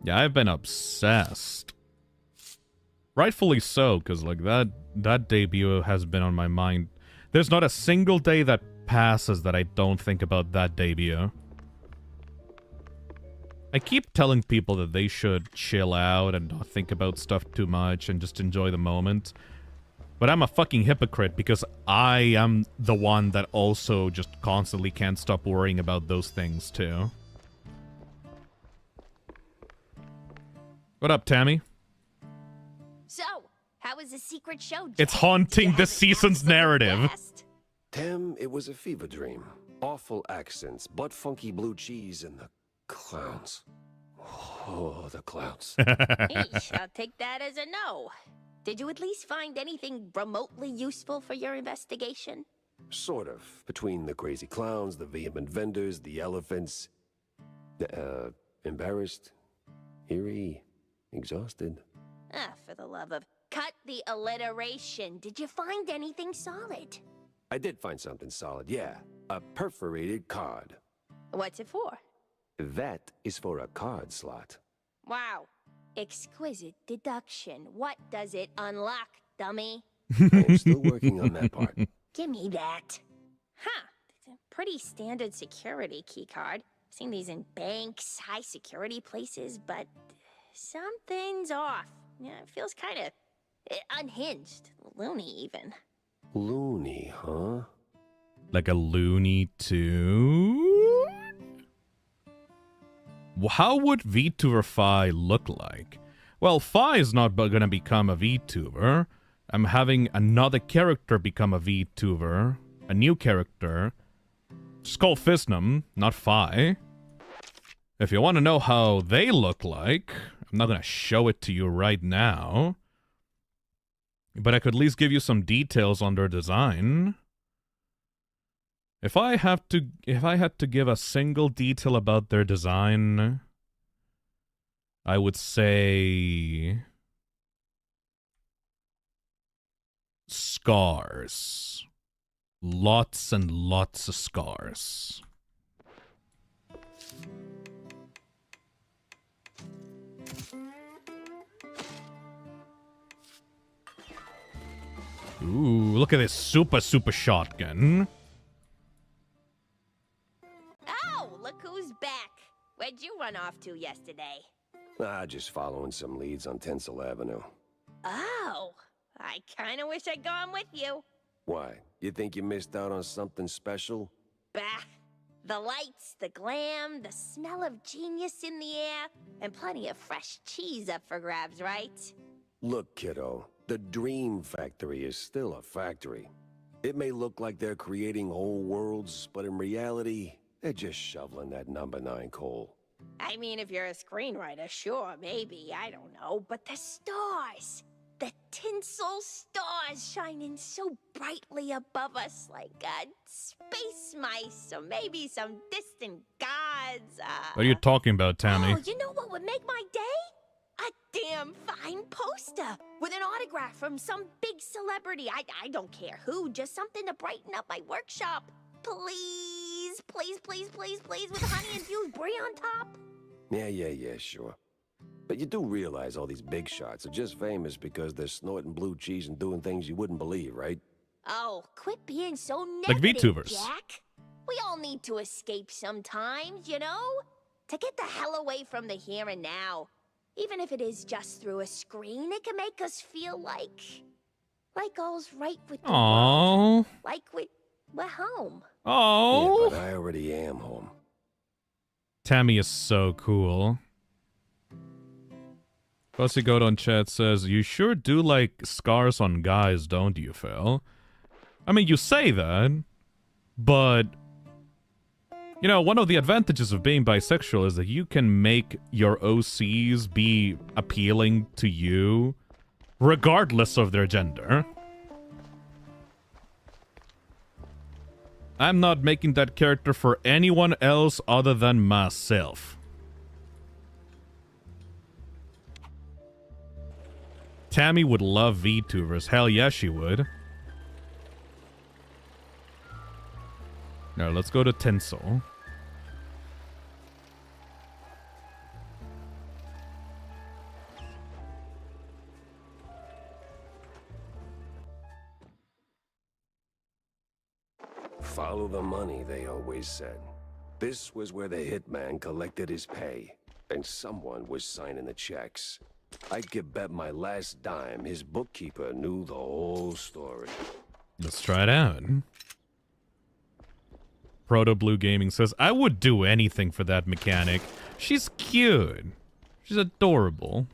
Yeah, I've been obsessed. Rightfully so, because like that debut has been on my mind. There's not a single day that passes that I don't think about that debut. I keep telling people that they should chill out and not think about stuff too much and just enjoy the moment. But I'm a fucking hypocrite because I am the one that also just constantly can't stop worrying about those things too. What up, Tammy? So, how was the secret show, Jack? It's haunting this season's narrative. Tam, it was a fever dream. Awful accents, butt funky blue cheese, and the clowns. Oh, the clowns. Eesh, I'll take that as a no. Did you at least find anything remotely useful for your investigation? Sort of. Between the crazy clowns, the vehement vendors, the elephants. Embarrassed, eerie, exhausted. Ah, for the love of... Cut the alliteration. Did you find anything solid? I did find something solid, yeah. A perforated card. What's it for? That is for a card slot. Wow. Exquisite deduction. What does it unlock, dummy? I'm still working on that part. Give me that. Huh. It's a pretty standard security keycard. Seen these in banks, high security places, but something's off. Yeah, it feels kind of unhinged. Loony, even. Loony, huh? Like a Looney Tune? How would VTuber Fi look like? Well, Fi is not gonna become a VTuber. I'm having another character become a VTuber. A new character. Just called Fisnum, not Fi. If you want to know how they look like, I'm not gonna show it to you right now. But I could at least give you some details on their design. If I had to give a single detail about their design, I would say scars. Lots and lots of scars. Ooh, look at this super shotgun. Oh, look who's back. Where'd you run off to yesterday? Just following some leads on Tinsel Avenue. Oh, I kind of wish I'd gone with you. Why? You think you missed out on something special? Bah. The lights, the glam, the smell of genius in the air, and plenty of fresh cheese up for grabs, right? Look, kiddo, the Dream Factory is still a factory. It may look like they're creating whole worlds, but in reality, they're just shoveling that number 9 coal. I mean, if you're a screenwriter, sure, maybe, I don't know. But the stars, the tinsel stars shining so brightly above us like space mice or maybe some distant gods. What are you talking about, Tammy? Oh, you know what would make my day? A damn fine poster with an autograph from some big celebrity. I don't care who, just something to brighten up my workshop. Please, please, please, please, please, with honey-infused brie on top. Yeah, sure. But you do realize all these big shots are just famous because they're snorting blue cheese and doing things you wouldn't believe, right? Oh, quit being so Like negative, VTubers. Jack. We all need to escape sometimes, you know? To get the hell away from the here and now. Even if it is just through a screen, it can make us feel like all's right with the world. Like we're home. Oh. Yeah, but I already am home. Tammy is so cool. Fussy Goat on chat says, you sure do like scars on guys, don't you, Phil? I mean, you say that, but you know, one of the advantages of being bisexual is that you can make your OCs be appealing to you, regardless of their gender. I'm not making that character for anyone else other than myself. Tammy would love VTubers. Hell yeah, she would. Now, let's go to Tinsel. Follow the money, they always said. This was where the hitman collected his pay, and someone was signing the checks. I'd could bet my last dime his bookkeeper knew the whole story. Let's try it out. Proto Blue Gaming says, I would do anything for that mechanic. She's cute. She's adorable.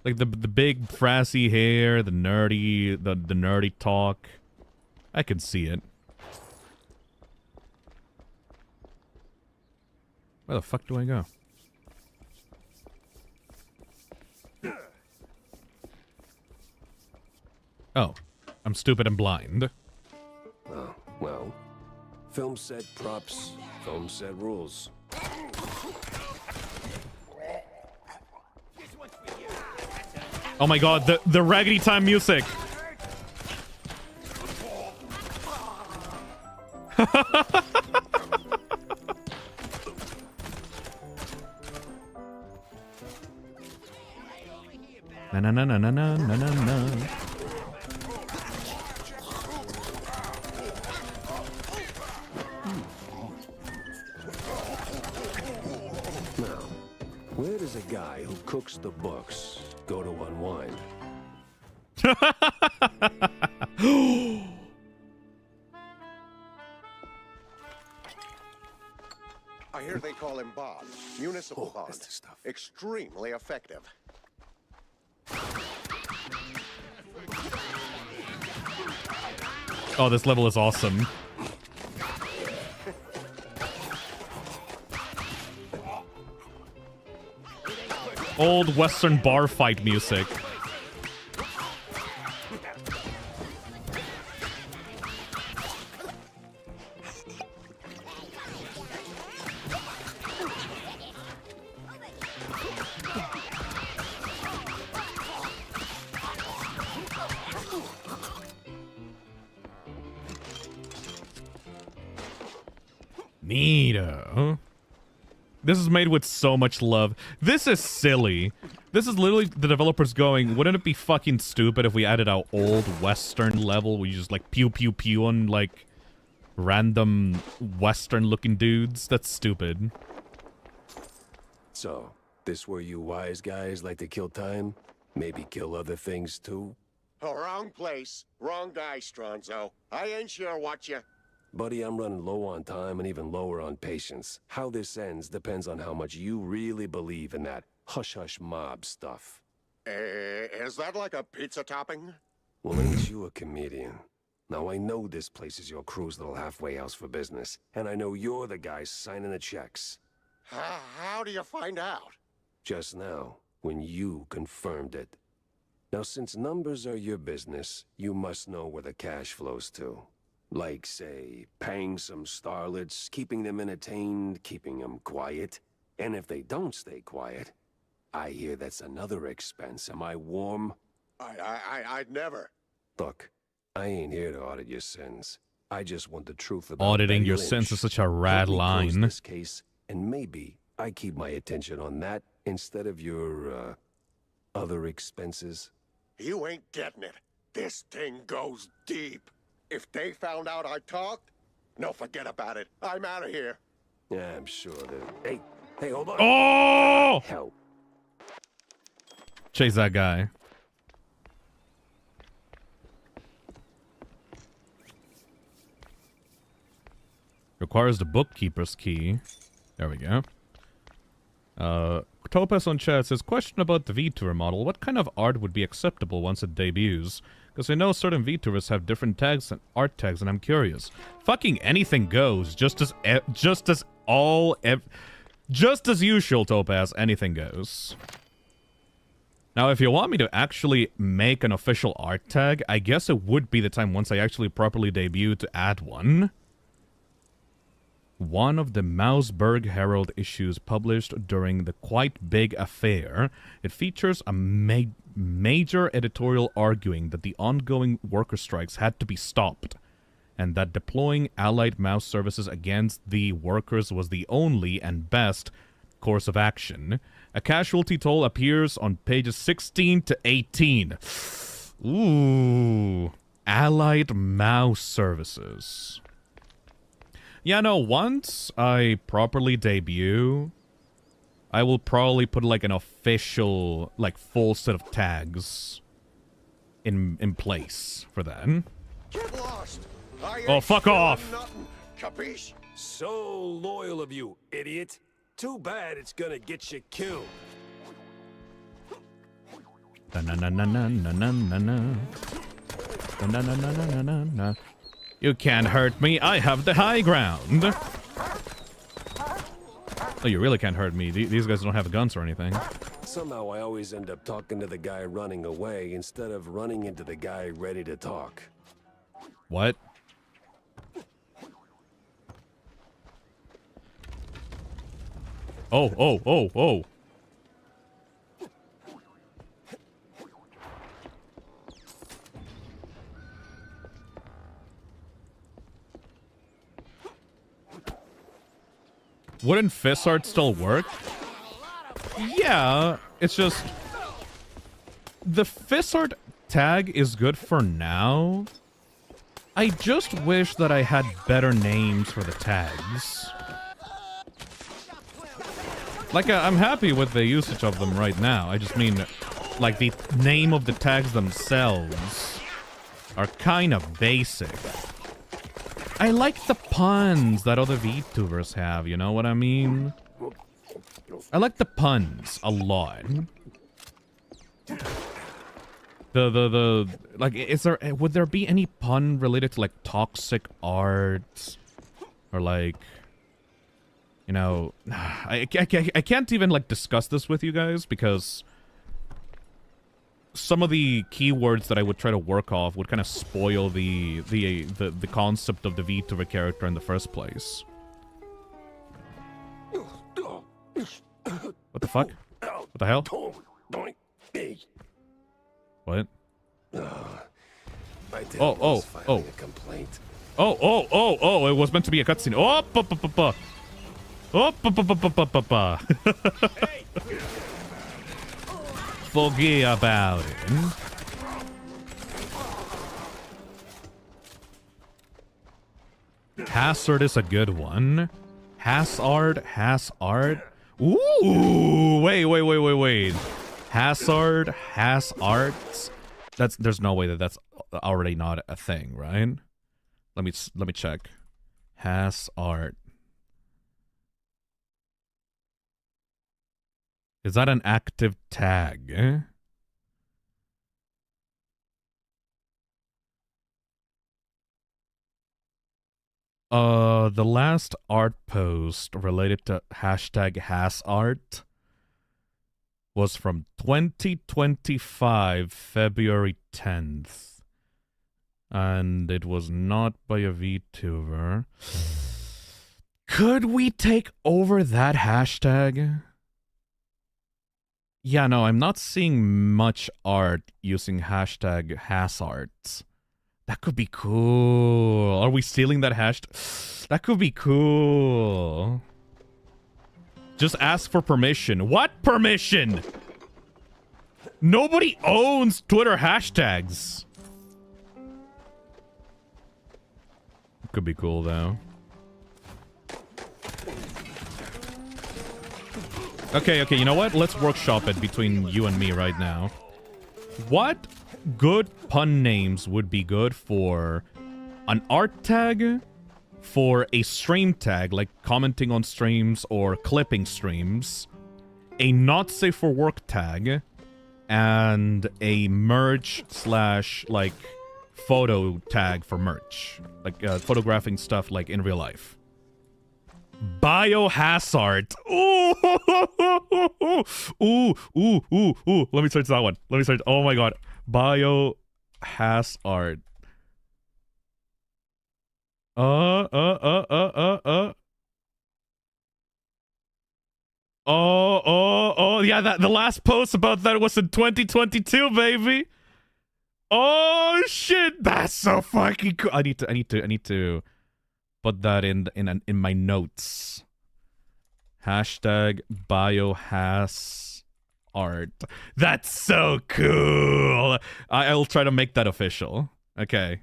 Like the big frassy hair, the nerdy talk. I can see it. Where the fuck do I go? Oh, I'm stupid and blind. Oh, well. Film set props, film set rules. Oh my god, the Raggedy Time music! Na na na na na na na na. Now, where does a guy who cooks the books go to unwind? I hear they call him Bob. Municipal bond. Extremely effective. Oh, this level is awesome. old Western bar fight music. Neato. This is made with so much love. This is silly. This is literally the developers going, wouldn't it be fucking stupid if we added our old Western level where you just like pew pew pew on like random Western looking dudes? That's stupid. So, this where you wise guys like to kill time? Maybe kill other things too? Oh, wrong place. Wrong guy, Stronzo. I ain't sure what you... Buddy, I'm running low on time and even lower on patience. How this ends depends on how much you really believe in that hush-hush mob stuff. Is that like a pizza topping? Well, ain't you a comedian? Now, I know this place is your crew's little halfway house for business, and I know you're the guy signing the checks. How do you find out? Just now, when you confirmed it. Now, since numbers are your business, you must know where the cash flows to. Like, say, paying some starlets, keeping them entertained, keeping them quiet. And if they don't stay quiet, I hear that's another expense. Am I warm? I'd never. Look, I ain't here to audit your sins. I just want the truth about Auditing Betty your Lynch. sins is such a rad Help me close line. this case, and maybe I keep my attention on that instead of your, other expenses. You ain't getting it. This thing goes deep. If they found out I talked, no, forget about it. I'm out of here. Yeah, I'm sure that... Hey, hold on. Oh! Hell. Chase that guy. Requires the bookkeeper's key. There we go. Topaz on chat says, question about the VTuber model. What kind of art would be acceptable once it debuts? Because I know certain VTubers have different tags and art tags, and I'm curious. Fucking anything goes, just as usual, Topaz, anything goes. Now, if you want me to actually make an official art tag, I guess it would be the time once I actually properly debut to add one. One of the Mouseburg Herald issues published during the Quite Big Affair, it features a major editorial arguing that the ongoing worker strikes had to be stopped, and that deploying Allied mouse services against the workers was the only and best course of action. A casualty toll appears on pages 16 to 18. Ooh. Allied mouse services. Yeah, no, once I properly debut, I will probably put like an official, like full set of tags in place for that. Get lost. Oh, fuck off. Capiche? So loyal of you, idiot. Too bad it's gonna get you killed. You can't hurt me. I have the high ground. Oh, you really can't hurt me. These guys don't have guns or anything. Somehow I always end up talking to the guy running away instead of running into the guy ready to talk. What? Oh. Wouldn't fist art still work? Yeah, it's just... The fist art tag is good for now. I just wish that I had better names for the tags. Like, I'm happy with the usage of them right now. I just mean, like, the name of the tags themselves are kind of basic. I like the puns that other VTubers have, you know what I mean? I like the puns a lot. Like, would there be any pun related to, like, toxic art? Or, like, You know, I can't even, like, discuss this with you guys because some of the keywords that I would try to work off would kind of spoil the concept of the VTuber character in the first place. What the fuck? What the hell? What? Oh, it was meant to be a cutscene. Forget about it. Hazard is a good one. Hazard. Ooh, wait. Hazard. There's no way that's already not a thing, right? Let me check. Hazard. Is that an active tag? The last art post related to hashtag #hasart was from 2025, February 10th. And it was not by a VTuber. Could we take over that hashtag? Yeah, no, I'm not seeing much art using hashtag #hasart. That could be cool. Are we stealing that hashtag? That could be cool. Just ask for permission. What permission? Nobody owns Twitter hashtags. Could be cool, though. Okay, you know what? Let's workshop it between you and me right now. What good pun names would be good for an art tag, for a stream tag, like commenting on streams or clipping streams, a not safe for work tag, and a merch / like photo tag for merch, like photographing stuff like in real life. Biohazard. Ooh. Let me search that one. Oh my god. Biohazard. Oh, yeah, the last post about that was in 2022, baby. Oh shit, that's so fucking cool. I need to put that in my notes. Hashtag biohazard. That's so cool. I'll try to make that official. Okay.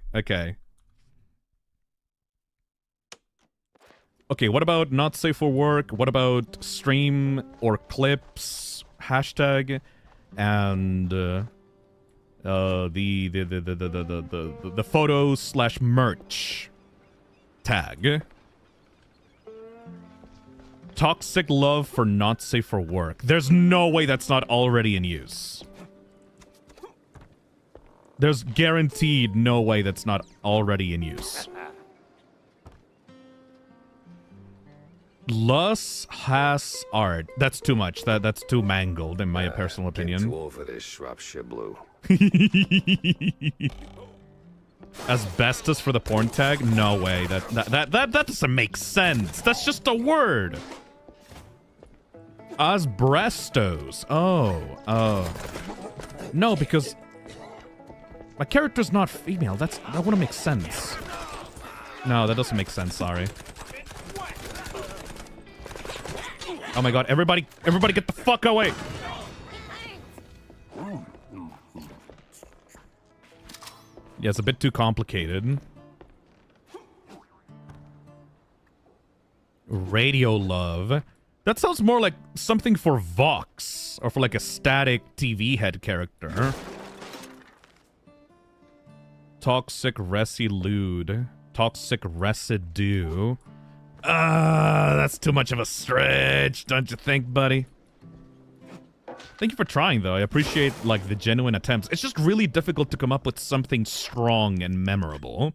Okay, what about not safe for work? What about stream or clips hashtag and the photos / merch tag? Toxic love for not safe for work. There's no way that's not already in use. There's guaranteed no way that's not already in use. Lus has art. That's too much. That's too mangled, in my personal opinion. Too over this Shropshire blue. Asbestos for the porn tag? No way. That doesn't make sense. That's just a word. Asbestos. Oh. No, because my character's not female. That wouldn't make sense. No, that doesn't make sense. Sorry. Oh my god, everybody get the fuck away! Yeah, it's a bit too complicated. Radio love. That sounds more like something for Vox, or for like a static TV head character. Toxic residue. Toxic residue. That's too much of a stretch, don't you think, buddy? Thank you for trying, though. I appreciate, like, the genuine attempts. It's just really difficult to come up with something strong and memorable.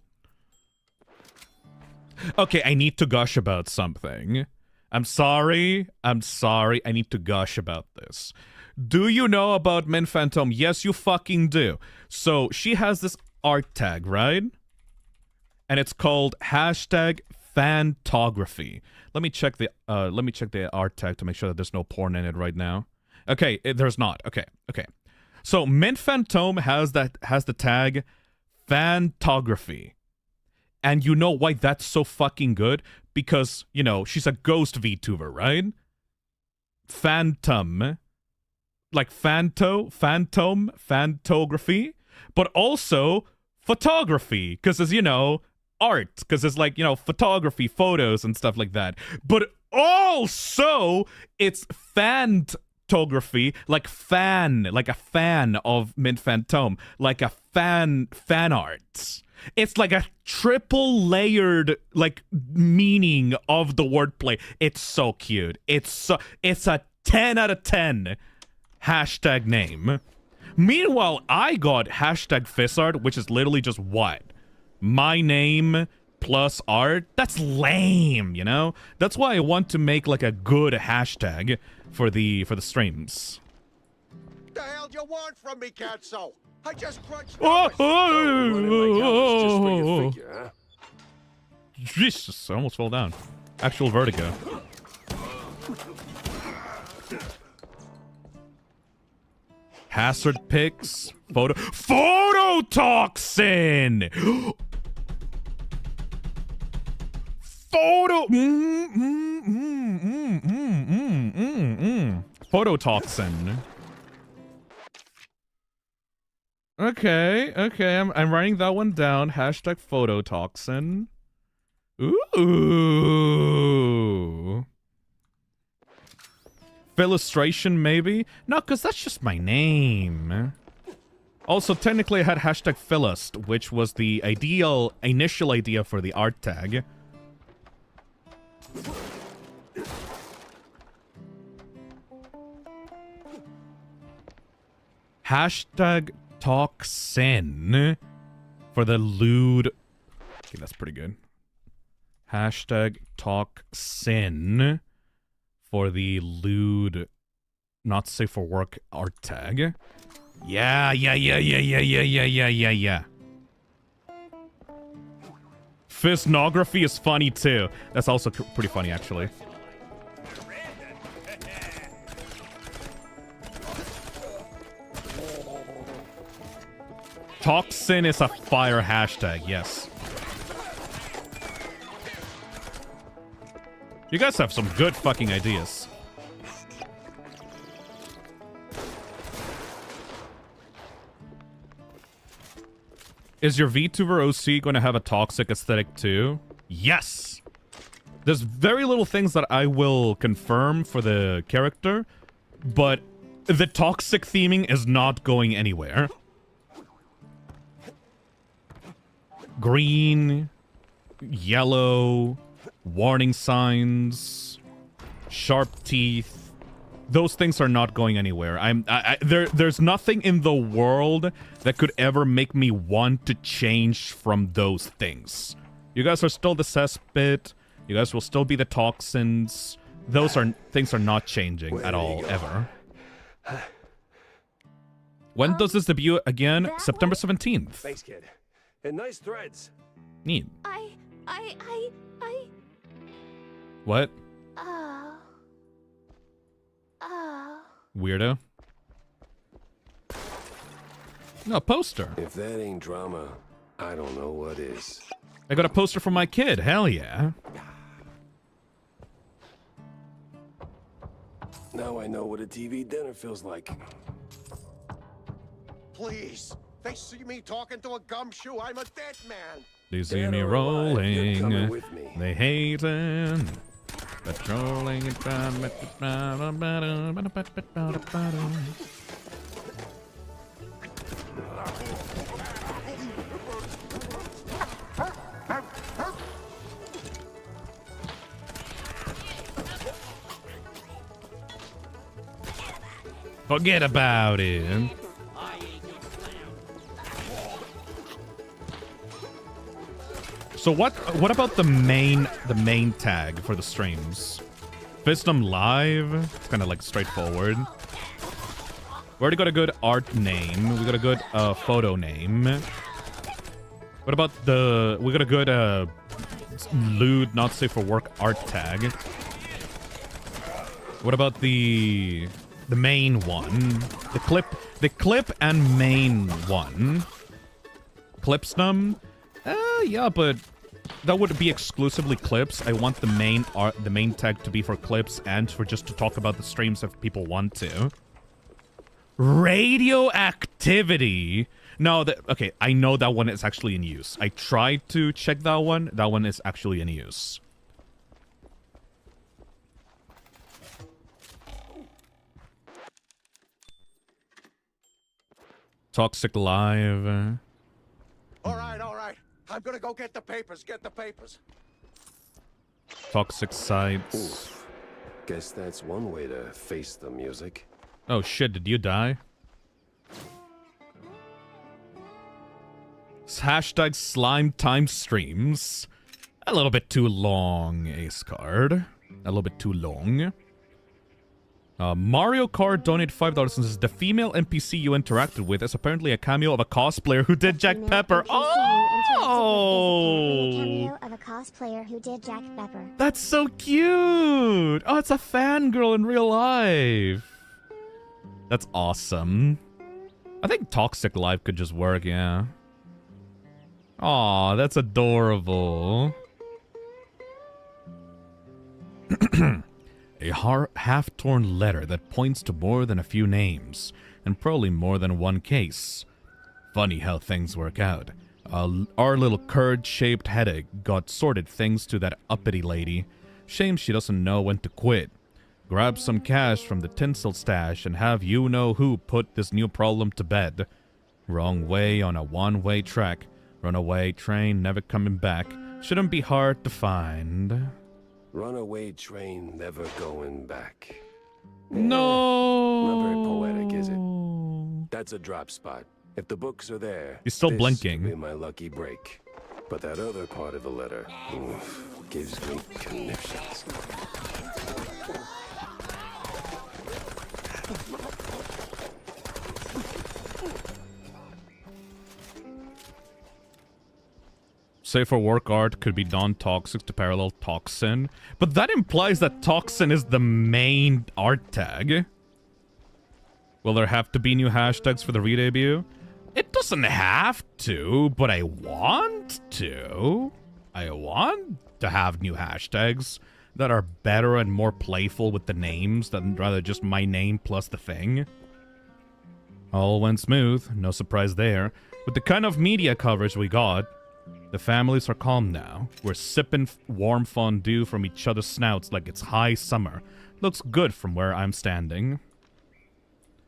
Okay, I need to gush about something. I'm sorry. I need to gush about this. Do you know about Min Phantom? Yes, you fucking do. So she has this art tag, right? And it's called #Fantography. Let me check the art tag to make sure that there's no porn in it right now. Okay, there's not. Okay. So Min Phantom has the tag Fantography. And you know why that's so fucking good? Because, you know, she's a ghost VTuber, right? Phantom. Like phantom, phantography. But also photography. Because it's, you know, art. Because it's like, you know, photography, photos, and stuff like that. But also, it's phantography, like a fan of Min Phantom. Like a fan art. It's like a triple layered like meaning of the wordplay. It's so cute. It's a 10 out of 10 hashtag name. Meanwhile, I got hashtag Fizzart, which is literally just what? My name plus art? That's lame, you know? That's why I want to make like a good hashtag for the streams. The hell do you want from me, Katso? I just crunched Jesus, I almost fell down. Actual vertigo. Hazard pics, phototoxin. Phototoxin. Okay, I'm writing that one down. Hashtag phototoxin. Ooh. Illustration, maybe? No, because that's just my name. Also, technically I had hashtag Philist, which was the initial idea for the art tag. Hashtag toxin for the lewd. Okay, that's pretty good. Hashtag toxin for the lewd, not safe for work art tag. Yeah. Fiznography is funny too. That's also pretty funny, actually. Toxin is a fire hashtag, yes. You guys have some good fucking ideas. Is your VTuber OC going to have a toxic aesthetic too? Yes! There's very little things that I will confirm for the character, but the toxic theming is not going anywhere. Green, yellow, warning signs, sharp teeth. Those things are not going anywhere. There's nothing in the world that could ever make me want to change from those things. You guys are still the cesspit. You guys will still be the toxins. Those things are not changing at all, ever. When does this debut again? September 17th. Thanks, kid. And nice threads. Neat. I... What? Oh. Weirdo. No, a poster. If that ain't drama, I don't know what is. I got a poster for my kid. Hell yeah. Now I know what a TV dinner feels like. Please. They see me talking to a gumshoe. I'm a dead man. They see me rolling. They hating. Patrolling and trying. Forget about it. So what about the main tag for the streams? Fisdom Live. It's kind of like straightforward. We already got a good art name. We got a good photo name. What about the... We got a good lewd, not safe for work art tag. What about the main one? The clip and main one. Clipsnum? Yeah, but that would be exclusively clips. I want the main tag to be for clips and for just to talk about the streams if people want to. Radioactivity. No, okay, I know that one is actually in use. I tried to check that one. That one is actually in use. Toxic Live. All right. I'm gonna go get the papers. Toxic Sites. Oof. Guess that's one way to face the music. Oh shit, did you die? Hashtag slime time streams. A little bit too long, Ace Card. A little bit too long. Mario Kart donated $5 and says the female NPC you interacted with is apparently a cameo of a cosplayer who did Jack Pepper. Cameo of a cosplayer who did Jack Pepper. That's so cute! Oh, it's a fangirl in real life. That's awesome. I think Toxic Life could just work, yeah. Aw, that's adorable. A half-torn letter that points to more than a few names, and probably more than one case. Funny how things work out. Our little curd-shaped headache got sorted thanks to that uppity lady. Shame she doesn't know when to quit. Grab some cash from the tinsel stash and have you-know-who put this new problem to bed. Wrong way on a one-way track. Runaway train never coming back. Shouldn't be hard to find. Runaway train never going back. No. Not very poetic, is it? That's a drop spot. If the books are there, he's still this blinking. could be my lucky break. But that other part of the letter, gives me conniptions. Safe for work art could be non-toxic to parallel Toxin. But that implies that Toxin is the main art tag. Will there have to be new hashtags for the re-debut? It doesn't have to, but I want to. I want to have new hashtags that are better and more playful with the names than rather just my name plus the thing. All went smooth, no surprise there. With the kind of media coverage we got, the families are calm now. We're sipping warm fondue from each other's snouts like it's high summer. Looks good from where I'm standing.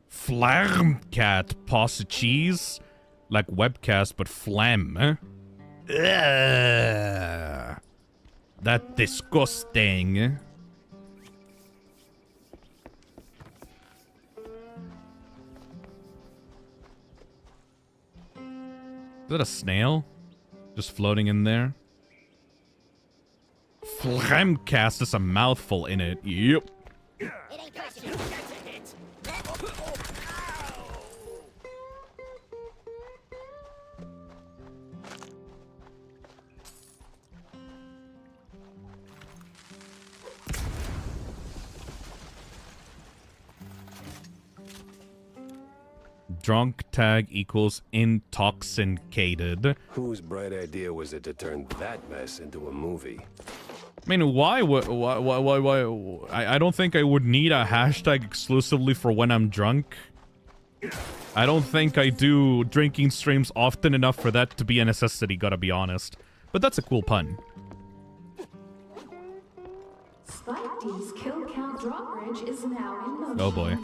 Flamcat pasta cheese? Like webcast, but phlegm. Ugh. That disgusting. Is that a snail? Just floating in there? Flamcast is a mouthful in it. Yep. Drunk tag equals intoxicated. Whose bright idea was it to turn that mess into a movie? I mean, why? I don't think I would need a hashtag exclusively for when I'm drunk. I don't think I do drinking streams often enough for that to be a necessity, gotta be honest. But that's a cool pun. Spike D's kill count drawbridge is now in motion. Oh boy.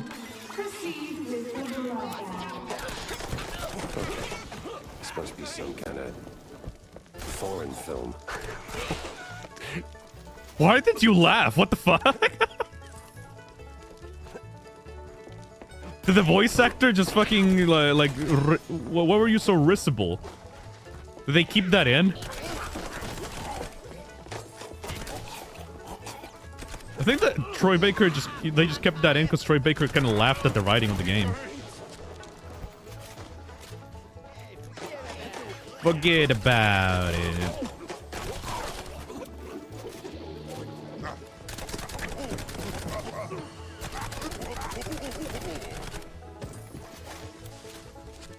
Proceed with the bloodbath. This must be some kind of foreign film. Why did you laugh? What the fuck? Did the voice actor just fucking like what were you so risible? Did they keep that in? I think that Troy Baker they just kept that in because Troy Baker kind of laughed at the writing of the game. Forget about it.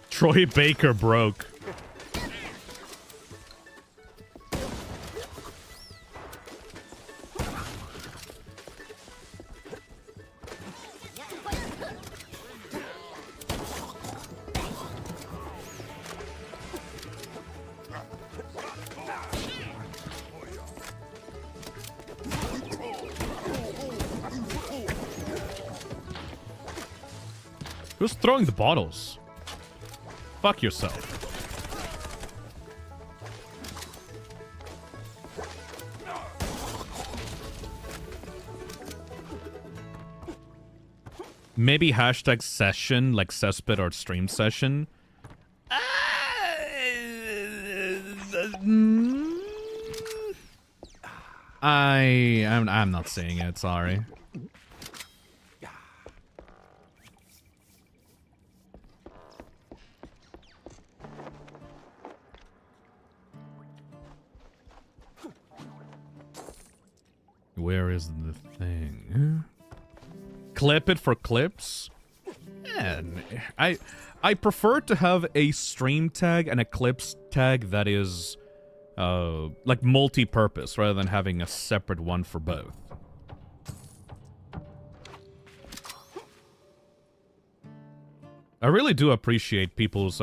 Troy Baker broke. Who's throwing the bottles? Fuck yourself. Maybe hashtag session, like cesspit or stream session. I'm not saying it, sorry. Where is the thing? Clip it for clips? Yeah, I prefer to have a stream tag and a clips tag that is like multi-purpose rather than having a separate one for both. I really do appreciate people's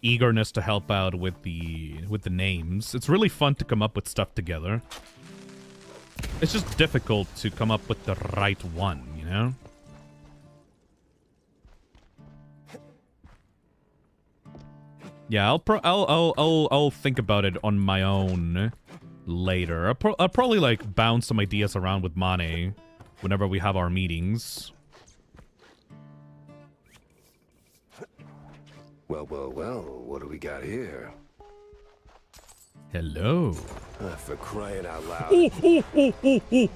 eagerness to help out with the names. It's really fun to come up with stuff together. It's just difficult to come up with the right one, you know? Yeah, I'll think about it on my own later. I'll probably like bounce some ideas around with Mane whenever we have our meetings. Well, what do we got here? Hello. For crying out loud. Ooh.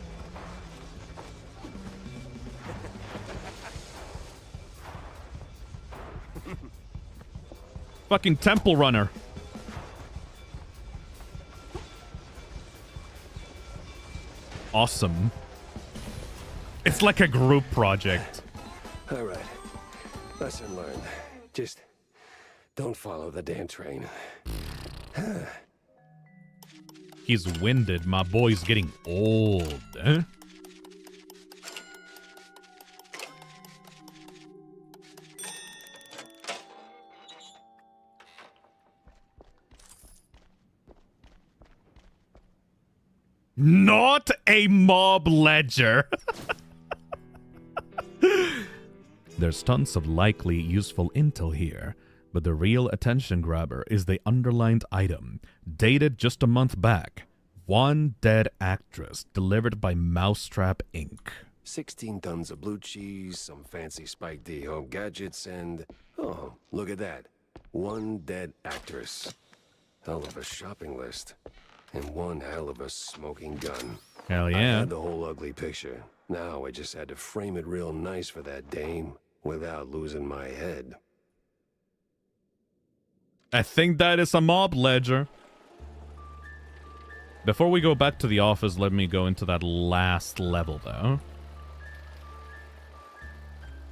Fucking temple runner. Awesome. It's like a group project. All right. Lesson learned. Just don't follow the damn train. He's winded. My boy's getting old. Eh? Not a mob ledger. There's tons of likely useful intel here, but the real attention grabber is the underlined item, dated just a month back. One dead actress, delivered by Mousetrap Inc. 16 tons of blue cheese, some fancy Spike D home gadgets, and... oh, look at that. One dead actress. Hell of a shopping list. And one hell of a smoking gun. Hell I yeah. had the whole ugly picture. Now I just had to frame it real nice for that dame without losing my head. I think that is a mob ledger. Before we go back to the office, let me go into that last level, though.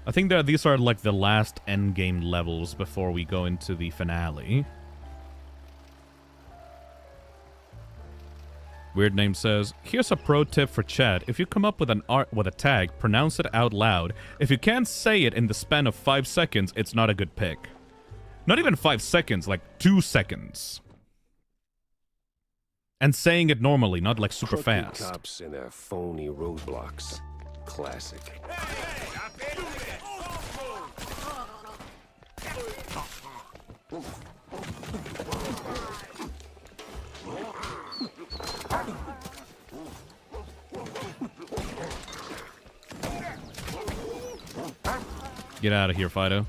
I think that these are like the last endgame levels before we go into the finale. Weird Name says, here's a pro tip for chat. If you come up with a tag, pronounce it out loud. If you can't say it in the span of 5 seconds, it's not a good pick. Not even 5 seconds, like 2 seconds. And saying it normally, not like super fast. Cops and their phony roadblocks. Classic. Get out of here, Fido.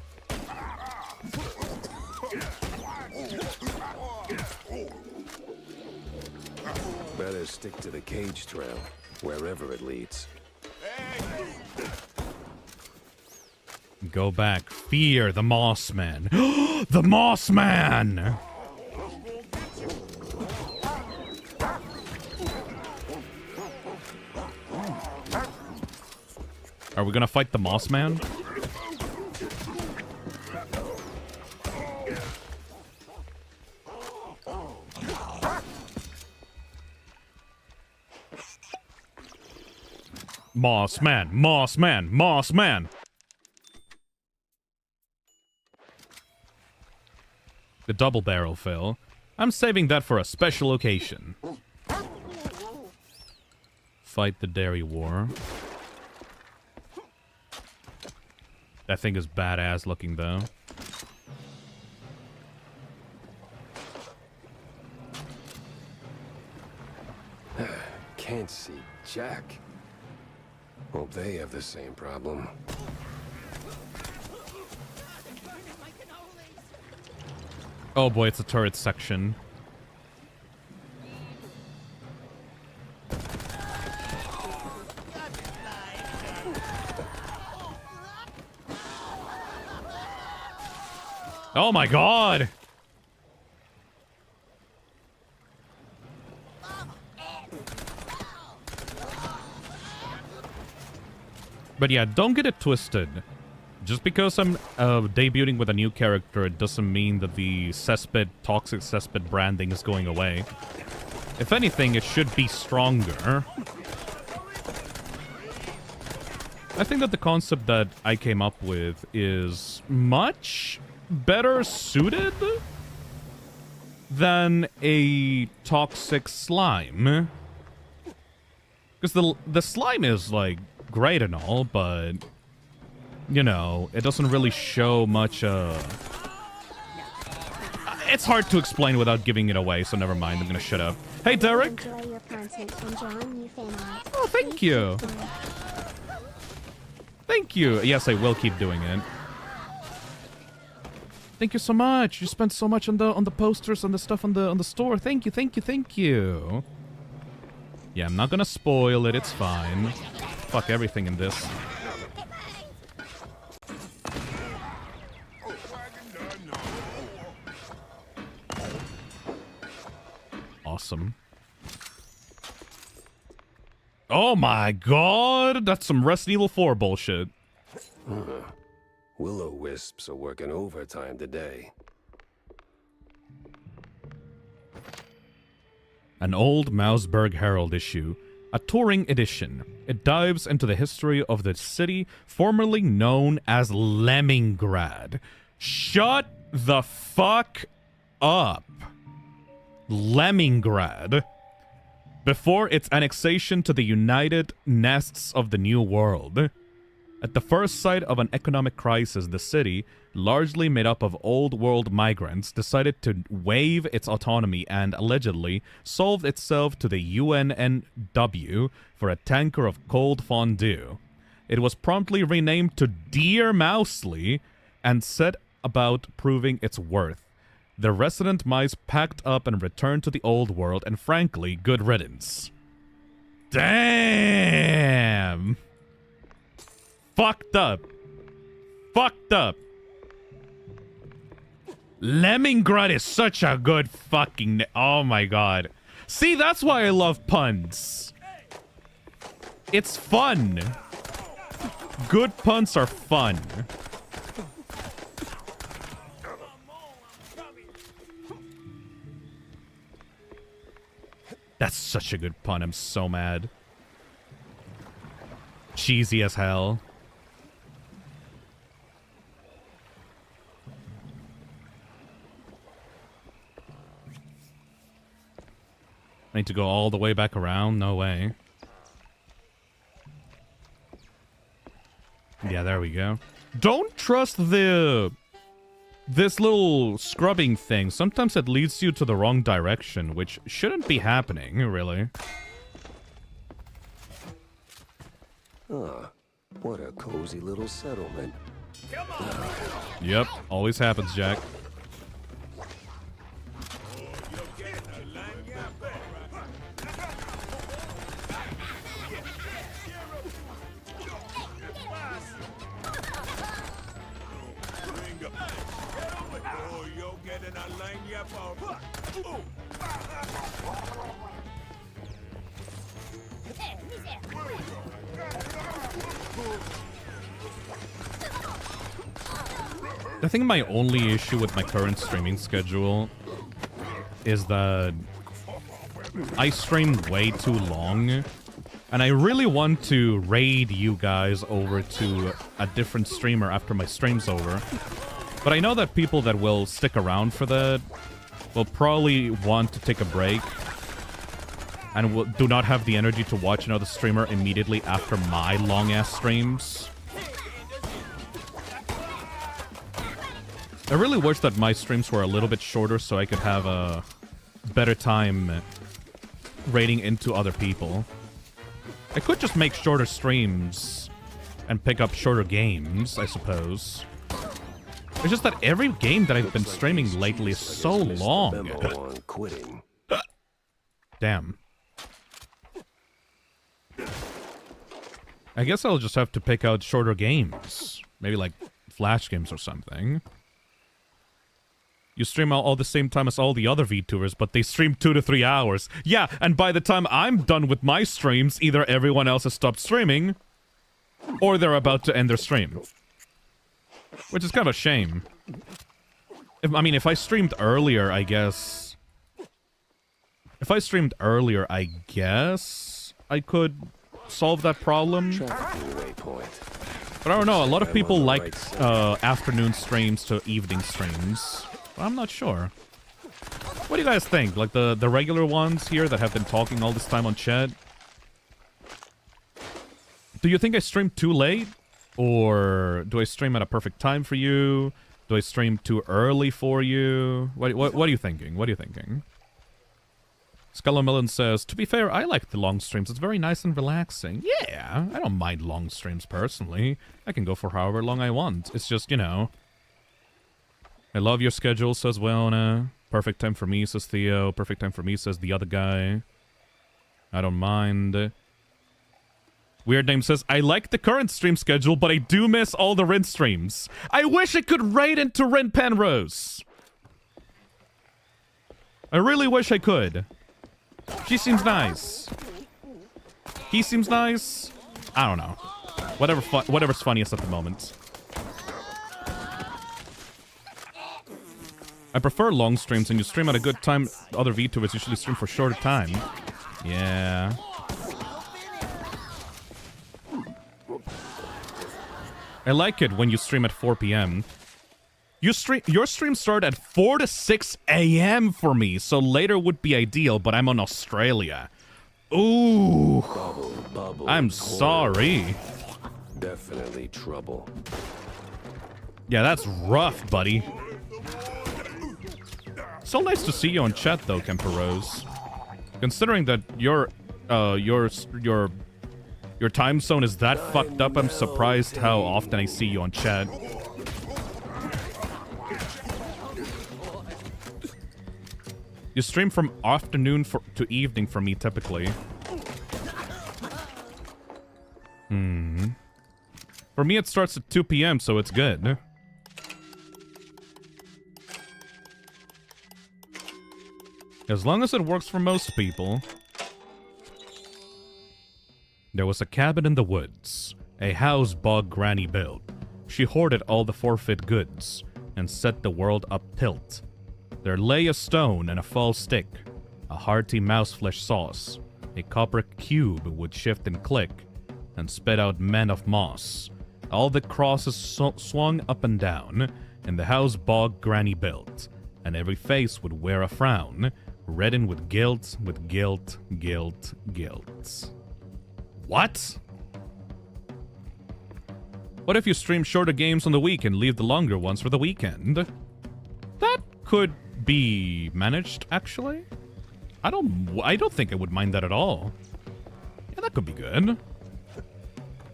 Better stick to the cage trail. wherever it leads. Go back. Fear the Mossman. The Mossman! Are we gonna fight the Mossman? Mossman, Mossman, Mossman! The double barrel fill. I'm saving that for a special occasion. Fight the dairy war. That thing is badass looking though. Can't see Jack. Hope they have the same problem. Oh boy, it's a turret section. Oh my god! But yeah, don't get it twisted. Just because I'm debuting with a new character, it doesn't mean that the cesspit, toxic cesspit branding is going away. If anything, it should be stronger. I think that the concept that I came up with is much better suited than a toxic slime. Because the slime is, like, great and all, but, you know, it doesn't really show much, it's hard to explain without giving it away, so never mind, I'm gonna shut up. Hey, Derek! Oh, thank you! Thank you! Yes, I will keep doing it. Thank you so much! You spent so much on the posters and the stuff on the store. Thank you, thank you, thank you! Yeah, I'm not gonna spoil it, it's fine. Fuck everything in this. Awesome. Oh my god! That's some Resident Evil 4 bullshit. Will-o-wisps are working overtime today. An old Mausberg Herald issue. A touring edition. It dives into the history of the city formerly known as Leningrad. Shut the fuck up. Leningrad. Before its annexation to the United Nests of the New World. At the first sight of an economic crisis, the city, largely made up of old world migrants, decided to waive its autonomy and allegedly sold itself to the UNNW for a tanker of cold fondue. It was promptly renamed to Dear Mousley and set about proving its worth. The resident mice packed up and returned to the old world, and frankly, good riddance. Damn! Fucked up. Fucked up. Leningrad is such a good fucking... Oh my god. See, that's why I love puns. It's fun. Good puns are fun. That's such a good pun. I'm so mad. Cheesy as hell. I need to go all the way back around? No way. Yeah, there we go. Don't trust this little scrubbing thing. Sometimes it leads you to the wrong direction, which shouldn't be happening, really. Ah, what a cozy little settlement. Yep, always happens, Jack. I think my only issue with my current streaming schedule is that I stream way too long, and I really want to raid you guys over to a different streamer after my stream's over. But I know that people that will stick around for that will probably want to take a break and do not have the energy to watch another streamer immediately after my long-ass streams. I really wish that my streams were a little bit shorter so I could have a better time raiding into other people. I could just make shorter streams and pick up shorter games, I suppose. It's just that every game that I've been streaming lately is so long. Damn. I guess I'll just have to pick out shorter games. Maybe like Flash games or something. You stream all the same time as all the other VTubers, but they stream 2 to 3 hours. Yeah, and by the time I'm done with my streams, either everyone else has stopped streaming, or they're about to end their stream. Which is kind of a shame. If I streamed earlier, I guess... If I streamed earlier, I guess I could solve that problem. But I don't know, a lot of people like afternoon streams to evening streams. I'm not sure. What do you guys think? Like the regular ones here that have been talking all this time on chat? Do you think I stream too late? Or do I stream at a perfect time for you? Do I stream too early for you? What are you thinking? What are you thinking? Scullamelon says, to be fair, I like the long streams. It's very nice and relaxing. Yeah, I don't mind long streams personally. I can go for however long I want. It's just, you know... I love your schedule, says Welna. Perfect time for me, says Theo. Perfect time for me, says the other guy. I don't mind. Weird Name says, I like the current stream schedule, but I do miss all the Rin streams. I wish I could raid into Rin Penrose. I really wish I could. She seems nice. He seems nice. I don't know. Whatever's funniest at the moment. I prefer long streams, and you stream at a good time. Other VTubers usually stream for shorter time. Yeah. I like it when you stream at 4 p.m. Your streams start at 4 to 6 a.m. for me, so later would be ideal, but I'm on Australia. Ooh. I'm sorry. Definitely trouble. Yeah, that's rough, buddy. So nice to see you on chat, though, Kemper Rose. Considering that your time zone is that fucked up, I'm surprised how often I see you on chat. You stream from afternoon to evening for me, typically. For me, it starts at 2 p.m., so it's good. As long as it works for most people. There was a cabin in the woods, a house Bog Granny built. She hoarded all the forfeit goods, and set the world up tilt. There lay a stone and a false stick, a hearty mouseflesh sauce, a copper cube would shift and click, and spit out men of moss. All the crosses swung up and down, in the house Bog Granny built, and every face would wear a frown, reddened with guilt, guilt. What? What if you stream shorter games on the week and leave the longer ones for the weekend? That could be managed, actually. I don't think I would mind that at all. Yeah, that could be good.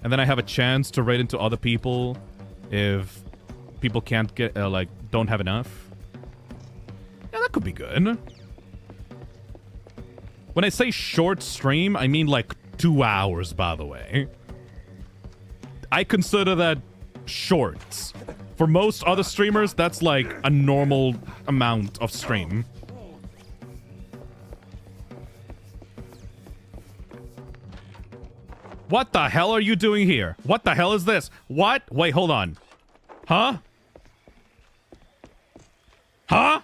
And then I have a chance to raid into other people if people can't get, don't have enough. Yeah, that could be good. When I say short stream, I mean like 2 hours, by the way. I consider that short. For most other streamers, that's like a normal amount of stream. What the hell are you doing here? What the hell is this? What? Wait, hold on. Huh? Huh?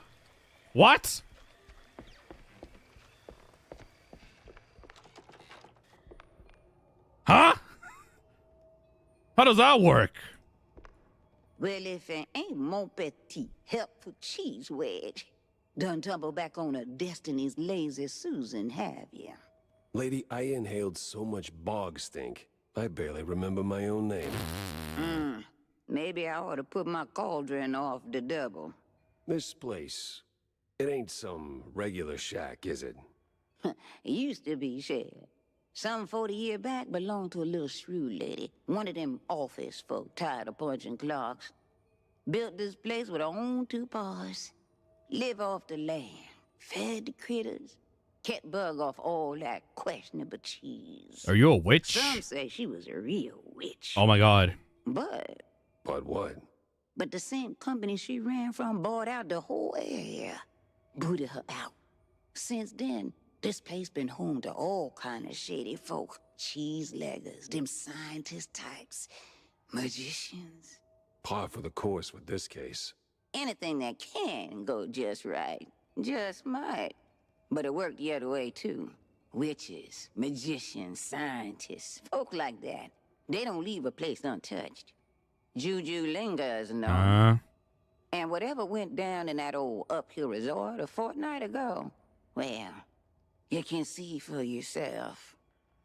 What? Huh? How does that work? Well, if it ain't mon petit helpful cheese wedge, done tumble back on a Destiny's lazy Susan, have you? Lady, I inhaled so much bog stink, I barely remember my own name. Maybe I ought to put my cauldron off the double. This place, it ain't some regular shack, is it? It used to be, Shell. Some 40 years back belonged to a little shrewd lady, one of them office folk tired of punching clocks. Built this place with her own 2 paws. Live off the land, fed the critters, kept bug off all that questionable cheese. Are you a witch? Some say she was a real witch. Oh my god. But what? But the same company she ran from bought out the whole area. Booted her out. Since then, this place been home to all kind of shady folk. Cheese leggers, them scientist types, magicians. Par for the course with this case. Anything that can go just right, just might. But it worked the other way too. Witches, magicians, scientists, folk like that. They don't leave a place untouched. Juju lingers, no. And whatever went down in that old uphill resort a fortnight ago, well, you can see for yourself.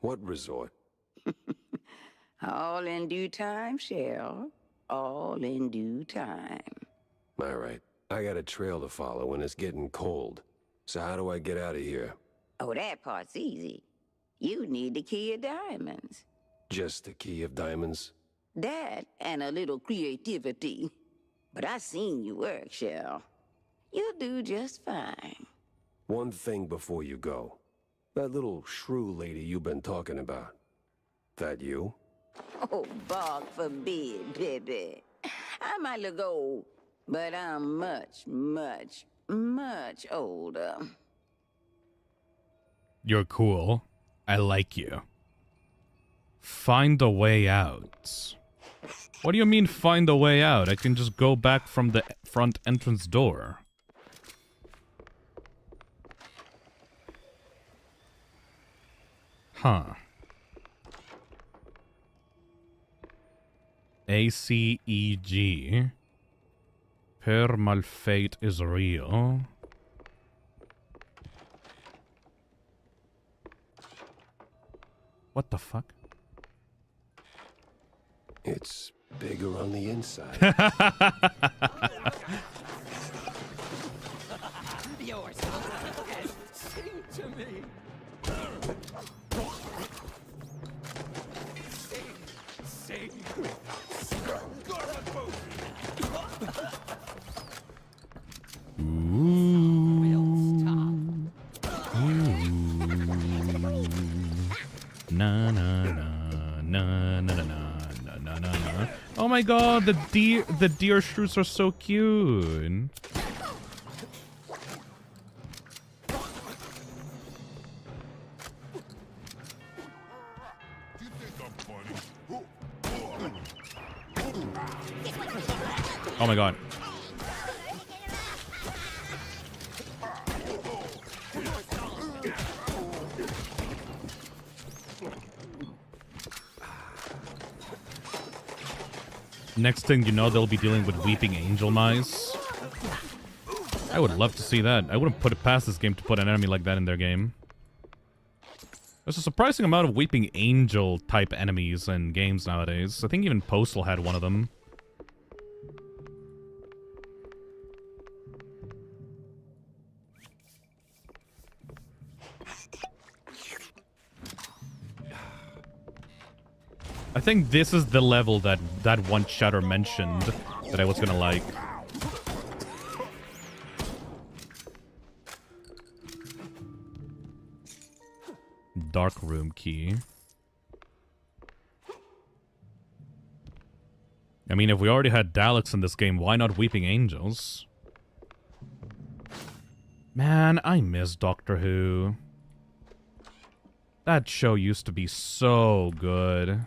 What resort? All in due time, Cheryl. All in due time. All right. I got a trail to follow and it's getting cold. So how do I get out of here? Oh, that part's easy. You need the key of diamonds. Just the key of diamonds? That and a little creativity. But I seen you work, Cheryl. You'll do just fine. One thing before you go. That little shrew lady you've been talking about. That you? Oh, bog forbid, baby. I might look old, but I'm much, much, much older. You're cool. I like you. Find a way out. What do you mean find a way out? I can just go back from the front entrance door. Huh. ACEG. Per malfate is real. What the fuck? It's bigger on the inside. Yours. Sing to me. Sing. Na na na na na na na na na. Oh my god, the deer shrews are so cute. Oh my god. Next thing you know, they'll be dealing with weeping angel mice. I would love to see that. I wouldn't put it past this game to put an enemy like that in their game. There's a surprising amount of weeping angel type enemies in games nowadays. I think even Postal had one of them. I think this is the level that one chatter mentioned that I was gonna like. Dark room key. I mean, if we already had Daleks in this game, why not Weeping Angels? Man, I miss Doctor Who. That show used to be so good.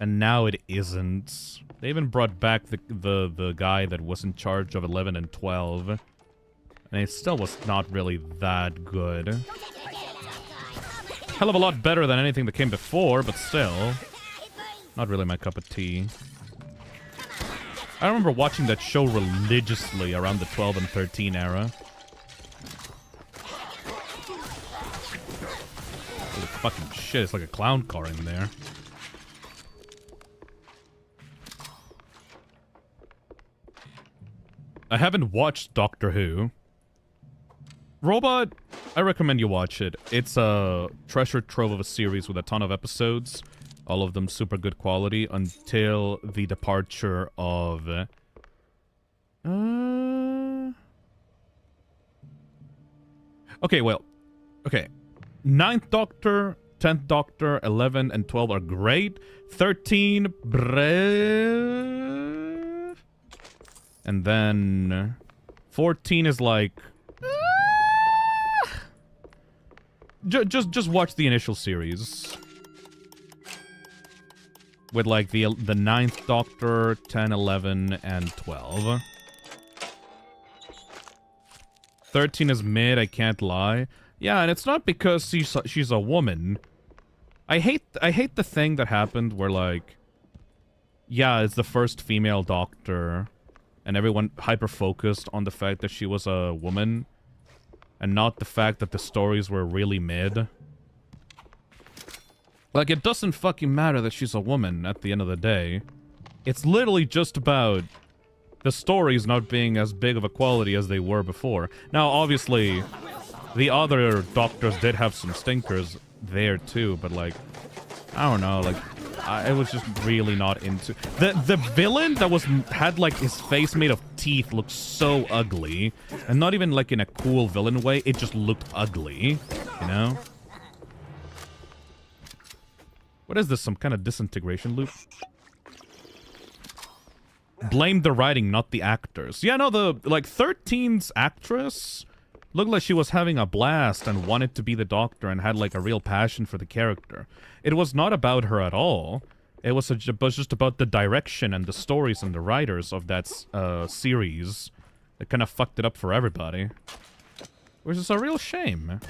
And now it isn't. They even brought back the guy that was in charge of 11 and 12. And it still was not really that good. Hell of a lot better than anything that came before, but still. Not really my cup of tea. I remember watching that show religiously around the 12 and 13 era. Holy fucking shit, it's like a clown car in there. I haven't watched Doctor Who. Robot, I recommend you watch it. It's a treasure trove of a series with a ton of episodes. All of them super good quality until the departure of... Okay, well... Okay. 9th Doctor, 10th Doctor, 11 and 12 are great. 13... And then... 14 is like... Just watch the initial series. With like the 9th Doctor, 10, 11, and 12. 13 is mid, I can't lie. Yeah, and it's not because she's a woman. I hate the thing that happened where like... Yeah, it's the first female Doctor. And everyone hyper-focused on the fact that she was a woman. And not the fact that the stories were really mid. Like, it doesn't fucking matter that she's a woman at the end of the day. It's literally just about the stories not being as big of a quality as they were before. Now, obviously, the other Doctors did have some stinkers there too, but like, I don't know, like, I was just really not into... The villain that had like his face made of teeth looked so ugly. And not even like in a cool villain way, it just looked ugly, you know? What is this, some kind of disintegration loop? Blame the writing, not the actors. Yeah, no, the, like, 13's actress looked like she was having a blast and wanted to be the Doctor and had, like, a real passion for the character. It was not about her at all. It was just about the direction and the stories and the writers of that series that kind of fucked it up for everybody. Which is a real shame.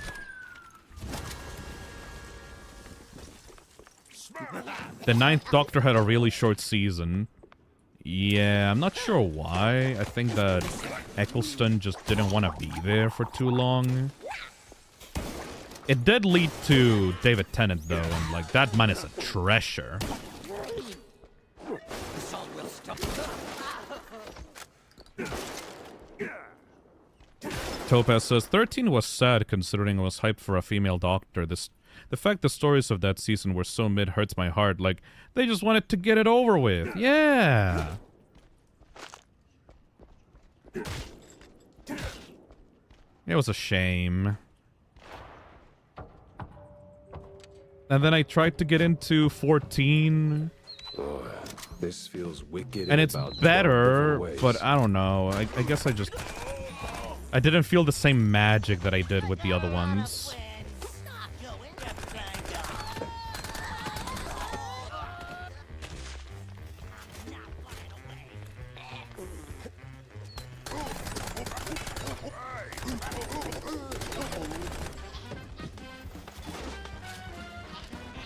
The 9th Doctor had a really short season. Yeah, I'm not sure why. I think that Eccleston just didn't want to be there for too long. It did lead to David Tennant, though, and, like, that man is a treasure. Topaz says, 13 was sad considering it was hyped for a female Doctor. The fact the stories of that season were so mid hurts my heart. Like, they just wanted to get it over with. Yeah. It was a shame. And then I tried to get into 14. Oh, this feels wicked. And it's better, but I don't know. I guess I didn't feel the same magic that I did with the other ones.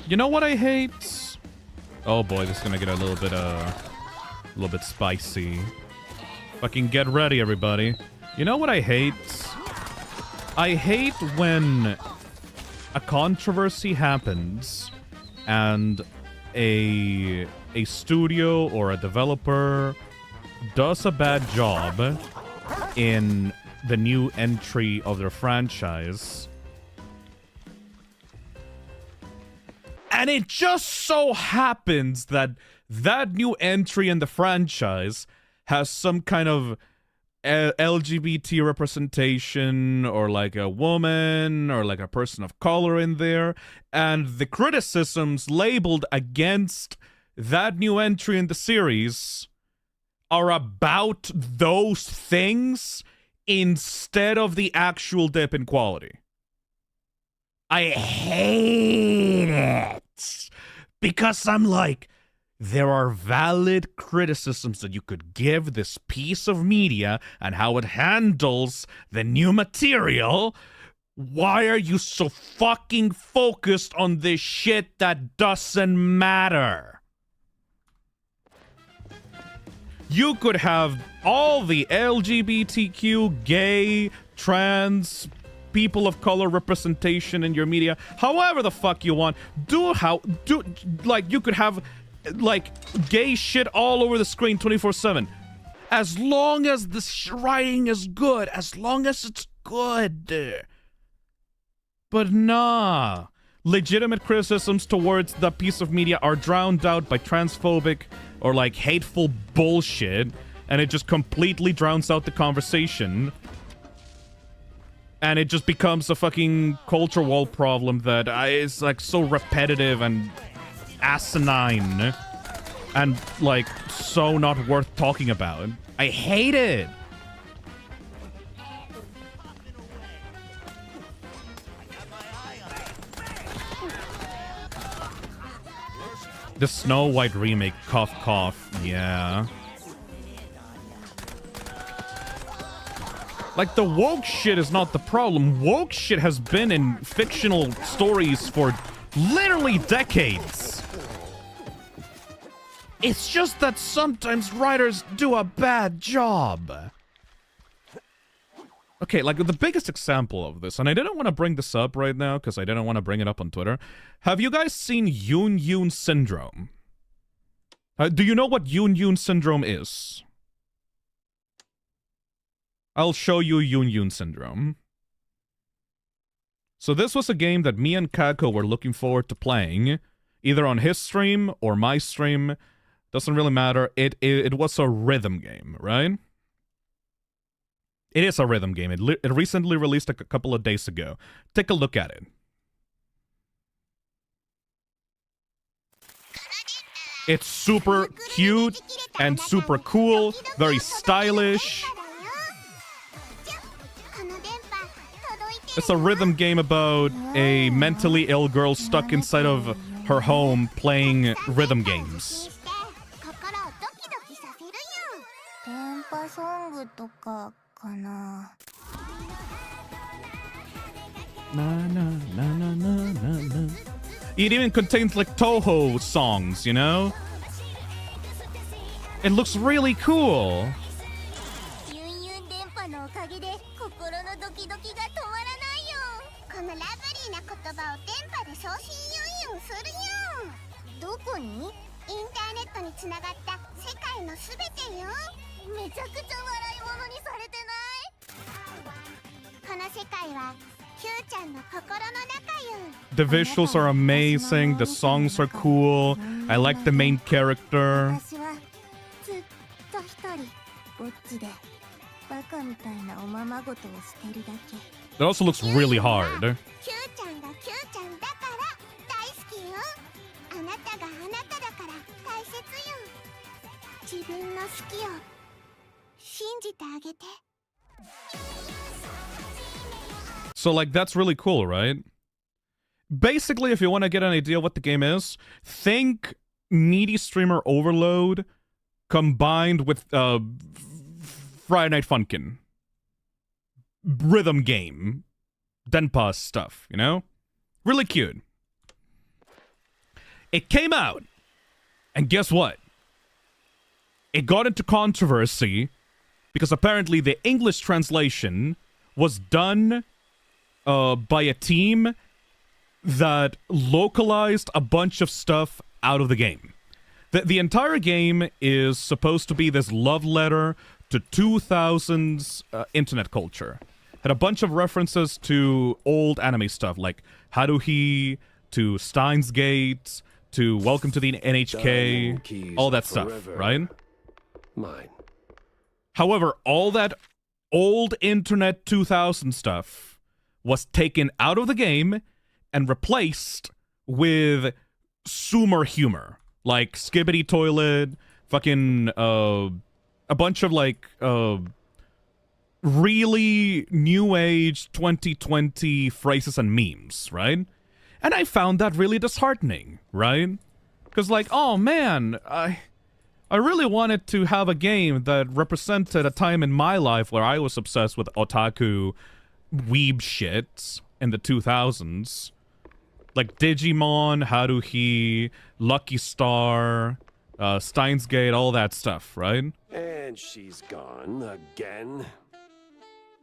You know what I hate? Oh boy, this is gonna get a little bit spicy. Fucking get ready, everybody. You know what I hate? I hate when a controversy happens and a studio or a developer does a bad job in the new entry of their franchise. And it just so happens that that new entry in the franchise has some kind of LGBT representation, or like a woman, or like a person of color in there. And the criticisms labeled against that new entry in the series are about those things instead of the actual dip in quality. I hate it. Because I'm like, there are valid criticisms that you could give this piece of media and how it handles the new material. Why are you so fucking focused on this shit that doesn't matter? You could have all the LGBTQ, gay, trans, people of color representation in your media, however the fuck you want. Like, you could have, like, gay shit all over the screen 24/7. As long as the writing is good, as long as it's good. But nah. Legitimate criticisms towards the piece of media are drowned out by transphobic or, like, hateful bullshit, and it just completely drowns out the conversation. And it just becomes a fucking culture war problem that is, like, so repetitive and asinine and, like, so not worth talking about. I hate it. The Snow White remake, cough, cough. Yeah. Like, the woke shit is not the problem. Woke shit has been in fictional stories for literally decades. It's just that sometimes writers do a bad job. Okay, like, the biggest example of this, and I didn't want to bring this up right now because I didn't want to bring it up on Twitter. Have you guys seen Yoon Yoon Syndrome? Do you know what Yoon Yoon Syndrome is? I'll show you Yoon Yoon Syndrome. So this was a game that me and Kako were looking forward to playing, either on his stream or my stream. Doesn't really matter. It was a rhythm game, right? It is a rhythm game. It recently released a couple of days ago. Take a look at it. It's super cute and super cool, very stylish. It's a rhythm game about a mentally ill girl stuck inside of her home playing rhythm games. It even contains, like, Toho songs, you know? It looks really cool. The visuals are amazing, the songs are cool, I like the main character. It also looks really hard. So, like, that's really cool, right? Basically, if you want to get an idea of what the game is, think Needy Streamer Overload combined with Friday Night Funkin'. Rhythm game. Denpa stuff, you know? Really cute. It came out, and guess what? It got into controversy because apparently the English translation was done by a team that localized a bunch of stuff out of the game. The entire game is supposed to be this love letter to 2000s internet culture. Had a bunch of references to old anime stuff like Haruhi, to Steins Gate, to Welcome to the NHK, all that stuff, right? Mine. However, all that old internet 2000 stuff was taken out of the game and replaced with Sumer humor, like Skibbity Toilet, fucking a bunch of like really new age 2020 phrases and memes, right? And I found that really disheartening, right? Because like, oh man, I really wanted to have a game that represented a time in my life where I was obsessed with otaku weeb shit in the 2000s. Like Digimon, Haruhi, Lucky Star, Steins Gate, all that stuff, right? And she's gone again.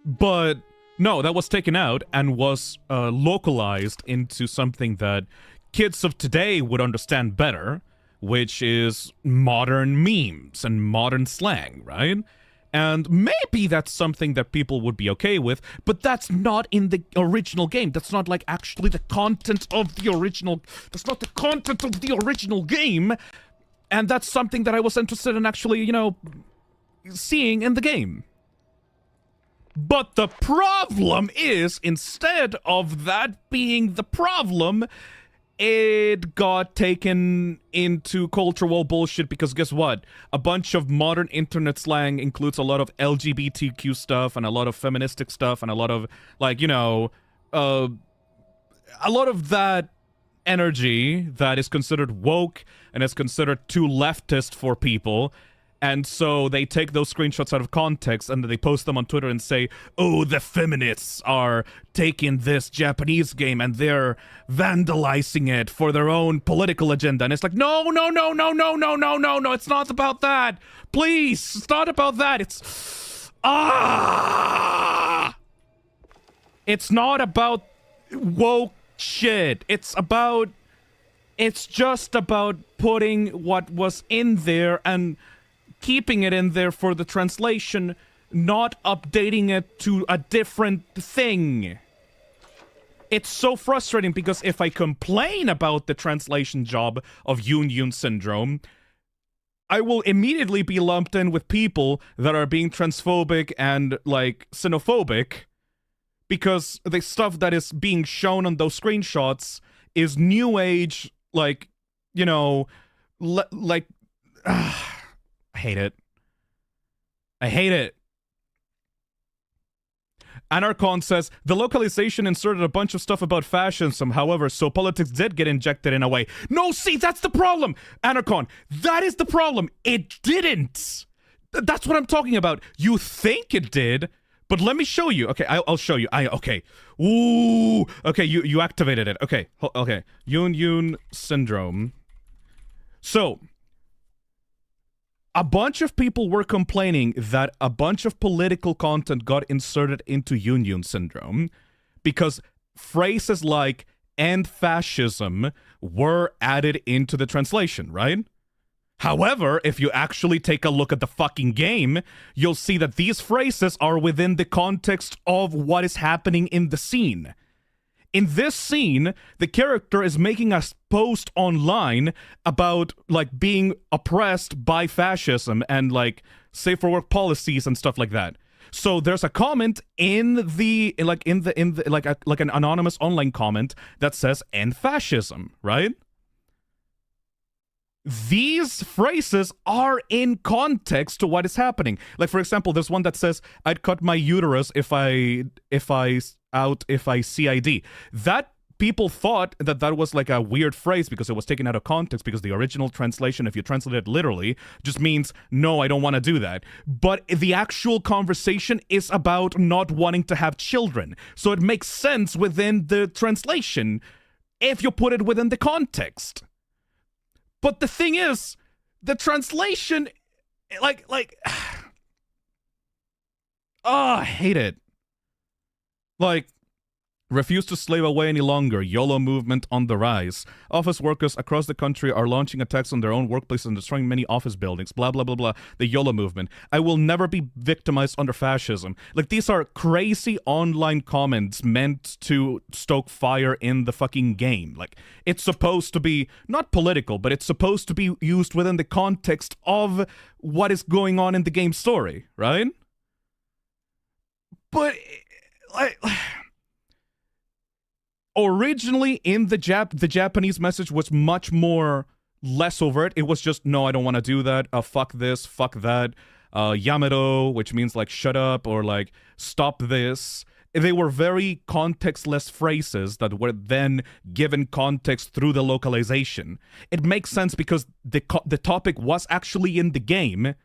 But no, that was taken out and was localized into something that kids of today would understand better, which is modern memes and modern slang, right? And maybe that's something that people would be okay with, but that's not in the original game. That's not like actually the content of the original. That's not the content of the original game. And that's something that I was interested in actually, you know, seeing in the game. But the problem is, instead of that being the problem, it got taken into culture war bullshit because guess what? A bunch of modern internet slang includes a lot of LGBTQ stuff and a lot of feministic stuff and a lot of, like, you know, a lot of that energy that is considered woke and is considered too leftist for people. And so they take those screenshots out of context and then they post them on Twitter and say, oh, the feminists are taking this Japanese game and they're vandalizing it for their own political agenda. And it's like, no, it's not about that. Please, it's not about that. It's not about woke shit. It's just about putting what was in there and keeping it in there for the translation, not updating it to a different thing. It's so frustrating because if I complain about the translation job of Yun syndrome, I will immediately be lumped in with people that are being transphobic and, like, xenophobic because the stuff that is being shown on those screenshots is new age, like, you know, I hate it. I hate it. Anarchon says, the localization inserted a bunch of stuff about fascism, however, so politics did get injected in a way. No, see, that's the problem! Anarchon, that is the problem! It didn't! That's what I'm talking about. You think it did, but let me show you. Okay, I'll show you. Okay. Ooh! Okay, you activated it. Okay, okay. Yun syndrome. So, a bunch of people were complaining that a bunch of political content got inserted into Yun syndrome because phrases like "end fascism" were added into the translation, right? However, if you actually take a look at the fucking game, you'll see that these phrases are within the context of what is happening in the scene. In this scene, the character is making a post online about, like, being oppressed by fascism and, like, safe for work policies and stuff like that. So there's a comment in an anonymous online comment that says "end fascism," right? These phrases are in context to what is happening. Like, for example, there's one that says, "I'd cut my uterus if I CID." That people thought that that was like a weird phrase because it was taken out of context, because the original translation, if you translate it literally, just means, no, I don't want to do that. But the actual conversation is about not wanting to have children. So it makes sense within the translation if you put it within the context. But the thing is, the translation, I hate it. Like, refuse to slave away any longer. YOLO movement on the rise. Office workers across the country are launching attacks on their own workplaces and destroying many office buildings. Blah, blah, blah, blah. The YOLO movement. I will never be victimized under fascism. Like, these are crazy online comments meant to stoke fire in the fucking game. Like, it's supposed to be not political, but it's supposed to be used within the context of what is going on in the game story, right? But, like, originally in the Japanese message was much more less overt. It was just, no, I don't want to do that. Fuck this, fuck that. Yamato, which means like shut up or like stop this. They were very contextless phrases that were then given context through the localization. It makes sense because the topic was actually in the game,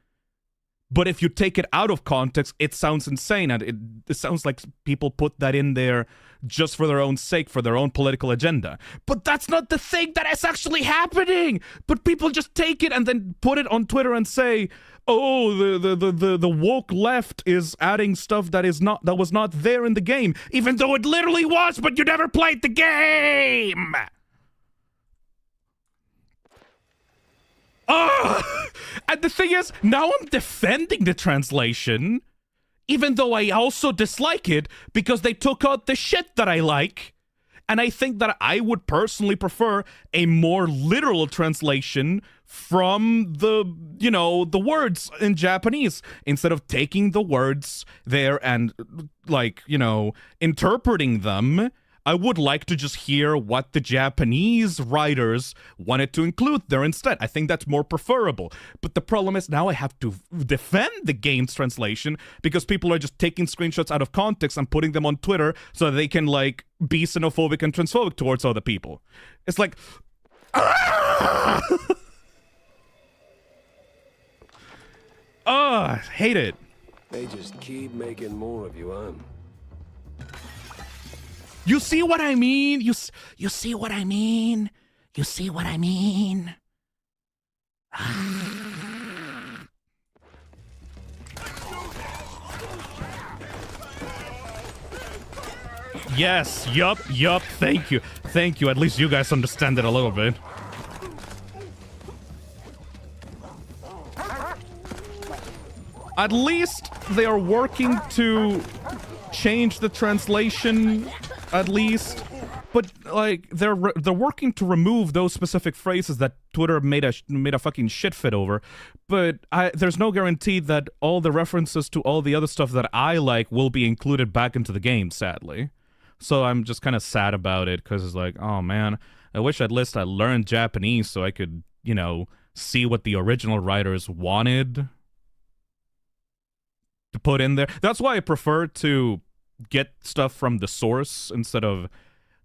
but if you take it out of context, it sounds insane, and it sounds like people put that in there just for their own sake, for their own political agenda. But that's not the thing that is actually happening! But people just take it and then put it on Twitter and say, oh, the woke left is adding stuff that was not there in the game, even though it literally was, but you never played the game! And the thing is, now I'm defending the translation, even though I also dislike it, because they took out the shit that I like. And I think that I would personally prefer a more literal translation from the words in Japanese, instead of taking the words there and, like, interpreting them. I would like to just hear what the Japanese writers wanted to include there instead. I think that's more preferable. But the problem is now I have to defend the game's translation because people are just taking screenshots out of context and putting them on Twitter so that they can, like, be xenophobic and transphobic towards other people. It's like... I hate it. They just keep making more of you, huh? You see what I mean? You see what I mean? You see what I mean? Yes, yup, thank you. Thank you, at least you guys understand it a little bit. At least they are working to change the translation, at least. But, like, they're working to remove those specific phrases that Twitter made a fucking shit fit over. But there's no guarantee that all the references to all the other stuff that I like will be included back into the game, sadly. So I'm just kind of sad about it, because it's like, oh man, I wish at least I learned Japanese so I could, see what the original writers wanted to put in there. That's why I prefer to get stuff from the source instead of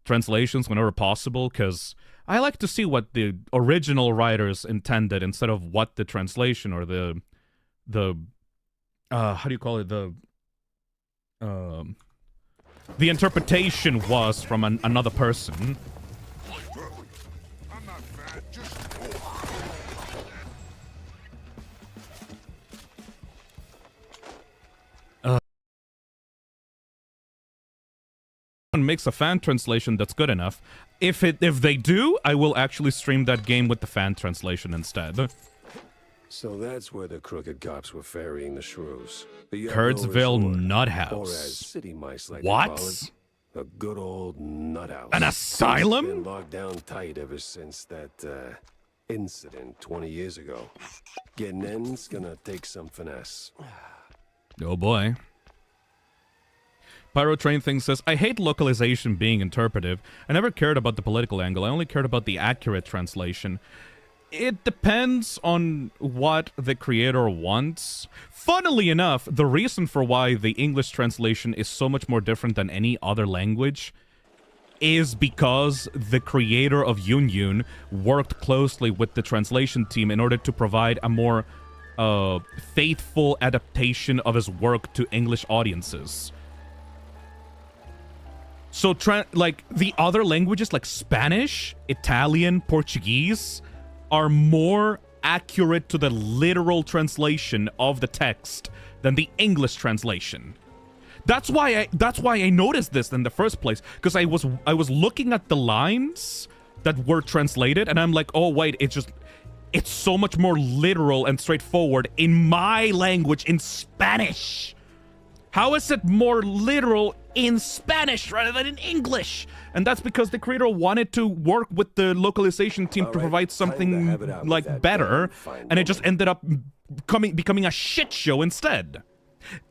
translations whenever possible, because I like to see what the original writers intended instead of what the translation or the how do you call it, the interpretation was from another person. Makes a fan translation that's good enough. If they do, I will actually stream that game with the fan translation instead. So that's where the crooked cops were ferrying the shrews. Kurtzville Nut House. Or as city mice like what? To call it, a good old nut house. An asylum? It's been locked down tight ever since that incident 20 years ago. Getting in's gonna take some finesse. Oh boy. Pyro Train Thing says, I hate localization being interpretive. I never cared about the political angle. I only cared about the accurate translation. It depends on what the creator wants. Funnily enough, the reason for why the English translation is so much more different than any other language is because the creator of Yun Yun worked closely with the translation team in order to provide a more faithful adaptation of his work to English audiences. So, like, the other languages, like Spanish, Italian, Portuguese, are more accurate to the literal translation of the text than the English translation. That's why I noticed this in the first place, because I was looking at the lines that were translated, and I'm like, oh wait, it's so much more literal and straightforward in my language, in Spanish. How is it more literal in Spanish rather than in English? And that's because the creator wanted to work with the localization team to provide something like better, and it just ended up becoming a shit show instead.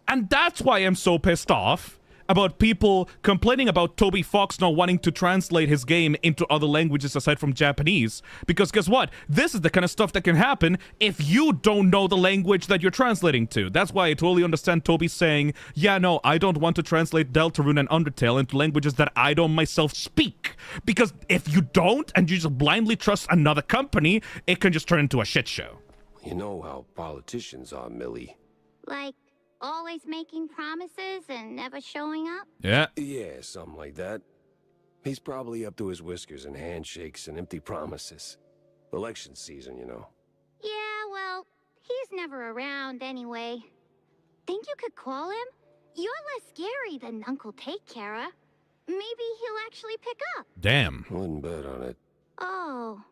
And that's why I'm so pissed off about people complaining about Toby Fox not wanting to translate his game into other languages aside from Japanese. Because guess what? This is the kind of stuff that can happen if you don't know the language that you're translating to. That's why I totally understand Toby saying, yeah, no, I don't want to translate Deltarune and Undertale into languages that I don't myself speak. Because if you don't, and you just blindly trust another company, it can just turn into a shit show. You know how politicians are, Millie. Like, always making promises and never showing up? Yeah. Yeah, something like that. He's probably up to his whiskers in handshakes and empty promises. Election season, you know. Yeah, well, he's never around anyway. Think you could call him? You're less scary than Uncle Take Care. Maybe he'll actually pick up. Damn. Wouldn't bet on it. Oh.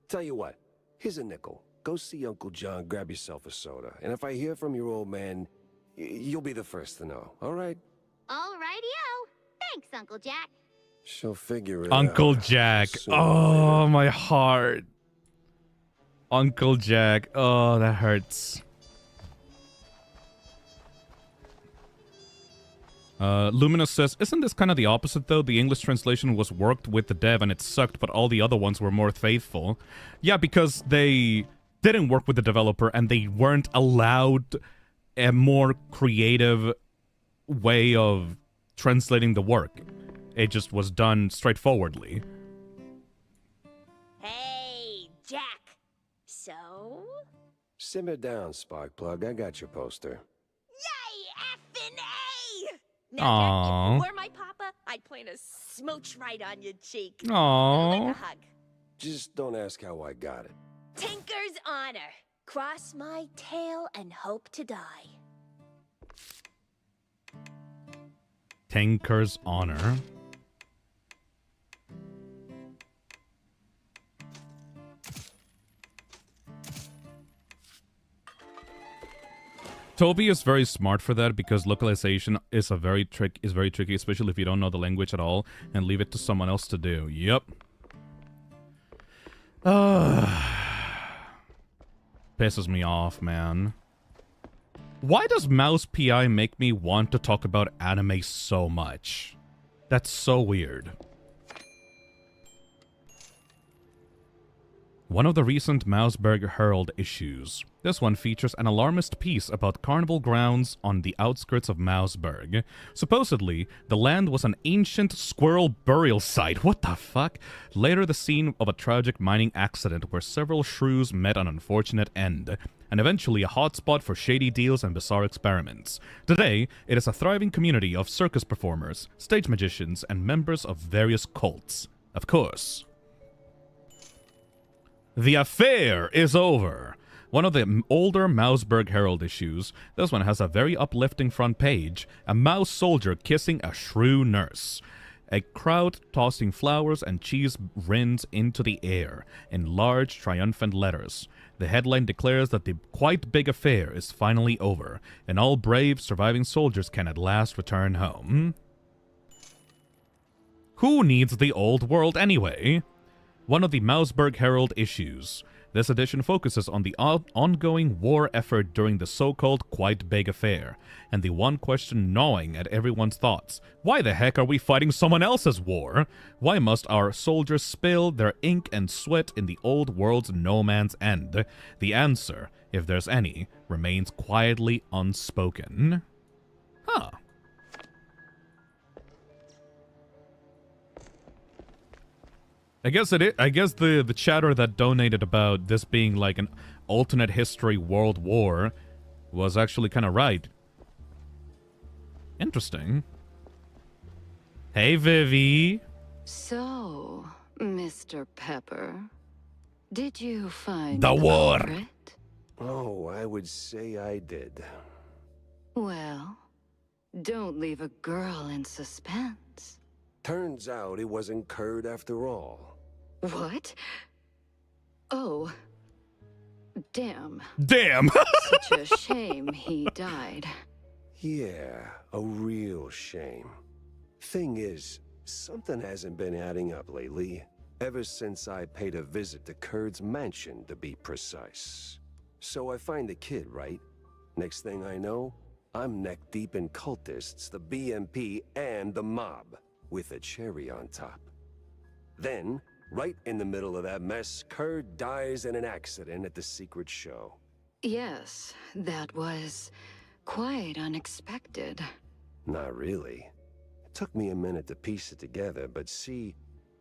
Tell you what, here's a nickel. Go see Uncle John, grab yourself a soda. And if I hear from your old man, you'll be the first to know, all right? All righty-o. Thanks, Uncle Jack. She'll figure it Uncle out. Jack. Sooner or Oh, my heart. Uncle Jack. Oh, that hurts. Luminous says, isn't this kind of the opposite, though? The English translation was worked with the dev and it sucked, but all the other ones were more faithful. Yeah, because they didn't work with the developer and they weren't allowed a more creative way of translating the work. It just was done straightforwardly. Hey, Jack. So? Simmer down, Sparkplug. I got your poster. Yay, effing A! Aww. Now, Jack, if you were my papa, I'd plant a smooch right on your cheek. Aww. Like a hug. Just don't ask how I got it. Tinker's honor. Cross my tail and hope to die. Tinker's honor. Toby is very smart for that because localization is very tricky, especially if you don't know the language at all and leave it to someone else to do. Yep. Pisses me off, man. Why does Mouse PI make me want to talk about anime so much? That's so weird. One of the recent Mouseburg Herald issues. This one features an alarmist piece about carnival grounds on the outskirts of Mouseburg. Supposedly, the land was an ancient squirrel burial site. What the fuck? Later, the scene of a tragic mining accident where several shrews met an unfortunate end, and eventually a hotspot for shady deals and bizarre experiments. Today, it is a thriving community of circus performers, stage magicians, and members of various cults. Of course. The affair is over. One of the older Mouseburg Herald issues, this one has a very uplifting front page, a mouse soldier kissing a shrew nurse. A crowd tossing flowers and cheese rinds into the air in large triumphant letters. The headline declares that the quite big affair is finally over, and all brave surviving soldiers can at last return home. Who needs the old world anyway? One of the Mouseburg Herald issues. This edition focuses on the ongoing war effort during the so-called Quite Big Affair, and the one question gnawing at everyone's thoughts. Why the heck are we fighting someone else's war? Why must our soldiers spill their ink and sweat in the old world's no man's end? The answer, if there's any, remains quietly unspoken. Huh. I guess the chatter that donated about this being like an alternate history world war was actually kind of right. Interesting. Hey, Vivi. So, Mr. Pepper, did you find the war? culprit? Oh, I would say I did. Well, don't leave a girl in suspense. Turns out it wasn't Curd after all. What? Oh. Damn. Damn. Such a shame he died. Yeah, a real shame. Thing is, something hasn't been adding up lately. Ever since I paid a visit to Curd's mansion, to be precise. So I find the kid, right? Next thing I know, I'm neck deep in cultists, the BMP, and the mob, with a cherry on top. Then, right in the middle of that mess, Kurd dies in an accident at the secret show. Yes, that was quite unexpected. Not really. It took me a minute to piece it together, but see,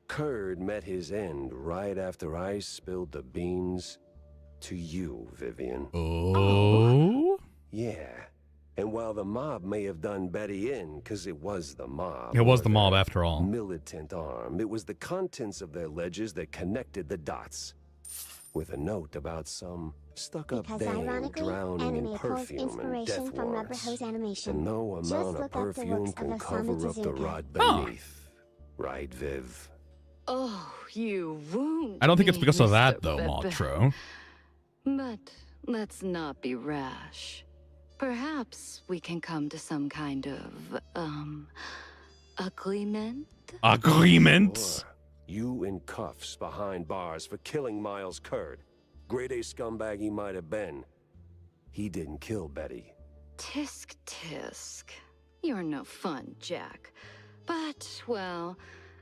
Kurd met his end right after I spilled the beans to you, Vivian. Oh? Yeah. And while the mob may have done Betty in, because it was the mob. It was or the mob their after all. Militant arm. It was the contents of their ledgers that connected the dots. With a note about some stuck-up Because dame ironically, drowning in anime pulls perfume and inspiration death from rubber warrants. hose animation. And no Just amount look of up the perfume works can of cover Osamu up the Tezuka. rot Huh. beneath. Right, Viv? Oh, you wound I don't think it's me, because of Mr. that, though, Pepe. Motro. But let's not be rash. Perhaps we can come to some kind of, agreement? Agreement? Sure. You in cuffs behind bars for killing Miles Kurd. Grade A scumbag he might have been. He didn't kill Betty. Tisk tisk. You're no fun, Jack. But, well,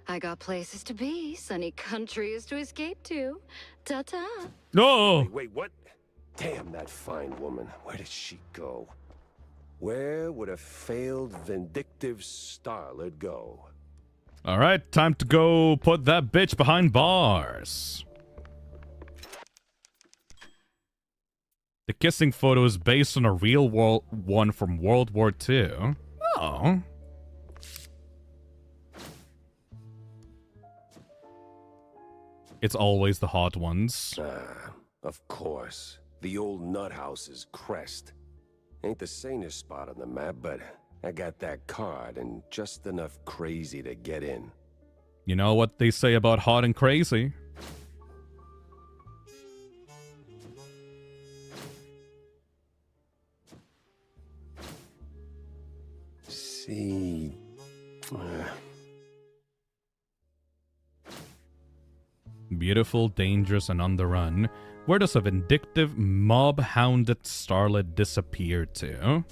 I got places to be, sunny countries to escape to. Ta-ta. No! Wait, what? Damn that fine woman. Where did she go? Where would a failed, vindictive starlet go? Alright, time to go put that bitch behind bars. The kissing photo is based on a real world one from World War II. Oh. It's always the hot ones. Of course. The old nut house's crest. Ain't the sanest spot on the map, but I got that card and just enough crazy to get in. You know what they say about hot and crazy? See... Beautiful, dangerous, and on the run. Where does a vindictive, mob-hounded starlet disappear to?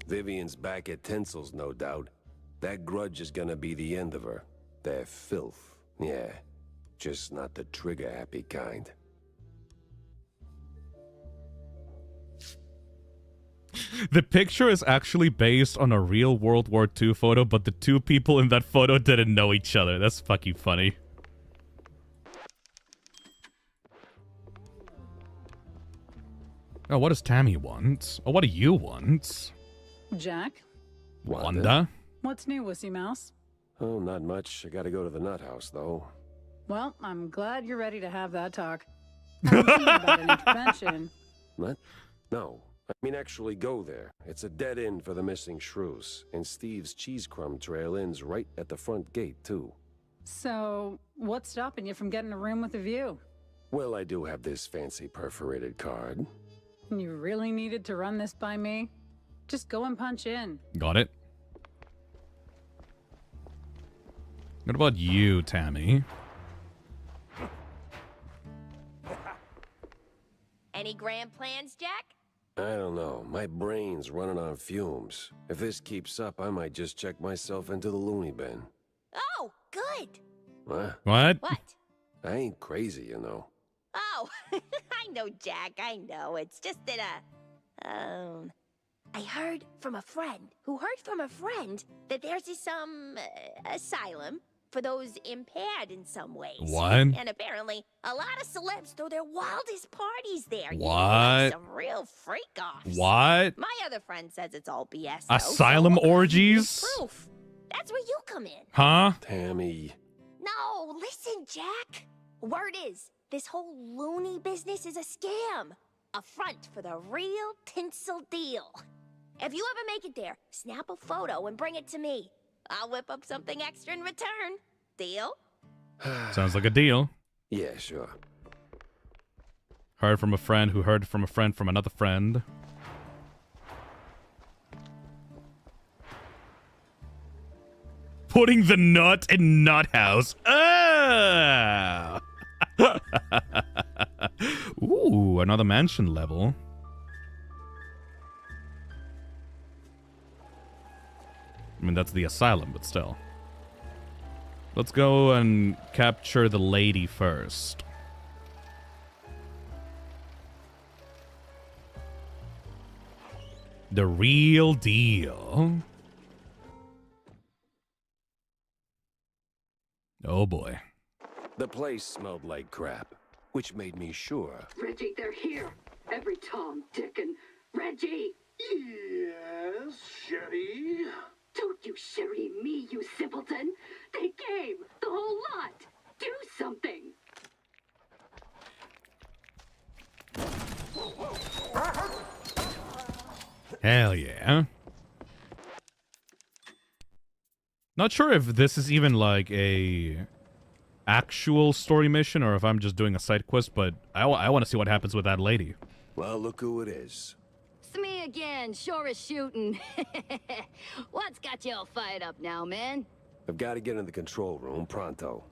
Vivian's back at Tinsel's, no doubt. That grudge is gonna be the end of her. They're filth. Yeah. Just not the trigger-happy kind. The picture is actually based on a real World War II photo, but the two people in that photo didn't know each other. That's fucking funny. Oh, what does Tammy want? Oh, what do you want? Jack? Wanda? What's new, Wussy Mouse? Oh, not much. I gotta go to the nut house, though. Well, I'm glad you're ready to have that talk. I'm thinking about an intervention. What? No. I mean, actually go there. It's a dead end for the missing shrews. And Steve's cheese crumb trail ends right at the front gate, too. So, what's stopping you from getting a room with a view? Well, I do have this fancy perforated card. You really needed to run this by me? Just go and punch in. Got it. What about you, Tammy? Any grand plans, Jack? I don't know. My brain's running on fumes. If this keeps up, I might just check myself into the loony bin. Oh, good. What? What? What? I ain't crazy, you know. Oh, I know, Jack. I know. It's just that, I heard from a friend who heard from a friend that there's this, asylum for those impaired in some ways. What? And apparently, a lot of celebs throw their wildest parties there. What? Yeah, some real freak-offs. What? My other friend says it's all BS, though, Asylum so orgies? proof. That's where you come in. Huh? Tammy. No, listen, Jack. Word is, this whole loony business is a scam. A front for the real tinsel deal. If you ever make it there, snap a photo and bring it to me. I'll whip up something extra in return. Deal? Sounds like a deal. Yeah, sure. Heard from a friend who heard from a friend from another friend. Putting the nut in nut house. Ah! Ooh, another mansion level. I mean, that's the asylum, but still. Let's go and capture the lady first. The real deal. Oh boy. The place smelled like crap, which made me sure. Reggie, they're here. Every Tom, Dick, and Reggie. Yes, Sherry? Don't you Sherry me, you simpleton. They came, the whole lot. Do something. Hell yeah. Not sure if this is even like a actual story mission or if I'm just doing a side quest, but I want to see what happens with that lady. Well, look who it is. It's me again, sure as shooting. What's got you all fired up now, man? I've got to get in the control room pronto.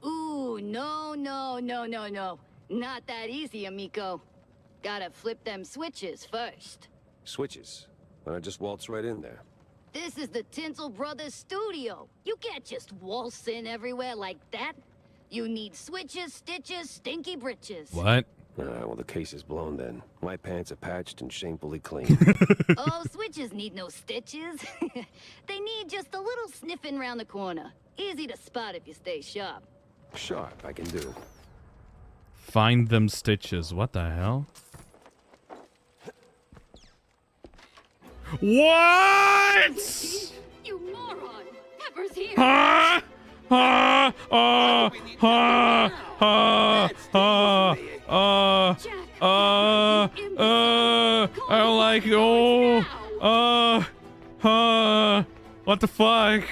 Ooh, no. Not that easy, amigo. Gotta flip them switches first. Switches. I just waltz right in there. This is the Tinsel Brothers studio. You can't just waltz in everywhere like that. You need switches, stitches, stinky britches. What? Well, the case is blown then. My pants are patched and shamefully clean. Oh, switches need no stitches. They need just a little sniffing round the corner. Easy to spot if you stay sharp. Sharp, I can do. Find them stitches. What the hell? What? You moron! Pepper's here! I don't like it. What the fuck?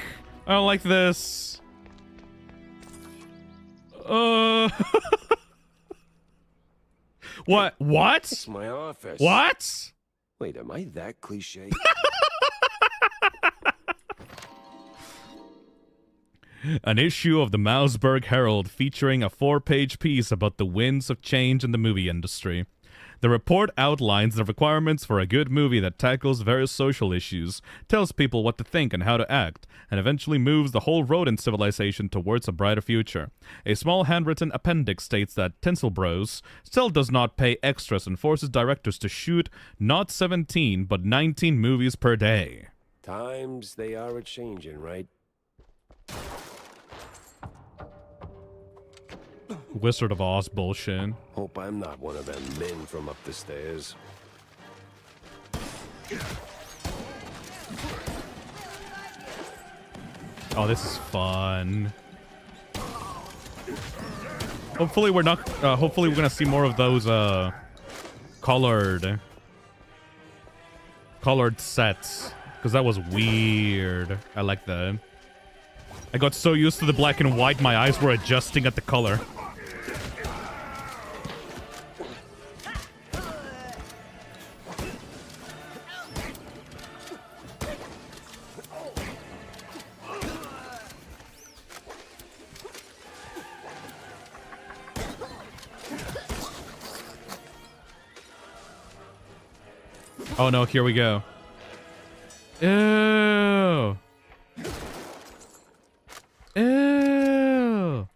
I don't like this. What? It's my office. What? Wait, am I that cliche? An issue of the Mouseburg Herald featuring a 4-page piece about the winds of change in the movie industry. The report outlines the requirements for a good movie that tackles various social issues, tells people what to think and how to act, and eventually moves the whole rodent civilization towards a brighter future. A small handwritten appendix states that Tinsel Bros still does not pay extras and forces directors to shoot not 17 but 19 movies per day. Times they are a-changin', right? Wizard of Oz bullshit. Hope I'm not one of them men from up the stairs. Oh, this is fun. Hopefully we're not, hopefully we're gonna see more of those, colored sets. Because that was weird. I like that. I got so used to the black and white, my eyes were adjusting at the color. Oh no, here we go. Ew. Ew.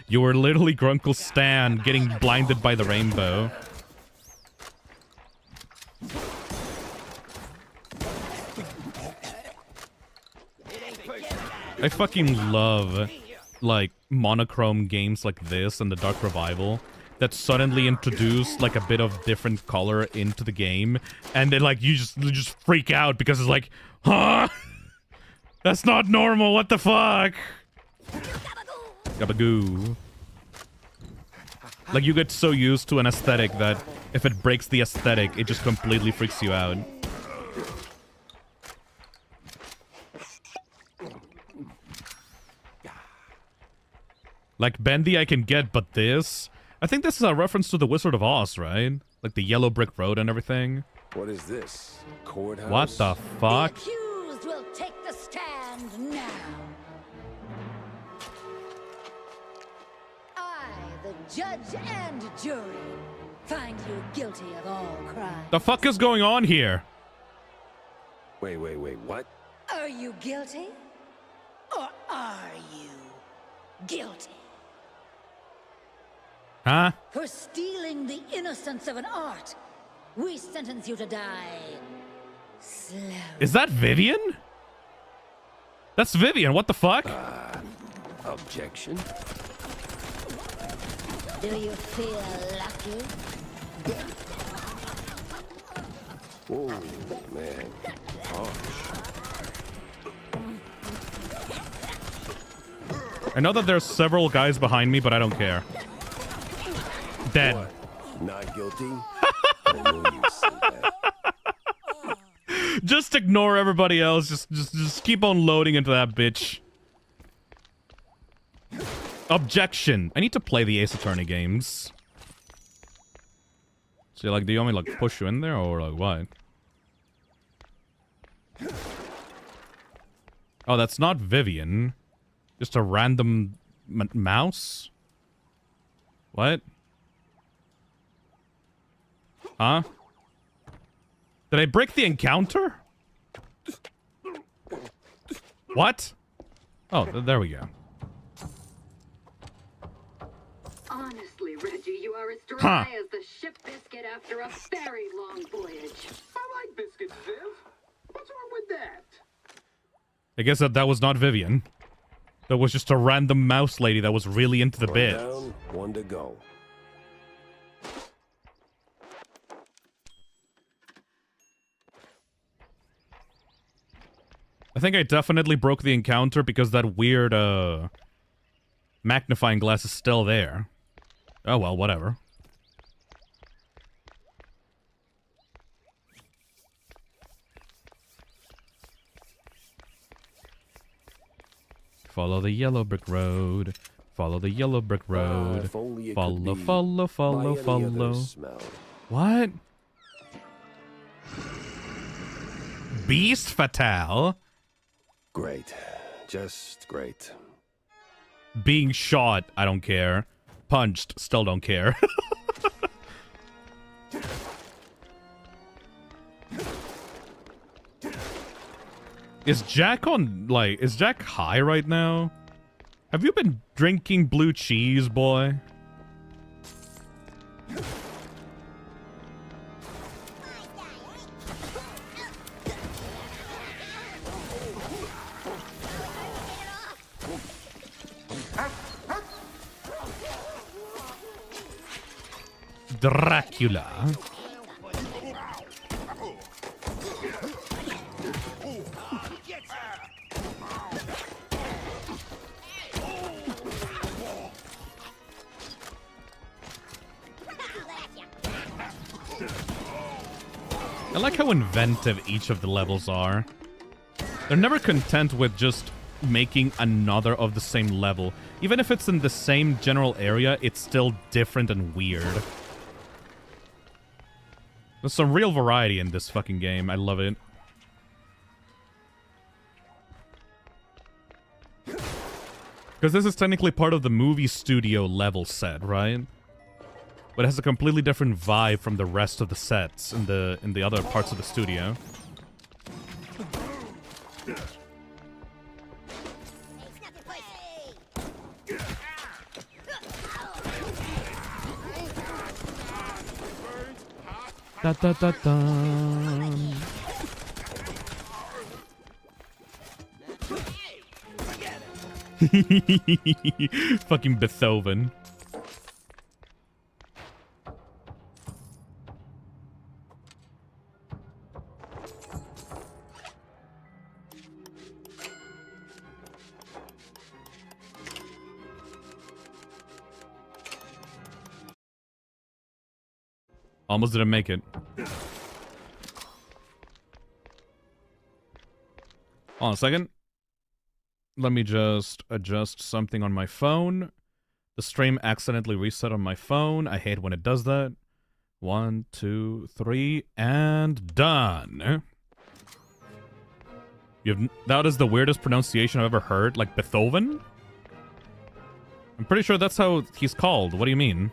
You were literally Grunkle Stan getting blinded by the rainbow. I fucking love, like, monochrome games like this and the Dark Revival that suddenly introduce, like, a bit of different color into the game, and then, like, you just freak out because it's like, huh? That's not normal, what the fuck? Gabagoo. Like, you get so used to an aesthetic that if it breaks the aesthetic, it just completely freaks you out. Like, Bendy I can get, but this? I think this is a reference to the Wizard of Oz, right? Like the yellow brick road and everything. What is this? Courthouse? What the fuck? The accused will take the stand now. I, the judge and jury, find you guilty of all crimes. The fuck is going on here? Wait, what? Are you guilty? Or are you guilty? Huh? For stealing the innocence of an art, we sentence you to die. Slowly. Is that Vivian? That's Vivian. What the fuck? Objection. Do you feel lucky? Oh, man. I know that there's several guys behind me, but I don't care. Dead. What? Not guilty? I knew you'd say that. Just ignore everybody else. Just keep on loading into that bitch. Objection. I need to play the Ace Attorney games. So, like, do you want me to, like, push you in there, or, like, what? Oh, that's not Vivian. Just a random mouse? What? Huh? Did I break the encounter? What? Oh, there we go. Honestly, Reggie, you are as dry as the ship biscuit after a very long voyage. I like biscuits, Viv. What's wrong with that? I guess that was not Vivian. That was just a random mouse lady that was really into the bit. Down, one to go. I think I definitely broke the encounter because that weird, magnifying glass is still there. Oh well, whatever. Follow the yellow brick road. Follow the yellow brick road. Follow. What? Beast Fatale? Great. Just great. Being shot, I don't care. Punched, still don't care. Is Jack high right now? Have you been drinking blue cheese, boy? Dracula. I like how inventive each of the levels are. They're never content with just making another of the same level. Even if it's in the same general area, it's still different and weird. There's some real variety in this fucking game. I love it. Because this is technically part of the movie studio level set, right? But it has a completely different vibe from the rest of the sets in the other parts of the studio. Da da da da. Fucking Beethoven. Almost didn't make it. Hold on a second. Let me just adjust something on my phone. The stream accidentally reset on my phone. I hate when it does that. 1, 2, 3, and done. That is the weirdest pronunciation I've ever heard. Like Beethoven? I'm pretty sure that's how he's called. What do you mean?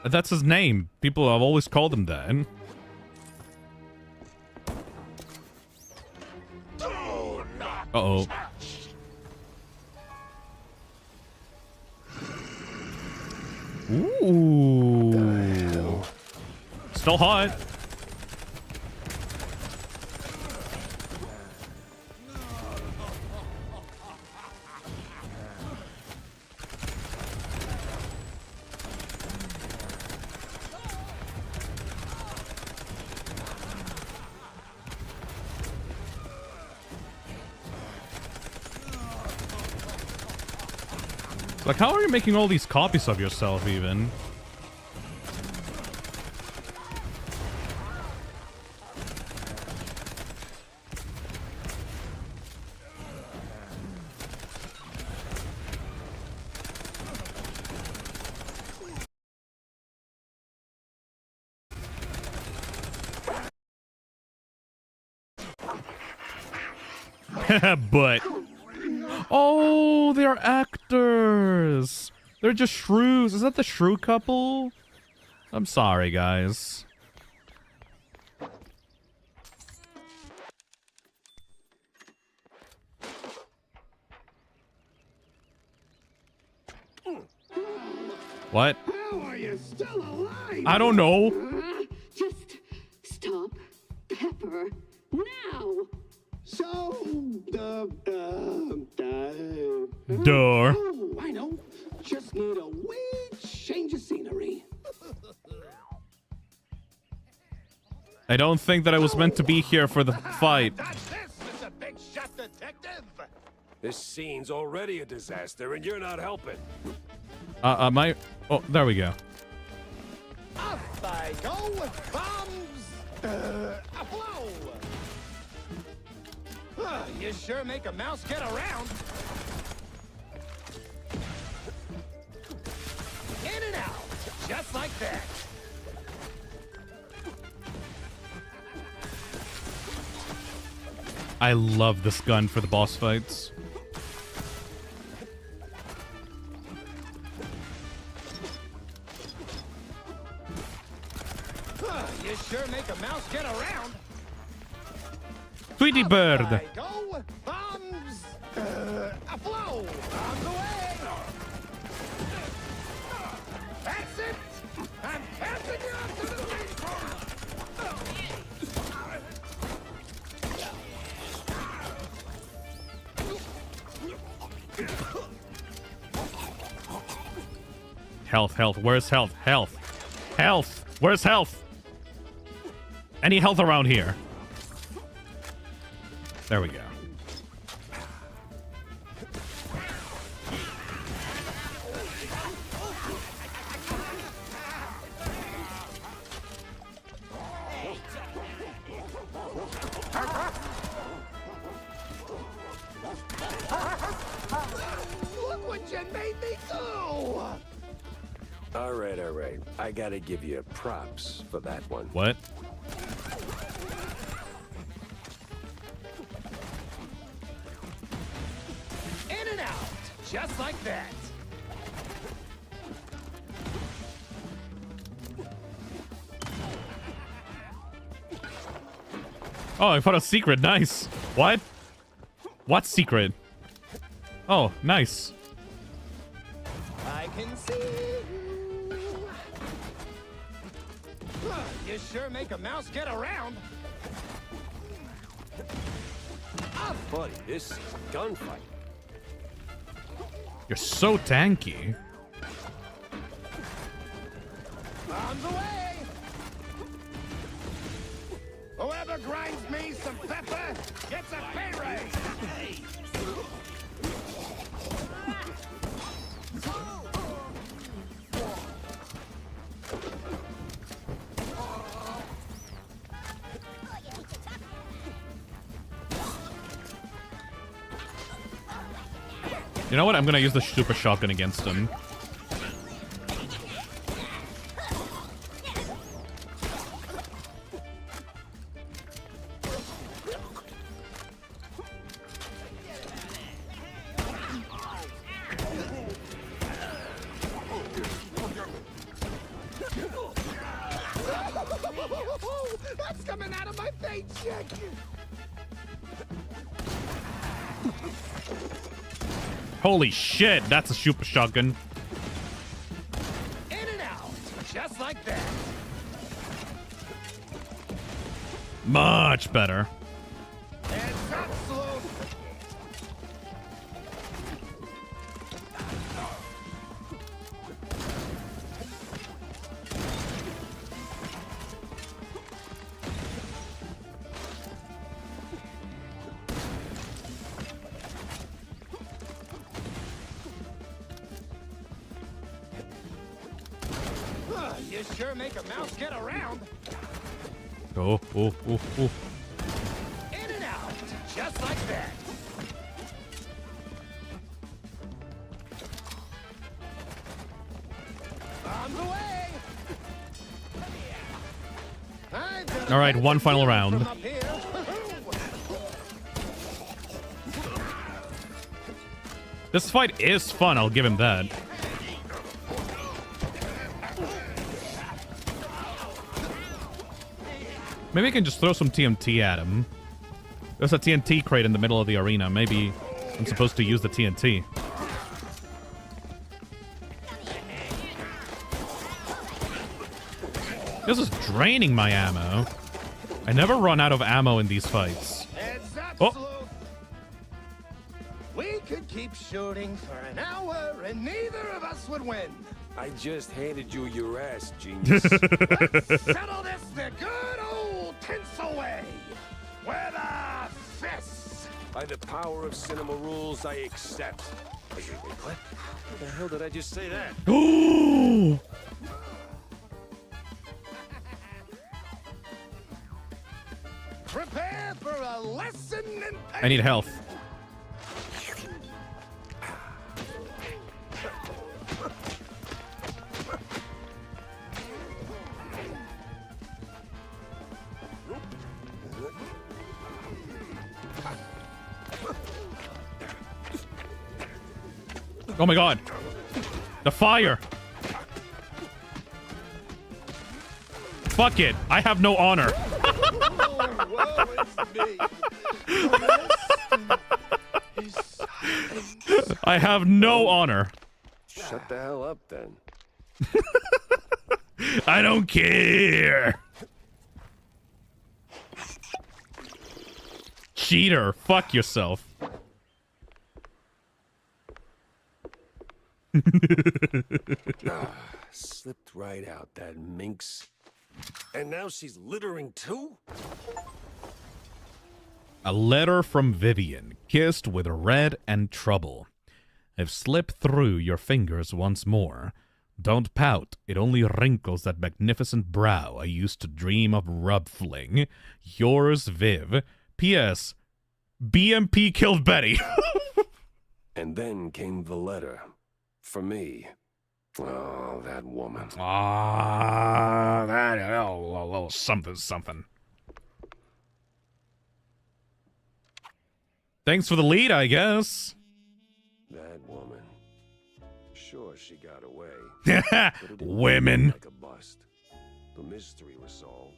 That's his name. People have always called him that. Uh-oh. Ooh. Still hot. Like, how are you making all these copies of yourself, even? But... Oh, they're actors. They're just shrews. Is that the shrew couple? I'm sorry, guys. What? How are you still alive? I don't know. Just stop Pepper now. So, Door. Oh, I know. Just need a wee change of scenery. I don't think that I was meant to be here for the fight. Mr. Big Shot Detective. This scene's already a disaster, and you're not helping. Oh, there we go. Up I go. Bombs. Blow. You sure make a mouse get around. In and out, just like that. I love this gun for the boss fights. You sure make a mouse get around. Tweety Bird. I go. Bombs. Blow. Bombs away. That's it. I'm passing you up to the stage corner. Health. Where's health? Health. Where's health? Any health around here? There we go. Look what you made me do! All right. I gotta give you props for that one. What? In and out, just like that. Oh, I found a secret. Nice. What? What secret? Oh, nice. I can see you. You sure make a mouse get around. Buddy, this is a gunfight. You're so tanky. Bombs away! Whoever grinds me some pepper gets a pay raise! You know what? I'm gonna use the super shotgun against him. coming out of my paycheck. Holy shit, that's a super shotgun. In and out, just like that. Much better. It's absolute. You sure make a mouse get around. Oh. In and out, just like that. On the way. All right, one final round. This fight is fun, I'll give him that. Maybe I can just throw some TNT at him. There's a TNT crate in the middle of the arena. Maybe I'm supposed to use the TNT. This is draining my ammo. I never run out of ammo in these fights. Oh! We could keep shooting for an hour and neither of us would win. I just handed you your ass, genius. Let's settle this the good old tinsel way. With a fist. By the power of cinema rules, I accept. Wait, what? What the hell did I just say that? Ooh! Prepare for a lesson in pain. I need health. Oh my god. The fire. Fuck it. I have no honor. I have no honor. Shut the hell up then. I don't care. Cheater. Fuck yourself. Slipped right out, that minx. And now she's littering too? A letter from Vivian, kissed with red and trouble. I've slipped through your fingers once more. Don't pout, it only wrinkles that magnificent brow I used to dream of rub-fling. Yours, Viv. P.S. BMP killed Betty. And then came the letter. For me. Oh, that woman. Something. Thanks for the lead, I guess. That woman. Sure, she got away. But it didn't Women. like a bust. The mystery was solved.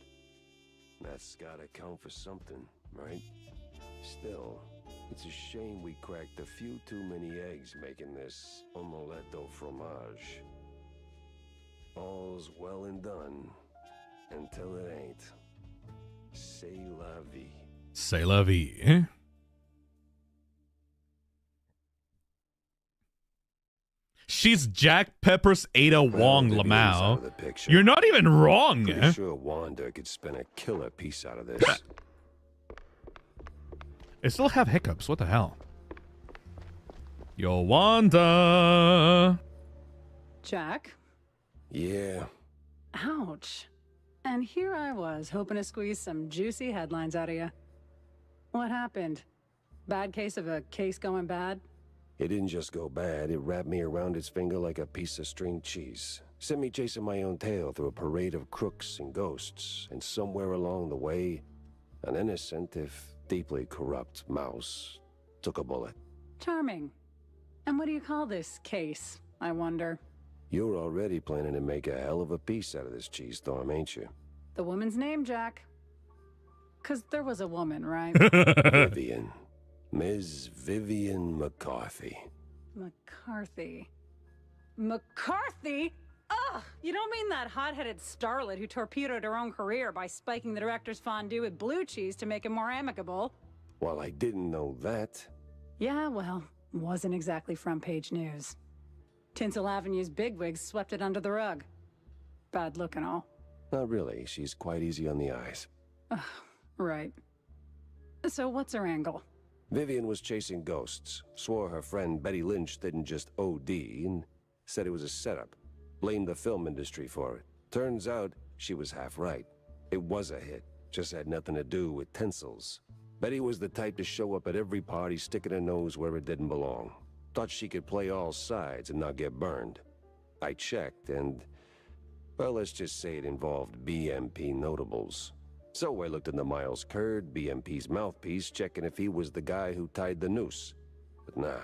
That's gotta count for something, right? Still, it's a shame we cracked a few too many eggs making this omelette au fromage. All's well and done until it ain't. C'est la vie. C'est la vie, eh? She's Jack Pepper's Ada Wong Lamau. You're not even wrong. Pretty sure Wanda could spin a killer piece out of this. I still have hiccups. What the hell? Yo, Wanda. Jack? Yeah. Ouch. And here I was, hoping to squeeze some juicy headlines out of you. What happened? Bad case of a case going bad? It didn't just go bad, it wrapped me around its finger like a piece of string cheese. Sent me chasing my own tail through a parade of crooks and ghosts, and somewhere along the way, an innocent, if deeply corrupt mouse took a bullet. Charming. And what do you call this case, I wonder? You're already planning to make a hell of a piece out of this cheese storm, ain't you? The woman's name, Jack. Because there was a woman, right? Vivian. Ms. Vivian McCarthy. McCarthy. McCarthy? Ugh! You don't mean that hot-headed starlet who torpedoed her own career by spiking the director's fondue with blue cheese to make him more amicable? Well, I didn't know that. Yeah, well, wasn't exactly front-page news. Tinsel Avenue's bigwigs swept it under the rug. Bad look and all. Not really. She's quite easy on the eyes. Right. So what's her angle? Vivian was chasing ghosts. Swore her friend Betty Lynch didn't just OD and said it was a setup. Blamed the film industry for it. Turns out she was half right. It was a hit. Just had nothing to do with Tinsels. Betty was the type to show up at every party sticking her nose where it didn't belong. Thought she could play all sides and not get burned. I checked and, well, let's just say it involved BMP notables. So I looked into Miles Curd, BMP's mouthpiece, checking if he was the guy who tied the noose. But nah,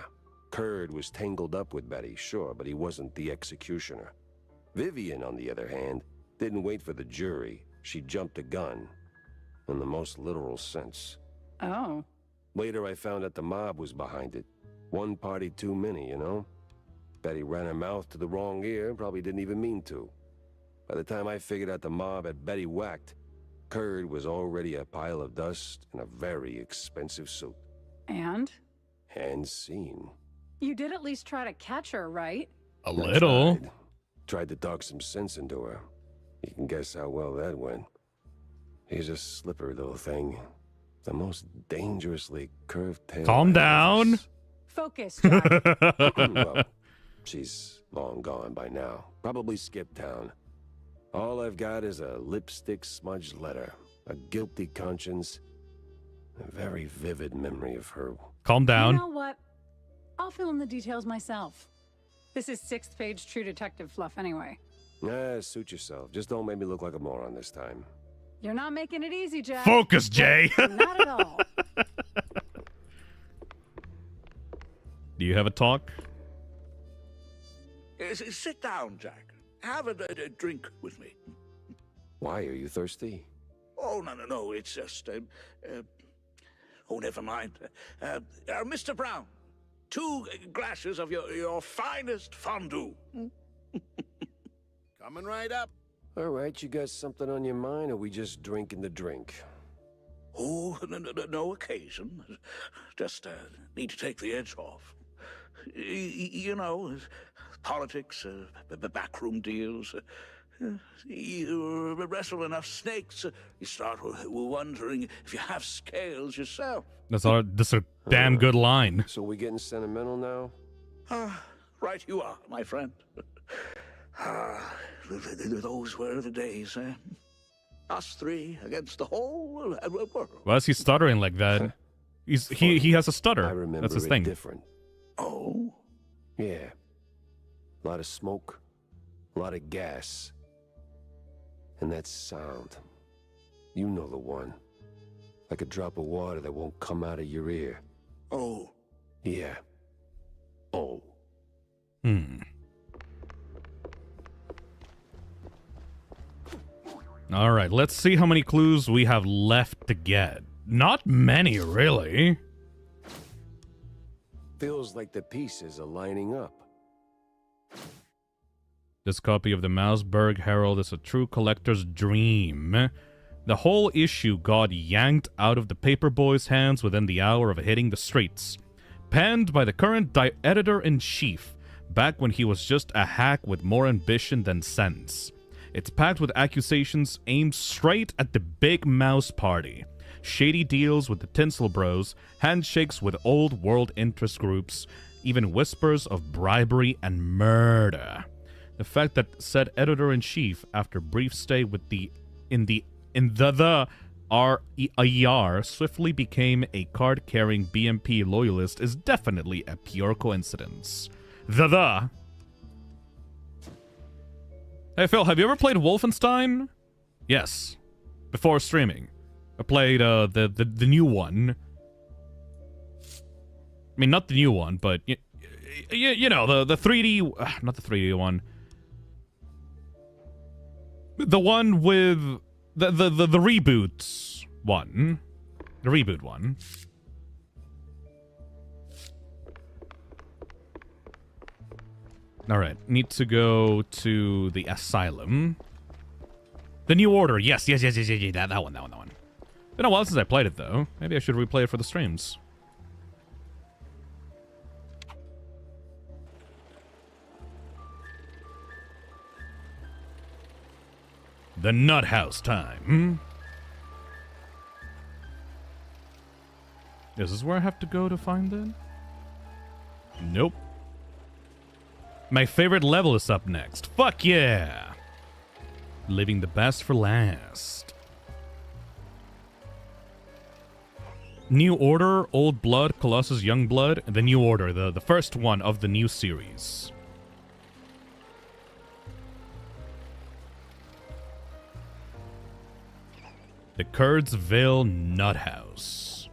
Curd was tangled up with Betty, sure, but he wasn't the executioner. Vivian, on the other hand, didn't wait for the jury. She jumped a gun. In the most literal sense. Oh. Later I found out the mob was behind it. One party too many, you know? Betty ran her mouth to the wrong ear and probably didn't even mean to. By the time I figured out the mob had Betty whacked, Curd was already a pile of dust in a very expensive suit. And? And seen. You did at least try to catch her, right? A little. Tried to talk some sense into her. You can guess how well that went. She's a slippery little thing. The most dangerously curved tail. Calm down. Focus, Jack. Well, she's long gone by now. Probably skipped town. All I've got is a lipstick smudged letter, a guilty conscience, a very vivid memory of her. Calm down. You know what? I'll fill in the details myself. This is 6th page True Detective fluff anyway. Suit yourself. Just don't make me look like a moron this time. You're not making it easy, Jack. Focus, Jay. Not at all. Do you have a talk? Sit down, Jack. Have a drink with me. Why? Are you thirsty? Oh, no. It's just... oh, never mind. Mr. Brown, 2 glasses of your finest fondue. Coming right up. All right, you got something on your mind, or we just drinking the drink? Oh, no occasion. Just need to take the edge off. You know, politics, backroom deals. You wrestle enough snakes, you start wondering if you have scales yourself. That's a damn good line. So we getting sentimental now? Right you are, my friend. Those were the days, eh? Us 3 against the whole world. Why is he stuttering like that? He has a stutter. I remember That's his it thing. different. Oh? Yeah. A lot of smoke, a lot of gas. And that sound. You know the one. Like a drop of water that won't come out of your ear. Oh. Yeah. Oh. All right, let's see how many clues we have left to get. Not many, really. Feels like the pieces are lining up. This copy of the Mouseburg Herald is a true collector's dream. The whole issue got yanked out of the paperboy's hands within the hour of hitting the streets. Penned by the current editor-in-chief, back when he was just a hack with more ambition than sense. It's packed with accusations aimed straight at the Big Mouse Party. Shady deals with the Tinsel Bros, handshakes with old world interest groups, even whispers of bribery and murder. The fact that said editor-in-chief, after brief stay with the RER, swiftly became a card-carrying BMP loyalist is definitely a pure coincidence. Hey Phil, have you ever played Wolfenstein? Yes. Before streaming. I played the new one. I mean, not the new one, but you know, the 3D, not the 3D one. The one with the reboots. one. The reboot one. Alright, need to go to the asylum. The New Order, yes, that one. Been a while since I played it, though. Maybe I should replay it for the streams. The Nut House time. Is this where I have to go to find it? Nope. My favorite level is up next. Fuck yeah! Living the best for last. New Order, Old Blood, Colossus, Young Blood, and the New Order, the first one of the new series. The Kurdsville Nut House.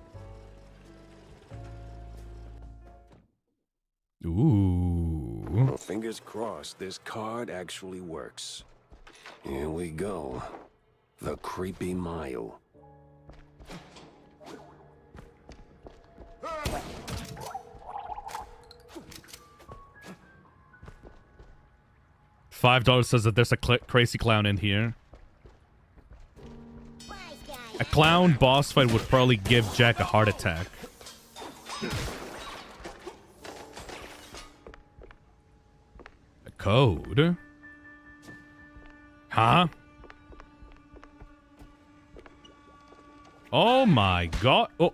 Ooh. Well, fingers crossed this card actually works. Here we go. The Creepy Mile. $5 says that there's a crazy clown in here. A clown boss fight would probably give Jack a heart attack. A code? Huh? Oh my god. Oh.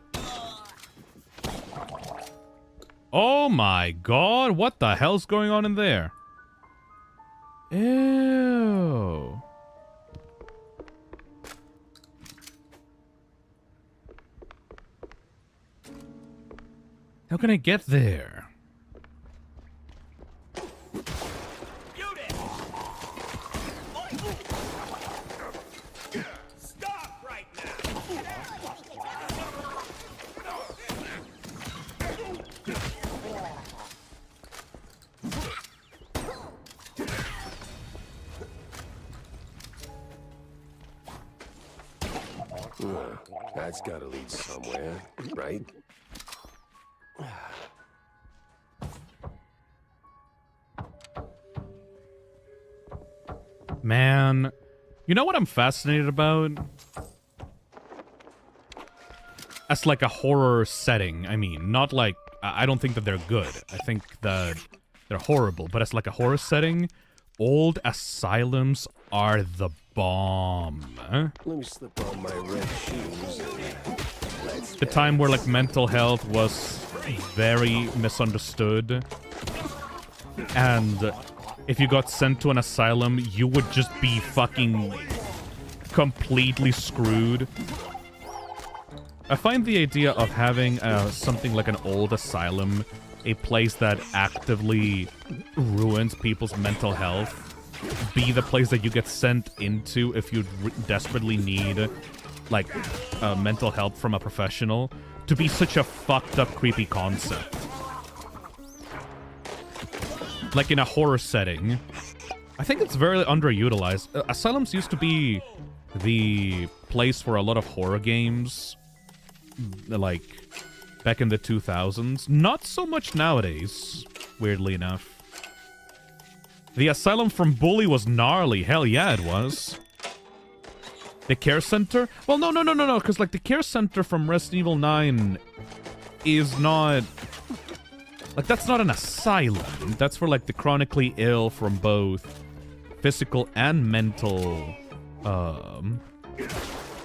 Oh my god. What the hell's going on in there? Ew. How can I get there? Stop right That's gotta lead somewhere, right? Man, you know what I'm fascinated about? As like a horror setting, I mean, not like, I don't think that they're good. I think that they're horrible, but as like a horror setting, old asylums are the bomb. Let me slip on my red shoes and let's The time where like mental health was very misunderstood. And if you got sent to an asylum, you would just be fucking completely screwed. I find the idea of having something like an old asylum, a place that actively ruins people's mental health, be the place that you get sent into if you desperately need like mental help from a professional, to be such a fucked up, creepy concept. Like in a horror setting, I think it's very underutilized. Asylums used to be the place for a lot of horror games, like back in the 2000s. Not so much nowadays, weirdly enough. The asylum from Bully was gnarly. Hell yeah, it was. The care center? Well, no, because like the care center from Resident Evil 9 is not... Like, that's not an asylum. That's for, like, the chronically ill from both physical and mental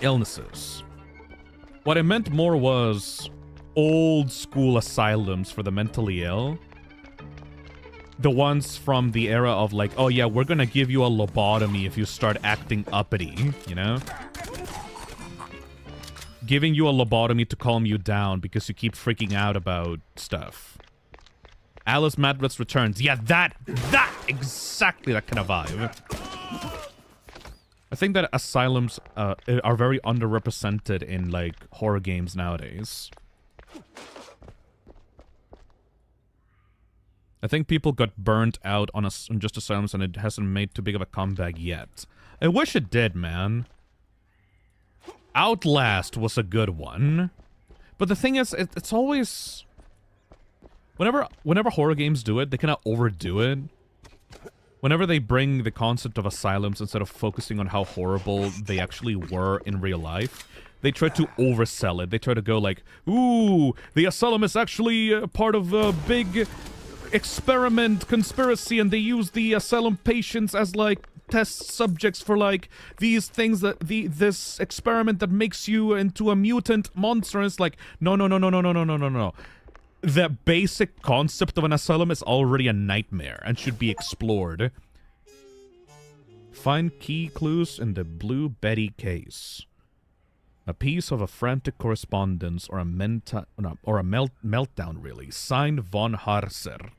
illnesses. What I meant more was old school asylums for the mentally ill. The ones from the era of, like, oh yeah, we're gonna give you a lobotomy if you start acting uppity, you know? Giving you a lobotomy to calm you down because you keep freaking out about stuff. Alice Madras Returns. Yeah, that exactly that kind of vibe. I think that asylums are very underrepresented in, like, horror games nowadays. I think people got burnt out on just asylums and it hasn't made too big of a comeback yet. I wish it did, man. Outlast was a good one. But the thing is, it's always... Whenever horror games do it, they kind of overdo it. Whenever they bring the concept of asylums instead of focusing on how horrible they actually were in real life, they try to oversell it. They try to go like, ooh, the asylum is actually part of a big experiment conspiracy, and they use the asylum patients as like test subjects for like these things that this experiment that makes you into a mutant monster. And it's like, no. The basic concept of an asylum is already a nightmare and should be explored. Find key clues in the Blue Betty case. A piece of a frantic correspondence or a meltdown, really. Signed Von Harser.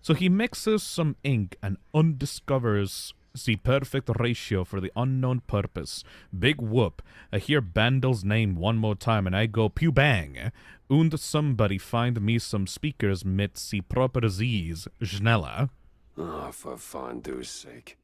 So he mixes some ink and undiscovers the perfect ratio for the unknown purpose. Big whoop. I hear Bandel's name one more time and I go pew bang. Und somebody find me some speakers mit the proper Z's. Schneller. Oh, for fondue's sake.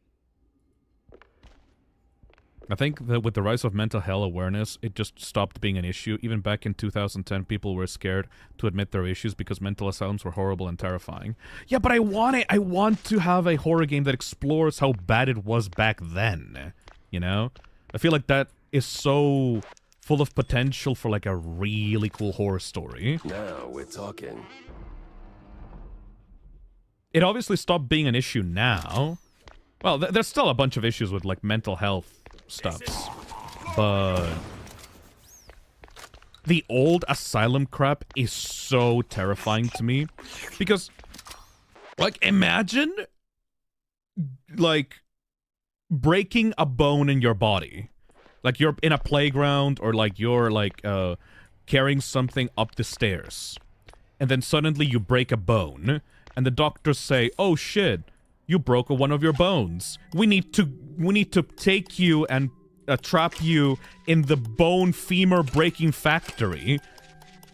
I think that with the rise of mental health awareness, it just stopped being an issue. Even back in 2010, people were scared to admit their issues because mental asylums were horrible and terrifying. Yeah, but I want it. I want to have a horror game that explores how bad it was back then. You know? I feel like that is so full of potential for like a really cool horror story. Now we're talking. It obviously stopped being an issue now. Well, there's still a bunch of issues with like mental health stuffs, but the old asylum crap is so terrifying to me because, like, imagine like breaking a bone in your body, like you're in a playground or like you're like carrying something up the stairs, and then suddenly you break a bone, and the doctors say, "Oh shit, you broke one of your bones. We need to take you and trap you in the bone femur breaking factory,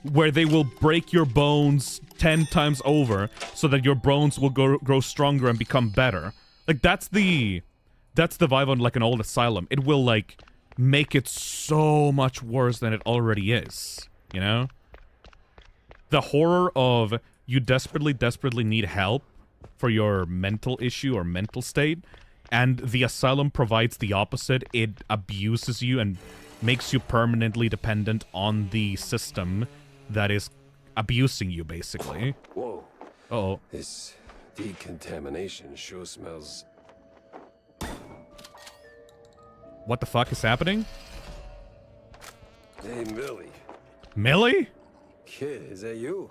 where they will break your bones 10 times over so that your bones will grow stronger and become better." Like that's the vibe on like an old asylum. It will like make it so much worse than it already is, you know? The horror of you desperately need help for your mental issue or mental state, and the asylum provides the opposite. It abuses you and makes you permanently dependent on the system that is abusing you, basically. Whoa. Uh-oh. This decontamination sure smells... What the fuck is happening? Hey, Millie. Millie? Kid, is that you?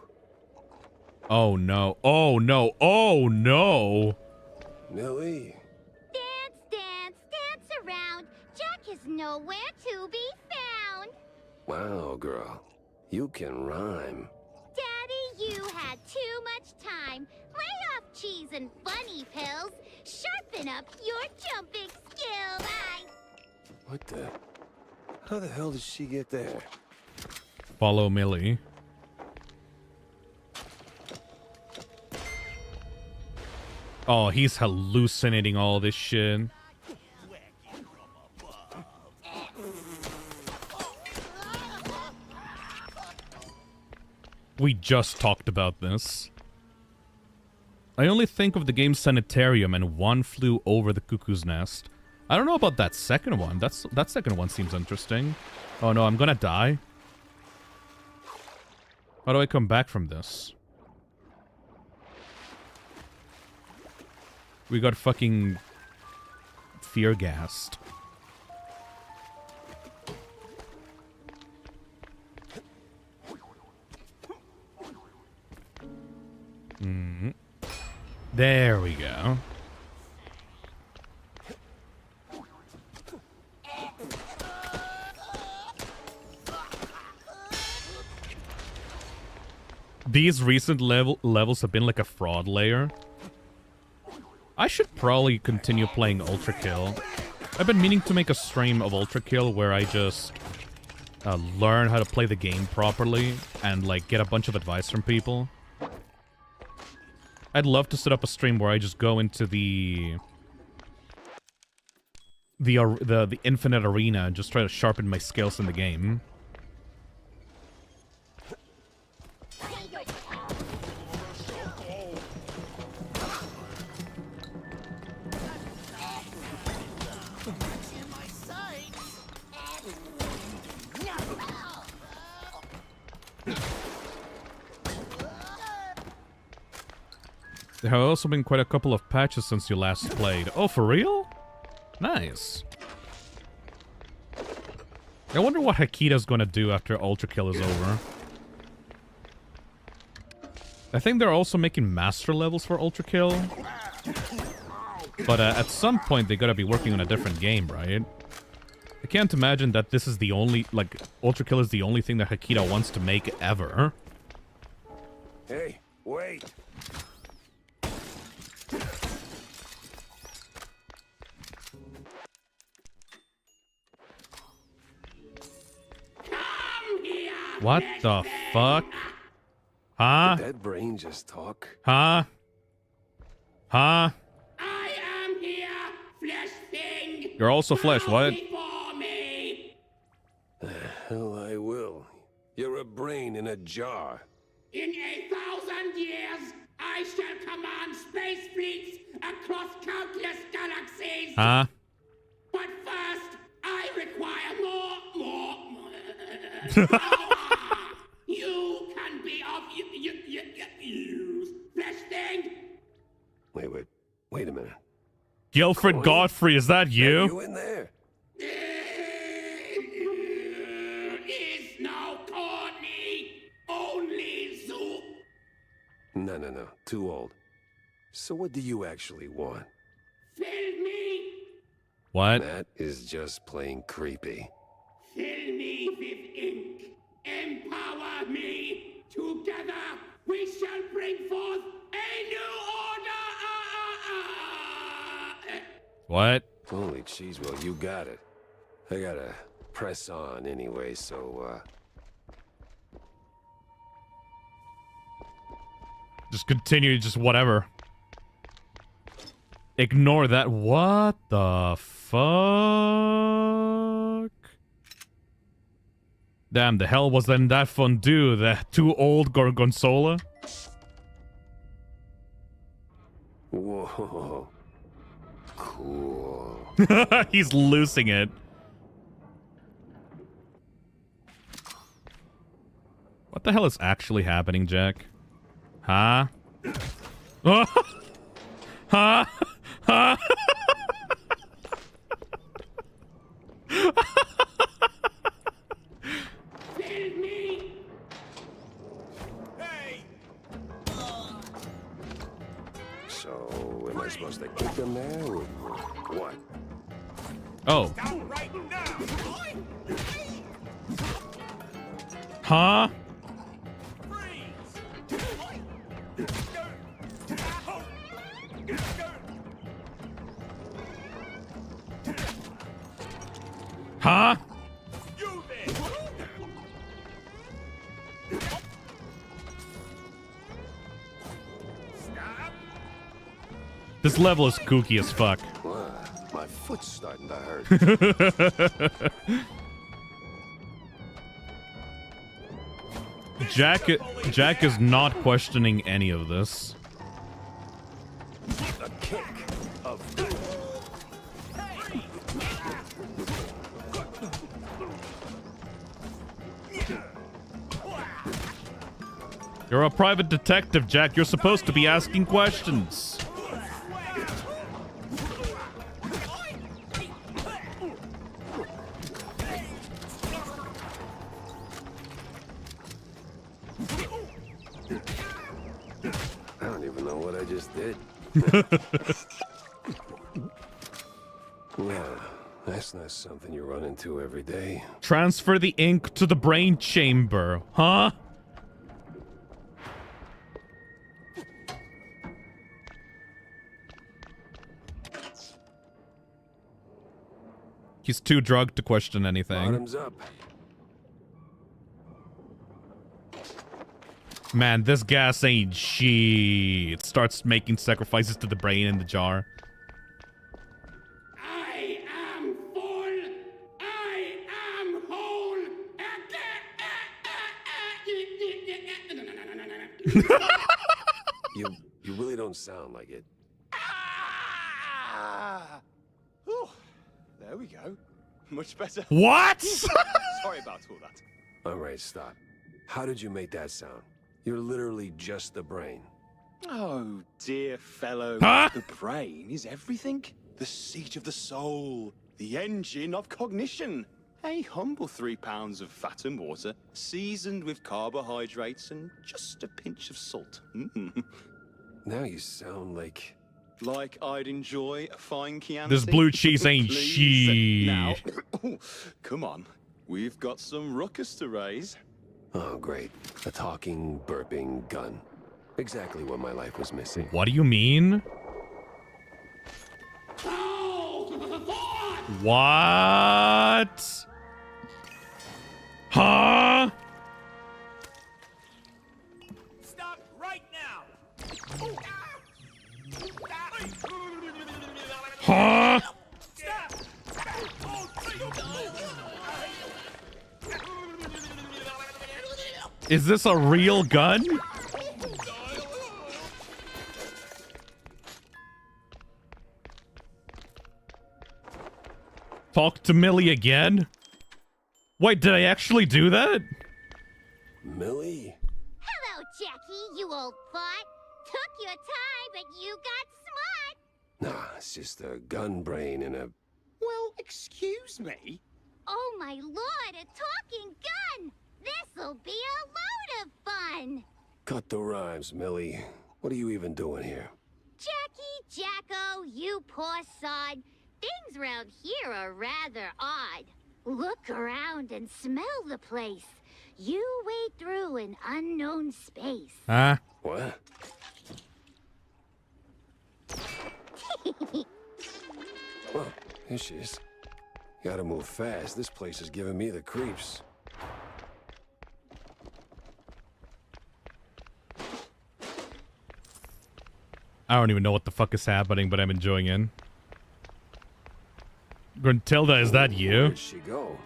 Oh no. Oh no. Oh no. Millie. Dance around. Jack is nowhere to be found. Wow, girl. You can rhyme. Daddy, you had too much time. Lay off cheese and bunny pills. Sharpen up your jumping skills. What the... How the hell did she get there? Follow Millie. Oh, he's hallucinating all this shit. We just talked about this. I only think of the game Sanitarium and One Flew Over the Cuckoo's Nest. I don't know about that second one. That second one seems interesting. Oh no, I'm gonna die. How do I come back from this? We got fucking fear-gassed. There we go. These recent levels have been like a fraud layer. I should probably continue playing Ultra Kill. I've been meaning to make a stream of Ultra Kill where I just learn how to play the game properly and like get a bunch of advice from people. I'd love to set up a stream where I just go into the the infinite arena and just try to sharpen my skills in the game. There have also been quite a couple of patches since you last played. Oh, for real? Nice. I wonder what Hakita's gonna do after Ultra Kill is over. I think they're also making master levels for Ultra Kill. But at some point, they gotta be working on a different game, right? I can't imagine that this is the only, like, Ultra Kill is the only thing that Hakita wants to make ever. Hey, wait. What the fuck? Huh? Did that brain just talk? Huh? Huh? I am here, flesh thing. You're also flesh, what? Before me. Hell, I will. You're a brain in a jar. In 1,000 years, I shall command space fleets across countless galaxies. Huh? But first, I require more. You can be of use, flesh thing. Wait a minute. Guilford Godfrey, is that Are you? you in there? Is no corny, only zoo. No. Too old. So what do you actually want? Fill me. What? That is just plain creepy. Fill me with ink. Empower me. Together we shall bring forth a new order. What? Holy cheese, well, you got it. I gotta press on anyway, so, Just continue, just whatever. Ignore that. What the fuck? Damn, the hell was then that fondue? The too old Gorgonzola? Whoa. Cool. He's losing it. What the hell is actually happening, Jack? Huh? Oh! Huh? Huh? So, am I supposed to kick him there, or what? Oh. Huh? Huh? This level is kooky as fuck. Wow, my foot's starting to hurt. Jack is not questioning any of this. A kick of... You're a private detective, Jack. You're supposed to be asking questions. I don't even know what I just did. Yeah, that's not something you run into every day. Transfer the ink to the brain chamber, huh? He's too drugged to question anything. Bottoms up. Man, this gas ain't shit. Starts making sacrifices to the brain in the jar. I am You really don't sound like it. Ah! Oh, there we go. Much better. What? Sorry about all that. All right, stop. How did you make that sound? You're literally just the brain. Oh, dear fellow. Huh? The brain is everything. The seat of the soul. The engine of cognition. A humble 3 pounds of fat and water, seasoned with carbohydrates and just a pinch of salt. Now you sound like... Like I'd enjoy a fine Chianti. This blue cheese ain't Please, now, she. come on. We've got some ruckus to raise. Oh, great. A talking, burping gun. Exactly what my life was missing. What do you mean? What? Huh? Stop right now! Huh? Is this a real gun? Talk to Millie again? Wait, did I actually do that? Millie? Hello, Jackie, you old fart. Took your time, but you got smart. Nah, it's just a gun brain and a... Well, excuse me? Oh my lord, a talking gun! This'll be a load of fun! Cut the rhymes, Millie. What are you even doing here? Jackie, Jacko, you poor sod. Things around here are rather odd. Look around and smell the place. You wade through an unknown space. Huh? What? Well, here she is. Gotta move fast. This place is giving me the creeps. I don't even know what the fuck is happening, but I'm enjoying it. Gruntilda, is that you? Where'd she go?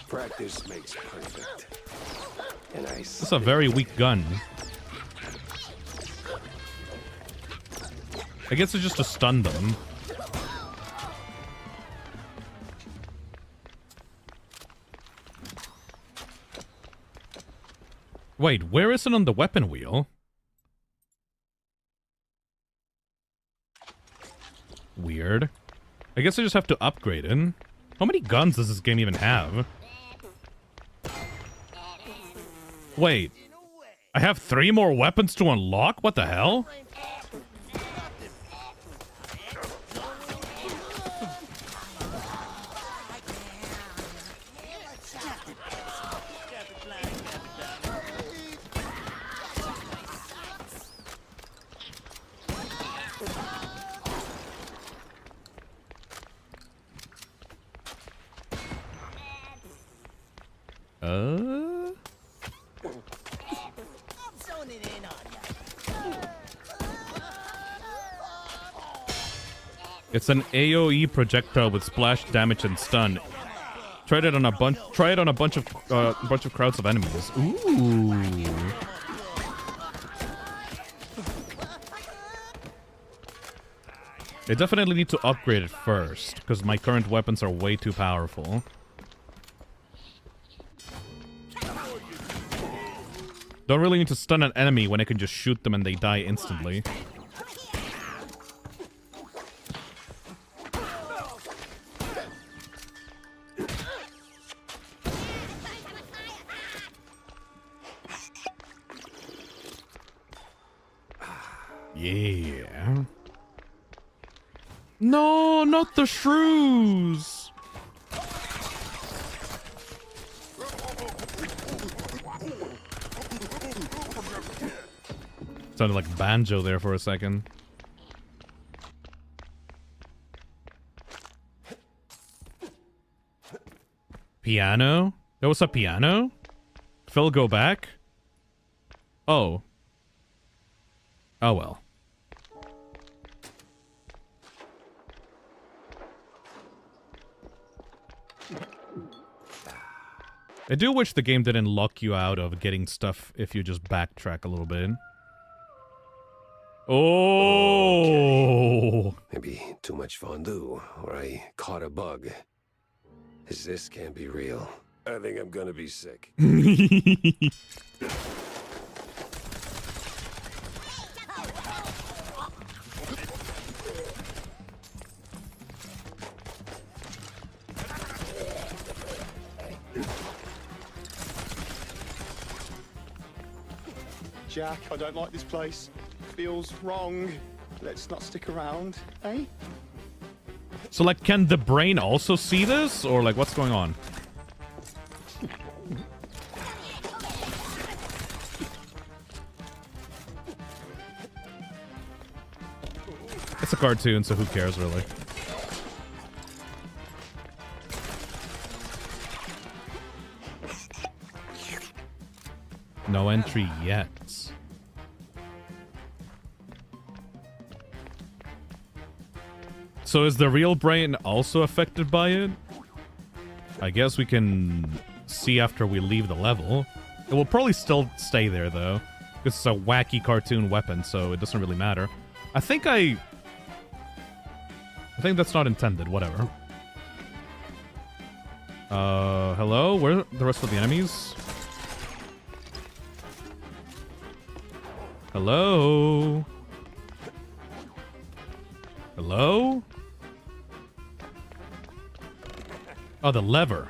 Practice makes perfect. And I... That's a very weak gun. I guess it's just to stun them. Wait, where is it on the weapon wheel? Weird. I guess I just have to upgrade it. How many guns does this game even have? Wait. I have 3 more weapons to unlock? What the hell? It's an AoE projectile with splash damage and stun. Try it on a bunch of crowds of enemies. Ooh. I definitely need to upgrade it first, because my current weapons are way too powerful. Don't really need to stun an enemy when I can just shoot them and they die instantly. Yeah. No, not the shrews. Sounded like banjo there for a second. Piano? There was a piano? Phil, go back? Oh. Oh well. I do wish the game didn't lock you out of getting stuff if you just backtrack a little bit. Oh! Okay. Maybe too much fondue, or I caught a bug. This can't be real. I think I'm gonna be sick. Jack, I don't like this place. Feels wrong. Let's not stick around, eh? So, like, can the brain also see this? Or, like, what's going on? It's a cartoon, so who cares, really? No entry yet. So is the real brain also affected by it? I guess we can see after we leave the level. It will probably still stay there, though. It's a wacky cartoon weapon, so it doesn't really matter. I think that's not intended, whatever. Hello? Where are the rest of the enemies? Hello? Hello? Oh, the lever.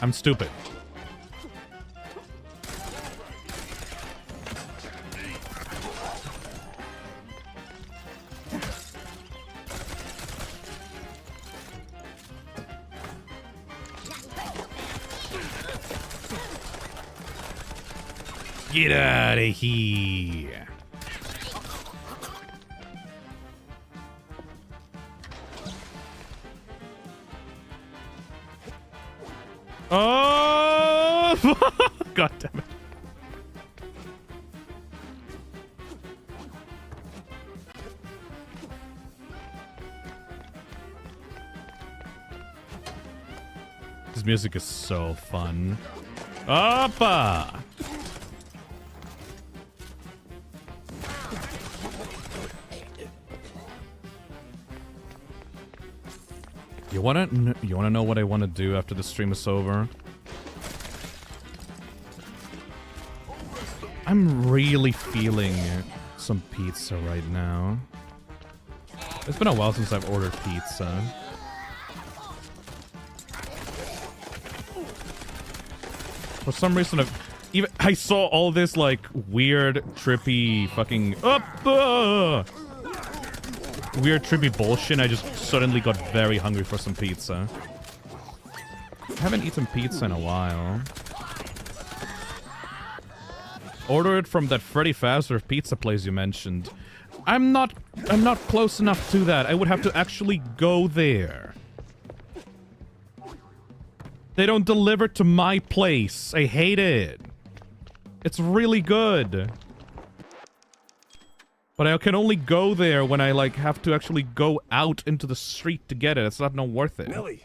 I'm stupid. Get out of here. Oh! God damn it. This music is so fun. Oppa! You wanna know what I want to do after the stream is over? I'm really feeling some pizza right now. It's been a while since I've ordered pizza. For some reason, I saw all this like weird, trippy, fucking weird, trippy bullshit. I just suddenly got very hungry for some pizza. I haven't eaten pizza in a while. Order it from that Freddy Fazbear pizza place you mentioned. I'm not close enough to that. I would have to actually go there. They don't deliver to my place. I hate it. It's really good. But I can only go there when I, like, have to actually go out into the street to get it. It's not worth it. Millie!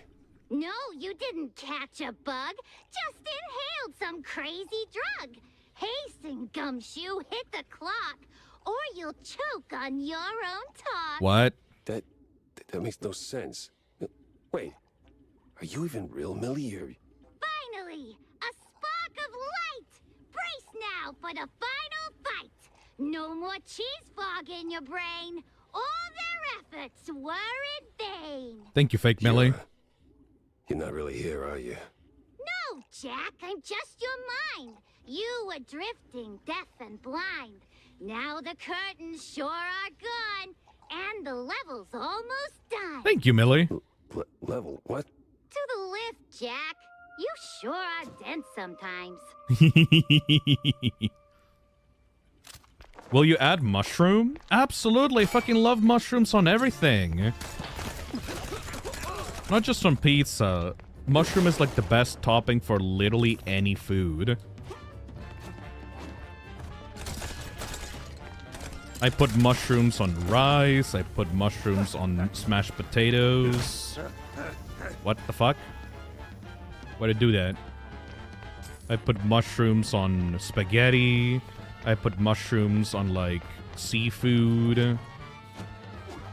No, you didn't catch a bug. Just inhaled some crazy drug. Hasten, Gumshoe, hit the clock, or you'll choke on your own talk. What? That makes no sense. Wait, are you even real, Millie? Or... Finally, a spark of light. Brace now for the final fight. No more cheese fog in your brain. All their efforts were in vain. Thank you, fake Millie. You're not really here, are you? No, Jack, I'm just your mind. You were drifting, deaf and blind. Now the curtains sure are gone, and the level's almost done. Thank you, Millie. Level? What? To the lift, Jack. You sure are dense sometimes. Will you add mushroom? Absolutely. I fucking love mushrooms on everything. Not just on pizza. Mushroom is like the best topping for literally any food. I put mushrooms on rice. I put mushrooms on smashed potatoes. What the fuck? Why did I do that? I put mushrooms on spaghetti. I put mushrooms on, like, seafood.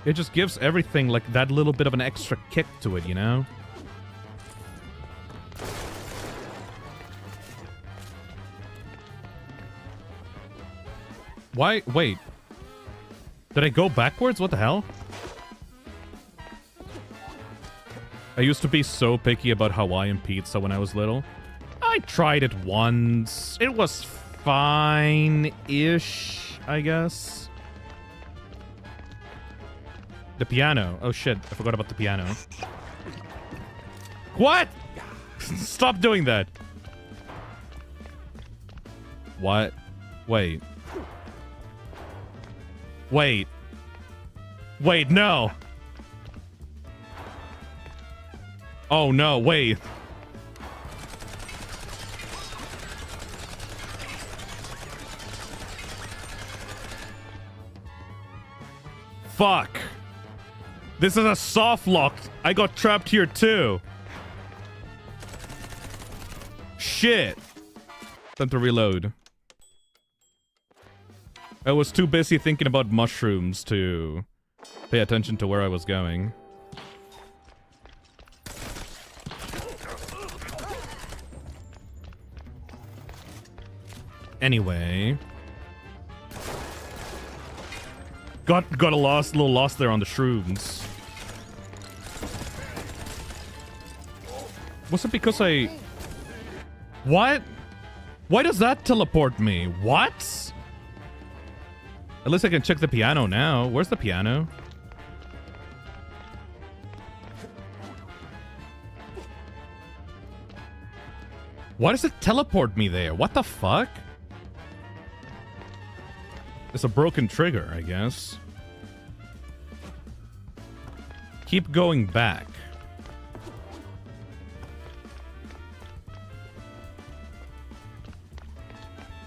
It just gives everything, like, that little bit of an extra kick to it, you know? Why? Wait. Did I go backwards? What the hell? I used to be so picky about Hawaiian pizza when I was little. I tried it once. It was fine-ish, I guess. The piano. Oh shit, I forgot about the piano. What? Stop doing that. What? Wait. Wait. Wait, no. Oh no, wait. Fuck. This is a soft lock. I got trapped here too. Shit. Time to reload. I was too busy thinking about mushrooms to pay attention to where I was going. Anyway. Got a little lost there on the shrooms. Was it because I... What? Why does that teleport me? What? At least I can check the piano now. Where's the piano? Why does it teleport me there? What the fuck? It's a broken trigger, I guess. Keep going back.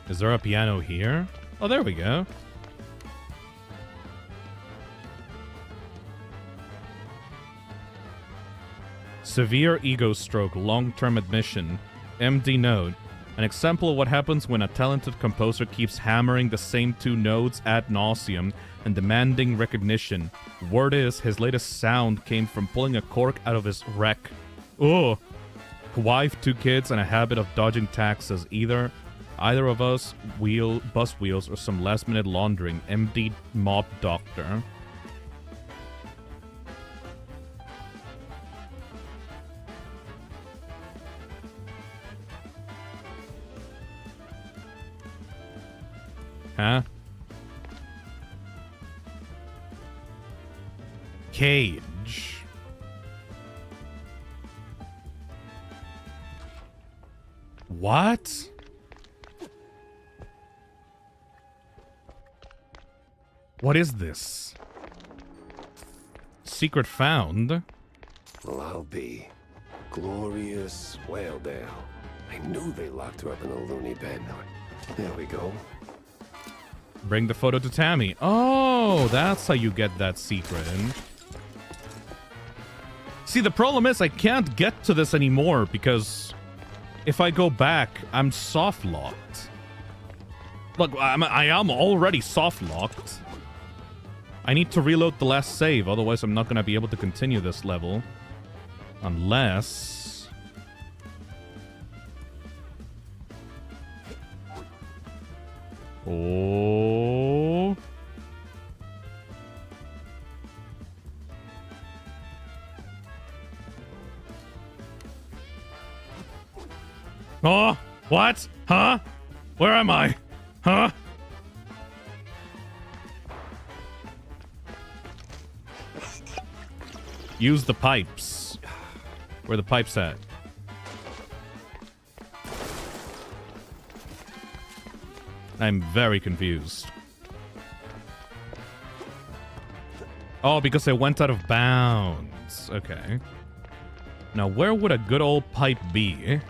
Is there a piano here? Oh, there we go. Severe ego stroke, long-term admission. MD note. An example of what happens when a talented composer keeps hammering the same two notes ad nauseum and demanding recognition. Word is, his latest sound came from pulling a cork out of his wreck. Ugh. Wife, 2 kids, and a habit of dodging taxes. Either of us, bus wheels, or some last-minute laundering. MD mob doctor. Huh? Cage. What? What is this? Secret found? Well, I'll be. Glorious Whaledale. I knew they locked her up in a loony bin. There we go. Bring the photo to Tammy. Oh, that's how you get that secret. See, the problem is I can't get to this anymore because if I go back, I'm soft locked. Look, I am already soft locked. I need to reload the last save, otherwise I'm not going to be able to continue this level. Unless... Oh. Oh, what? Huh? Where am I? Huh? Use the pipes. Where are the pipes at? I'm very confused. Oh, because I went out of bounds. Okay. Now, where would a good old pipe be?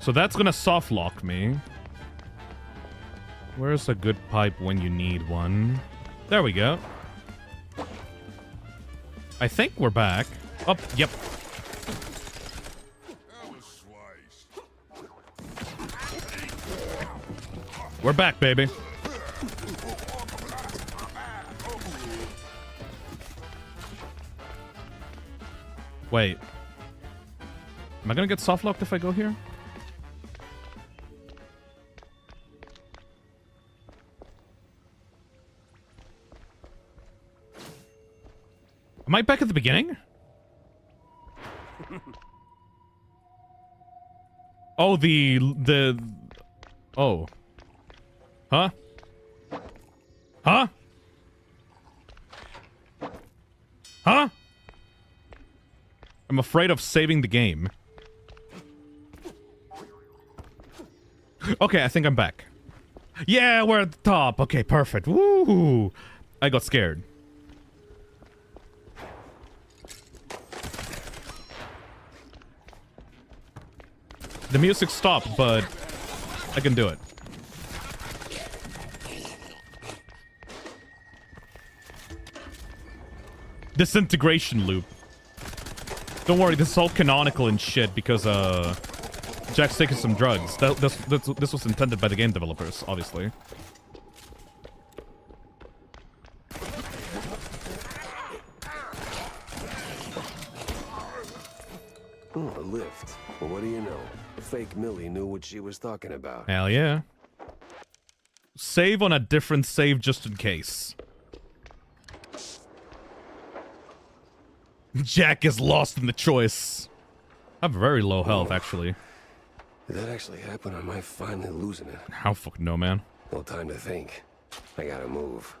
So that's gonna soft lock me. Where's a good pipe when you need one? There we go. I think we're back. Oh, yep. We're back, baby. Wait. Am I gonna get softlocked if I go here? Am I back at the beginning? Oh, oh. Huh? Huh? Huh? I'm afraid of saving the game. Okay, I think I'm back. Yeah, we're at the top. Okay, perfect. Woo! I got scared. The music stopped, but I can do it. Disintegration loop. Don't worry, this is all canonical and shit because Jack's taking some drugs. This was intended by the game developers, obviously. Oh, a lift. Well, what do you know? Fake Millie knew what she was talking about. Hell yeah. Save on a different save just in case. Jack is lost in the choice. I have very low health, actually. Did that actually happen, or am I finally losing it? How fucking no, man. No time to think. I gotta move.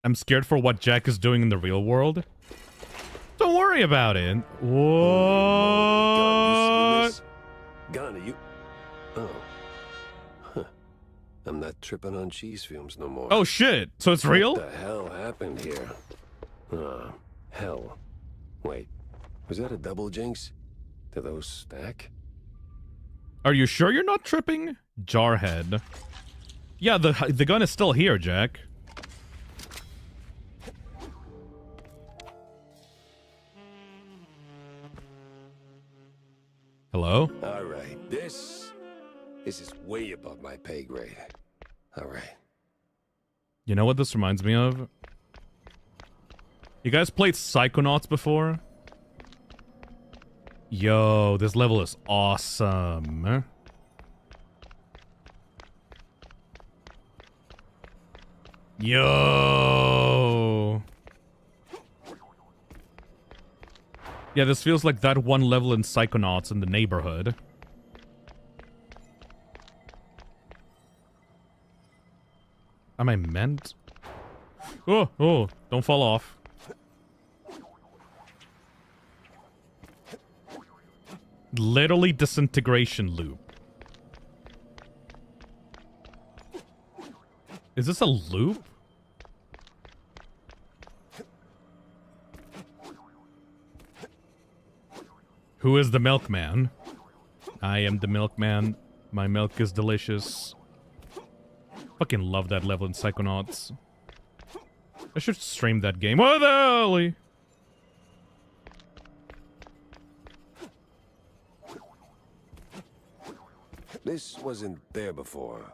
I'm scared for what Jack is doing in the real world. Don't worry about it. What? Gun, are you? Oh. Huh. I'm not tripping on cheese fumes no more. Oh shit! So it's real? What the hell happened here? Hell. Wait, was that a double jinx? Do those stack? Are you sure you're not tripping? Jarhead. Yeah, the gun is still here, Jack. Hello? All right, this is way above my pay grade. All right. You know what this reminds me of? You guys played Psychonauts before? Yo, this level is awesome. Yo. Yeah, this feels like that one level in Psychonauts in the neighborhood. Am I meant? Oh, don't fall off. Literally disintegration loop. Is this a loop? Who is the milkman? I am the milkman. My milk is delicious. Fucking love that level in Psychonauts. I should stream that game. What the hell? This wasn't there before,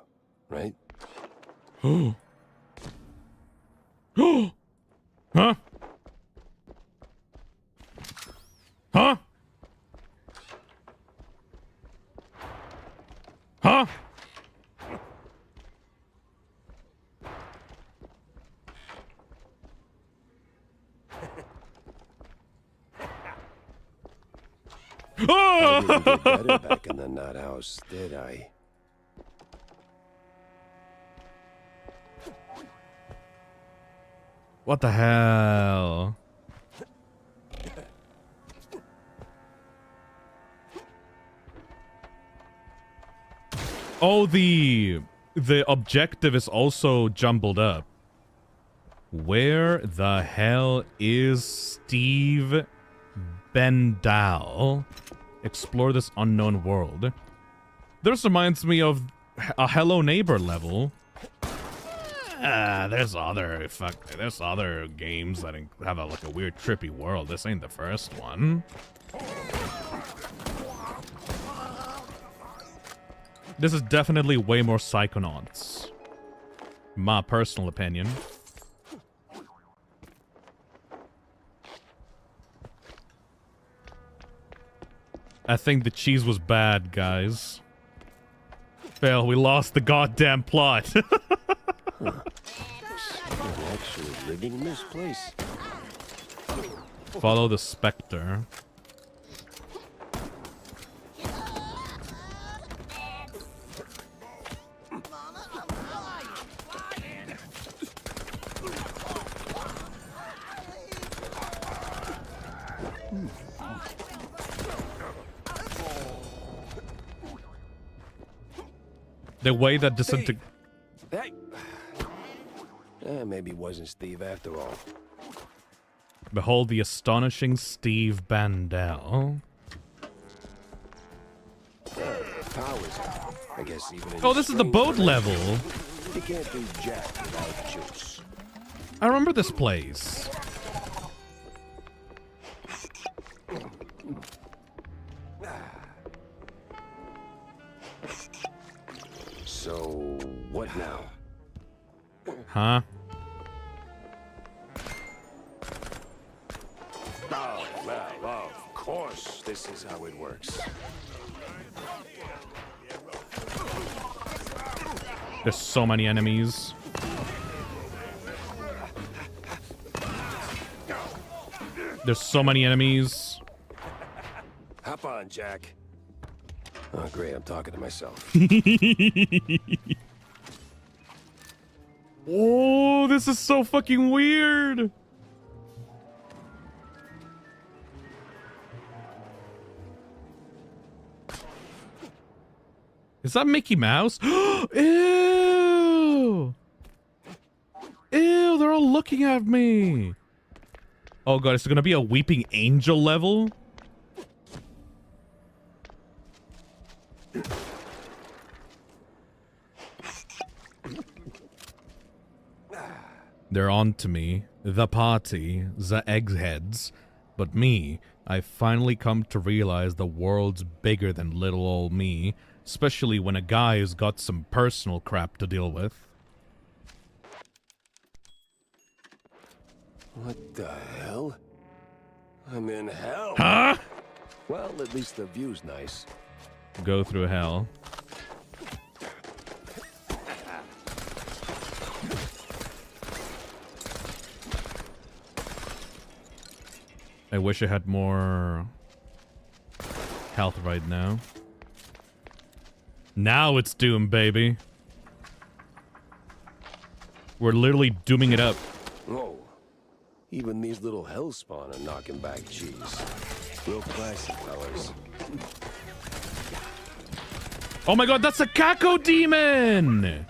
right? Oh. Oh. Huh? Huh? Huh? I didn't get better back in the nut house, did I? What the hell? Oh, the objective is also jumbled up. Where the hell is Steve Bendal. Explore this unknown world. This reminds me of a Hello Neighbor level. There's other games that have like a weird trippy world. This ain't the first one. This is definitely way more Psychonauts. My personal opinion. I think the cheese was bad, guys. Fail, we lost the goddamn plot. I'm actually living in this place. Follow the specter. The way that disintegrates. Hey. Maybe it wasn't Steve after all. Behold the astonishing Steve Bandel. Power's out. I guess even in Oh, this is the boat level. You can't do jack without juice. I remember this place. So, what now? Huh? Oh, well, of course, this is how it works. There's so many enemies. There's so many enemies. Hop on, Jack. Oh, great, I'm talking to myself. Oh, this is so fucking weird. Is that Mickey Mouse? Ew! Ew, they're all looking at me. Oh god, is it gonna be a Weeping Angel level? They're on to me, the party, the eggheads. But me, I've finally come to realize the world's bigger than little old me, especially when a guy who's got some personal crap to deal with. What the hell? I'm in hell. Huh? Well, at least the view's nice. Go through hell. I wish I had more health right now. Now it's Doom, baby. We're literally dooming it up. Whoa. Even these little hellspawn are knocking back cheese. Real classy, fellas. Oh my god, that's a Kako demon!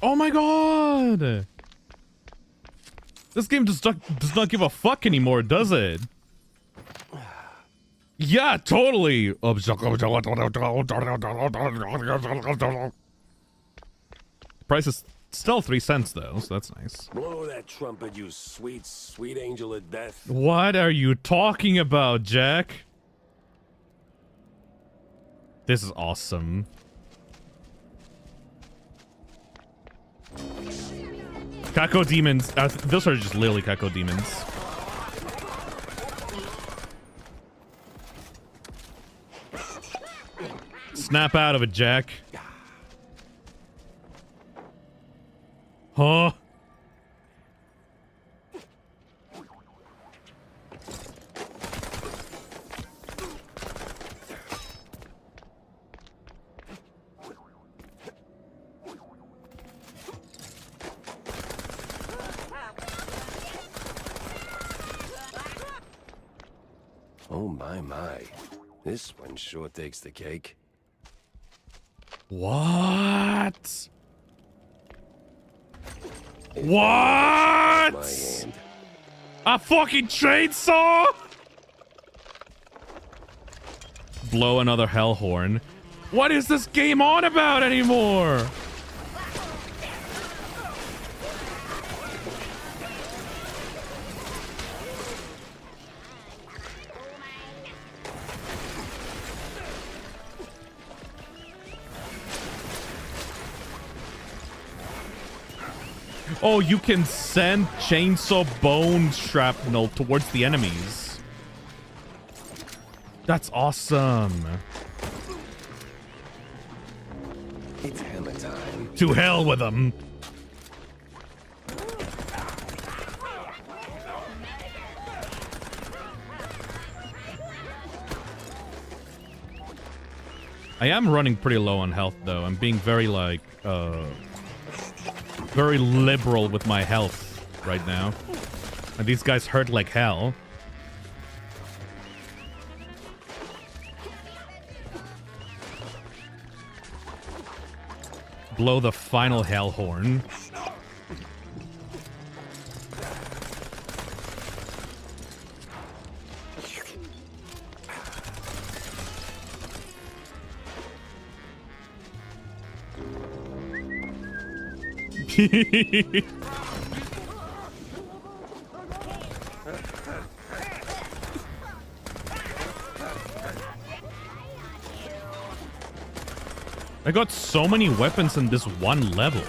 Oh my god! This game does not give a fuck anymore, does it? Yeah, totally! Price is still 3 cents though, so that's nice. Blow that trumpet, you sweet, sweet angel of death. What are you talking about, Jack? This is awesome. Kako demons. Those are just literally Kako demons. Snap out of it, Jack. Huh? Oh my. This one sure takes the cake. What? What? A fucking chainsaw? Blow another hell horn. What is this game on about anymore? Oh, you can send chainsaw bone shrapnel towards the enemies. That's awesome. It's hammer time. To hell with them. I am running pretty low on health, though. I'm being very, like, very liberal with my health right now. And these guys hurt like hell. Blow the final hell horn. I got so many weapons in this one level.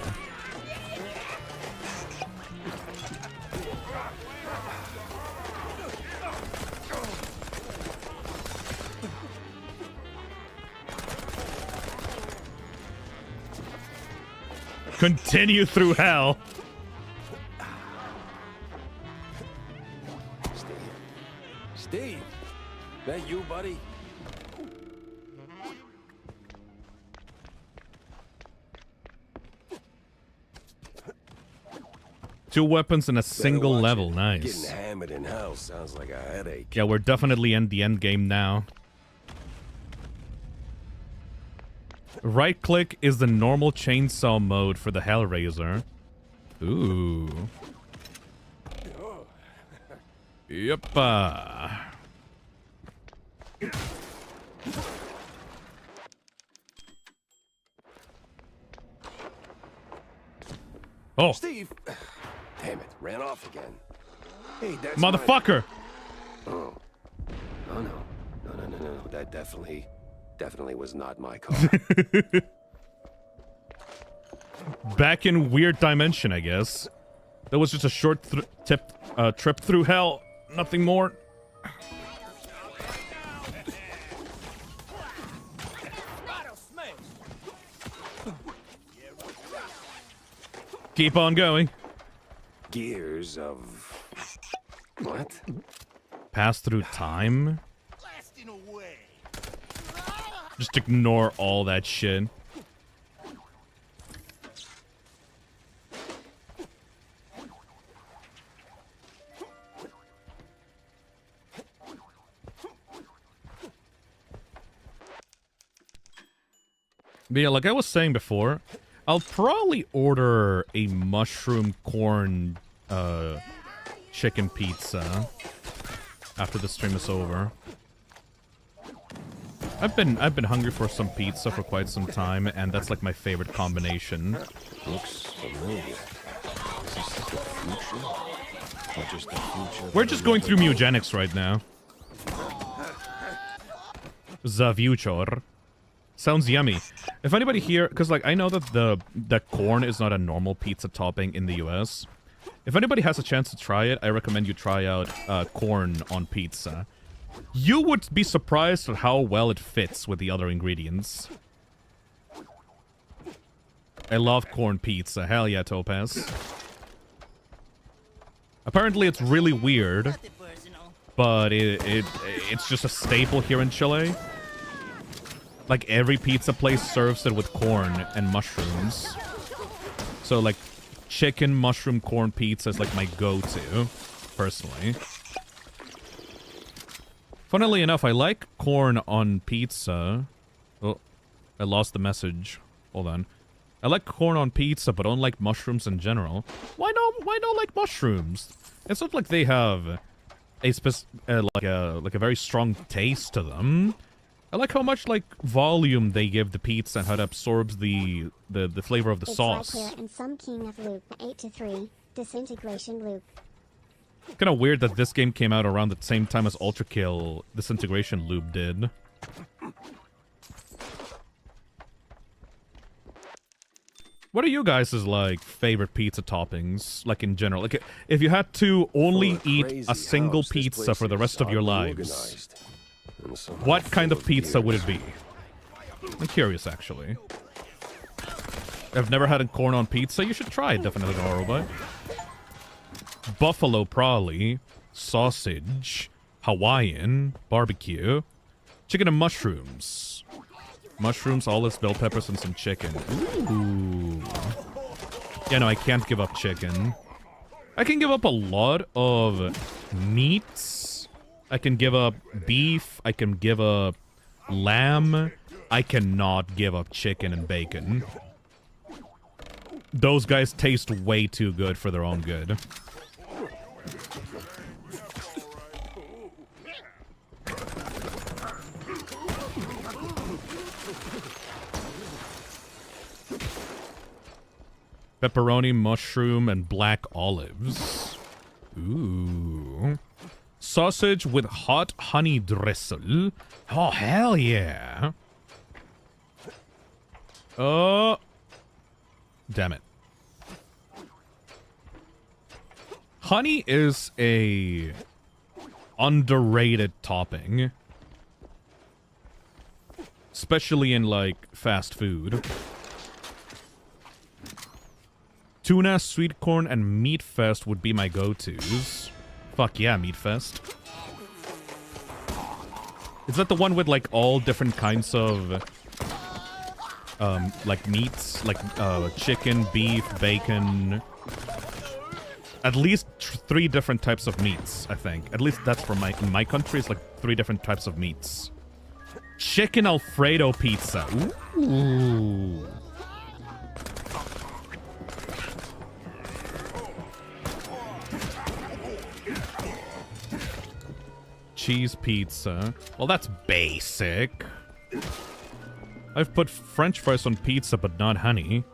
Continue through hell. Steve, that you, buddy? Two weapons in a single level. Nice. Getting hammered in hell sounds like a headache. Yeah, we're definitely in the end game now. Right click is the normal chainsaw mode for the Hellraiser. Ooh. Yep. Oh. Steve. Damn it, ran off again. Hey, that's motherfucker. Oh. Oh no. No. That definitely was not my car. Back in weird dimension, I guess. That was just a short trip through hell. Nothing more. Keep on going. Gears of... what? Pass through time? Just ignore all that shit. But yeah, like I was saying before, I'll probably order a mushroom corn chicken pizza after the stream is over. I've been hungry for some pizza for quite some time, and that's like my favorite combination. Looks familiar. Is this the future? Or just the future? We're just going through mutagenics right now. The future. Sounds yummy. If anybody here, because like I know that the corn is not a normal pizza topping in the US. If anybody has a chance to try it, I recommend you try out corn on pizza. You would be surprised at how well it fits with the other ingredients. I love corn pizza. Hell yeah, Topaz. Apparently it's really weird, but it's just a staple here in Chile. Like every pizza place serves it with corn and mushrooms. So like chicken, mushroom, corn pizza is like my go-to, personally. Funnily enough, I like corn on pizza. Oh, I lost the message. Hold on. I like corn on pizza, but don't like mushrooms in general. Why not like mushrooms? It's not like they have a like a very strong taste to them. I like how much like volume they give the pizza and how it absorbs the flavor of the sauce. It's and some King of Loop 8-3 disintegration loop. Kind of weird that this game came out around the same time as Ultra Kill Disintegration Loop did. What are you guys' like favorite pizza toppings, like in general? Like if you had to only eat a single pizza for the rest of your lives, what kind of pizza would it be? I'm curious, actually. I've never had a corn on pizza. You should try it, definitely, Horrible. Buffalo, probably. Sausage. Hawaiian. Barbecue. Chicken and mushrooms. Mushrooms, olives, bell peppers, and some chicken. Ooh. Yeah, no, I can't give up chicken. I can give up a lot of meats. I can give up beef. I can give up lamb. I cannot give up chicken and bacon. Those guys taste way too good for their own good. Pepperoni, mushroom, and black olives. Ooh. Sausage with hot honey drizzle. Oh, hell yeah. Oh. Damn it. Honey is a underrated topping. Especially in, like, fast food. Tuna, sweet corn, and meat fest would be my go-tos. Fuck yeah, meat fest. Is that the one with like all different kinds of like meats, like chicken, beef, bacon? At least 3 different types of meats, I think. At least that's for in my country, it's like 3 different types of meats. Chicken Alfredo pizza. Ooh. Cheese pizza. Well, that's basic. I've put French fries on pizza, but not honey.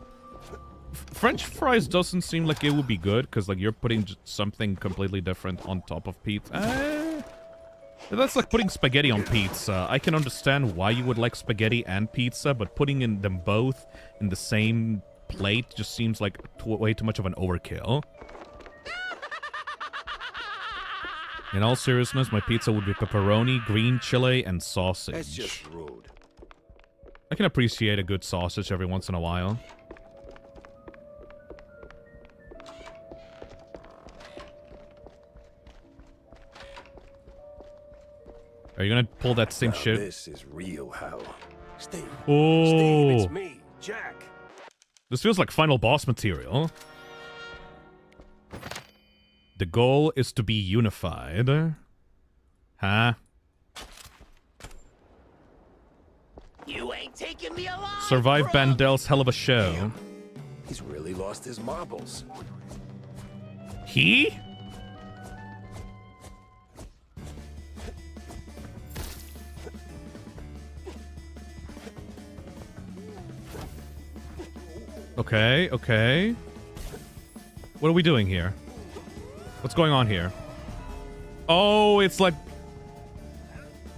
French fries doesn't seem like it would be good, because like you're putting just something completely different on top of pizza. That's like putting spaghetti on pizza. I can understand why you would like spaghetti and pizza, but putting them both in the same plate just seems like way too much of an overkill. In all seriousness, my pizza would be pepperoni, green chili, and sausage. That's just rude. I can appreciate a good sausage every once in a while. Are you gonna pull that same Now shit? This is real hell. Steve. Oh. Steve, it's me, Jack. This feels like final boss material. The goal is to be unified. Huh? You ain't taking me alive. Survive Bandel's hell of a show. He's really lost his marbles. He? Okay, okay. What are we doing here? What's going on here? Oh, it's like...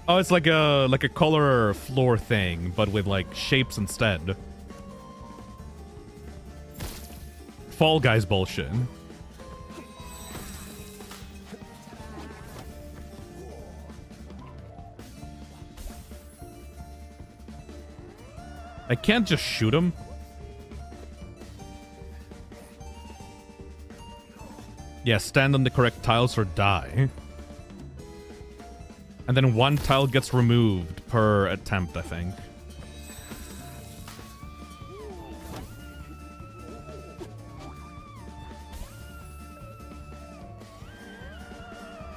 Oh, it's like a color floor thing, but with like shapes instead. Fall Guys bullshit. I can't just shoot him. Yeah, stand on the correct tiles or die. And then 1 tile gets removed per attempt, I think.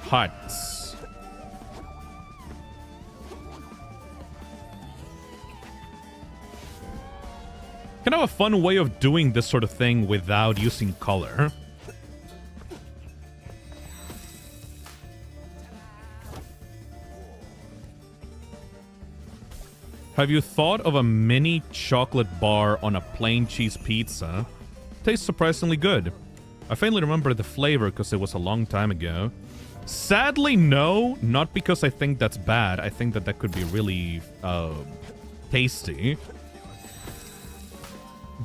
Huts. Kind kind of a fun way of doing this sort of thing without using color. Have you thought of a mini chocolate bar on a plain cheese pizza? Tastes surprisingly good. I faintly remember the flavor because it was a long time ago. Sadly, no. Not because I think that's bad. I think that could be really tasty.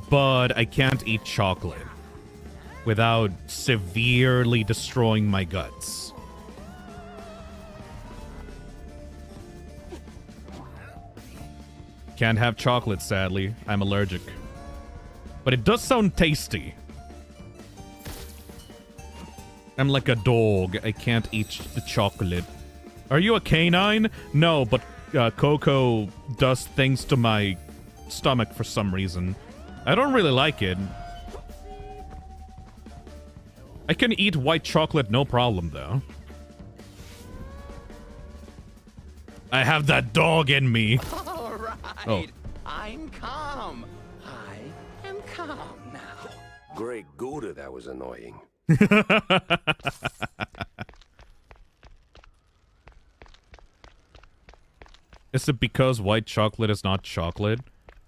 But I can't eat chocolate without severely destroying my guts. Can't have chocolate, sadly. I'm allergic. But it does sound tasty. I'm like a dog. I can't eat the chocolate. Are you a canine? No, but Coco does things to my stomach for some reason. I don't really like it. I can eat white chocolate, no problem, though. I have that dog in me. All right. Oh. I'm calm. I am calm now. Great Gouda, that was annoying. Is it because white chocolate is not chocolate?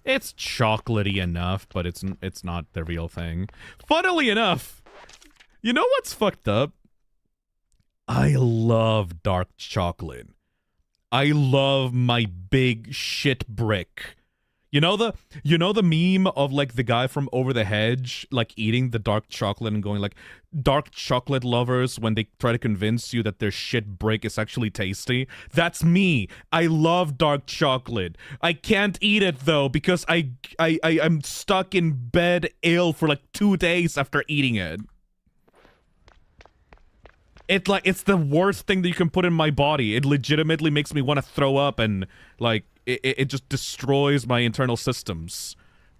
It's chocolatey enough, but it's not the real thing. Funnily enough, you know what's fucked up? I love dark chocolate. I love my big shit brick. You know the meme of like the guy from Over the Hedge like eating the dark chocolate and going like, dark chocolate lovers when they try to convince you that their shit brick is actually tasty? That's me. I love dark chocolate. I can't eat it though because I'm stuck in bed ill for like 2 days after eating it. It's the worst thing that you can put in my body. It legitimately makes me want to throw up and like it just destroys my internal systems.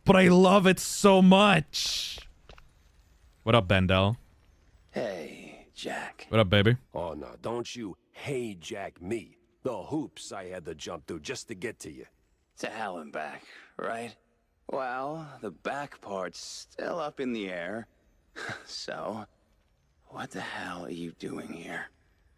But I love it so much. What up, Bendel? Hey, Jack. What up, baby? Oh, no, don't you hey, Jack, me. The hoops I had to jump through just to get to you. To hell and back, right? Well, the back part's still up in the air. So, what the hell are you doing here?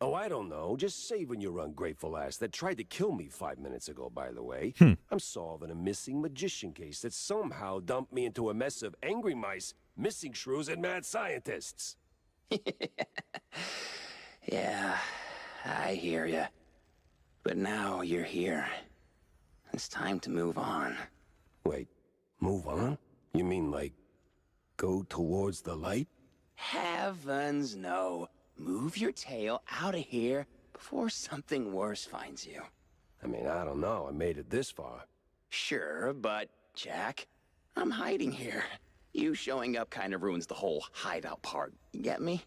Oh, I don't know. Just saving your ungrateful ass that tried to kill me 5 minutes ago, by the way. I'm solving a missing magician case that somehow dumped me into a mess of angry mice, missing shrews, and mad scientists. Yeah, I hear ya. But now you're here. It's time to move on. Wait, move on? You mean like, go towards the light? Heavens no. Move your tail out of here before something worse finds you. I mean, I don't know. I made it this far. Sure, but, Jack, I'm hiding here. You showing up kind of ruins the whole hideout part. You get me?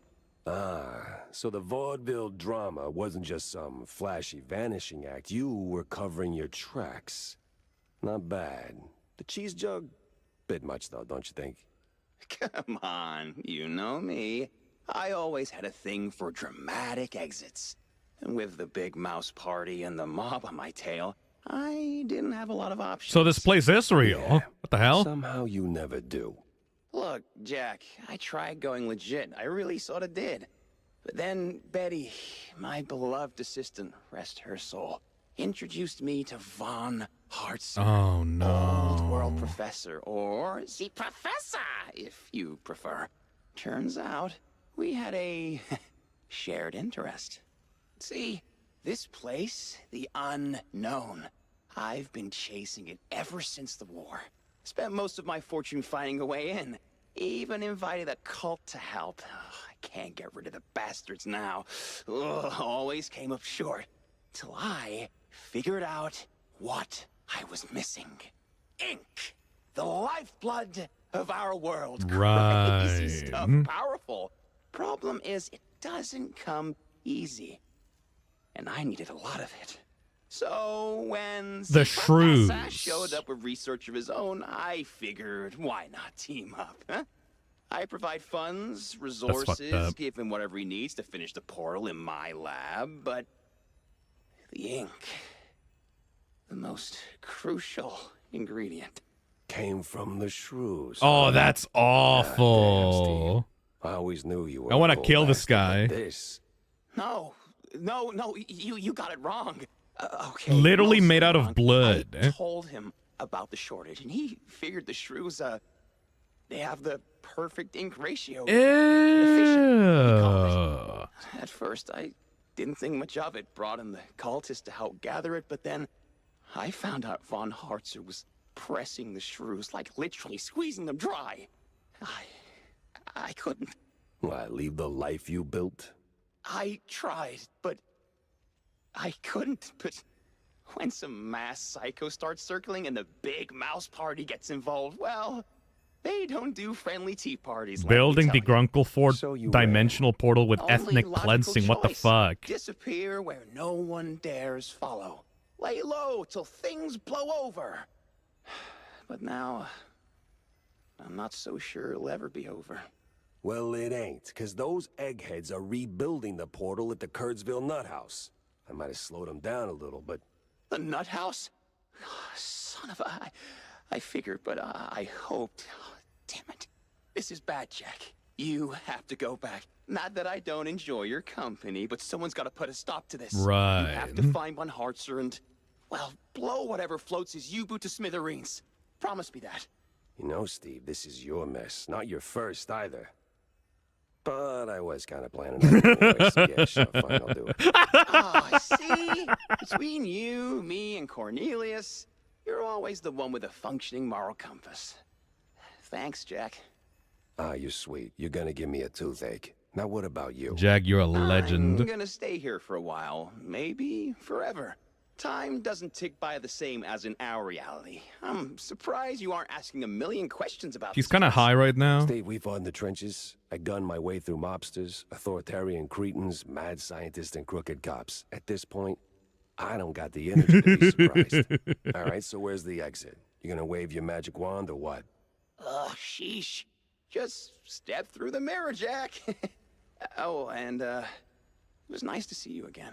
Ah, so the vaudeville drama wasn't just some flashy vanishing act. You were covering your tracks. Not bad. The cheese jug? Bit much, though, don't you think? Come on, you know me. I always had a thing for dramatic exits. And with the big mouse party and the mob on my tail, I didn't have a lot of options. So this place is real. Yeah. What the hell? Somehow you never do. Look, Jack, I tried going legit. I really sort of did. But then Betty, my beloved assistant, rest her soul, introduced me to Von Hartzer. Oh, no. Old world professor, or the professor, if you prefer. Turns out, we had a shared interest. See, this place, the unknown, I've been chasing it ever since the war. Spent most of my fortune finding a way in. Even invited a cult to help. I can't get rid of the bastards now. Always came up short. Till I figured out what I was missing. Ink! The lifeblood of our world. Right. Crazy stuff. Powerful. Problem is, it doesn't come easy. And I needed a lot of it. So when the shrews showed up with research of his own, I figured, why not team up, huh? I provide funds, resources, give him whatever he needs to finish the portal in my lab, but the ink, the most crucial ingredient, came from the shrews. Oh, huh? that's awful. I always knew you were. I want to kill this guy. This. No, you got it wrong. Okay. Literally mostly made out wrong. of blood. I told him about the shortage, and he figured the shrews, they have the perfect ink ratio. Ew. At first, I didn't think much of it. Brought in the cultists to help gather it, but then I found out von Hartzer was pressing the shrews, like literally squeezing them dry. I couldn't. Why, leave the life you built? I tried, but I couldn't. But when some mass psycho starts circling and the big mouse party gets involved, well, they don't do friendly tea parties. Building the Grunkleford dimensional portal with Only ethnic logical cleansing. What the choice. fuck? Disappear where no one dares follow. Lay low till things blow over. But now, I'm not so sure it'll ever be over. Well, it ain't, because those eggheads are rebuilding the portal at the Kurtzville Nut House. I might have slowed them down a little, but... The Nut House? Son of a... I figured, but I hoped... Damn it. This is bad, Jack. You have to go back. Not that I don't enjoy your company, but someone's got to put a stop to this. Right. You have to find one Hartzer and, well, blow whatever floats his U-boot to smithereens. Promise me that. You know, Steve, this is your mess, not your first either. But I was kind of planning on it anyway, so yeah, sure, fine, I'll do it. Oh, see? Between you, me, and Cornelius, you're always the one with a functioning moral compass. Thanks, Jack. Ah, you're sweet. You're gonna give me a toothache. Now what about you? Jack, you're a legend. I'm gonna stay here for a while, maybe forever. Time doesn't tick by the same as in our reality. I'm surprised you aren't asking a million questions about He's this kind of place. high right now. Steve, we fought in the trenches. I gunned my way through mobsters, authoritarian cretins, mad scientists, and crooked cops. At this point, I don't got the energy to be surprised. All right, so where's the exit? You gonna wave your magic wand or what? Ugh, sheesh. Just step through the mirror, Jack. Oh, and, it was nice to see you again.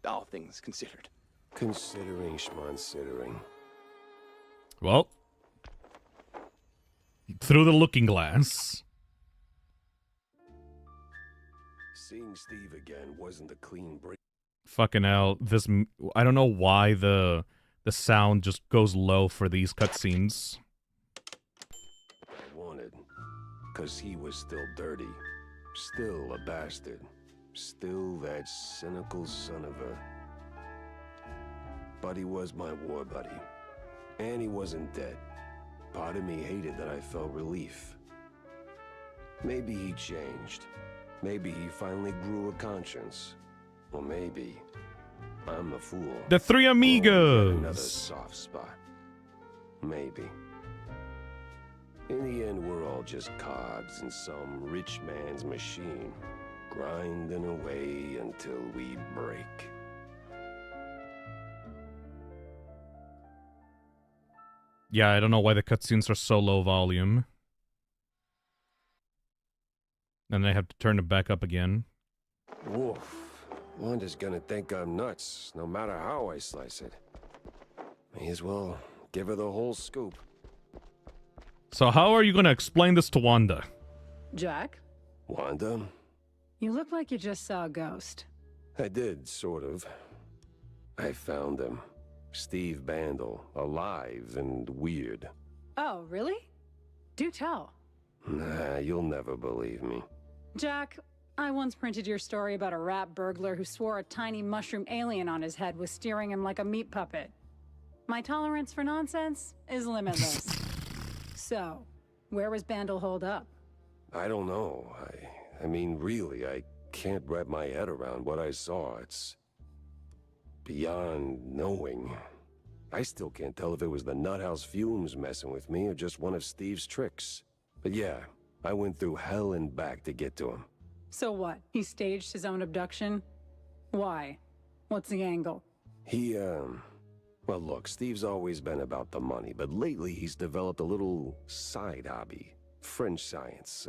All things considered. Considering schmonsidering. Well, through the looking glass. Seeing Steve again wasn't a clean break. Fucking hell, this... I don't know why the sound just goes low for these cutscenes. I wanted. Because he was still dirty. Still a bastard. Still that cynical son of a... But he was my war buddy. And he wasn't dead. Part of me hated that I felt relief. Maybe he changed. Maybe he finally grew a conscience. Or maybe I'm a fool. The Three Amigos. Another soft spot. Maybe. In the end, we're all just cogs in some rich man's machine, grinding away until we break. Yeah, I don't know why the cutscenes are so low volume. And I have to turn it back up again. Woof. Wanda's gonna think I'm nuts, no matter how I slice it. May as well give her the whole scoop. So how are you going to explain this to Wanda? Jack, Wanda? you look like you just saw a ghost. I did, sort of. I found him. Steve Bandel, alive and weird. Oh, really? Do tell. Nah, you'll never believe me. Jack, I once printed your story about a rat burglar who swore a tiny mushroom alien on his head was steering him like a meat puppet. My tolerance for nonsense is limitless. So, where was Bandel holed up? I don't know. I mean, really, I can't wrap my head around what I saw. It's beyond knowing. I still can't tell if it was the nuthouse fumes messing with me or just one of Steve's tricks. But yeah, I went through hell and back to get to him. So what? He staged his own abduction? Why? What's the angle? He, well, look, Steve's always been about the money, but lately he's developed a little side hobby. French science,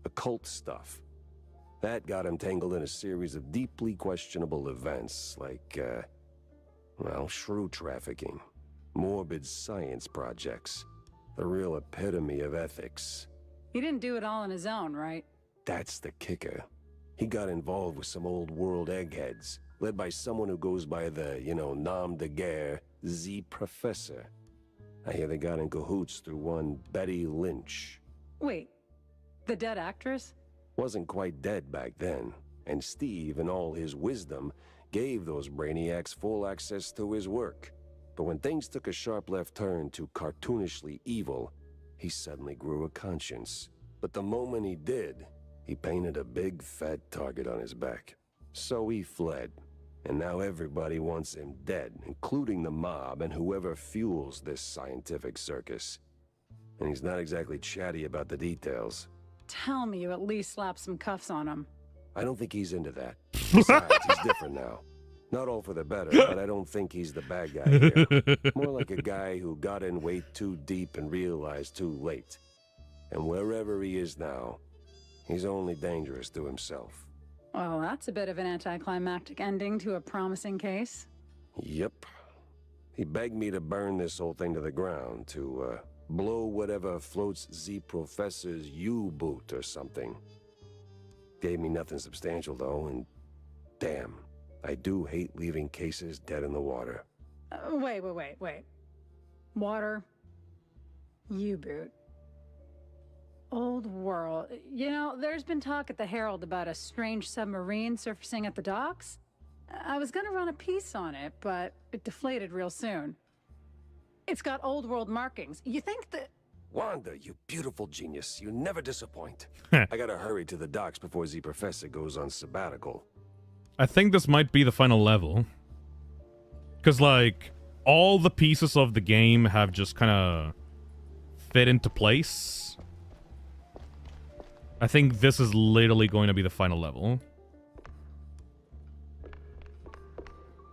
occult stuff. That got him tangled in a series of deeply questionable events, like, well, shrew trafficking, morbid science projects. The real epitome of ethics. He didn't do it all on his own, right? That's the kicker. He got involved with some old world eggheads, led by someone who goes by the, nom de guerre, Z Professor. I hear they got in cahoots through one Betty Lynch. Wait, the dead actress? Wasn't quite dead back then, and Steve, in all his wisdom, gave those brainiacs full access to his work. But when things took a sharp left turn to cartoonishly evil, he suddenly grew a conscience. But the moment he did, he painted a big fat target on his back. So he fled, and now everybody wants him dead, including the mob and whoever fuels this scientific circus. And he's not exactly chatty about the details. Tell me you at least slapped some cuffs on him. I don't think he's into that. Besides, he's different now. Not all for the better, but I don't think he's the bad guy here. More like a guy who got in way too deep and realized too late. And wherever he is now, he's only dangerous to himself. Well, that's a bit of an anticlimactic ending to a promising case. Yep. He begged me to burn this whole thing to the ground, to blow whatever floats Z Professor's U-boot or something. Gave me nothing substantial, though, and damn, I do hate leaving cases dead in the water. Wait. Water. U-boot. Old world. You know, there's been talk at the Herald about a strange submarine surfacing at the docks. I was gonna run a piece on it, but it deflated real soon. It's got old world markings. You think that... Wanda, you beautiful genius. You never disappoint. I gotta hurry to the docks before Z Professor goes on sabbatical. I think this might be the final level. Because, like, all the pieces of the game have just kind of fit into place. I think this is literally going to be the final level.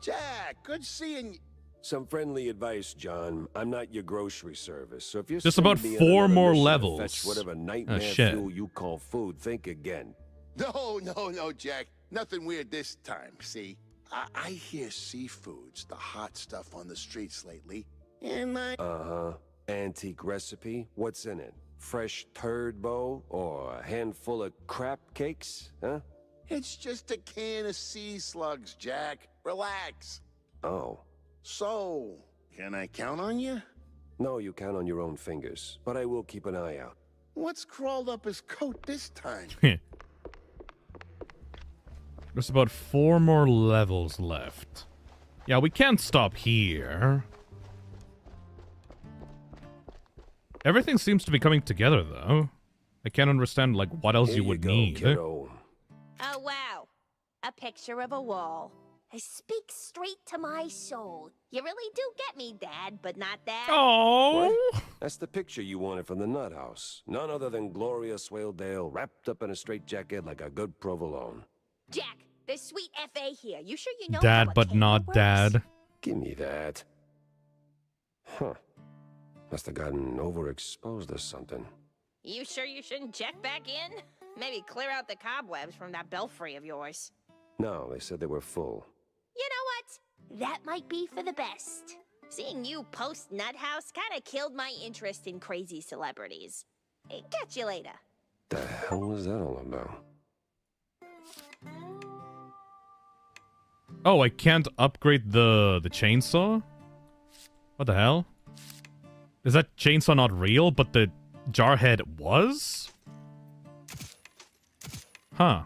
Jack, good seeing you. Some friendly advice, John. I'm not your grocery service, so if you're just about 4 more levels. Fetch whatever nightmare fuel you call food, think again. No, Jack. Nothing weird this time, see? I hear seafoods, the hot stuff on the streets lately, and Uh-huh. Antique recipe? What's in it? Fresh turd bow or a handful of crap cakes, huh? It's just a can of sea slugs, Jack. Relax. Oh. So, can I count on you? No, you count on your own fingers, but I will keep an eye out. What's crawled up his coat this time? There's about 4 more levels left. Yeah, we can't stop here. Everything seems to be coming together, though. I can't understand, like, what else you would need. Oh, wow. A picture of a wall. It speaks straight to my soul. You really do get me, Dad, but not that. Oh, that's the picture you wanted from the nut house. None other than Gloria Swaledale wrapped up in a straitjacket like a good provolone. Jack, there's sweet FA here. You sure you know Dad, how a but camera not works? Dad. Give me that. Huh. Must have gotten overexposed or something. You sure you shouldn't check back in? Maybe clear out the cobwebs from that belfry of yours. No, they said they were full. You know what? That might be for the best. Seeing you post Nut House kind of killed my interest in crazy celebrities. Catch you later. The hell was that all about? Oh, I can't upgrade the chainsaw? What the hell? Is that chainsaw not real, but the Jarhead was? Huh.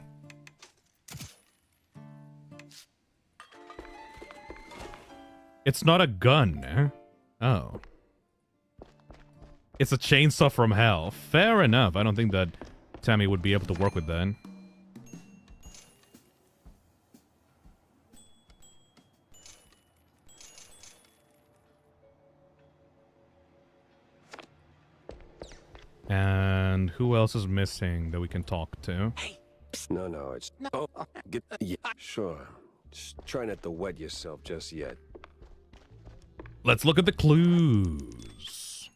It's not a gun, eh? Oh. It's a chainsaw from hell. Fair enough. I don't think that Tammy would be able to work with that. And who else is missing that we can talk to? No, it's... Oh, yeah, sure. Just try not to wet yourself just yet. Let's look at the clues.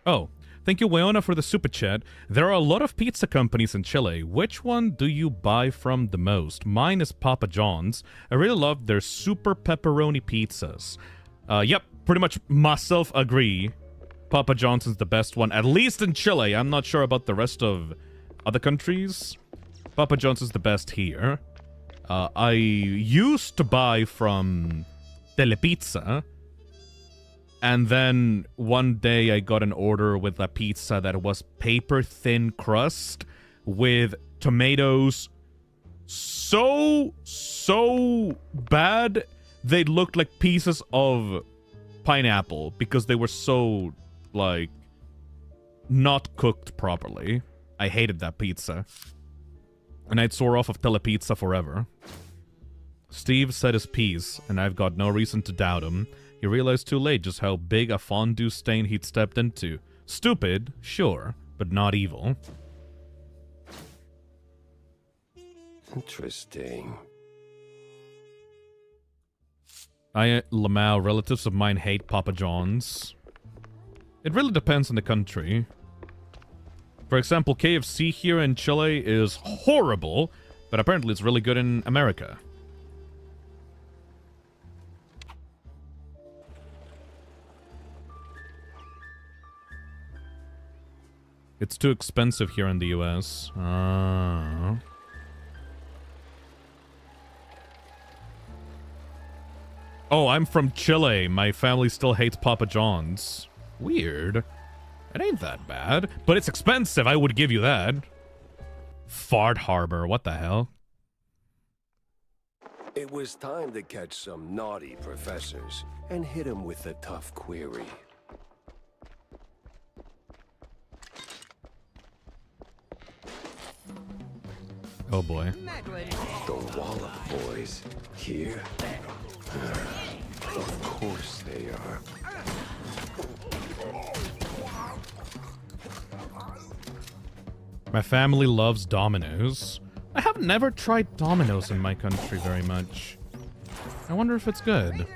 Oh, thank you, Weona, for the super chat. There are a lot of pizza companies in Chile. Which one do you buy from the most? Mine is Papa John's. I really love their super pepperoni pizzas. Yep, pretty much myself agree. Papa Johnson's the best one, at least in Chile. I'm not sure about the rest of other countries. Papa Johnson's the best here. I used to buy from Telepizza. And then one day I got an order with a pizza that was paper-thin crust with tomatoes so bad they looked like pieces of pineapple because they were so, like, not cooked properly. I hated that pizza. And I'd swore off of Telepizza forever. Steve said his piece, and I've got no reason to doubt him. He realized too late just how big a fondue stain he'd stepped into. Stupid, sure, but not evil. Interesting. Lamau, relatives of mine hate Papa John's. It really depends on the country. For example, KFC here in Chile is horrible, but apparently it's really good in America. It's too expensive here in the US. Oh, I'm from Chile. My family still hates Papa John's. Weird. It ain't that bad. But it's expensive, I would give you that. Fart Harbor, what the hell? It was time to catch some naughty professors and hit them with a tough query. Oh boy. The Wallop boys. Here? Of course they are. My family loves Domino's. I have never tried Domino's in my country very much. I wonder if it's good.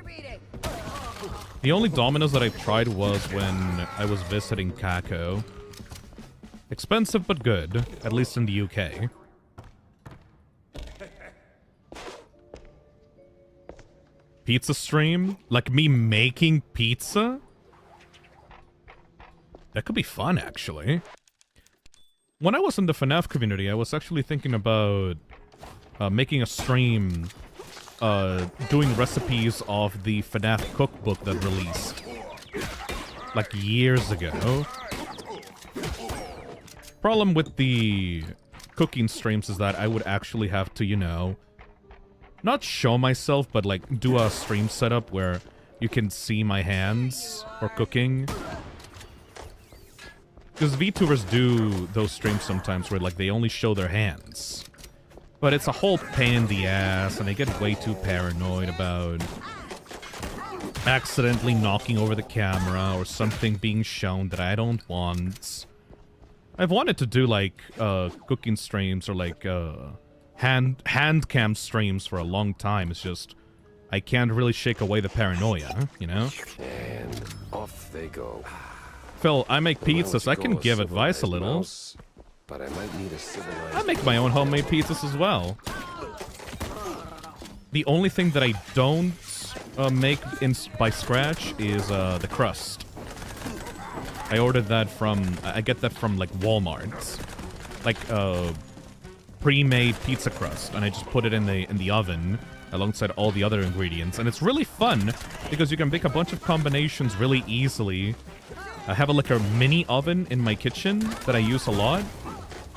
The only Domino's that I've tried was when I was visiting Kako. Expensive but good, at least in the UK. Pizza stream? Like me making pizza? That could be fun, actually. When I was in the FNAF community, I was actually thinking about making a stream doing recipes of the FNAF cookbook that released. Like years ago. Problem with the cooking streams is that I would actually have to, you know, not show myself, but like do a stream setup where you can see my hands for cooking. Because VTubers do those streams sometimes where like they only show their hands. But it's a whole pain in the ass and I get way too paranoid about accidentally knocking over the camera or something being shown that I don't want. I've wanted to do like cooking streams or like hand cam streams for a long time. It's just I can't really shake away the paranoia, you know? And off they go. Phil, I make pizzas. I can give advice a little. Mouse, but I might need a civilized I make my own homemade pizzas as well. The only thing that I don't make by scratch is the crust. I ordered that from, I get that from like Walmart. Like pre-made pizza crust, and I just put it in the oven alongside all the other ingredients, and it's really fun because you can make a bunch of combinations really easily. I have like a mini oven in my kitchen that I use a lot,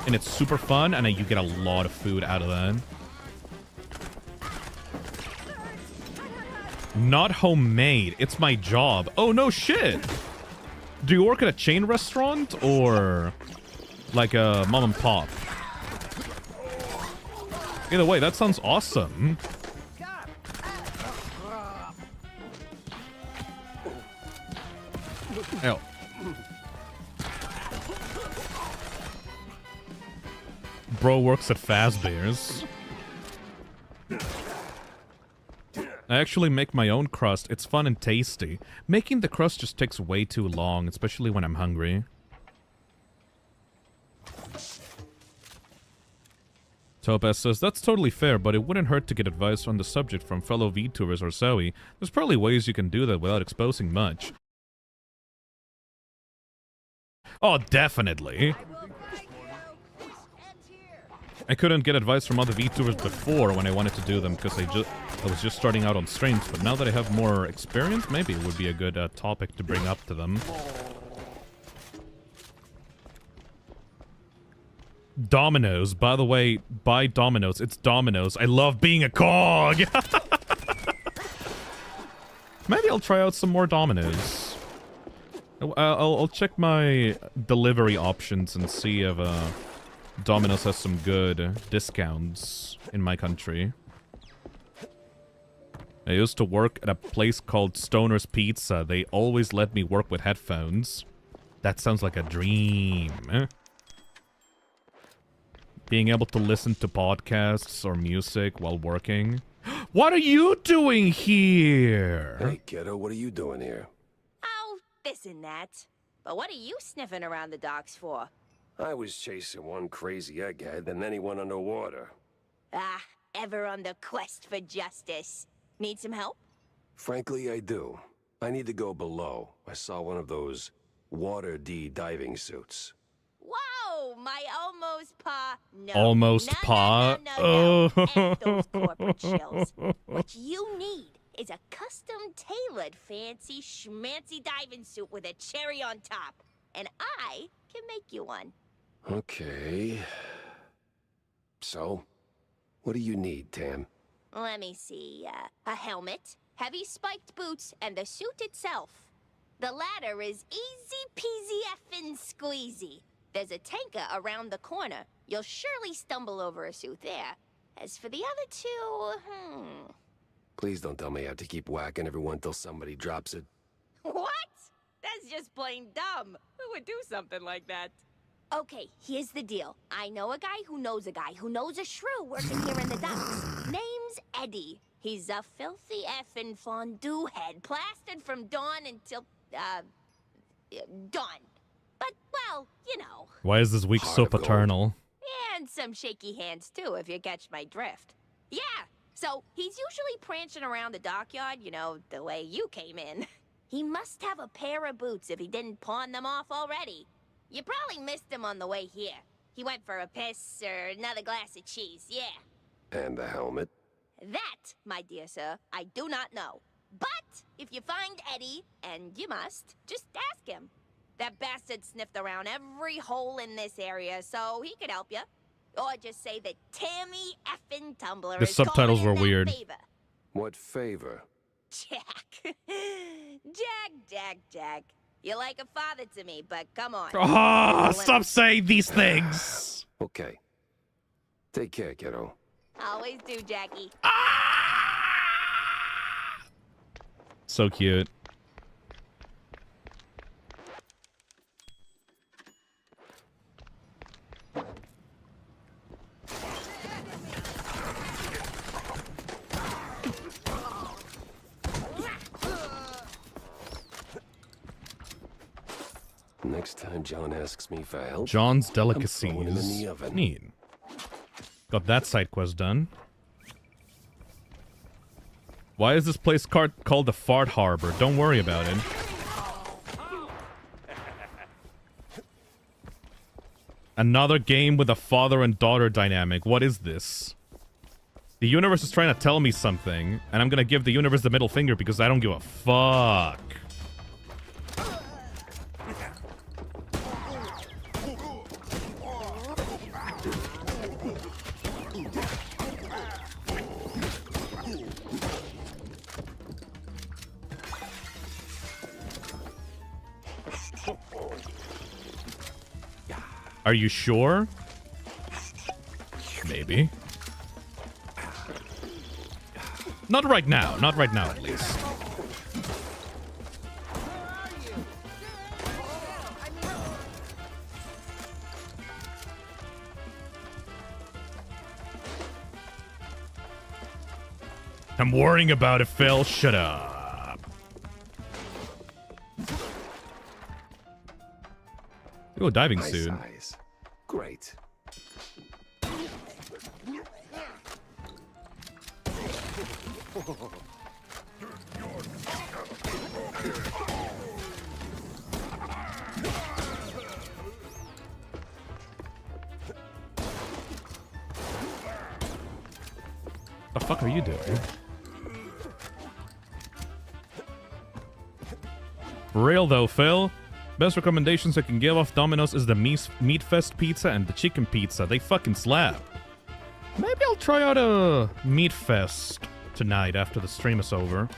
and it's super fun, and you get a lot of food out of that. Not homemade. It's my job. Oh, no shit. Do you work at a chain restaurant or like a mom and pop? Either way, that sounds awesome. Ew. Bro works at Fazbear's. I actually make my own crust. It's fun and tasty. Making the crust just takes way too long, especially when I'm hungry. Topaz says, that's totally fair, but it wouldn't hurt to get advice on the subject from fellow VTubers or Zoe. There's probably ways you can do that without exposing much. Oh, definitely. I couldn't get advice from other VTubers before when I wanted to do them because I was just starting out on streams, but now that I have more experience, maybe it would be a good topic to bring up to them. Dominoes. By the way, buy Dominoes. It's Dominoes. I love being a cog! Maybe I'll try out some more Dominoes. I'll check my delivery options and see if Domino's has some good discounts in my country. I used to work at a place called Stoner's Pizza. They always let me work with headphones. That sounds like a dream. Being able to listen to podcasts or music while working. What are you doing here? Hey, kiddo, what are you doing here? Oh, this and that. But what are you sniffing around the docks for? I was chasing one crazy egghead, and then he went underwater. Ah, ever on the quest for justice. Need some help? Frankly, I do. I need to go below. I saw one of those Water D diving suits. Whoa, my almost pa. No. Almost pa? No. F those corporate shills. What you need is a custom-tailored fancy schmancy diving suit with a cherry on top. And I can make you one. Okay. So, what do you need, Tam? Let me see. A helmet, heavy spiked boots, and the suit itself. The latter is easy peasy effing squeezy. There's a tanker around the corner. You'll surely stumble over a suit there. As for the other two, Please don't tell me I have to keep whacking everyone till somebody drops it. What? That's just plain dumb. Who would do something like that? Okay, here's the deal. I know a guy who knows a guy who knows a shrew working here in the docks. Name's Eddie. He's a filthy effing fondue head, plastered from dawn until, dawn. But, well, you know. Why is this week so paternal? And some shaky hands, too, if you catch my drift. Yeah, so he's usually prancing around the dockyard, you know, the way you came in. He must have a pair of boots if he didn't pawn them off already. You probably missed him on the way here. He went for a piss or another glass of cheese, yeah. And the helmet? That, my dear sir, I do not know. But if you find Eddie, and you must, just ask him. That bastard sniffed around every hole in this area, so he could help you. Or just say that Tammy effing Tumbler The is subtitles calling were in weird. that favor. What favor? Jack. Jack. You're like a father to me, but come on. Ah, stop saying these things. Okay. Take care, kiddo. Always do, Jackie. So cute. Next time John asks me for help, John's I'm throwing him in delicacies. the oven. Neat. Got that side quest done. Why is this place called the Fart Harbor? Don't worry about it. Another game with a father and daughter dynamic. What is this? The universe is trying to tell me something, and I'm gonna give the universe the middle finger because I don't give a fuck. Are you sure? Maybe. Not right now. Not right now, at least. I'm worrying about it, Phil. Shut up. Ooh, a diving Nice suit. eyes. Great. The fuck are you doing? For real though, Phil. Best recommendations I can give off Domino's is the Meat Fest pizza and the chicken pizza. They fucking slap. Maybe I'll try out a Meat Fest tonight after the stream is over.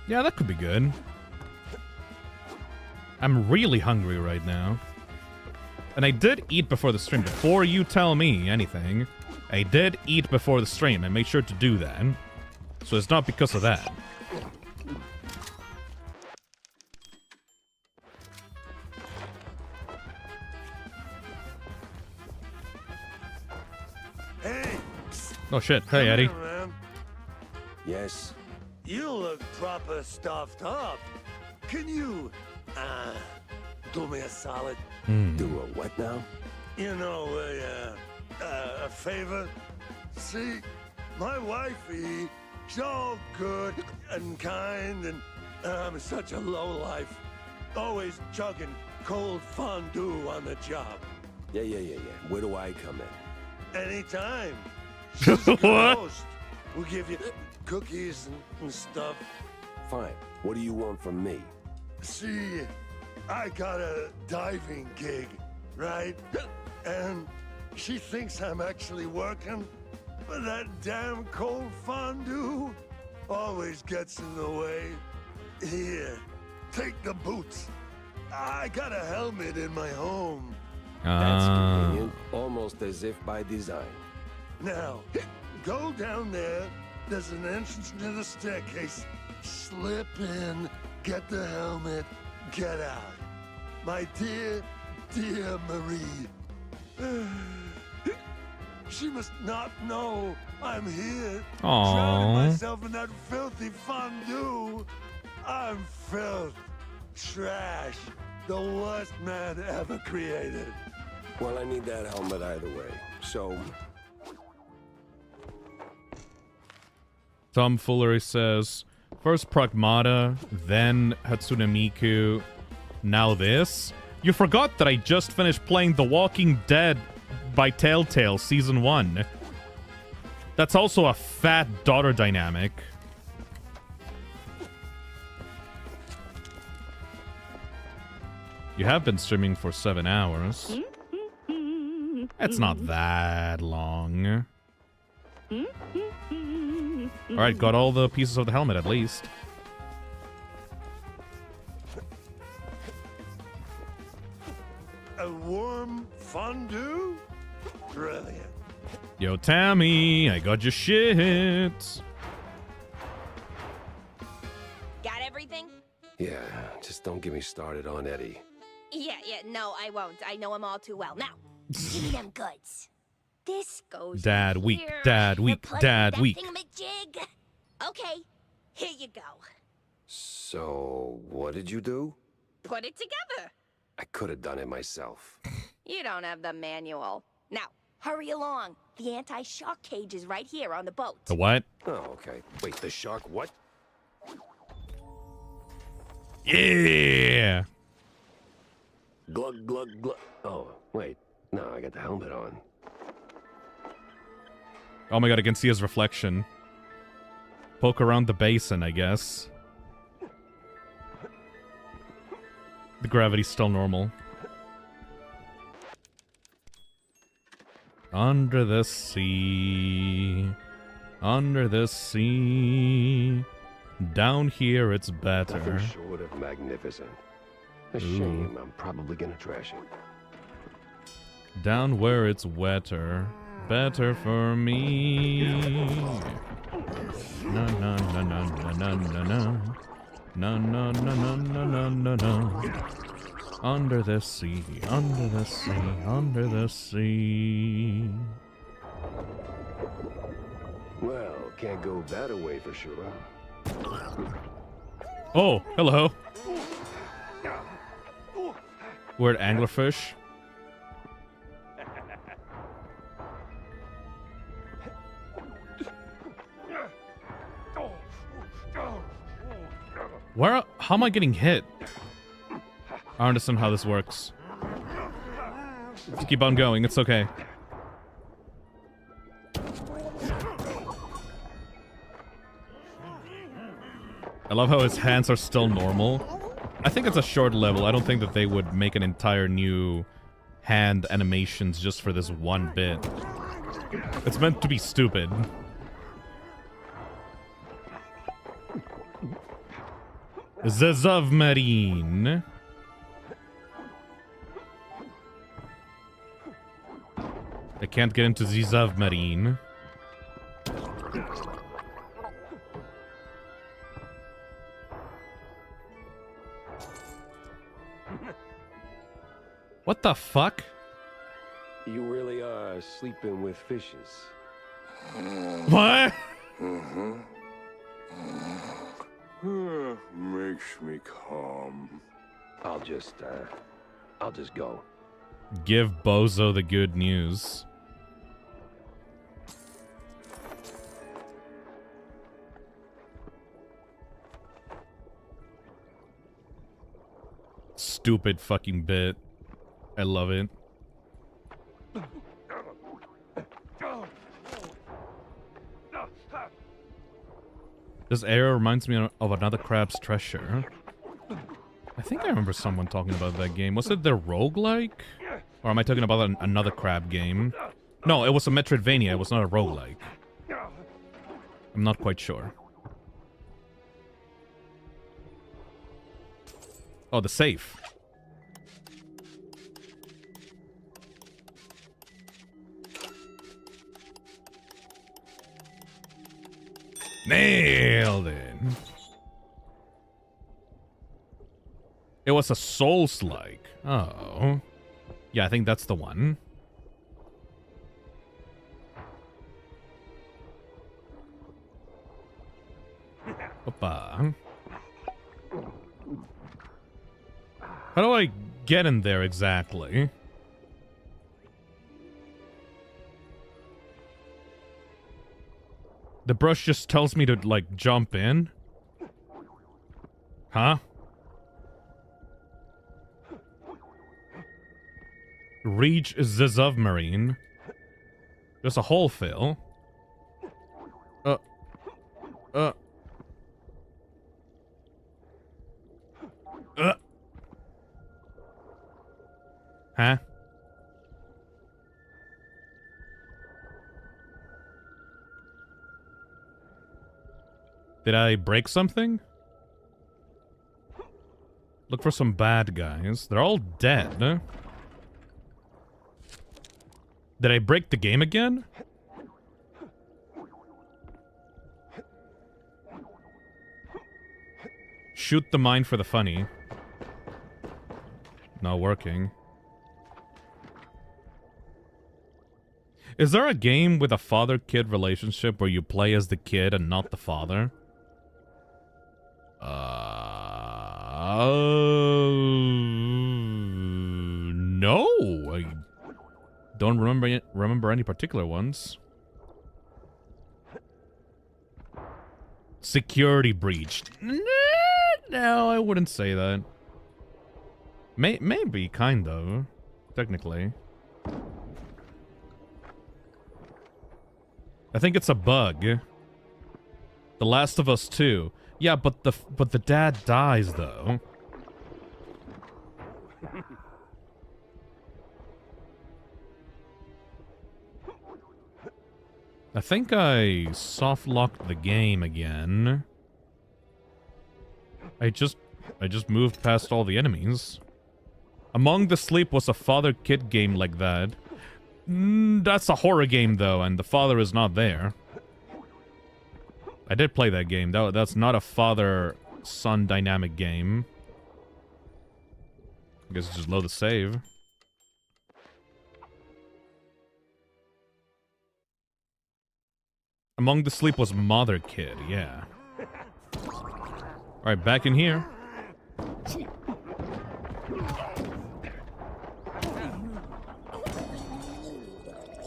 Yeah, that could be good. I'm really hungry right now. And I did eat before the stream. Before you tell me anything, I did eat before the stream. I made sure to do that. So it's not because of that. Hey! Oh shit. Hey, Eddie. Come here, man. Yes? You look proper stuffed up. Can you, do me a solid? Do a what now? You know, a favor? See, my wifey, she's all good and kind, and I'm such a lowlife. Always chugging cold fondue on the job. Yeah. Where do I come in? Anytime. She's a good host. We'll give you cookies and stuff. Fine. What do you want from me? See, I got a diving gig, right? And she thinks I'm actually working, but that damn cold fondue always gets in the way. Here, take the boots. I got a helmet in my home. That's convenient. Almost as if by design. Now, go down there. There's an entrance to the staircase. Slip in, get the helmet, get out. My dear, dear Marie. She must not know I'm here. Aww. Drowning myself in that filthy fondue. I'm filth. Trash. The worst man ever created. Well, I need that helmet either way. So... Tomfoolery says, first Pragmata, then Hatsune Miku, now this? You forgot that I just finished playing The Walking Dead by Telltale Season 1. That's also a fat daughter dynamic. You have been streaming for 7 hours. It's not that long. Alright, got all the pieces of the helmet at least. A warm fondue? Brilliant. Yo, Tammy, I got your shit. Got everything? Yeah, just don't get me started on Eddie. Yeah, no, I won't. I know him all too well. Now, give me them goods. This goes Dad weak, here. dad weak, Plug dad that weak. thingamajig. Okay, here you go. So, what did you do? Put it together. I could have done it myself. You don't have the manual. Now, hurry along. The anti-shock cage is right here on the boat. The what? Oh, okay. Wait, the shark what? Yeah! Glug, glug, glug. Oh, wait. No, I got the helmet on. Oh my god, I can see his reflection. Poke around the basin, I guess. The gravity's still normal. Under the sea. Under the sea. Down here it's better. Nothing short of magnificent. A shame. I'm probably gonna trash it. Down where it's wetter. Better for me. Na na na na na na na na. Na na na na na na na na. Under the sea, under the sea, under the sea. Well, can't go that away for sure. Oh, hello. Weird anglerfish. Where? How am I getting hit? I don't understand how this works. Just keep on going. It's okay. I love how his hands are still normal. I think it's a short level. I don't think that they would make an entire new hand animations just for this one bit. It's meant to be stupid. The submarine. I can't get into the submarine. What the fuck? You really are sleeping with fishes. What? Makes me calm. I'll just go. Give Bozo the good news. Stupid fucking bit. I love it. This area reminds me of another Crab's Treasure. I think I remember someone talking about that game. Was it the roguelike? Or am I talking about another crab game? No, it was a Metroidvania. It was not a roguelike. I'm not quite sure. Oh, the safe. Nailed it. It was a Souls-like. Oh. Yeah, I think that's the one. Opa. How do I get in there exactly? The brush just tells me to, like, jump in? Huh? Reach the submarine. There's a hole fill. Huh? Did I break something? Look for some bad guys. They're all dead. Did I break the game again? Shoot the mine for the funny. Not working. Is there a game with a father-kid relationship where you play as the kid and not the father? No. I don't remember any particular ones. Security breached. No, I wouldn't say that. Maybe, kind of. Technically. I think it's a bug. The Last of Us 2. Yeah, but the dad dies though. I think I soft-locked the game again. I just moved past all the enemies. Among the Sleep was a father-kid game like that. That's a horror game though, and the father is not there. I did play that game. That's not a father-son dynamic game. I guess just load the save. Among the Sleep was Mother Kid, yeah. Alright, back in here.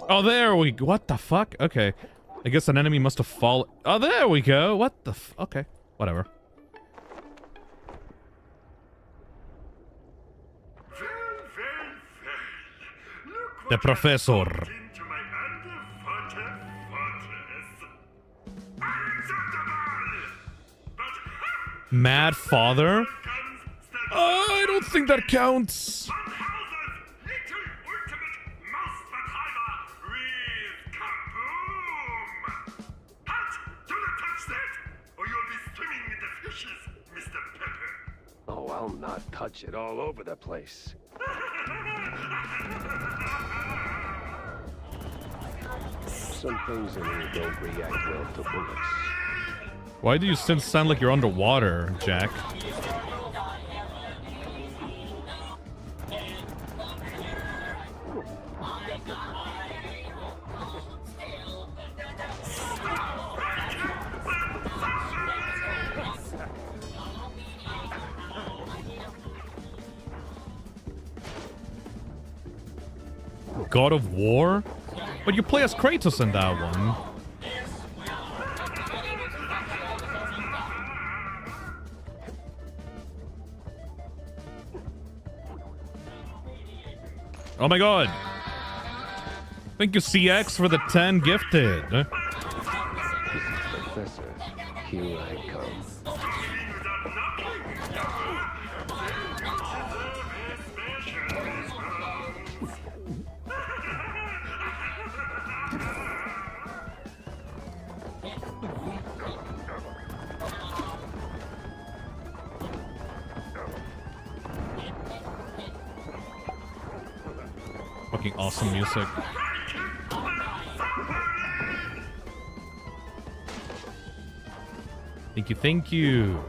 Oh, there we go. What the fuck? Okay. I guess an enemy must have fallen. Oh, there we go. What the f... Okay. Whatever. The Professor. Mad father? I don't think that counts. Oh, I'll not touch it all over the place. Some things in here don't react well to bullets. Why do you still sound like you're underwater, Jack? God of War? But you play as Kratos in that one. Oh my god. Thank you, CX, for the 10 gifted. Professor, here I come. Fucking awesome music. Thank you, thank you.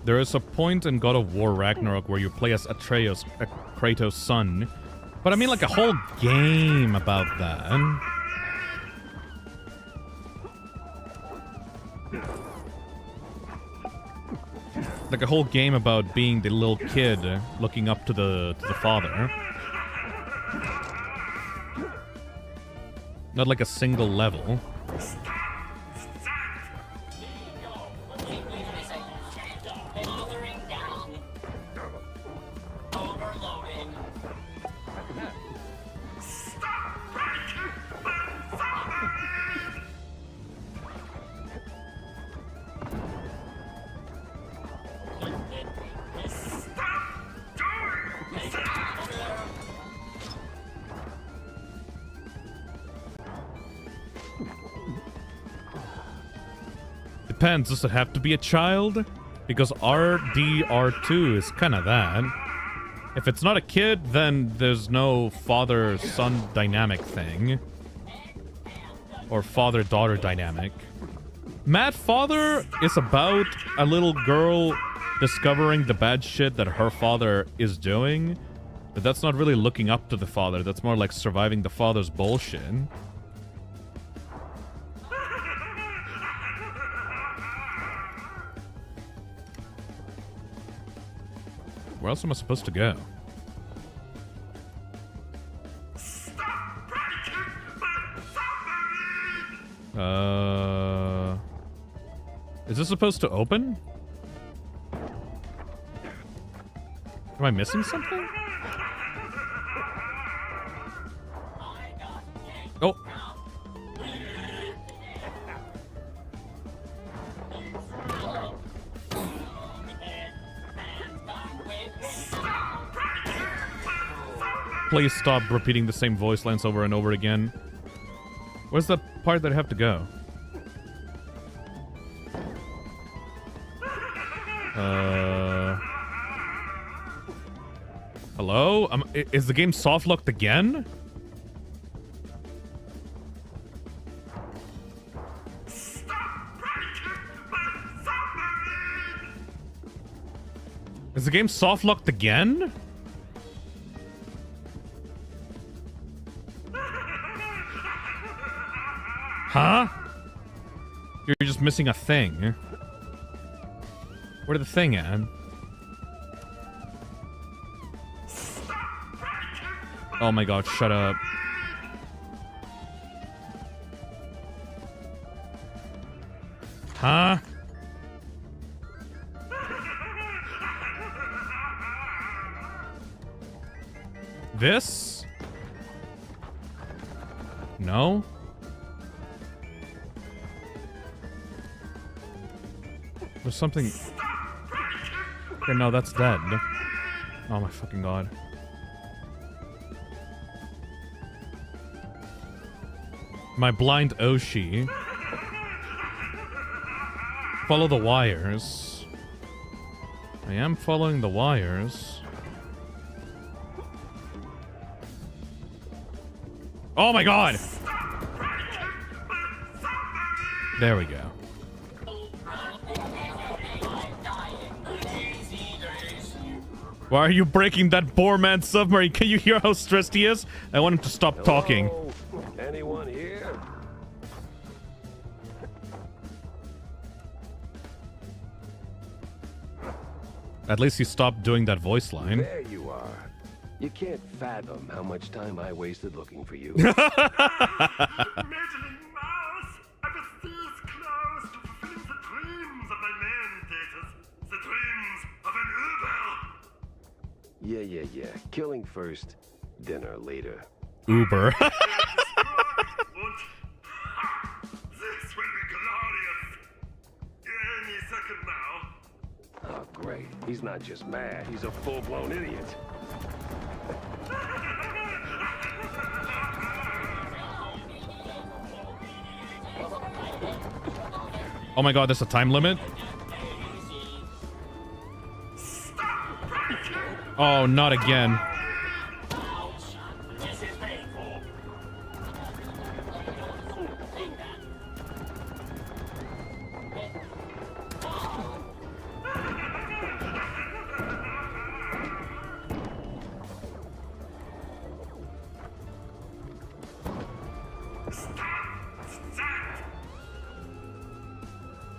There is a point in God of War Ragnarok where you play as Atreus, Kratos' son. But I mean like a whole game about that. Like a whole game about being the little kid looking up to the father. Not like a single level. Depends, does it have to be a child? Because RDR2 is kind of that. If it's not a kid, then there's no father-son dynamic thing. Or father-daughter dynamic. Mad Father is about a little girl discovering the bad shit that her father is doing. But that's not really looking up to the father. That's more like surviving the father's bullshit. Where else am I supposed to go? Is this supposed to open? Am I missing something? Oh. Please stop repeating the same voice lines over and over again. Where's the part that I have to go? Hello? Is the game soft locked again? Is the game soft locked again? Huh? You're just missing a thing. Where's the thing at? Oh my god, shut up. Huh? This? No? There's something... Okay, no, that's dead. Oh my fucking god. My blind Oshi. Follow the wires. I am following the wires. Oh my god! There we go. Why are you breaking that poor man's submarine? Can you hear how stressed he is? I want him to stop talking. Anyone here? At least he stopped doing that voice line. There you are. You can't fathom how much time I wasted looking for you. Yeah. Killing first, dinner later. Uber. This will be glorious. Any second now. Oh, great. He's not just mad, he's a full-blown idiot. Oh my god, there's a time limit? Oh, not again.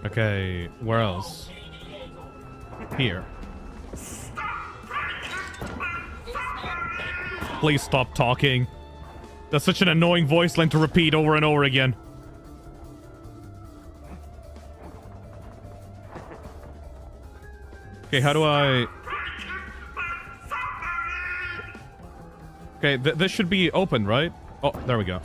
Okay, where else? Here. Please stop talking. That's such an annoying voice line to repeat over and over again. Okay, how do I... Okay, this should be open, right? Oh, there we go.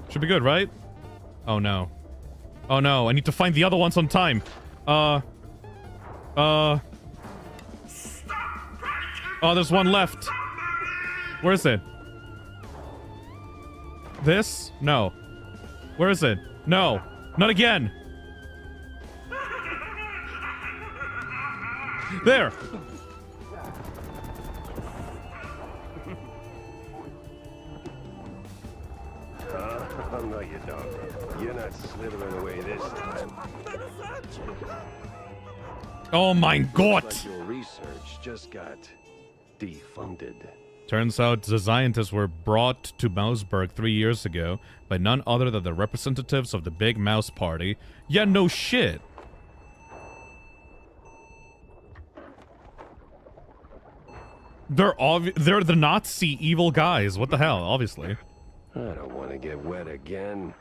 Should be good, right? Oh no. Oh no, I need to find the other ones on time. Oh, there's one left. Where is it? This? No. Where is it? No. Not again. There. Oh, no, you don't. You're not slithering away this time. Oh my god! Looks like your research just got defunded. Turns out the scientists were brought to Mouseburg 3 years ago by none other than the representatives of the Big Mouse Party. Yeah, no shit. They're the Nazi evil guys. What the hell? Obviously. I don't want to get wet again.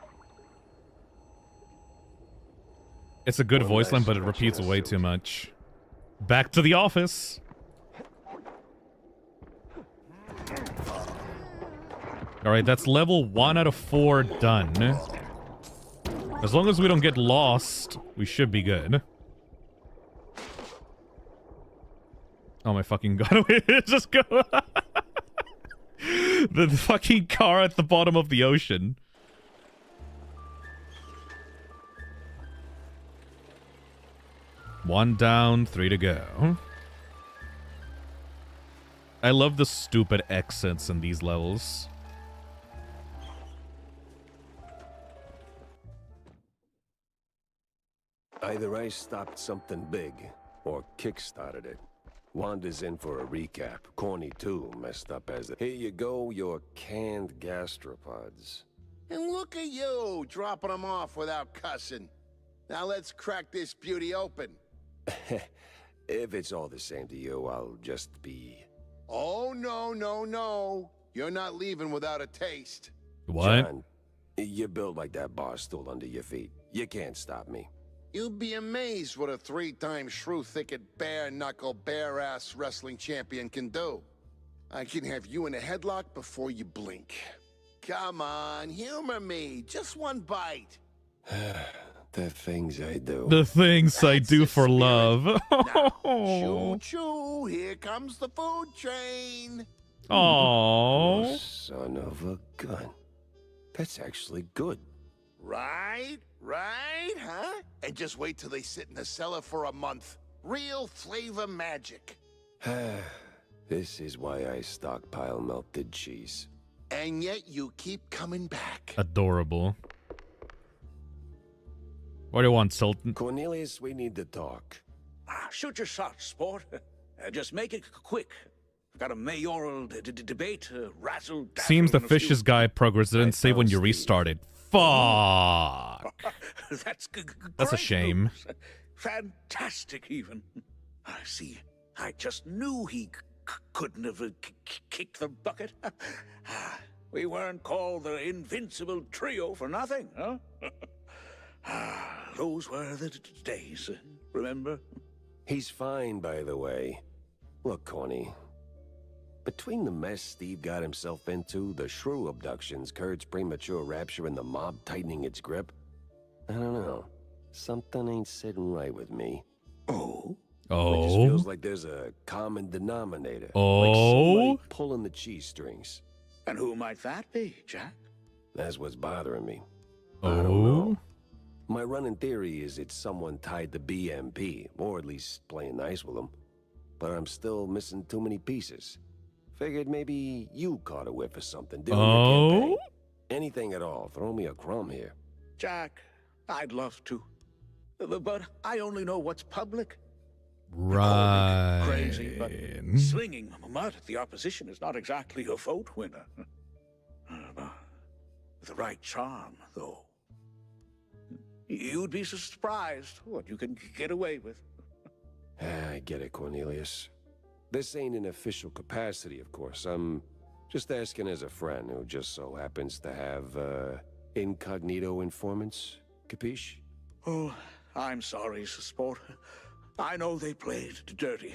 It's a good voice line, but it repeats way too much. Back to the office. Alright, that's level 1 out of 4 done. As long as we don't get lost, we should be good. Oh my fucking god, just go. The fucking car at the bottom of the ocean. One down, 3 to go. I love the stupid accents in these levels. Either I stopped something big, or kick-started it. Wanda's in for a recap. Corny too, messed up as Here you go, your canned gastropods. And look at you, dropping them off without cussing. Now let's crack this beauty open. If it's all the same to you, I'll just be... Oh, no. You're not leaving without a taste. What? John, you're built like that bar stool under your feet. You can't stop me. You'd be amazed what a 3-time shrew thicket, bare knuckle, bare ass wrestling champion can do. I can have you in a headlock before you blink. Come on, humor me. Just one bite. The things I do. The things I do for love. Choo-choo, here comes the food train. Oh, son of a gun. That's actually good. Right, huh? And just wait till they sit in the cellar for a month. Real flavor magic. This is why I stockpile melted cheese. And yet you keep coming back. adorable. What do you want, Sultan? Cornelius, we need to talk. Shoot your shot, sport. Just make it quick. I've got a mayoral debate, razzle. Seems the fishes guy progress didn't save when you restarted. Fuck. That's a shame. News. Fantastic, even. I see. I just knew he couldn't have kicked the bucket. We weren't called the Invincible Trio for nothing, huh? Those were the days, remember? He's fine, by the way. Look, Corny. Between the mess Steve got himself into, the shrew abductions, Kurt's premature rapture, and the mob tightening its grip, I don't know. Something ain't sitting right with me. Oh? It just feels like there's a common denominator. Like somebody pulling the cheese strings. And who might that be, Jack? That's what's bothering me. I don't know. My running theory is it's someone tied to BMP, or at least playing nice with them. But I'm still missing too many pieces. Figured maybe you caught a whiff or something during your campaign. Anything at all. Throw me a crumb here. Jack, I'd love to. But I only know what's public. Right. Crazy, but slinging mud at the opposition is not exactly a vote winner. The right charm, though. You'd be surprised what you can get away with. I get it, Cornelius. This ain't an official capacity, of course. I'm just asking as a friend who just so happens to have, incognito informants. Capiche? Oh, I'm sorry, Sport. I know they played dirty.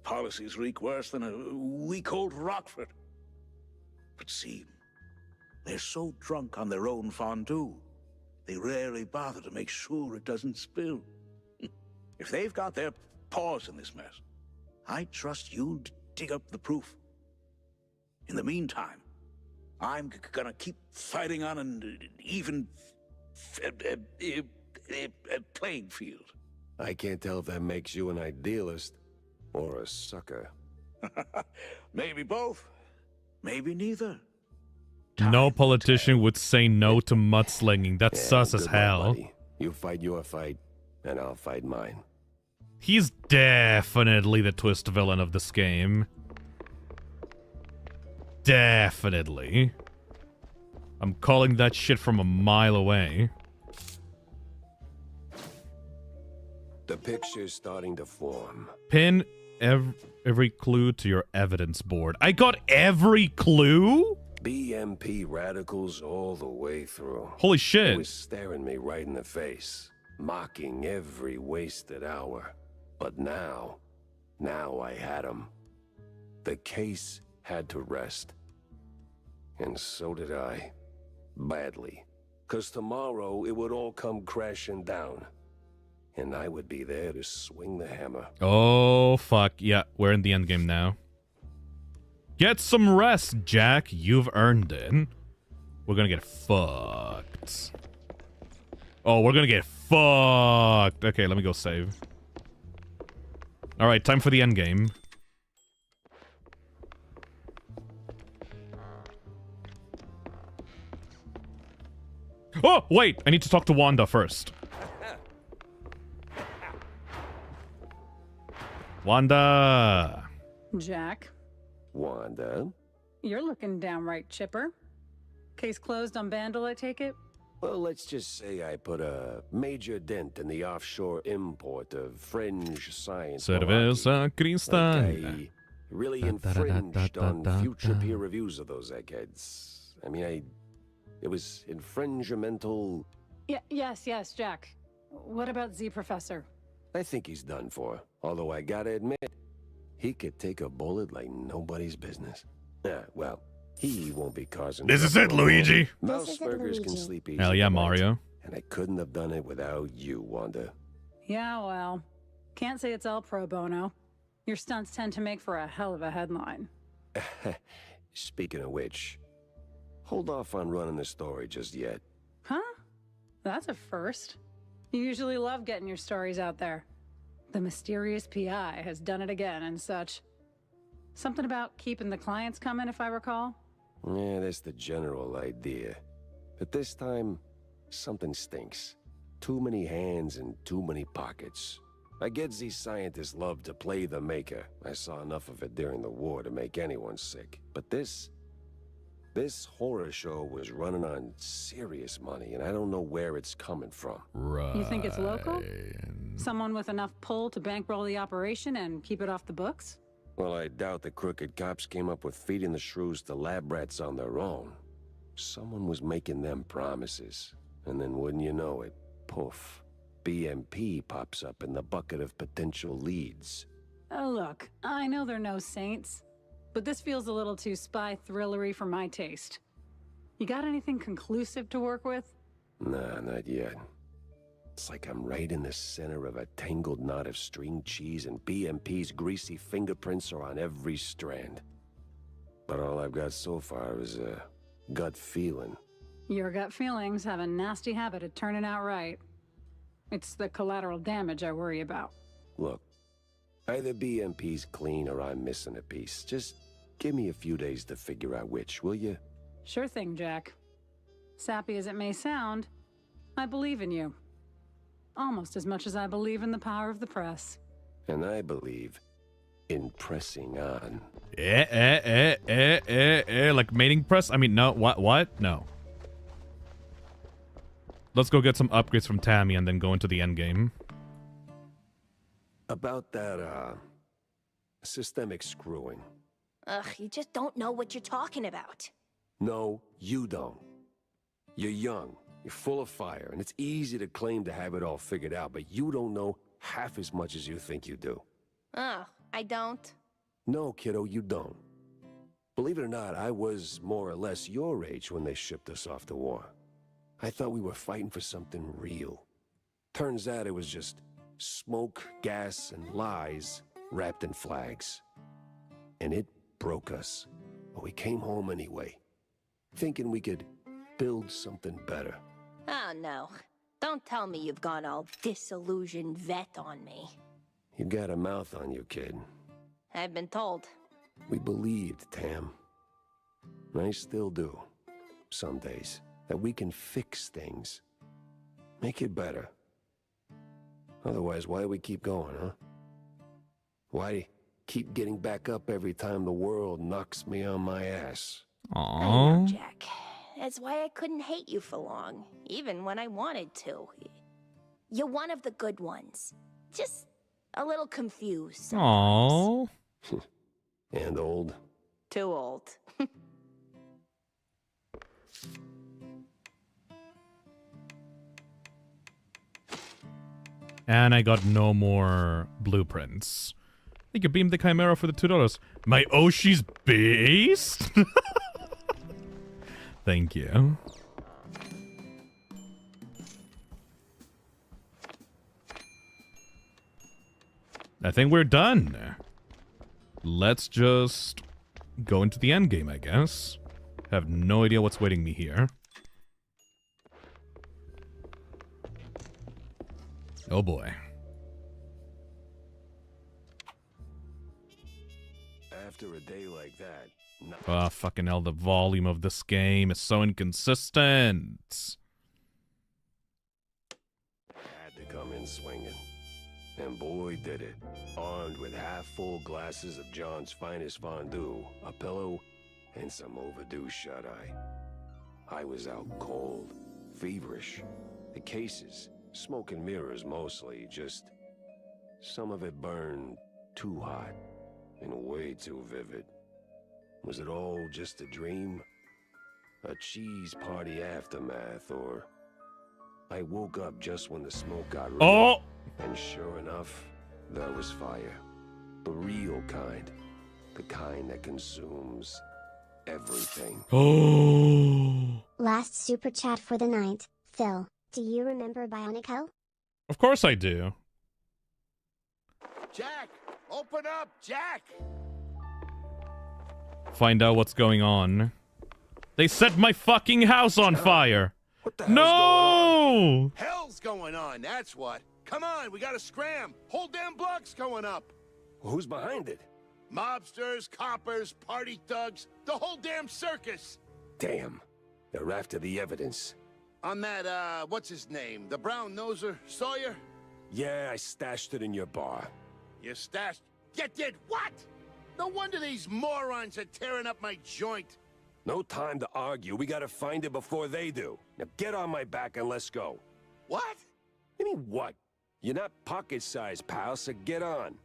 Policies reek worse than a week-old Rockford. But see, they're so drunk on their own fondue, they rarely bother to make sure it doesn't spill. If they've got their paws in this mess, I trust you'll dig up the proof. In the meantime, I'm gonna keep fighting on an even playing field. I can't tell if that makes you an idealist or a sucker. Maybe both. Maybe neither. No politician would say no to mudslinging. That's sus as hell. You fight your fight, and I'll fight mine. He's definitely the twist villain of this game. Definitely. I'm calling that shit from a mile away. The picture's starting to form. Pin every clue to your evidence board. I got every clue? BMP radicals all the way through. Holy shit. They was staring me right in the face, mocking every wasted hour. But now I had him. The case had to rest. And so did I. Badly. 'Cause tomorrow it would all come crashing down. And I would be there to swing the hammer. Oh, fuck. Yeah, we're in the endgame now. Get some rest, Jack. You've earned it. We're gonna get fucked. Oh, we're gonna get fucked. Okay, let me go save. Alright, time for the endgame. Oh, wait! I need to talk to Wanda first. Wanda! Jack, Wanda? you're looking downright chipper. Case closed on Vandal, I take it? Well, let's just say I put a major dent in the offshore import of fringe science. Cerveza cristal. Like I really infringed on future peer reviews of those eggheads. I mean, it was infringemental. Yes, Jack. What about Z Professor? I think he's done for. Although I gotta admit, he could take a bullet like nobody's business. Well, he won't be causing. This is it, Luigi. Mouse burgers can sleep easy. Hell yeah, tonight. Mario. And I couldn't have done it without you, Wanda. Yeah, well, can't say it's all pro bono. Your stunts tend to make for a hell of a headline. Speaking of which, hold off on running the story just yet. Huh? That's a first. You usually love getting your stories out there. The mysterious PI has done it again and such. Something about keeping the clients coming, if I recall? Yeah, that's the general idea. But this time, something stinks. Too many hands and too many pockets. I get these scientists love to play the maker. I saw enough of it during the war to make anyone sick. But this horror show was running on serious money, and I don't know where it's coming from. Right. You think it's local? Someone with enough pull to bankroll the operation and keep it off the books? Well, I doubt the crooked cops came up with feeding the shrews to lab rats on their own. Someone was making them promises. And then wouldn't you know it, poof, BMP pops up in the bucket of potential leads. Oh, look, I know they're no saints, but this feels a little too spy thrillery for my taste. You got anything conclusive to work with? Nah, not yet. It's like I'm right in the center of a tangled knot of string cheese, and BMP's greasy fingerprints are on every strand. But all I've got so far is a gut feeling. Your gut feelings have a nasty habit of turning out right. It's the collateral damage I worry about. Look, either BMP's clean or I'm missing a piece. Just give me a few days to figure out which, will you? Sure thing, Jack. Sappy as it may sound, I believe in you. Almost as much as I believe in the power of the press. And I believe in pressing on. Like mating press? I mean, no, what? No. Let's go get some upgrades from Tammy and then go into the end game. About that, systemic screwing. Ugh, you just don't know what you're talking about. No, you don't. You're young, you're full of fire, and it's easy to claim to have it all figured out, but you don't know half as much as you think you do. Oh, I don't? No, kiddo, you don't. Believe it or not, I was more or less your age when they shipped us off to war. I thought we were fighting for something real. Turns out it was just smoke, gas, and lies wrapped in flags. And it broke us. But we came home anyway, thinking we could build something better. Oh, no. Don't tell me you've gone all disillusioned vet on me. You got a mouth on you, kid. I've been told. We believed, Tam. I still do. Some days. That we can fix things. Make it better. Otherwise, why do we keep going, huh? Why keep getting back up every time the world knocks me on my ass? I know, Jack. That's why I couldn't hate you for long, even when I wanted to. You're one of the good ones. Just a little confused sometimes. Aww. And old? Too old. And I got no more blueprints. You can beam the Chimera for the $2. My Oshi's based? Thank you. I think we're done. Let's just go into the end game, I guess. Have no idea what's waiting me here. Oh boy. After a day like that... Ah, fucking hell, the volume of this game is so inconsistent. Had to come in swinging. And boy, did it. Armed with half-full glasses of John's finest fondue, a pillow, and some overdue shut-eye. I was out cold. feverish. The cases, smoke and mirrors mostly, just some of it burned too hot and way too vivid. Was it all just a dream? A cheese party aftermath, or I woke up just when the smoke got real. Oh! And sure enough, there was fire. The real kind. The kind that consumes everything. Oh! Last super chat for the night. Phil, do you remember Bionico? Of course I do. Jack! Open up, Jack! Find out what's going on. They set my fucking house on fire! What the No! Hell's going on, that's what. Come on, we gotta scram. Whole damn block's going up. Who's behind it? Mobsters, coppers, party thugs, the whole damn circus. Damn. They're after the evidence. On that, what's his name? The brown noser, Sawyer? Yeah, I stashed it in your bar. You stashed... You did what? No wonder these morons are tearing up my joint. No time to argue. We gotta find it before they do. Now get on my back and let's go. What? I mean, what? You're not pocket-sized, pal, so get on.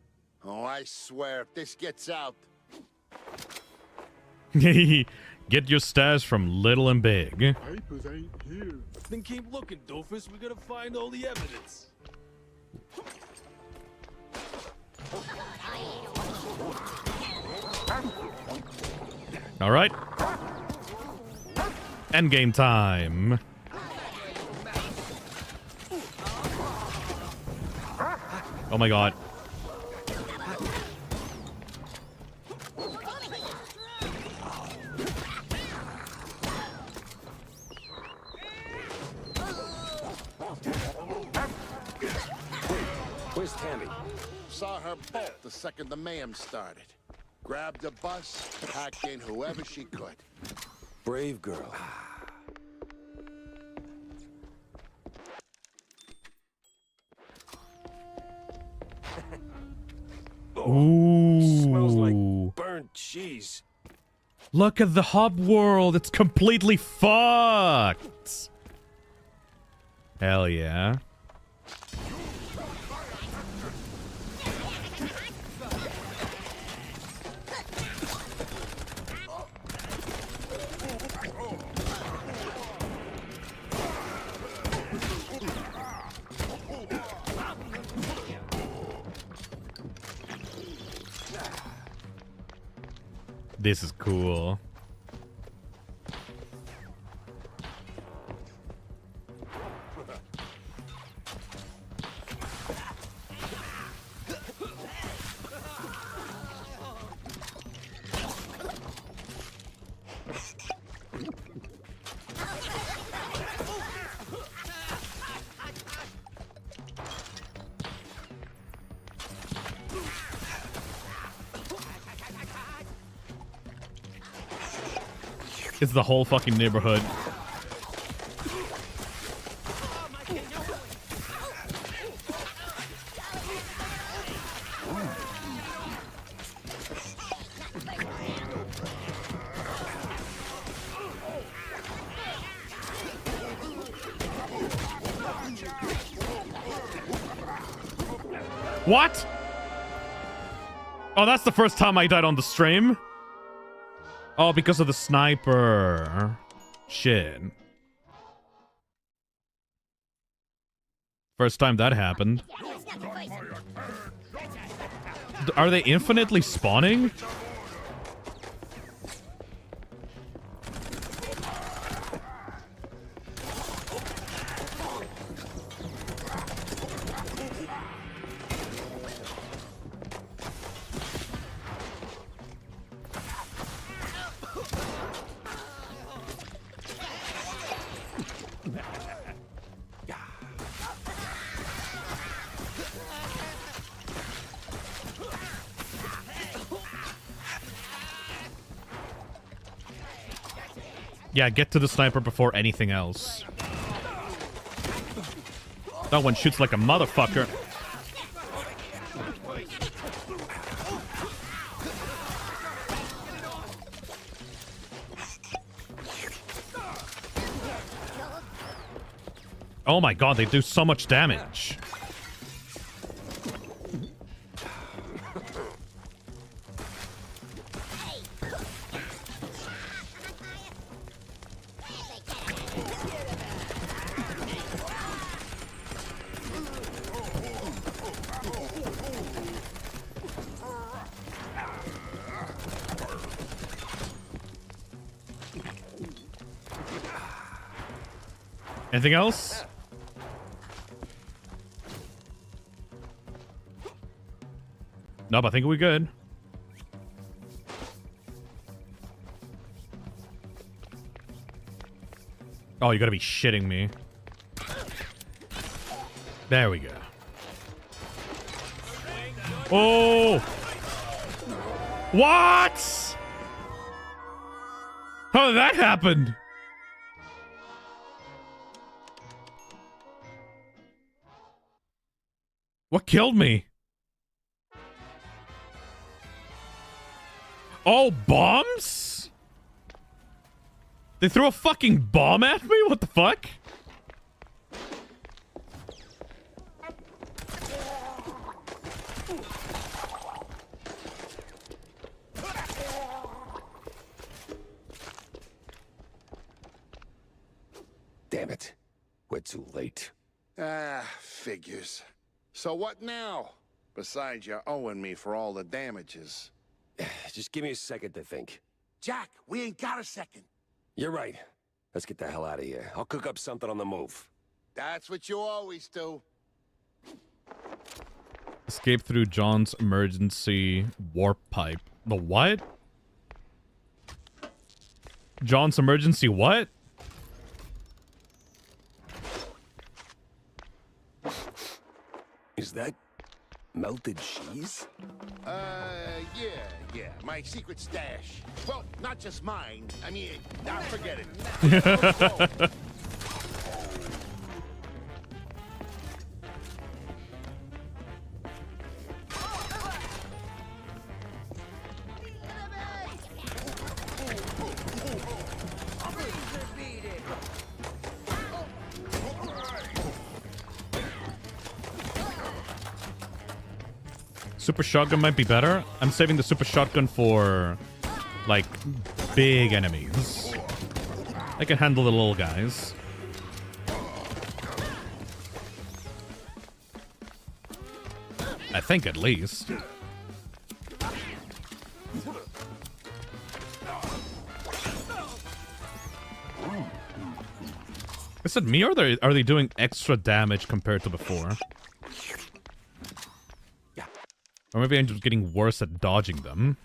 Oh, I swear, if this gets out... Get your stash from little and big. Papers ain't here. Then keep looking, doofus. We gotta find all the evidence. All right. Endgame time. Oh my god. Where's Tammy? Saw her bolt the second the mayhem started. Grabbed a bus, packed in whoever she could. Brave girl. Ooh. Smells like burnt cheese. Look at the hub world. It's completely fucked. Hell yeah. This is cool. It's the whole fucking neighborhood. What? Oh, that's the first time I died on the stream. Oh, because of the sniper. Shit. First time that happened. Are they infinitely spawning? Yeah, get to the sniper before anything else. That one shoots like a motherfucker. Oh my god, they do so much damage. Anything else? Nope, I think we're good. Oh, you gotta be shitting me. There we go. Oh! What? How did that happen? What killed me? Oh, bombs? They threw a fucking bomb at me? What the fuck? Damn it. We're too late. Ah, figures. So what now? Besides, you're owing me for all the damages. Just give me a second to think. Jack, we ain't got a second. You're right. Let's get the hell out of here. I'll cook up something on the move. That's what you always do. Escape through John's emergency warp pipe. The what? John's emergency what? Is that melted cheese? Yeah. My secret stash. Well, not just mine. I mean, now forget it. Super shotgun might be better. I'm saving the super shotgun for, like, big enemies. I can handle the little guys. I think, at least. Is it me, or are they doing extra damage compared to before? Or maybe I'm just getting worse at dodging them.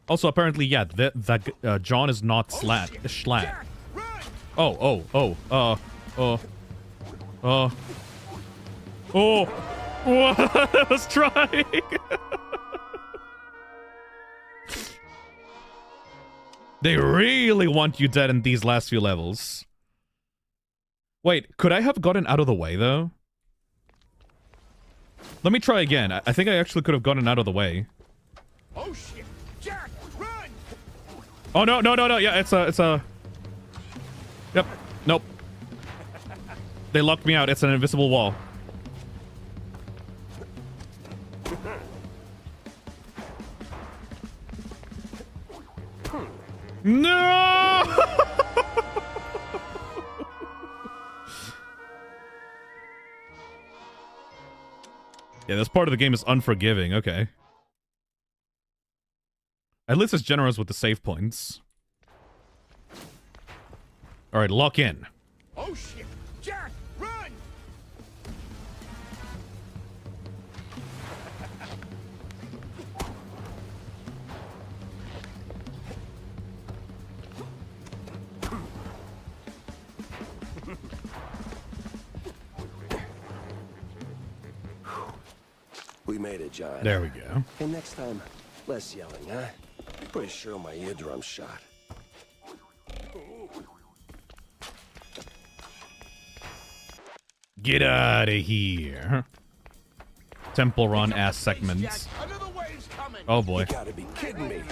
Also, apparently, yeah, that John is not Schlatt. Oh, I was trying. They really want you dead in these last few levels. Wait, could I have gotten out of the way, though? Let me try again. I think I actually could have gotten out of the way. Oh shit! Jack, run! Oh, no. Yeah, it's a... Yep. Nope. They locked me out. It's an invisible wall. No! Yeah, this part of the game is unforgiving. Okay. At least it's generous with the save points. Alright, lock in. Oh shit! Jack, run! We made it, John. There we go. And next time, less yelling, huh? Pretty sure my eardrum's shot. Get out of here. Temple Run ass segments. Oh boy. You gotta be kidding me.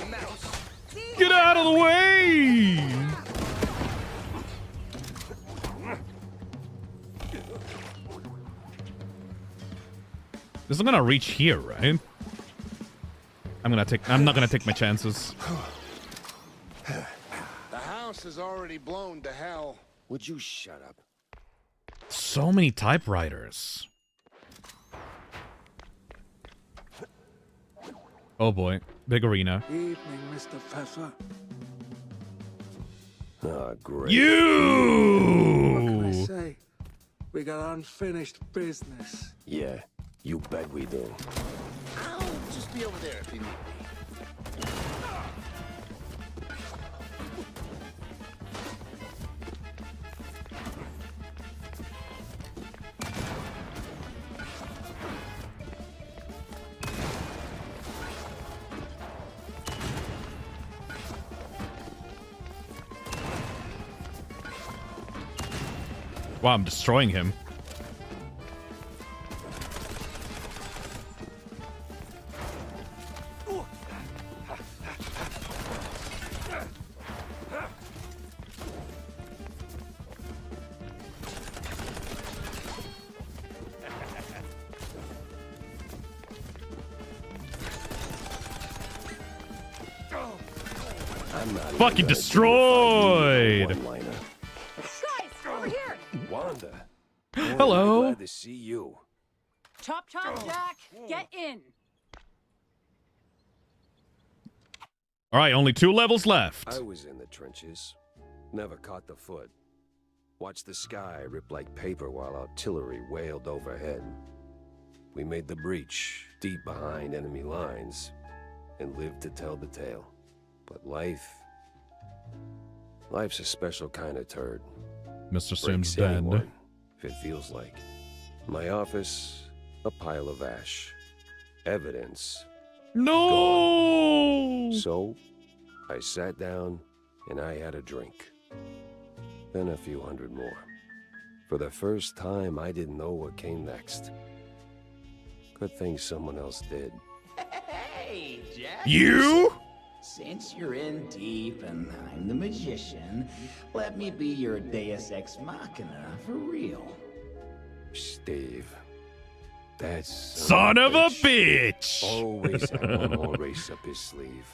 Get out of the way! This is gonna reach here, right? I'm not gonna take my chances. The house is already blown to hell. Would you shut up? So many typewriters. Oh boy, big arena. Evening, Mr. Pfeffer. Ah, great. You! What can I say? We got unfinished business. Yeah, you bet we do. I'll just be over there if you need me. Wow, I'm destroying him. Fucking destroyed! Wanda. Hello. Glad to see you. Chop, chop, Jack. Get in. All right, only 2 levels left. I was in the trenches. Never caught the foot. Watched the sky rip like paper while artillery wailed overhead. We made the breach, deep behind enemy lines, and lived to tell the tale. But life's a special kind of turd. Mr. Sims Breaks dead. anyone, if it feels like. My office, a pile of ash. Evidence. No! Gone. So, I sat down and I had a drink. Then a few hundred more. For the first time, I didn't know what came next. Good thing someone else did. Hey, Jack. You? Since you're in deep and I'm the magician, let me be your Deus Ex Machina for real. Steve. That's... Son of a bitch! Always had one more race up his sleeve.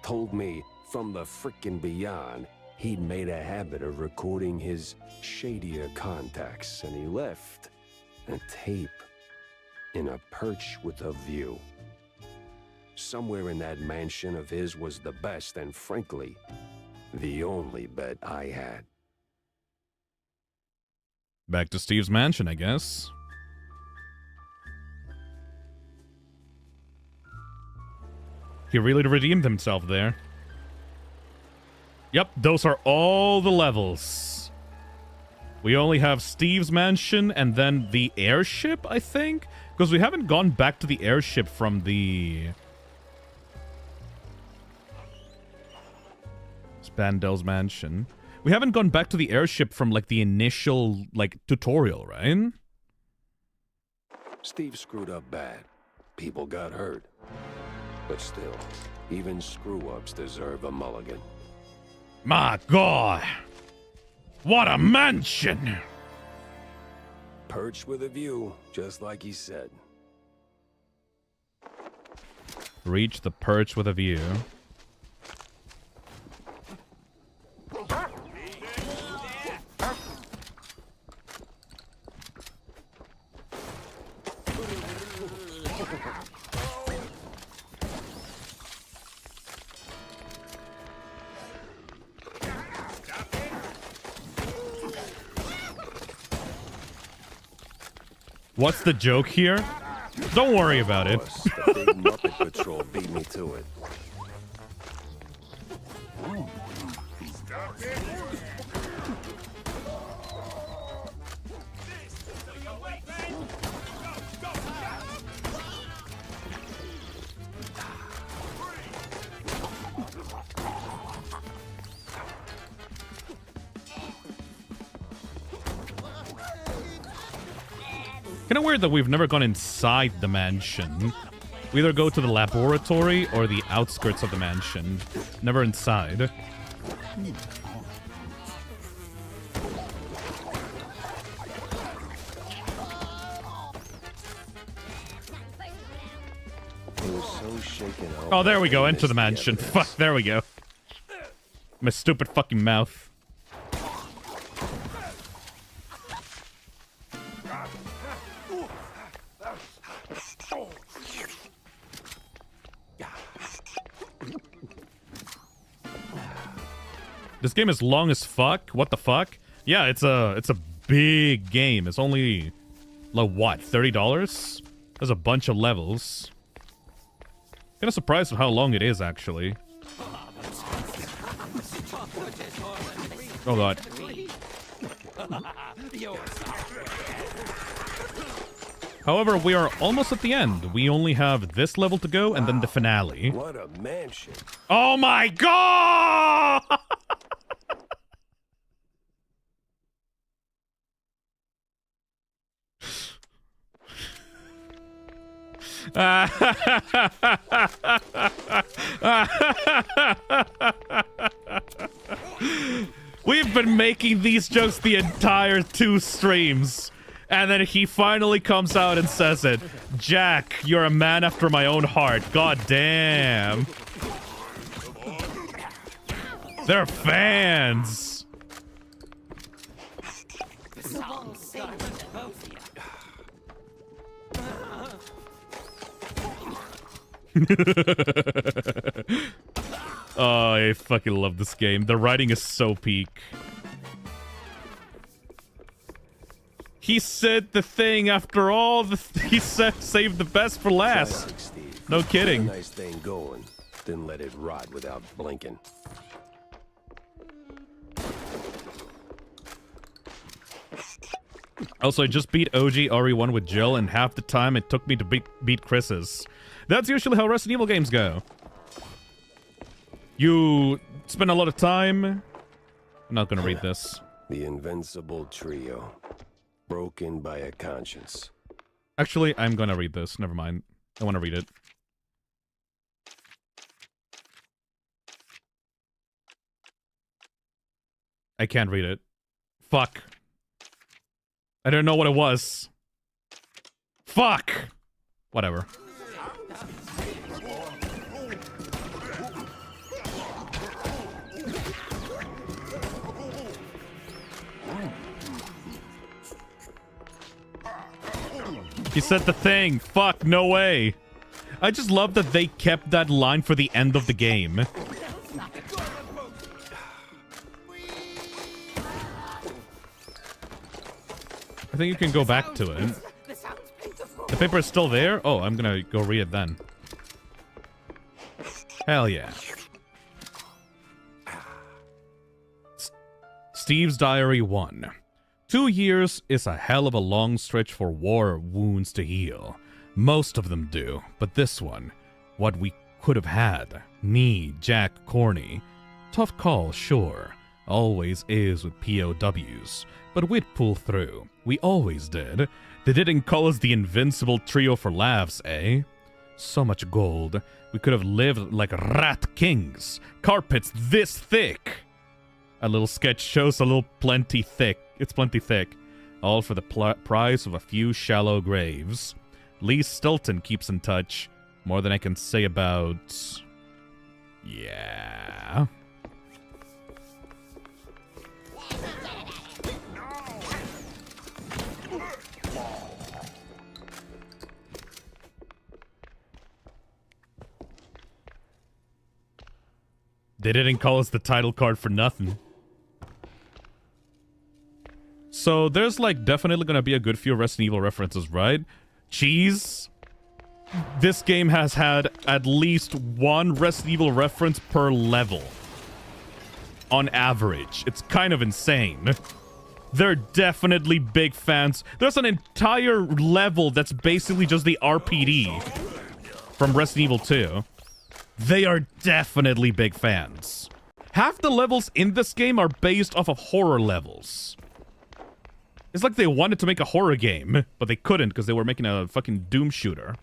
Told me from the frickin' beyond he'd made a habit of recording his shadier contacts, and he left a tape in a perch with a view. Somewhere in that mansion of his was the best and, frankly, the only bet I had. Back to Steve's mansion, I guess. He really redeemed himself there. Yep, those are all the levels. We only have Steve's mansion and then the airship, I think? Because we haven't gone back to the airship from the... Spandel's mansion. We haven't gone back to the airship from, like, the initial, like, tutorial, right? Steve screwed up bad. People got hurt. But still, even screw-ups deserve a mulligan. My God! What a mansion! Perch with a view, just like he said. Reach the perch with a view. What's the joke here? Don't worry about it. The big Muppet Patrol beat me to it. Kind of weird that we've never gone inside the mansion. We either go to the laboratory or the outskirts of the mansion. Never inside. shaking all Oh, there we go. and Into the miss mansion. evidence. Fuck, there we go. My stupid fucking mouth. This game is long as fuck. What the fuck? Yeah, it's a big game. It's only like what, $30? There's a bunch of levels. Kind of surprised with how long it is actually. Oh god. However, we are almost at the end. We only have this level to go and then the finale. What a mansion. Oh my god! We've been making these jokes the entire 2 streams. And then he finally comes out and says it. Jack, you're a man after my own heart. God damn. They're fans. Oh, I fucking love this game. The writing is so peak. He said the thing after all. He said saved the best for last. Classic, Steve. No kidding. Nice thing going. Didn't let it rot without blinking. Also, I just beat OG RE1 with Jill, and half the time it took me to beat Chris's. That's usually how Resident Evil games go. You spend a lot of time... I'm not gonna read this. The invincible trio. Broken by a conscience. Actually, I'm gonna read this. Never mind. I want to read it. I can't read it. Fuck. I don't know what it was. Fuck! Whatever. He said the thing. Fuck, no way. I just love that they kept that line for the end of the game. I think you can go back to it. The paper is still there? Oh, I'm gonna go read it then. Hell yeah. Steve's Diary 1. 2 years is a hell of a long stretch for war wounds to heal. Most of them do, but this one, what we could have had, me, Jack, Corny. Tough call, sure. Always is with POWs, but we'd pull through. We always did. They didn't call us the invincible trio for laughs, eh? So much gold. We could have lived like rat kings. Carpets this thick. A little sketch shows a little plenty thick. It's plenty thick. All for the price of a few shallow graves. Lee Stilton keeps in touch. More than I can say about... Yeah... They didn't call us the title card for nothing. So there's like definitely gonna be a good few Resident Evil references, right? Cheese. This game has had at least one Resident Evil reference per level. On average. It's kind of insane. They're definitely big fans. There's an entire level that's basically just the RPD from Resident Evil 2. They are definitely big fans. Half the levels in this game are based off of horror levels. It's like they wanted to make a horror game, but they couldn't because they were making a fucking Doom shooter.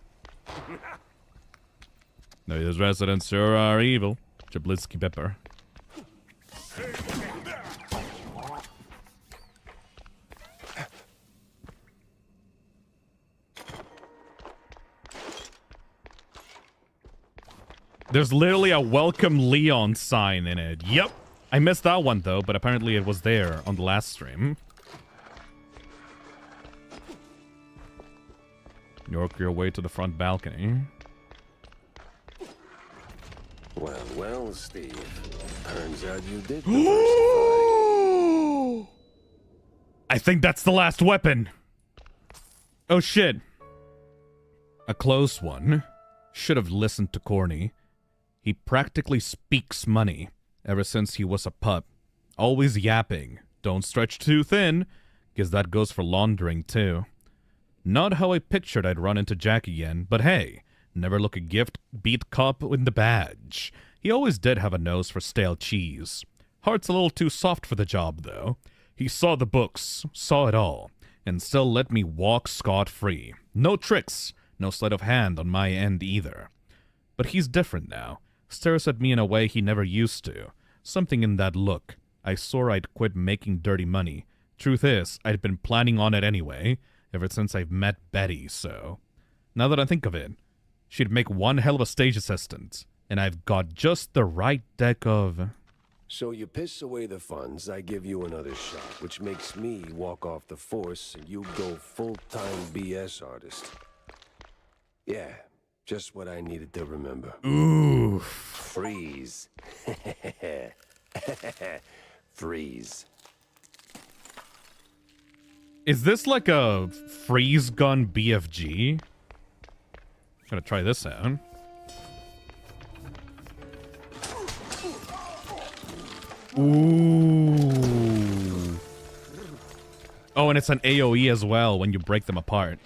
No, these residents sure are evil. Jablitsky Pepper. There's literally a welcome Leon sign in it. Yep. I missed that one though, but apparently it was there on the last stream. York your way to the front balcony. Well, well, Steve. Turns out you did I think that's the last weapon. Oh shit. A close one. Should have listened to Corny. He practically speaks money ever since he was a pup. Always yapping. Don't stretch too thin, because that goes for laundering too. Not how I pictured I'd run into Jack again, but hey, never look a gift beat cop in the badge. He always did have a nose for stale cheese. Heart's a little too soft for the job, though. He saw the books, saw it all, and still let me walk scot-free. No tricks, no sleight of hand on my end either. But he's different now. Stares at me in a way he never used to. Something in that look. I swore I'd quit making dirty money. Truth is, I'd been planning on it anyway, ever since I've met Betty, so... Now that I think of it, she'd make one hell of a stage assistant, and I've got just the right deck of... So you piss away the funds, I give you another shot, which makes me walk off the force and you go full-time BS artist. Yeah, just what I needed to remember. Ooh. Freeze. Freeze. Is this like a freeze gun BFG? Gonna try this out. Ooh. Oh, and it's an AoE as well when you break them apart.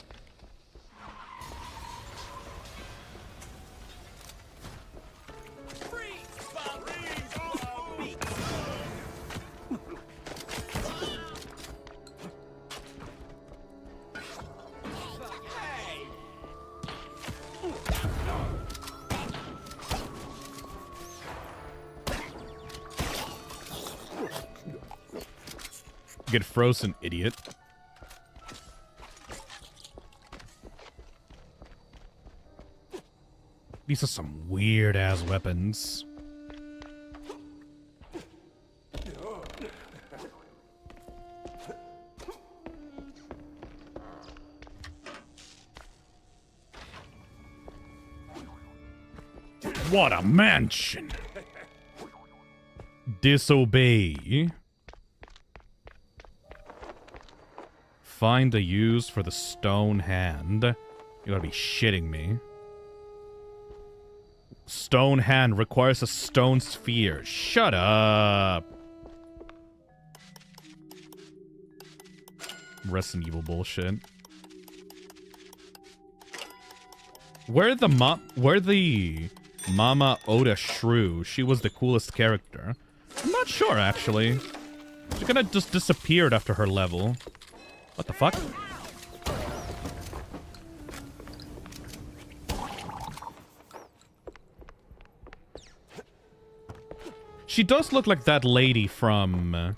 Get frozen, idiot. These are some weird-ass weapons. What a mansion! Disobey. Find a use for the stone hand. You gotta be shitting me. Stone hand requires a stone sphere. Shut up. Resident Evil bullshit. Where the Mama Oda Shrew? She was the coolest character. I'm not sure, actually. She kinda just disappeared after her level. What the fuck? She does look like that lady from...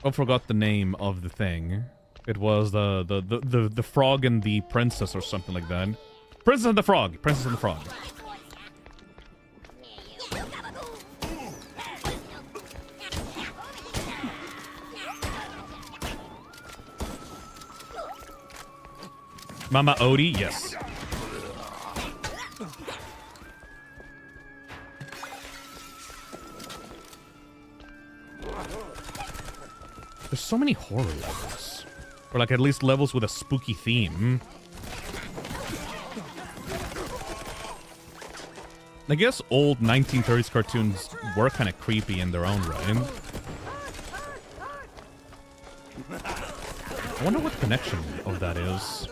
I forgot the name of the thing. It was the frog and the princess or something like that. Princess and the Frog. Princess and the Frog. Mama Odie, yes. There's so many horror levels. Or like at least levels with a spooky theme. I guess old 1930s cartoons were kind of creepy in their own right. I wonder what connection of that is.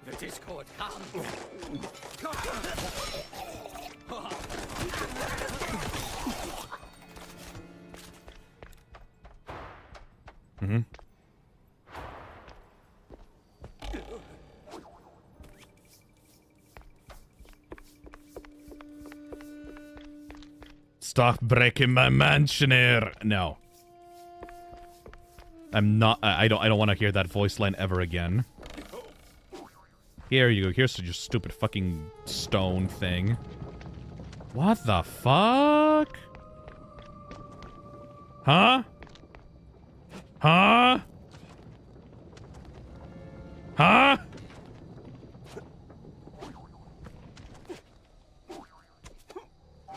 The Discord comes. Mm-hmm. Stop breaking my mansion here. No. I'm not. I don't want to hear that voice line ever again. Here you go. Here's your stupid fucking stone thing. What the fuck? Huh? Huh? Huh?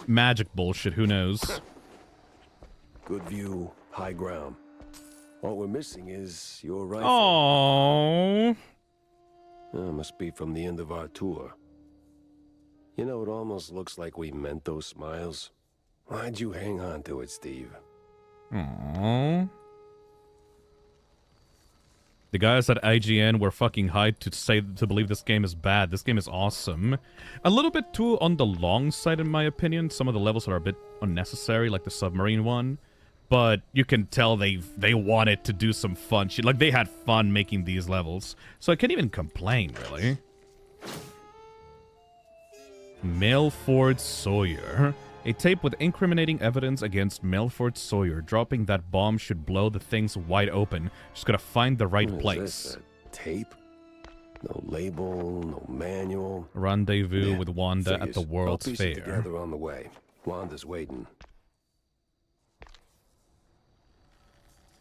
Magic bullshit, who knows? Good view, high ground. All we're missing is your rifle. Oh. Must be from the end of our tour. You know, it almost looks like we meant those smiles. Why'd you hang on to it, Steve? Aww. The guys at IGN were fucking hyped to believe this game is bad. This game is awesome. A little bit too on the long side, in my opinion. Some of the levels are a bit unnecessary, like the submarine one. But you can tell they wanted to do some fun shit. Like, they had fun making these levels. So I can't even complain, really. Melford Sawyer. A tape with incriminating evidence against Melford Sawyer. Dropping that bomb should blow the things wide open. Just gotta find the right place. Is this, a tape? No label, no manual. Rendezvous with Wanda at the World's All Fair. together on the way. Wanda's waiting.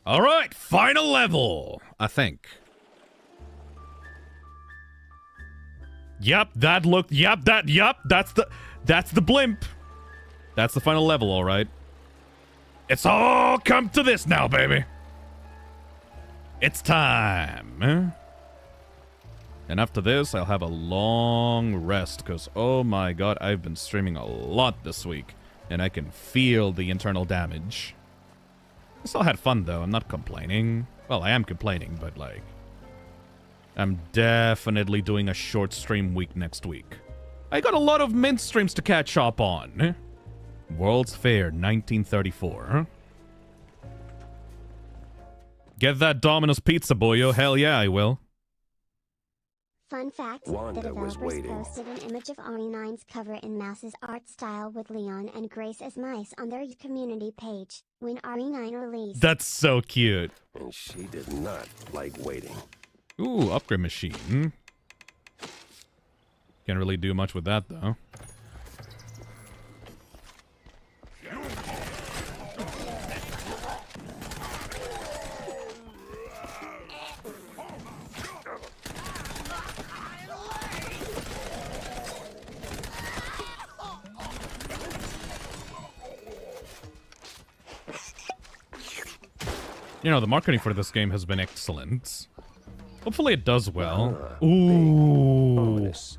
Alright, final level, I think. Yep, that's the blimp. That's the final level, alright. It's all come to this now, baby. It's time. And after this, I'll have a long rest, because, oh my god, I've been streaming a lot this week, and I can feel the internal damage. I still had fun, though. I'm not complaining. Well, I am complaining, but, like, I'm definitely doing a short stream week next week. I got a lot of mint streams to catch up on. World's Fair 1934. Get that Domino's pizza, boyo. Hell yeah, I will. Fun fact, Wanda the was developers waiting. posted an image of RE9's cover in Mouse's art style with Leon and Grace as mice on their community page when RE9 released. That's so cute. And she did not like waiting. Ooh, upgrade machine. Can't really do much with that, though. You know, the marketing for this game has been excellent. Hopefully it does well. Ooh. Ominous.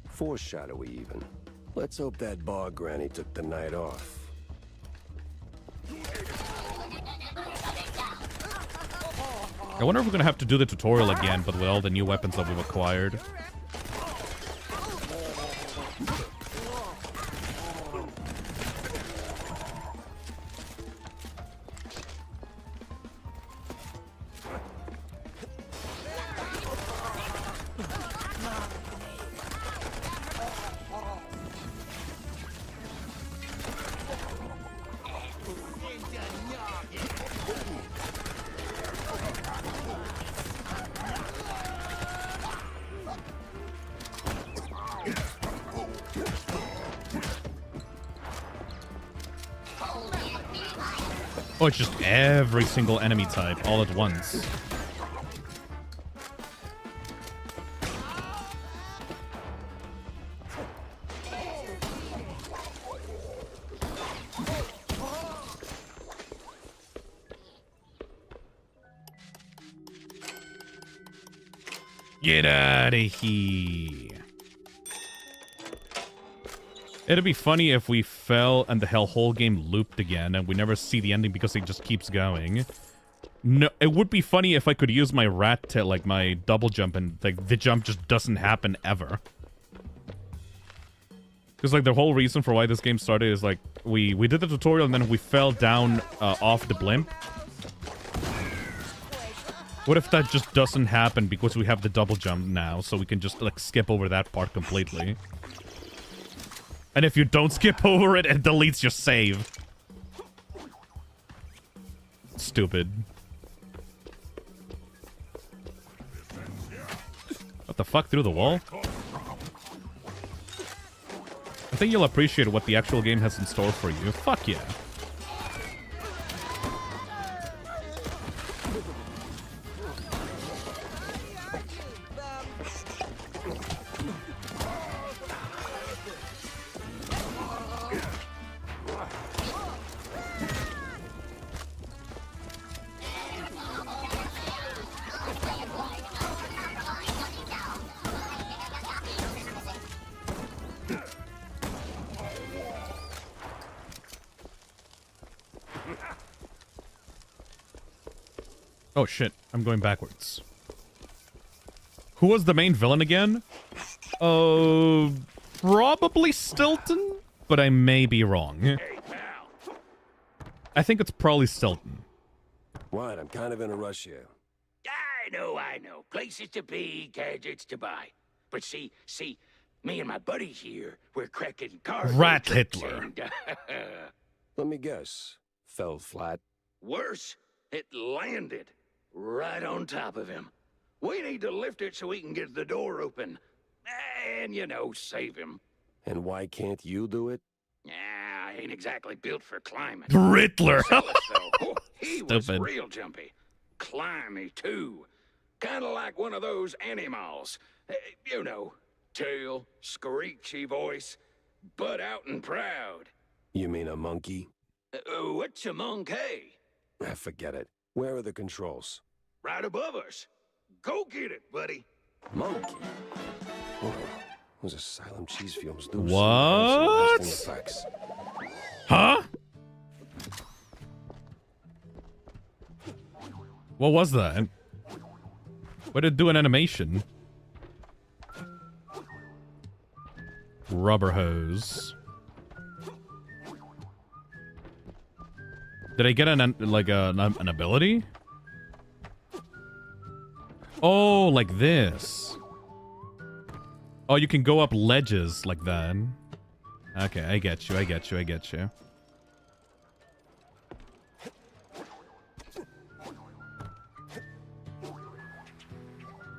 Foreshadowy, even. Let's hope that bar granny took the night off. I wonder if we're gonna have to do the tutorial again, but with all the new weapons that we've acquired. Oh, it's just every single enemy type all at once. Get out of here. It'd be funny if we fell and the whole game looped again and we never see the ending because it just keeps going. No, it would be funny if I could use my rat tail, like my double jump, and like the jump just doesn't happen ever. Because like the whole reason for why this game started is like we did the tutorial and then we fell down off the blimp. What if that just doesn't happen because we have the double jump now, so we can just like skip over that part completely? And if you don't skip over it, it deletes your save. Stupid. What the fuck, through the wall? I think you'll appreciate what the actual game has in store for you. Fuck yeah. Oh shit, I'm going backwards. Who was the main villain again? Probably Stilton, but I may be wrong. I think it's probably Stilton. What? I'm kind of in a rush here. I know. Places to be, gadgets to buy. But see, me and my buddy here, we're cracking cars. Rat Hitler. And, Let me guess. Fell flat. worse, it landed right on top of him. We need to lift it so we can get the door open. And, you know, save him. And why can't you do it? I ain't exactly built for climbing. Riddler. He was real jumpy. Climby, too. Kind of like one of those animals. You know, tail, screechy voice, butt out and proud. You mean a monkey? What's a monkey? Forget it. Where are the controls? Right above us. Go get it, buddy. Monkey? Oh, those asylum cheese fumes do What? some effects. Huh? What was that? Why did it do an animation? Rubber hose. Did I get an ability? Oh, like this. Oh, you can go up ledges like that. Okay, I get you.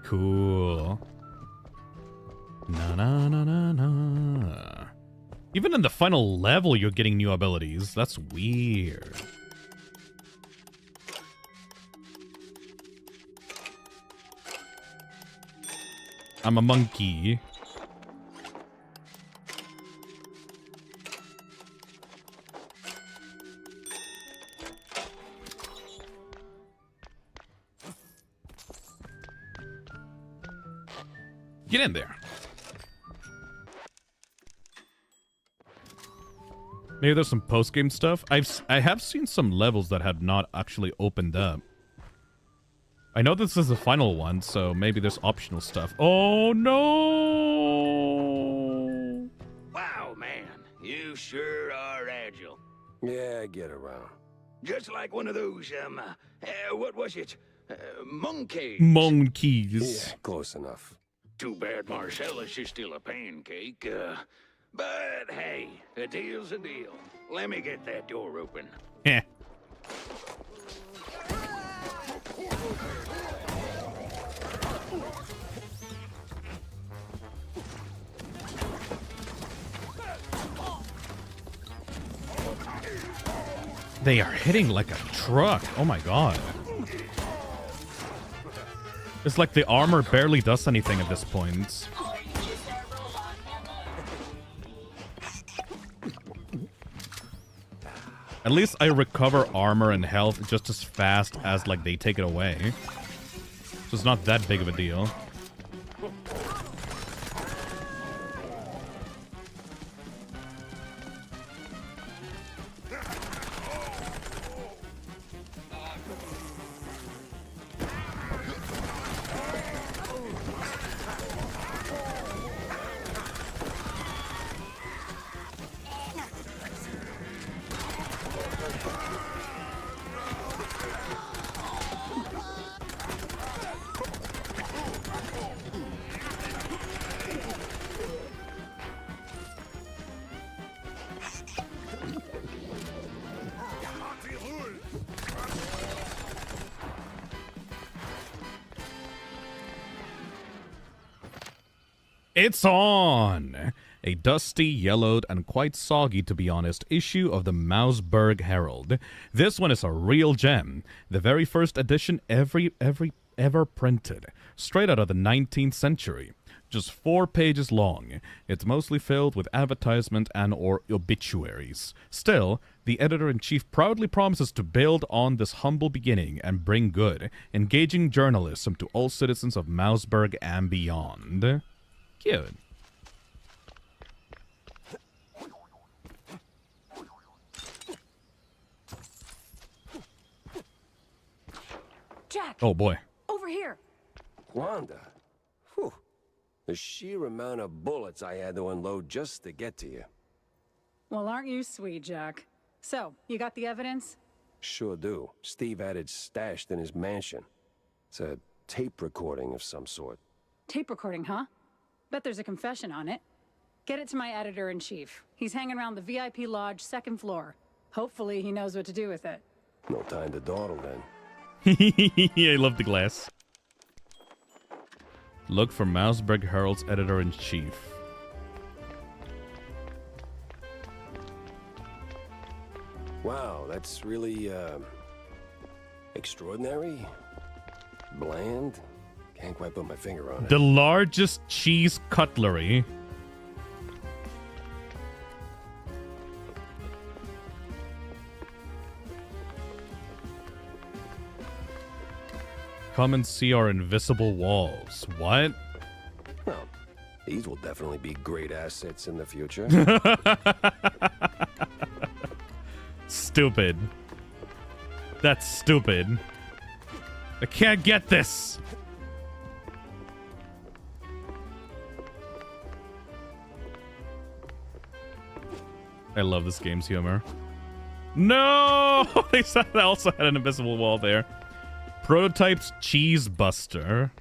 Cool. Na. Even in the final level, you're getting new abilities. That's weird. I'm a monkey. Get in there. Maybe there's some post-game stuff. I have seen some levels that have not actually opened up. I know this is the final one, so maybe there's optional stuff. Oh no! Wow, man. You sure are agile. Yeah, I get around. Just like one of those, what was it? Monkeys. Monkeys. Yeah, close enough. Too bad Marcellus is still a pancake. But hey, a deal's a deal. Let me get that door open. Yeah. They are hitting like a truck. Oh my god. It's like the armor barely does anything at this point. At least I recover armor and health just as fast as like they take it away. So it's not that big of a deal. It's on! A dusty, yellowed, and quite soggy, to be honest, issue of the Mouseburg Herald. This one is a real gem. The very first edition ever printed. Straight out of the 19th century. Just 4 pages long. It's mostly filled with advertisement and or obituaries. Still, the editor-in-chief proudly promises to build on this humble beginning and bring good, engaging journalism to all citizens of Mouseburg and beyond. Cute. Jack! Oh boy. Over here! Wanda. Whew. The sheer amount of bullets I had to unload just to get to you. Well, aren't you sweet, Jack? So, you got the evidence? Sure do. Steve had it stashed in his mansion. It's a tape recording of some sort. Tape recording, huh? Bet there's a confession on it. Get it to my editor-in-chief. He's hanging around the VIP lodge, 2nd floor. Hopefully he knows what to do with it. No time to dawdle then. I love the glass. Look for Mouseburg Herald's editor-in-chief. Wow, that's really, extraordinary? Bland? Can't quite put my finger on it. The largest cheese cutlery. Come and see our invisible walls. What? Well, these will definitely be great assets in the future. Stupid. That's stupid. I can't get this. I love this game's humor. No! They also had an invisible wall there. Prototype's Cheese Buster.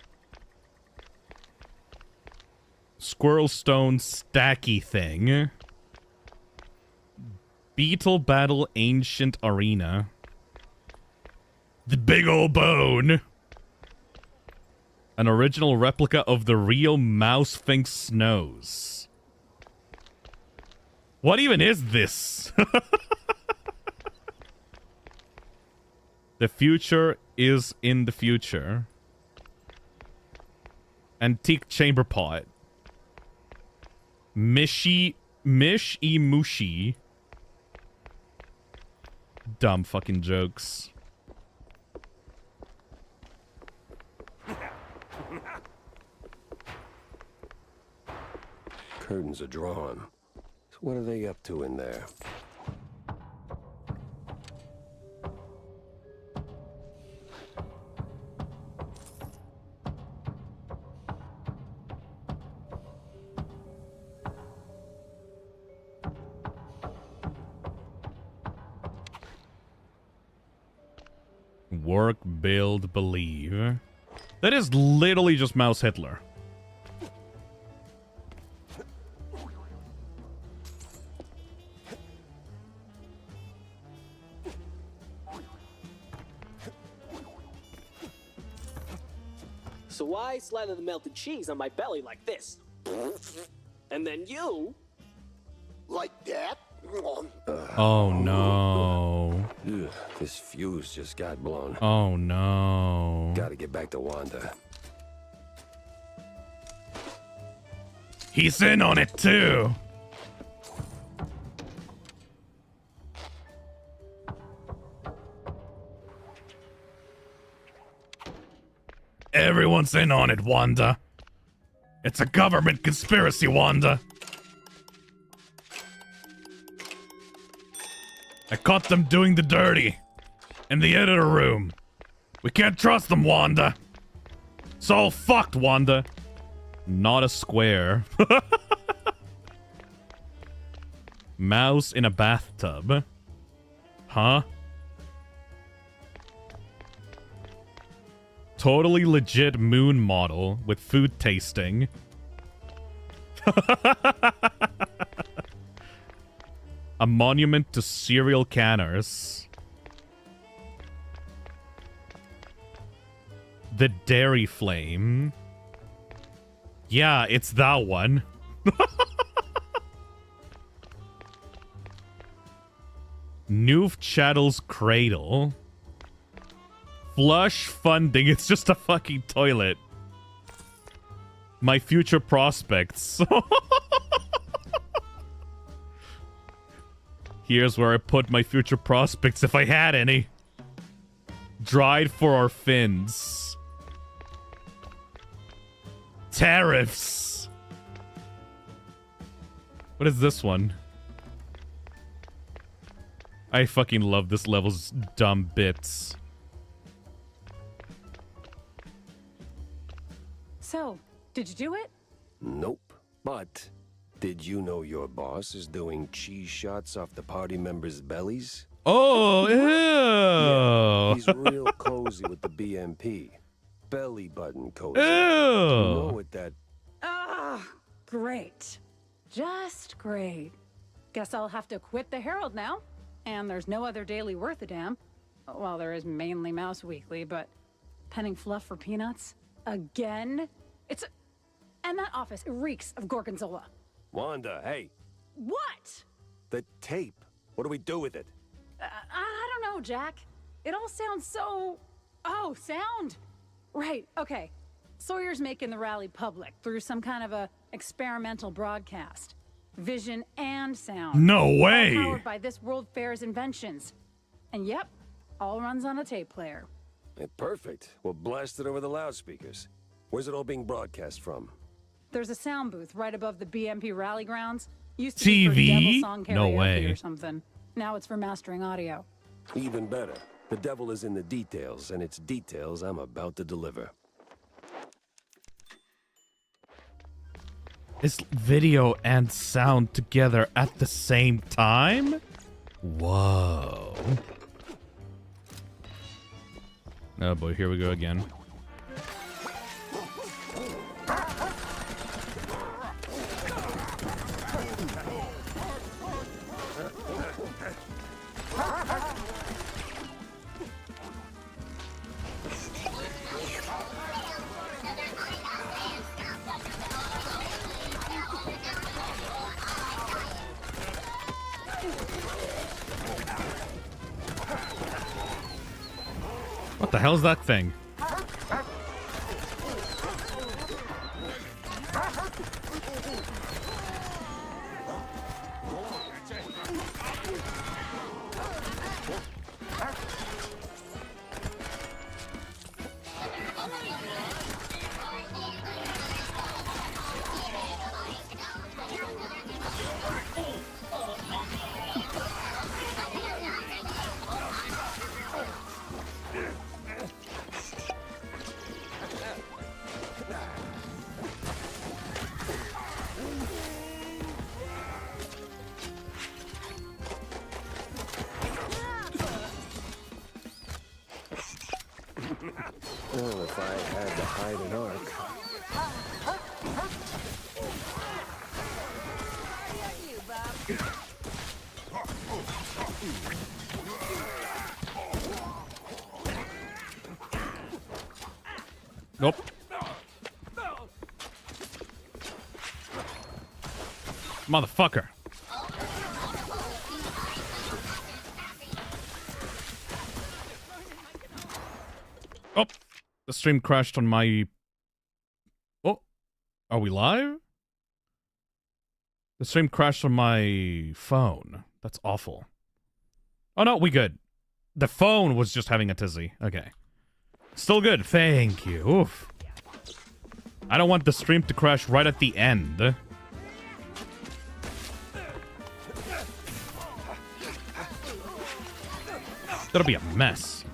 Squirrel Stone Stacky Thing. Beetle Battle Ancient Arena. The Big Ol' Bone. An original replica of the real Mouse Finks Snows. What even is this? The future is in the future. Antique chamber pot. Mish-e-mushi. Dumb fucking jokes. Curtains are drawn. So what are they up to in there? Work, build, believe. That is literally just Mouse Hitler. So I slather the melted cheese on my belly like this. And then you... Like that? Oh no. Ugh, this fuse just got blown. Oh no. Gotta get back to Wanda. He's in on it too. Everyone's in on it, Wanda. It's a government conspiracy, Wanda. I caught them doing the dirty. In the editor room. We can't trust them, Wanda. It's all fucked, Wanda. Not a square. Mouse in a bathtub. Huh? Totally legit moon model with food tasting. A monument to serial canners. The Dairy Flame. Yeah, it's that one. Noof Chattel's Cradle. Flush funding. It's just a fucking toilet. My future prospects. Here's where I put my future prospects if I had any. Dried for our fins. Tariffs. What is this one? I fucking love this level's dumb bits. So, did you do it? Nope. But did you know your boss is doing cheese shots off the party members' bellies? Oh, Yeah, ew. he's real cozy with the BMP. Belly button cozy. Ew. You know what that... Ah, great. Just great. Guess I'll have to quit the Herald now. And there's no other daily worth a damn. Well, there is mainly Mouse Weekly, but penning fluff for peanuts? Again? And that office, it reeks of gorgonzola. Wanda, hey, What? the tape. What do we do with it? I don't know, Jack. It all sounds so... Oh, sound. Right, okay. Sawyer's making the rally public through some kind of a experimental broadcast. Vision and sound. No way! All powered by this World Fair's inventions. And yep, all runs on a tape player. Perfect. We'll blast it over the loudspeakers. Where's it all being broadcast from? There's a sound booth right above the BMP rally grounds. Used to be for TV? Devil Song No karaoke way. or something. Now it's for mastering audio. Even better. The devil is in the details, and it's details I'm about to deliver. Is video and sound together at the same time? Whoa. Oh boy, here we go again. What the hell's that thing? Oh, if I had to hide an arc. Nope. Motherfucker. Oh, the stream crashed on my... Oh, are we live? The stream crashed on my phone. That's awful. Oh no, we good. The phone was just having a tizzy. Okay. Still good. Thank you. Oof. I don't want the stream to crash right at the end. That'll be a mess.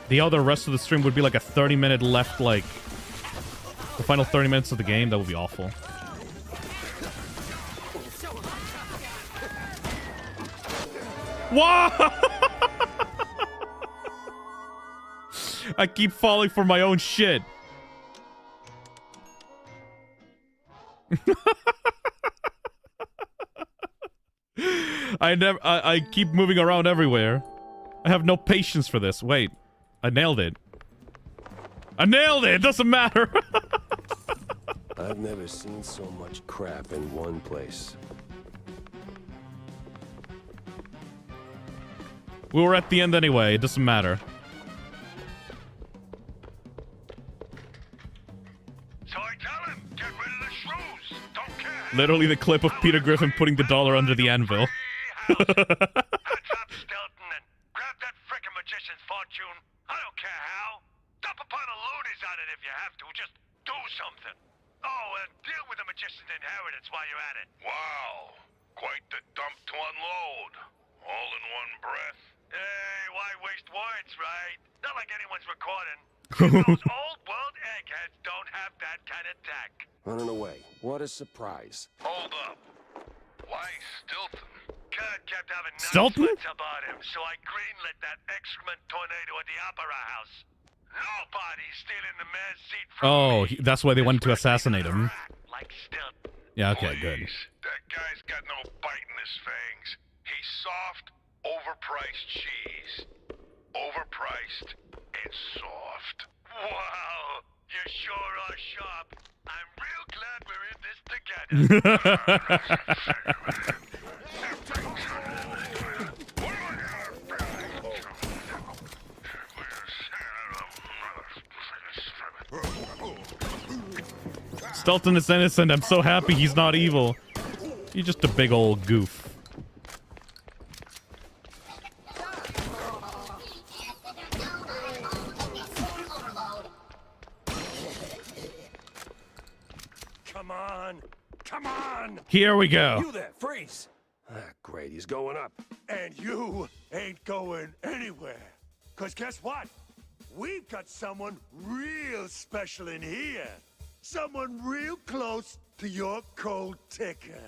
The other rest of the stream would be like a 30-minute left, like... The final 30 minutes of the game. That would be awful. Whoa! I keep falling for my own shit. I keep moving around everywhere. I have no patience for this. Wait. I nailed it. I nailed it! It doesn't matter! I've never seen so much crap in one place. We were at the end anyway. It doesn't matter. So I tell him, get rid of the shrews. Don't care. Literally the clip of Peter Griffin putting the dollar under the anvil. Heads up, Stilton, and grab that frickin' magician's fortune. I don't care how. Dump upon the loonies on it if you have to. Just do something. Oh, and deal with the magician's inheritance while you're at it. Wow. Quite the dump to unload. All in one breath. Hey, why waste words, right? Not like anyone's recording. Those old world eggheads don't have that kind of tech. Running away. What a surprise. Hold up. Why Stilton? Kurt kept having Stilton? nonsense about him, so I greenlit that excrement tornado at the Opera House. Nobody's stealing the mayor's seat from Oh, me. that's why they wanted to assassinate him. Like Stilton. Yeah, okay, good. That guy's got no bite in his fangs. He's soft, overpriced cheese. Overpriced and soft. Wow, you sure are sharp. I'm real glad we're in this together. Stilton is innocent. I'm so happy he's not evil. He's just a big old goof. Come on. Come on. Here we go. You there, freeze. Great, he's going up. And you ain't going anywhere. Because guess what? We've got someone real special in here. Someone real close to your cold ticker.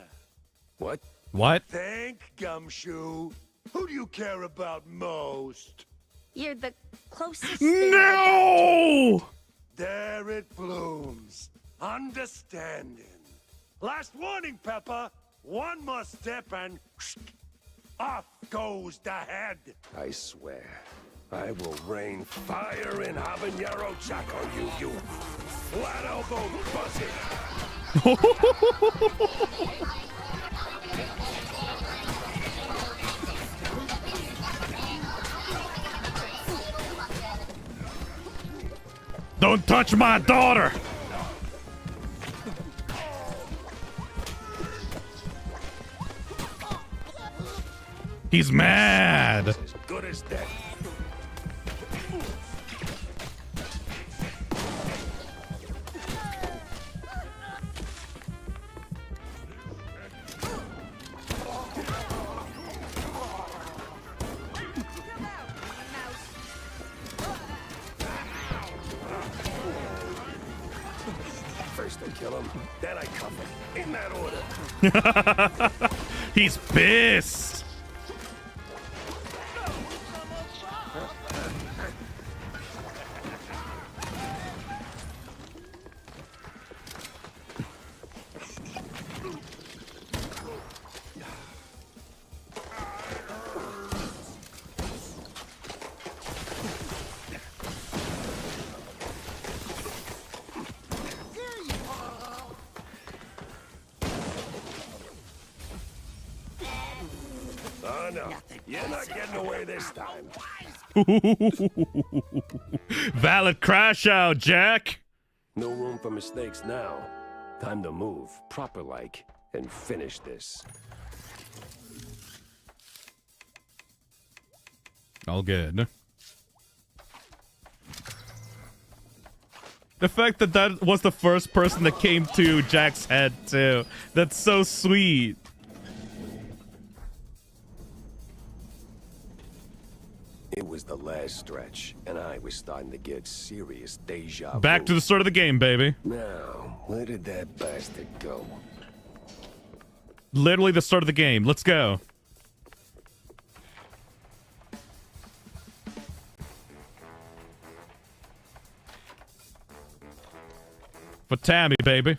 What? What? Think, Gumshoe. Who do you care about most? You're the closest. No! There it blooms. Understanding. Last warning, Pepper. One more step and off goes the head. I swear, I will rain fire and habanero jack on you, you flat-elbowed buzzard. Don't touch my daughter! He's mad! As good as dead. First I kill him, then I cuff him. In that order. He's pissed! Oh, no. You're not getting away this time. Valid crash out, Jack! No room for mistakes now. Time to move, proper-like, and finish this. All good. The fact that that was the first person that came to Jack's head, too. That's so sweet. It was the last stretch, and I was starting to get serious deja vu. Back to the start of the game, baby. Now, where did that bastard go? Literally the start of the game. Let's go. For Tammy, baby.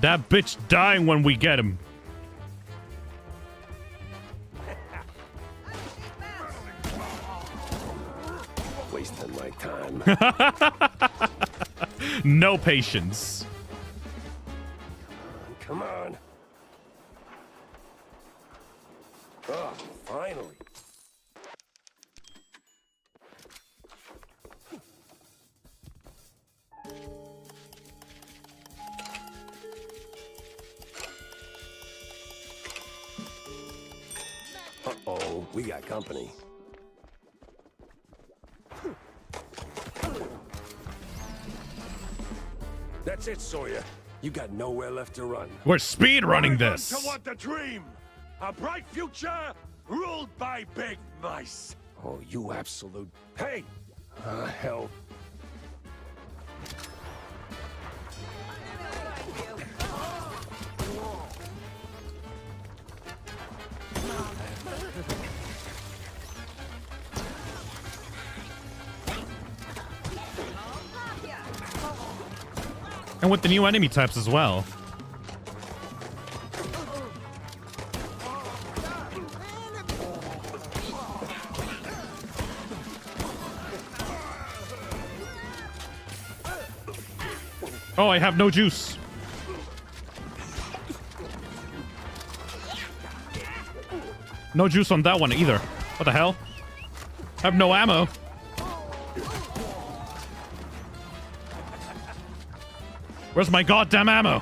That bitch dying when we get him. wasting my time. No patience. Come on. Oh, finally. Uh-oh, we got company. That's it, Sawyer. You got nowhere left to run. We're speed running this. Toward the dream. A bright future ruled by big mice. Oh, you absolute... Hey! Hell. And with the new enemy types as well. Oh, I have no juice. No juice on that one either. What the hell? I have no ammo. Where's my goddamn ammo?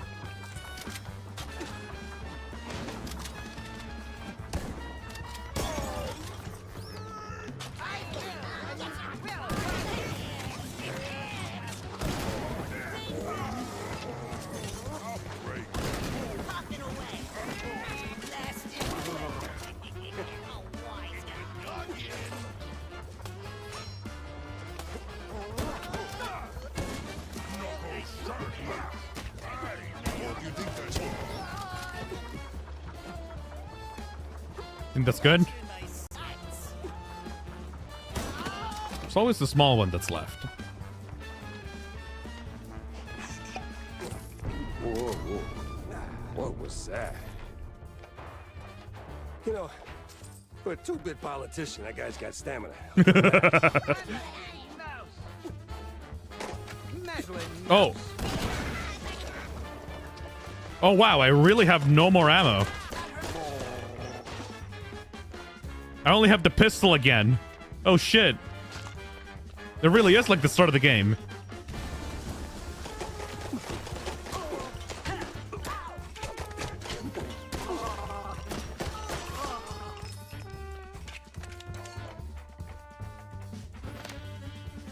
Think that's good? It's always the small one that's left. Whoa, whoa. What was that? You know, for a 2-bit politician, that guy's got stamina. Oh. Oh, wow. I really have no more ammo. I only have the pistol again. Oh, shit. It really is like the start of the game.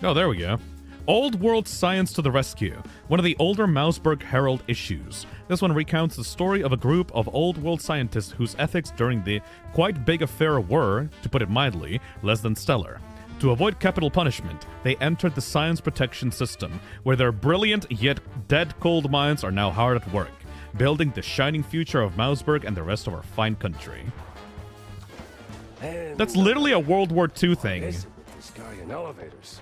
Oh, there we go. Old World Science to the Rescue. One of the older Mouseburg Herald issues. This one recounts the story of a group of old world scientists whose ethics during the quite big affair were, to put it mildly, less than stellar. To avoid capital punishment, they entered the science protection system, where their brilliant yet dead cold minds are now hard at work, building the shining future of Mouseburg and the rest of our fine country. And that's literally a World War II thing. This guy in elevators.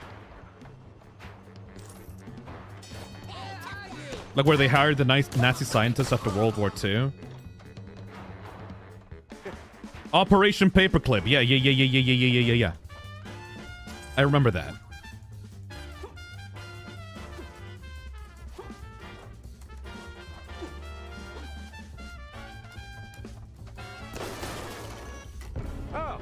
Like where they hired the nice Nazi scientists after World War II. Operation Paperclip. Yeah. I remember that. Oh.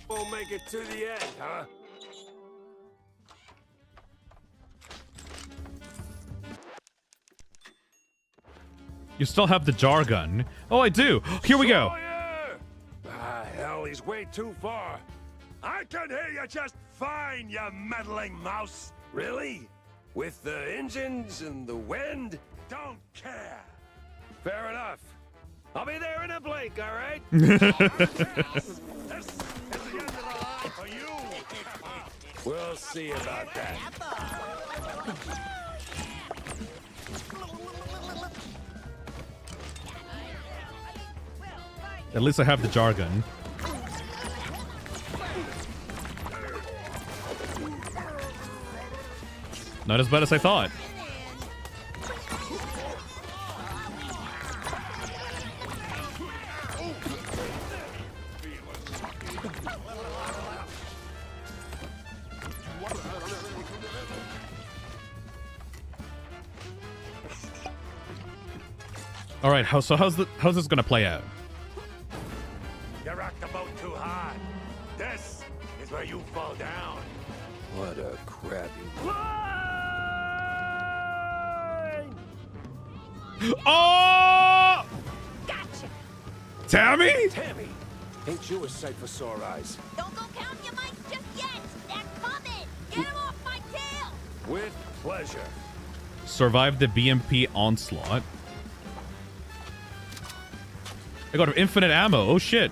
We'll make it to the end, huh? You still have the jar gun. Oh, I do. Here we go. Ah, hell, he's way too far. I can hear you just fine, you meddling mouse. Really? With the engines and the wind? Don't care. Fair enough. I'll be there in a blink, all right? We'll see about that. At least I have the jar gun. Not as bad as I thought. All right, how's this gonna play out? You rocked the boat too hard. This is where you fall down. What a crappy... Oh! Gotcha. Tammy? Tammy! Ain't you a sight for sore eyes? Don't go counting your mice just yet. They're coming. Get them off my tail. With pleasure. Survive the BMP onslaught. I got infinite ammo. Oh shit.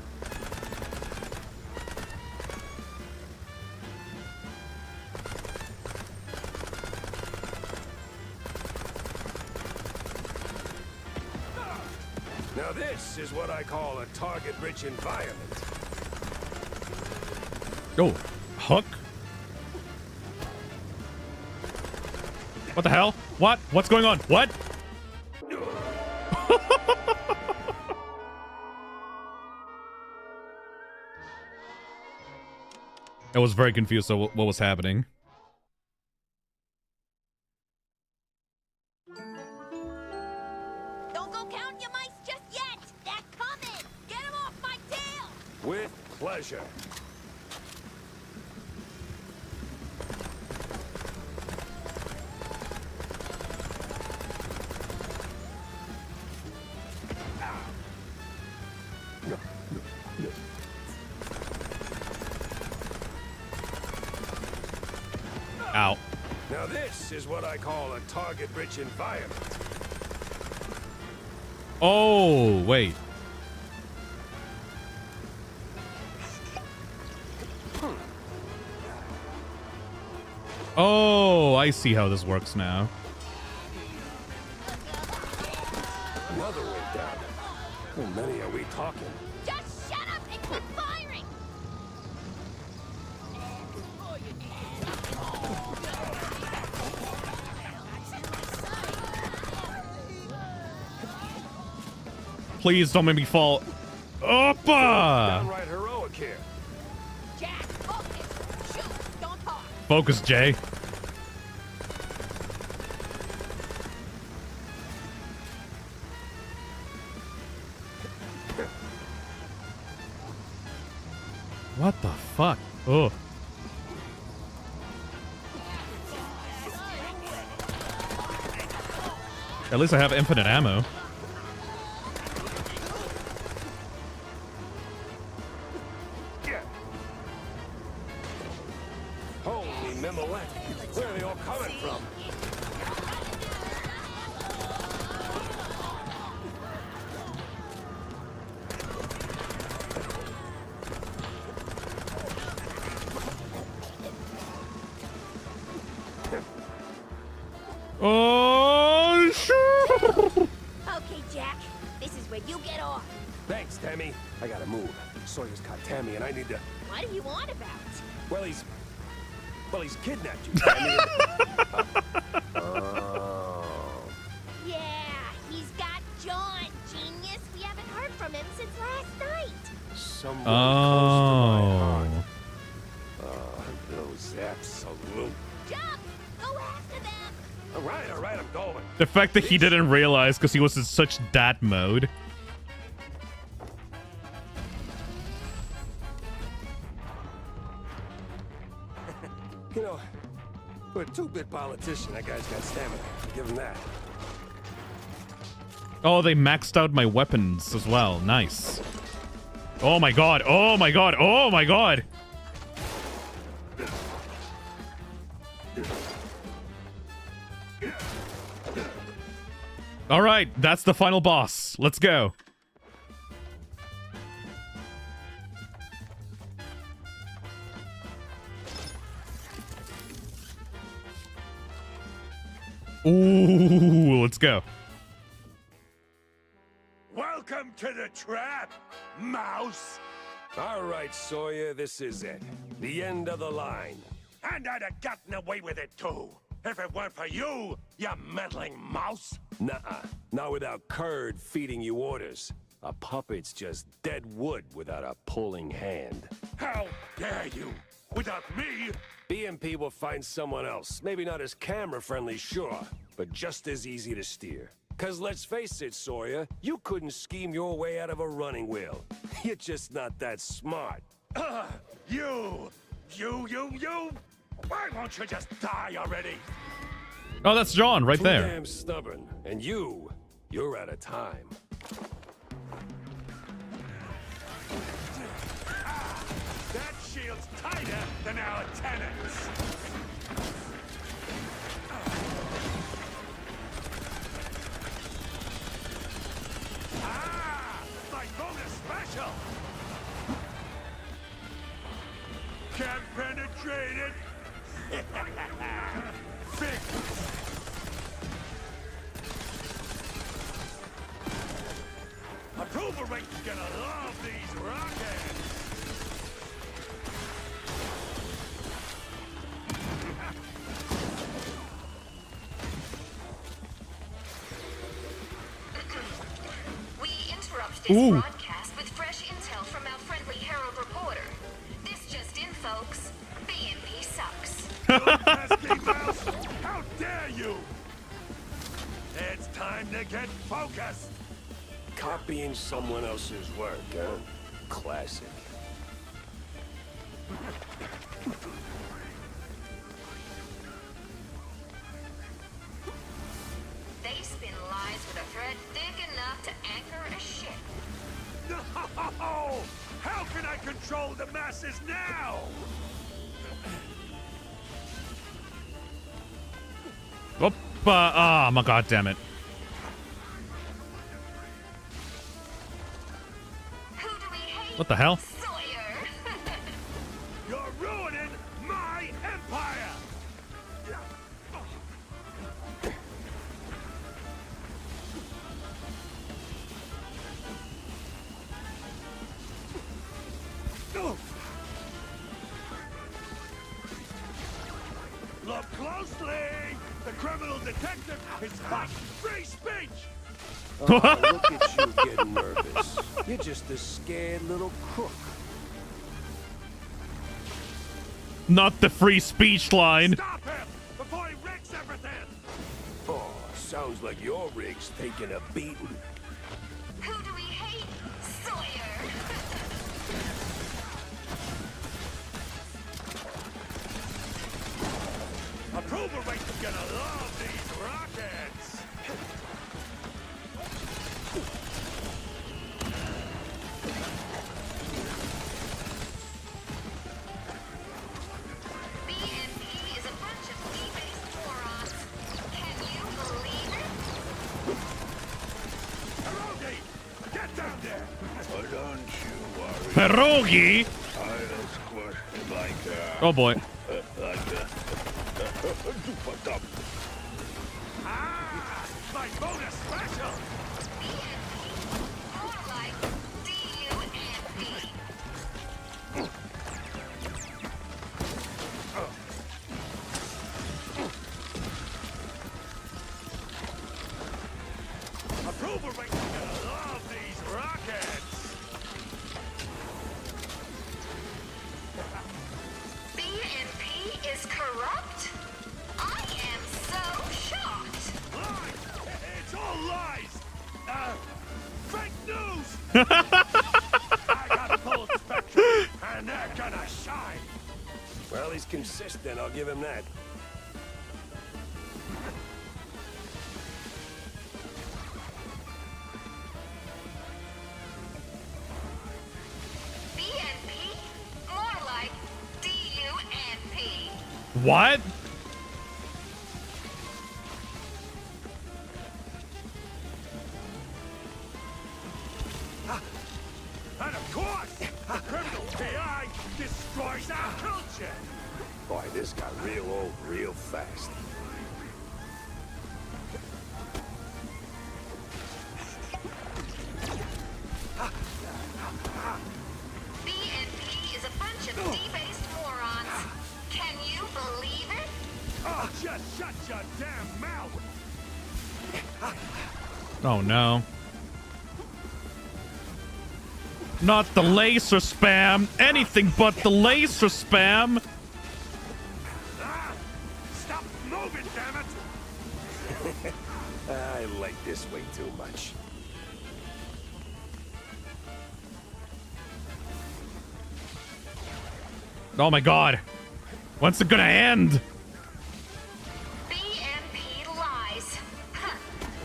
Now this is what I call a target-rich environment. Oh, hook? What the hell? What? What's going on? What? I was very confused of what was happening. Don't go counting your mice just yet. They're coming. Get them off my tail. With pleasure. Ow. Now this is what I call a target-rich environment. Oh, wait. Oh, I see how this works now. Another way down. How many are we talking? Just shut up and quit firing. Please don't make me fall. Oppa! Downright heroic here. Jack, focus. Shoot. Don't talk. Focus, Jay. What the fuck? Oh. At least I have infinite ammo. Holy Mimolette. Where are they all coming from? Oh, sure. Okay, Jack. This is where you get off. Thanks, Tammy. I gotta move. Sawyer's caught Tammy and I need to... What are you on about? Well, he's kidnapped you, Tammy. Oh. Yeah, he's got John, genius. We haven't heard from him since last night. Someone Oh. close to my heart. Those absolute... Jump! Go after them! All right, I'm going. The fact that he didn't realize because he was in such dat mode. You know, for a two-bit politician, that guy's got stamina. Give him that. Oh, they maxed out my weapons as well. Nice. Oh my god. Oh my god. Oh my god. All right, that's the final boss. Let's go. Ooh, let's go. Welcome to the trap, mouse. All right, Sawyer, this is it. The end of the line. And I'd have gotten away with it too, if it weren't for you, you meddling mouse. Nuh-uh. Not without Curd feeding you orders. A puppet's just dead wood without a pulling hand. How dare you? Without me? BMP will find someone else. Maybe not as camera-friendly, sure, but just as easy to steer. Because let's face it, Sawyer, you couldn't scheme your way out of a running wheel. You're just not that smart. You! Why won't you just die already? Oh, that's John right Too there. damn stubborn. And you're out of time. That shield's tighter than our tenants. My bonus special! Can't penetrate it! Fixed! Approval rate's gonna love these rockets! We interrupt this broadcast with fresh intel from our friendly Herald reporter. This just in, folks. BNP sucks. Pesky mouse! How dare you! It's time to get focused! Copying someone else's work, huh? Classic. They spin lies with a thread thick enough to anchor a ship. No! How can I control the masses now? Whoop, oh my god damn it. What the hell? You're ruining my empire! Look closely! The criminal detective is fighting free speech! Oh, look at you getting nervous. You're just a scared little crook. Not the free speech line. Stop him before he wrecks everything! Oh, sounds like your rig's taking a beating. Who do we hate? Sawyer! Approval rate's gonna love these rockets! BNP is a bunch of fee-based morons. Can you believe it? Pierogi! Get down there! Don't you worry. Pierogi? I'll squash him like that. Oh boy. Ah! My bonus special! More like D-U-M-P. Approval rate's gonna love these rockets! BNP is corrupt? I am so shocked. Lies! It's all lies! Fake news! I got a full spectrum, and they're gonna shine! Well, he's consistent, I'll give him that. BNP? More like D-U-N-P. What? And of course, the criminal PI destroys our culture! Boy, this got real old real fast. BNP is a bunch of D-based morons. Can you believe it? Oh, just shut your damn mouth! Oh no. Not the laser spam. Anything but the laser spam. Ah! Stop moving, damn it! I like this way too much. Oh my god. When's it gonna end? BMP lies. Huh.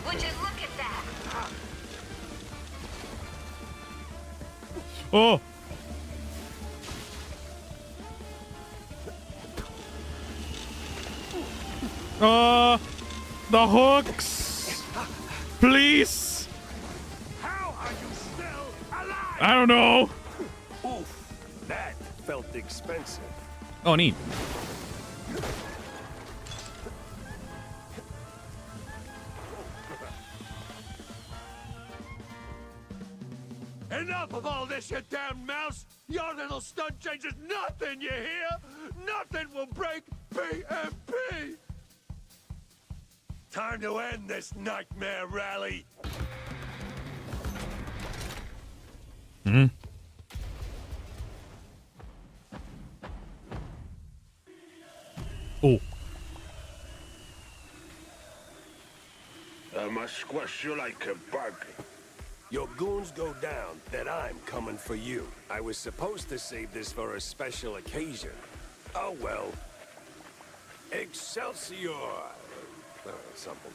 Would you look at that? Oh. The hooks. Please. How are you still alive? I don't know. Oof, that felt expensive. Oh, neat. Enough of all this, you damn mouse! Your little stunt changes nothing, you hear? Nothing will break BMP! Time to end this nightmare rally! Hmm. Oh. I must squash you like a bug. Your goons go down, then I'm coming for you. I was supposed to save this for a special occasion. Oh well. Excelsior! Something.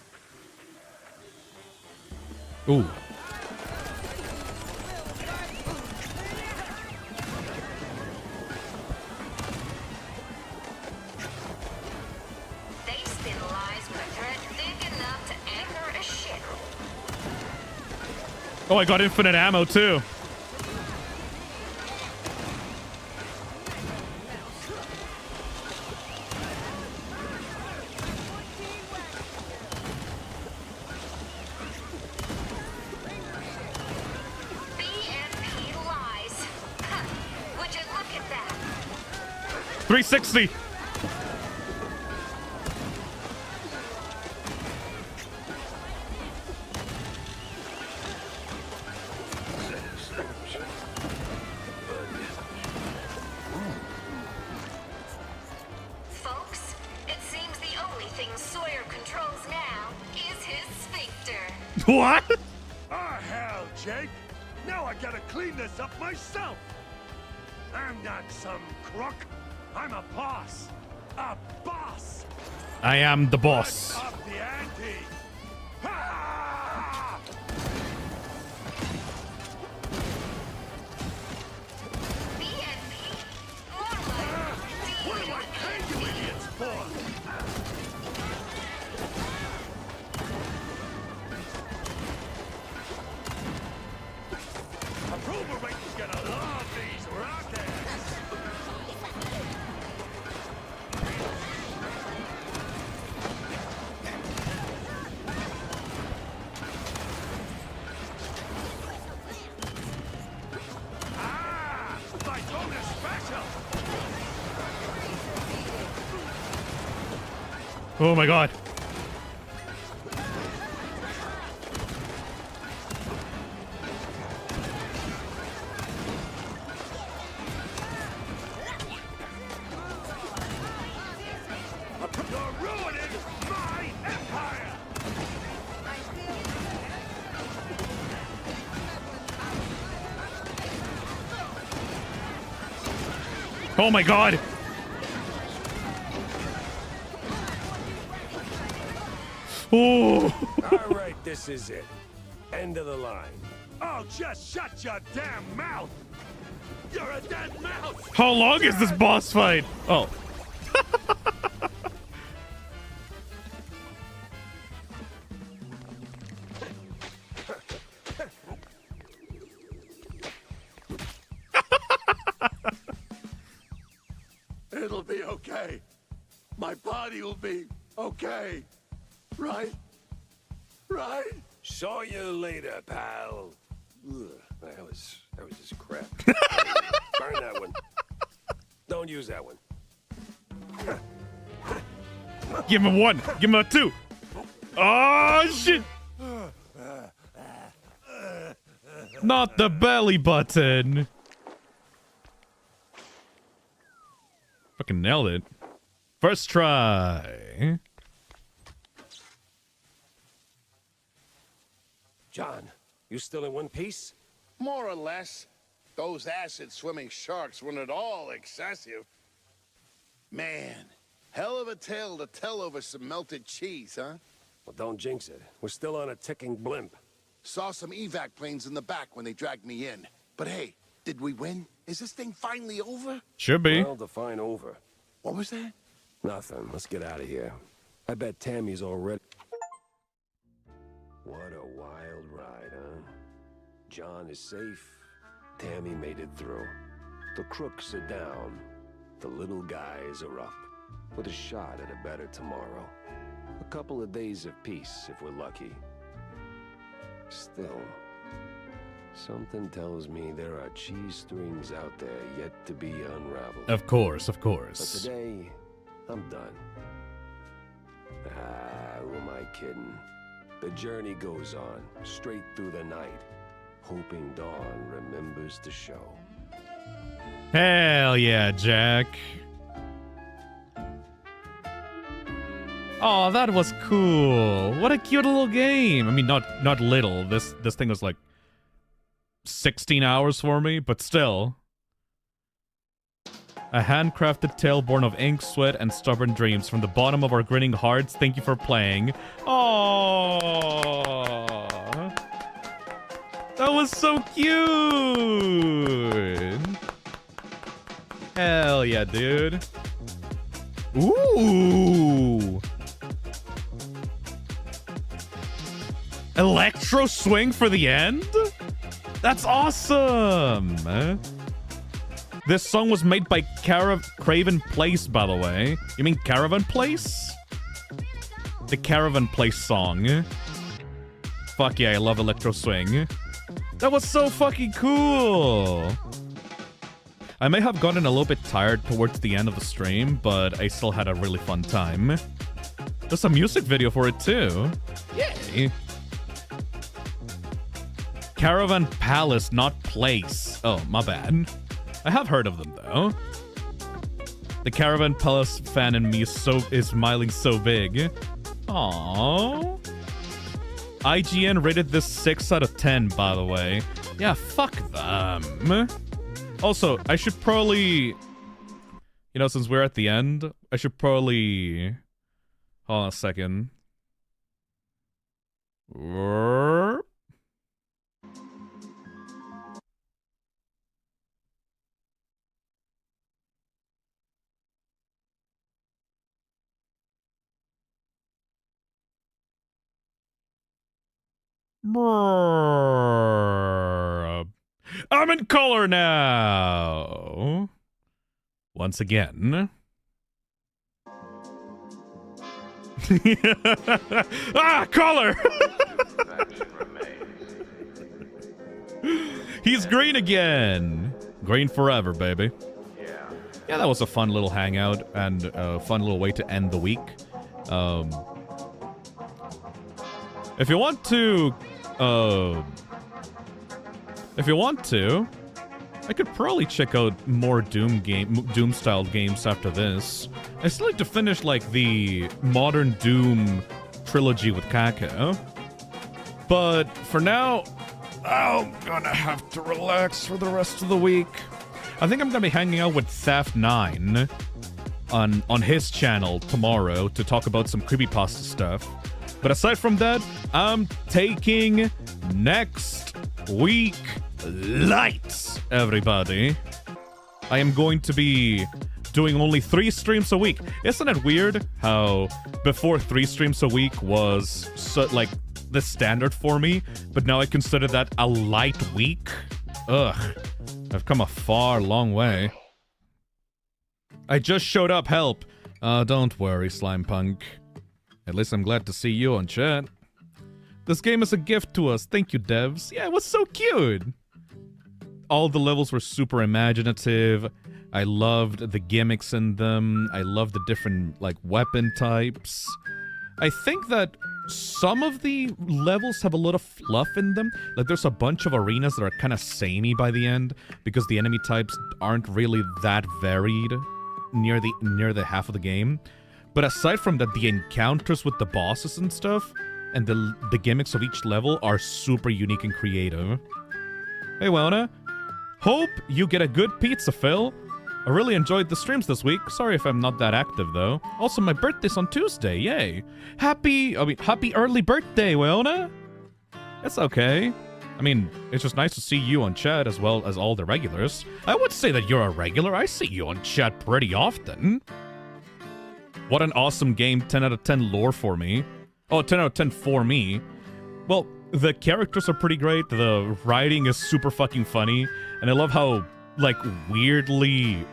Ooh. They spin lies with a thread thick enough to anchor a ship. Oh, I got infinite ammo too. BMP lies. Huh. Would you look at that? 360. Folks, it seems the only thing Sawyer controls now is his sphincter. What? Ah, hell, Jake! Now I gotta clean this up myself! I'm not some crook. I'm a boss. A boss! I am the boss. Up the ante! Ha! What do I pay you idiots for? Approval rating's gonna love these rockets! Ah! My bonus special! Oh my god. You're ruining my empire! Oh my god. Oh. All right, this is it. End of the line. Oh, just shut your damn mouth! You're a dead mouse! How long is this boss fight? Oh. It'll be okay. My body will be okay. Right? Right? Saw you later, pal. Ugh, that was just crap. Burn that one. Don't use that one. Give him one. Give him a two. Oh, shit. Not the belly button. Fucking nailed it. First try. John, you still in one piece? More or less. Those acid-swimming sharks weren't at all excessive. Man, hell of a tale to tell over some melted cheese, huh? Well, don't jinx it. We're still on a ticking blimp. Saw some evac planes in the back when they dragged me in. But hey, did we win? Is this thing finally over? Should be. Well, define over. What was that? Nothing. Let's get out of here. I bet Tammy's already... What a wild ride, huh? John is safe. Tammy made it through. The crooks are down. The little guys are up. With a shot at a better tomorrow. A couple of days of peace, if we're lucky. Still, something tells me there are cheese strings out there yet to be unraveled. Of course, of But course. today, I'm done. Who am I kidding? The journey goes on, straight through the night, hoping dawn remembers to show. Hell yeah, Jack. Oh, that was cool. What a cute little game. I mean, not little. This thing was like 16 hours for me, but still. A handcrafted tale born of ink, sweat, and stubborn dreams. From the bottom of our grinning hearts, thank you for playing. Oh, that was so cute. Hell yeah, dude. Ooh. Electro swing for the end? That's awesome. This song was made by Craven Place, by the way. You mean Caravan Place? The Caravan Place song. Fuck yeah, I love Electro Swing. That was so fucking cool. I may have gotten a little bit tired towards the end of the stream, but I still had a really fun time. There's a music video for it too. Yay. Caravan Palace, not Place. Oh, my bad. I have heard of them though. The Caravan Palace fan in me is smiling so big. Aww. IGN rated this 6 out of 10, by the way. Yeah, fuck them. Also, I should probably... You know, since we're at the end, I should probably... Hold on a second. I'm in color now. Once again. Ah, color! He's green again. Green forever, baby. Yeah, that was a fun little hangout and a fun little way to end the week. If you want to, I could probably check out more Doom-style games after this. I still like to finish, like, the modern Doom trilogy with Kako. But for now, I'm gonna have to relax for the rest of the week. I think I'm gonna be hanging out with Theft9 on his channel tomorrow to talk about some creepypasta stuff. But aside from that, I'm taking next week light, everybody. I am going to be doing only 3 streams a week. Isn't it weird how before 3 streams a week was like the standard for me, but now I consider that a light week? Ugh, I've come a long way. I just showed up, help. Don't worry, Slime Punk. At least I'm glad to see you on chat. This game is a gift to us. Thank you, devs. Yeah, it was so cute. All the levels were super imaginative. I loved the gimmicks in them. I loved the different, like, weapon types. I think that some of the levels have a lot of fluff in them. Like, there's a bunch of arenas that are kind of samey by the end because the enemy types aren't really that varied near the half of the game. But aside from that, the encounters with the bosses and stuff and the gimmicks of each level are super unique and creative. Hey, Wona. Hope you get a good pizza, Phil. I really enjoyed the streams this week. Sorry if I'm not that active, though. Also, my birthday's on Tuesday. Yay. Happy early birthday, Wona. It's okay. I mean, it's just nice to see you on chat as well as all the regulars. I would say that you're a regular. I see you on chat pretty often. What an awesome game. 10 out of 10 lore for me. Oh, 10 out of 10 for me. Well, the characters are pretty great. The writing is super fucking funny. And I love how, like, weirdly...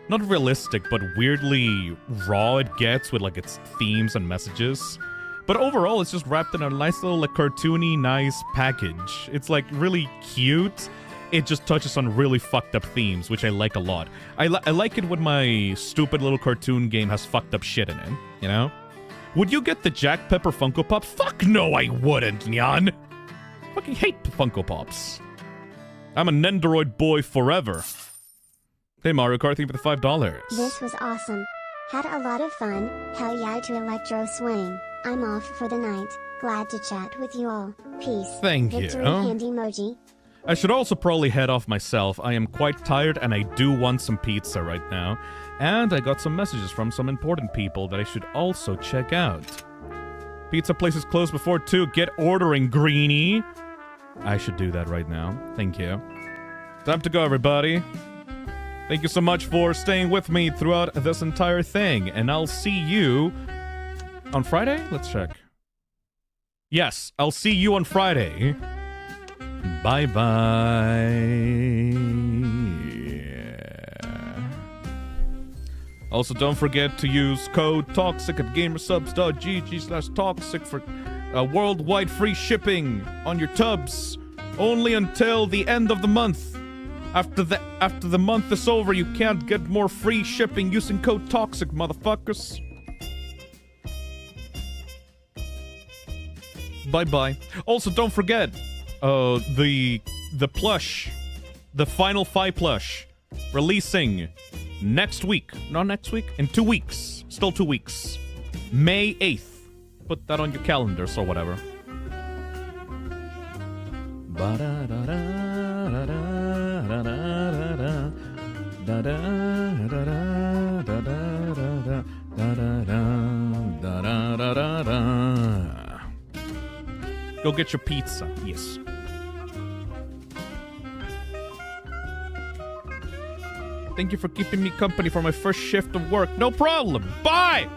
not realistic, but weirdly raw it gets with, like, its themes and messages. But overall, it's just wrapped in a nice little, like, cartoony, nice package. It's, like, really cute. It just touches on really fucked up themes, which I like a lot. I like it when my stupid little cartoon game has fucked up shit in it, you know? Would you get the Jack Pepper Funko Pop? Fuck no, I wouldn't, Nyan! Fucking hate Funko Pops. I'm a Nendoroid boy forever. Hey, Mario Kart, thank you for the $5. This was awesome. Had a lot of fun. Hell yeah to Electro Swing. I'm off for the night. Glad to chat with you all. Peace. Thank Victory you. hand emoji. I should also probably head off myself. I am quite tired and I do want some pizza right now. And I got some messages from some important people that I should also check out. Pizza place is closed before 2. Get ordering, Greenie. I should do that right now. Thank you. Time to go, everybody. Thank you so much for staying with me throughout this entire thing. And I'll see you on Friday? Let's check. Yes, I'll see you on Friday. Bye-bye. Also, don't forget to use code TOXIC at gamersubs.gg/toxic for worldwide free shipping on your tubs. Only until the end of the month. After the month is over, you can't get more free shipping using code TOXIC, motherfuckers. Bye-bye. Also, don't forget, the plush, the Final Fight plush, releasing next week. Not next week, in 2 weeks. Still 2 weeks. May 8th. Put that on your calendars or whatever. Go get your pizza. Yes. Thank you for keeping me company for my first shift of work. No problem. Bye!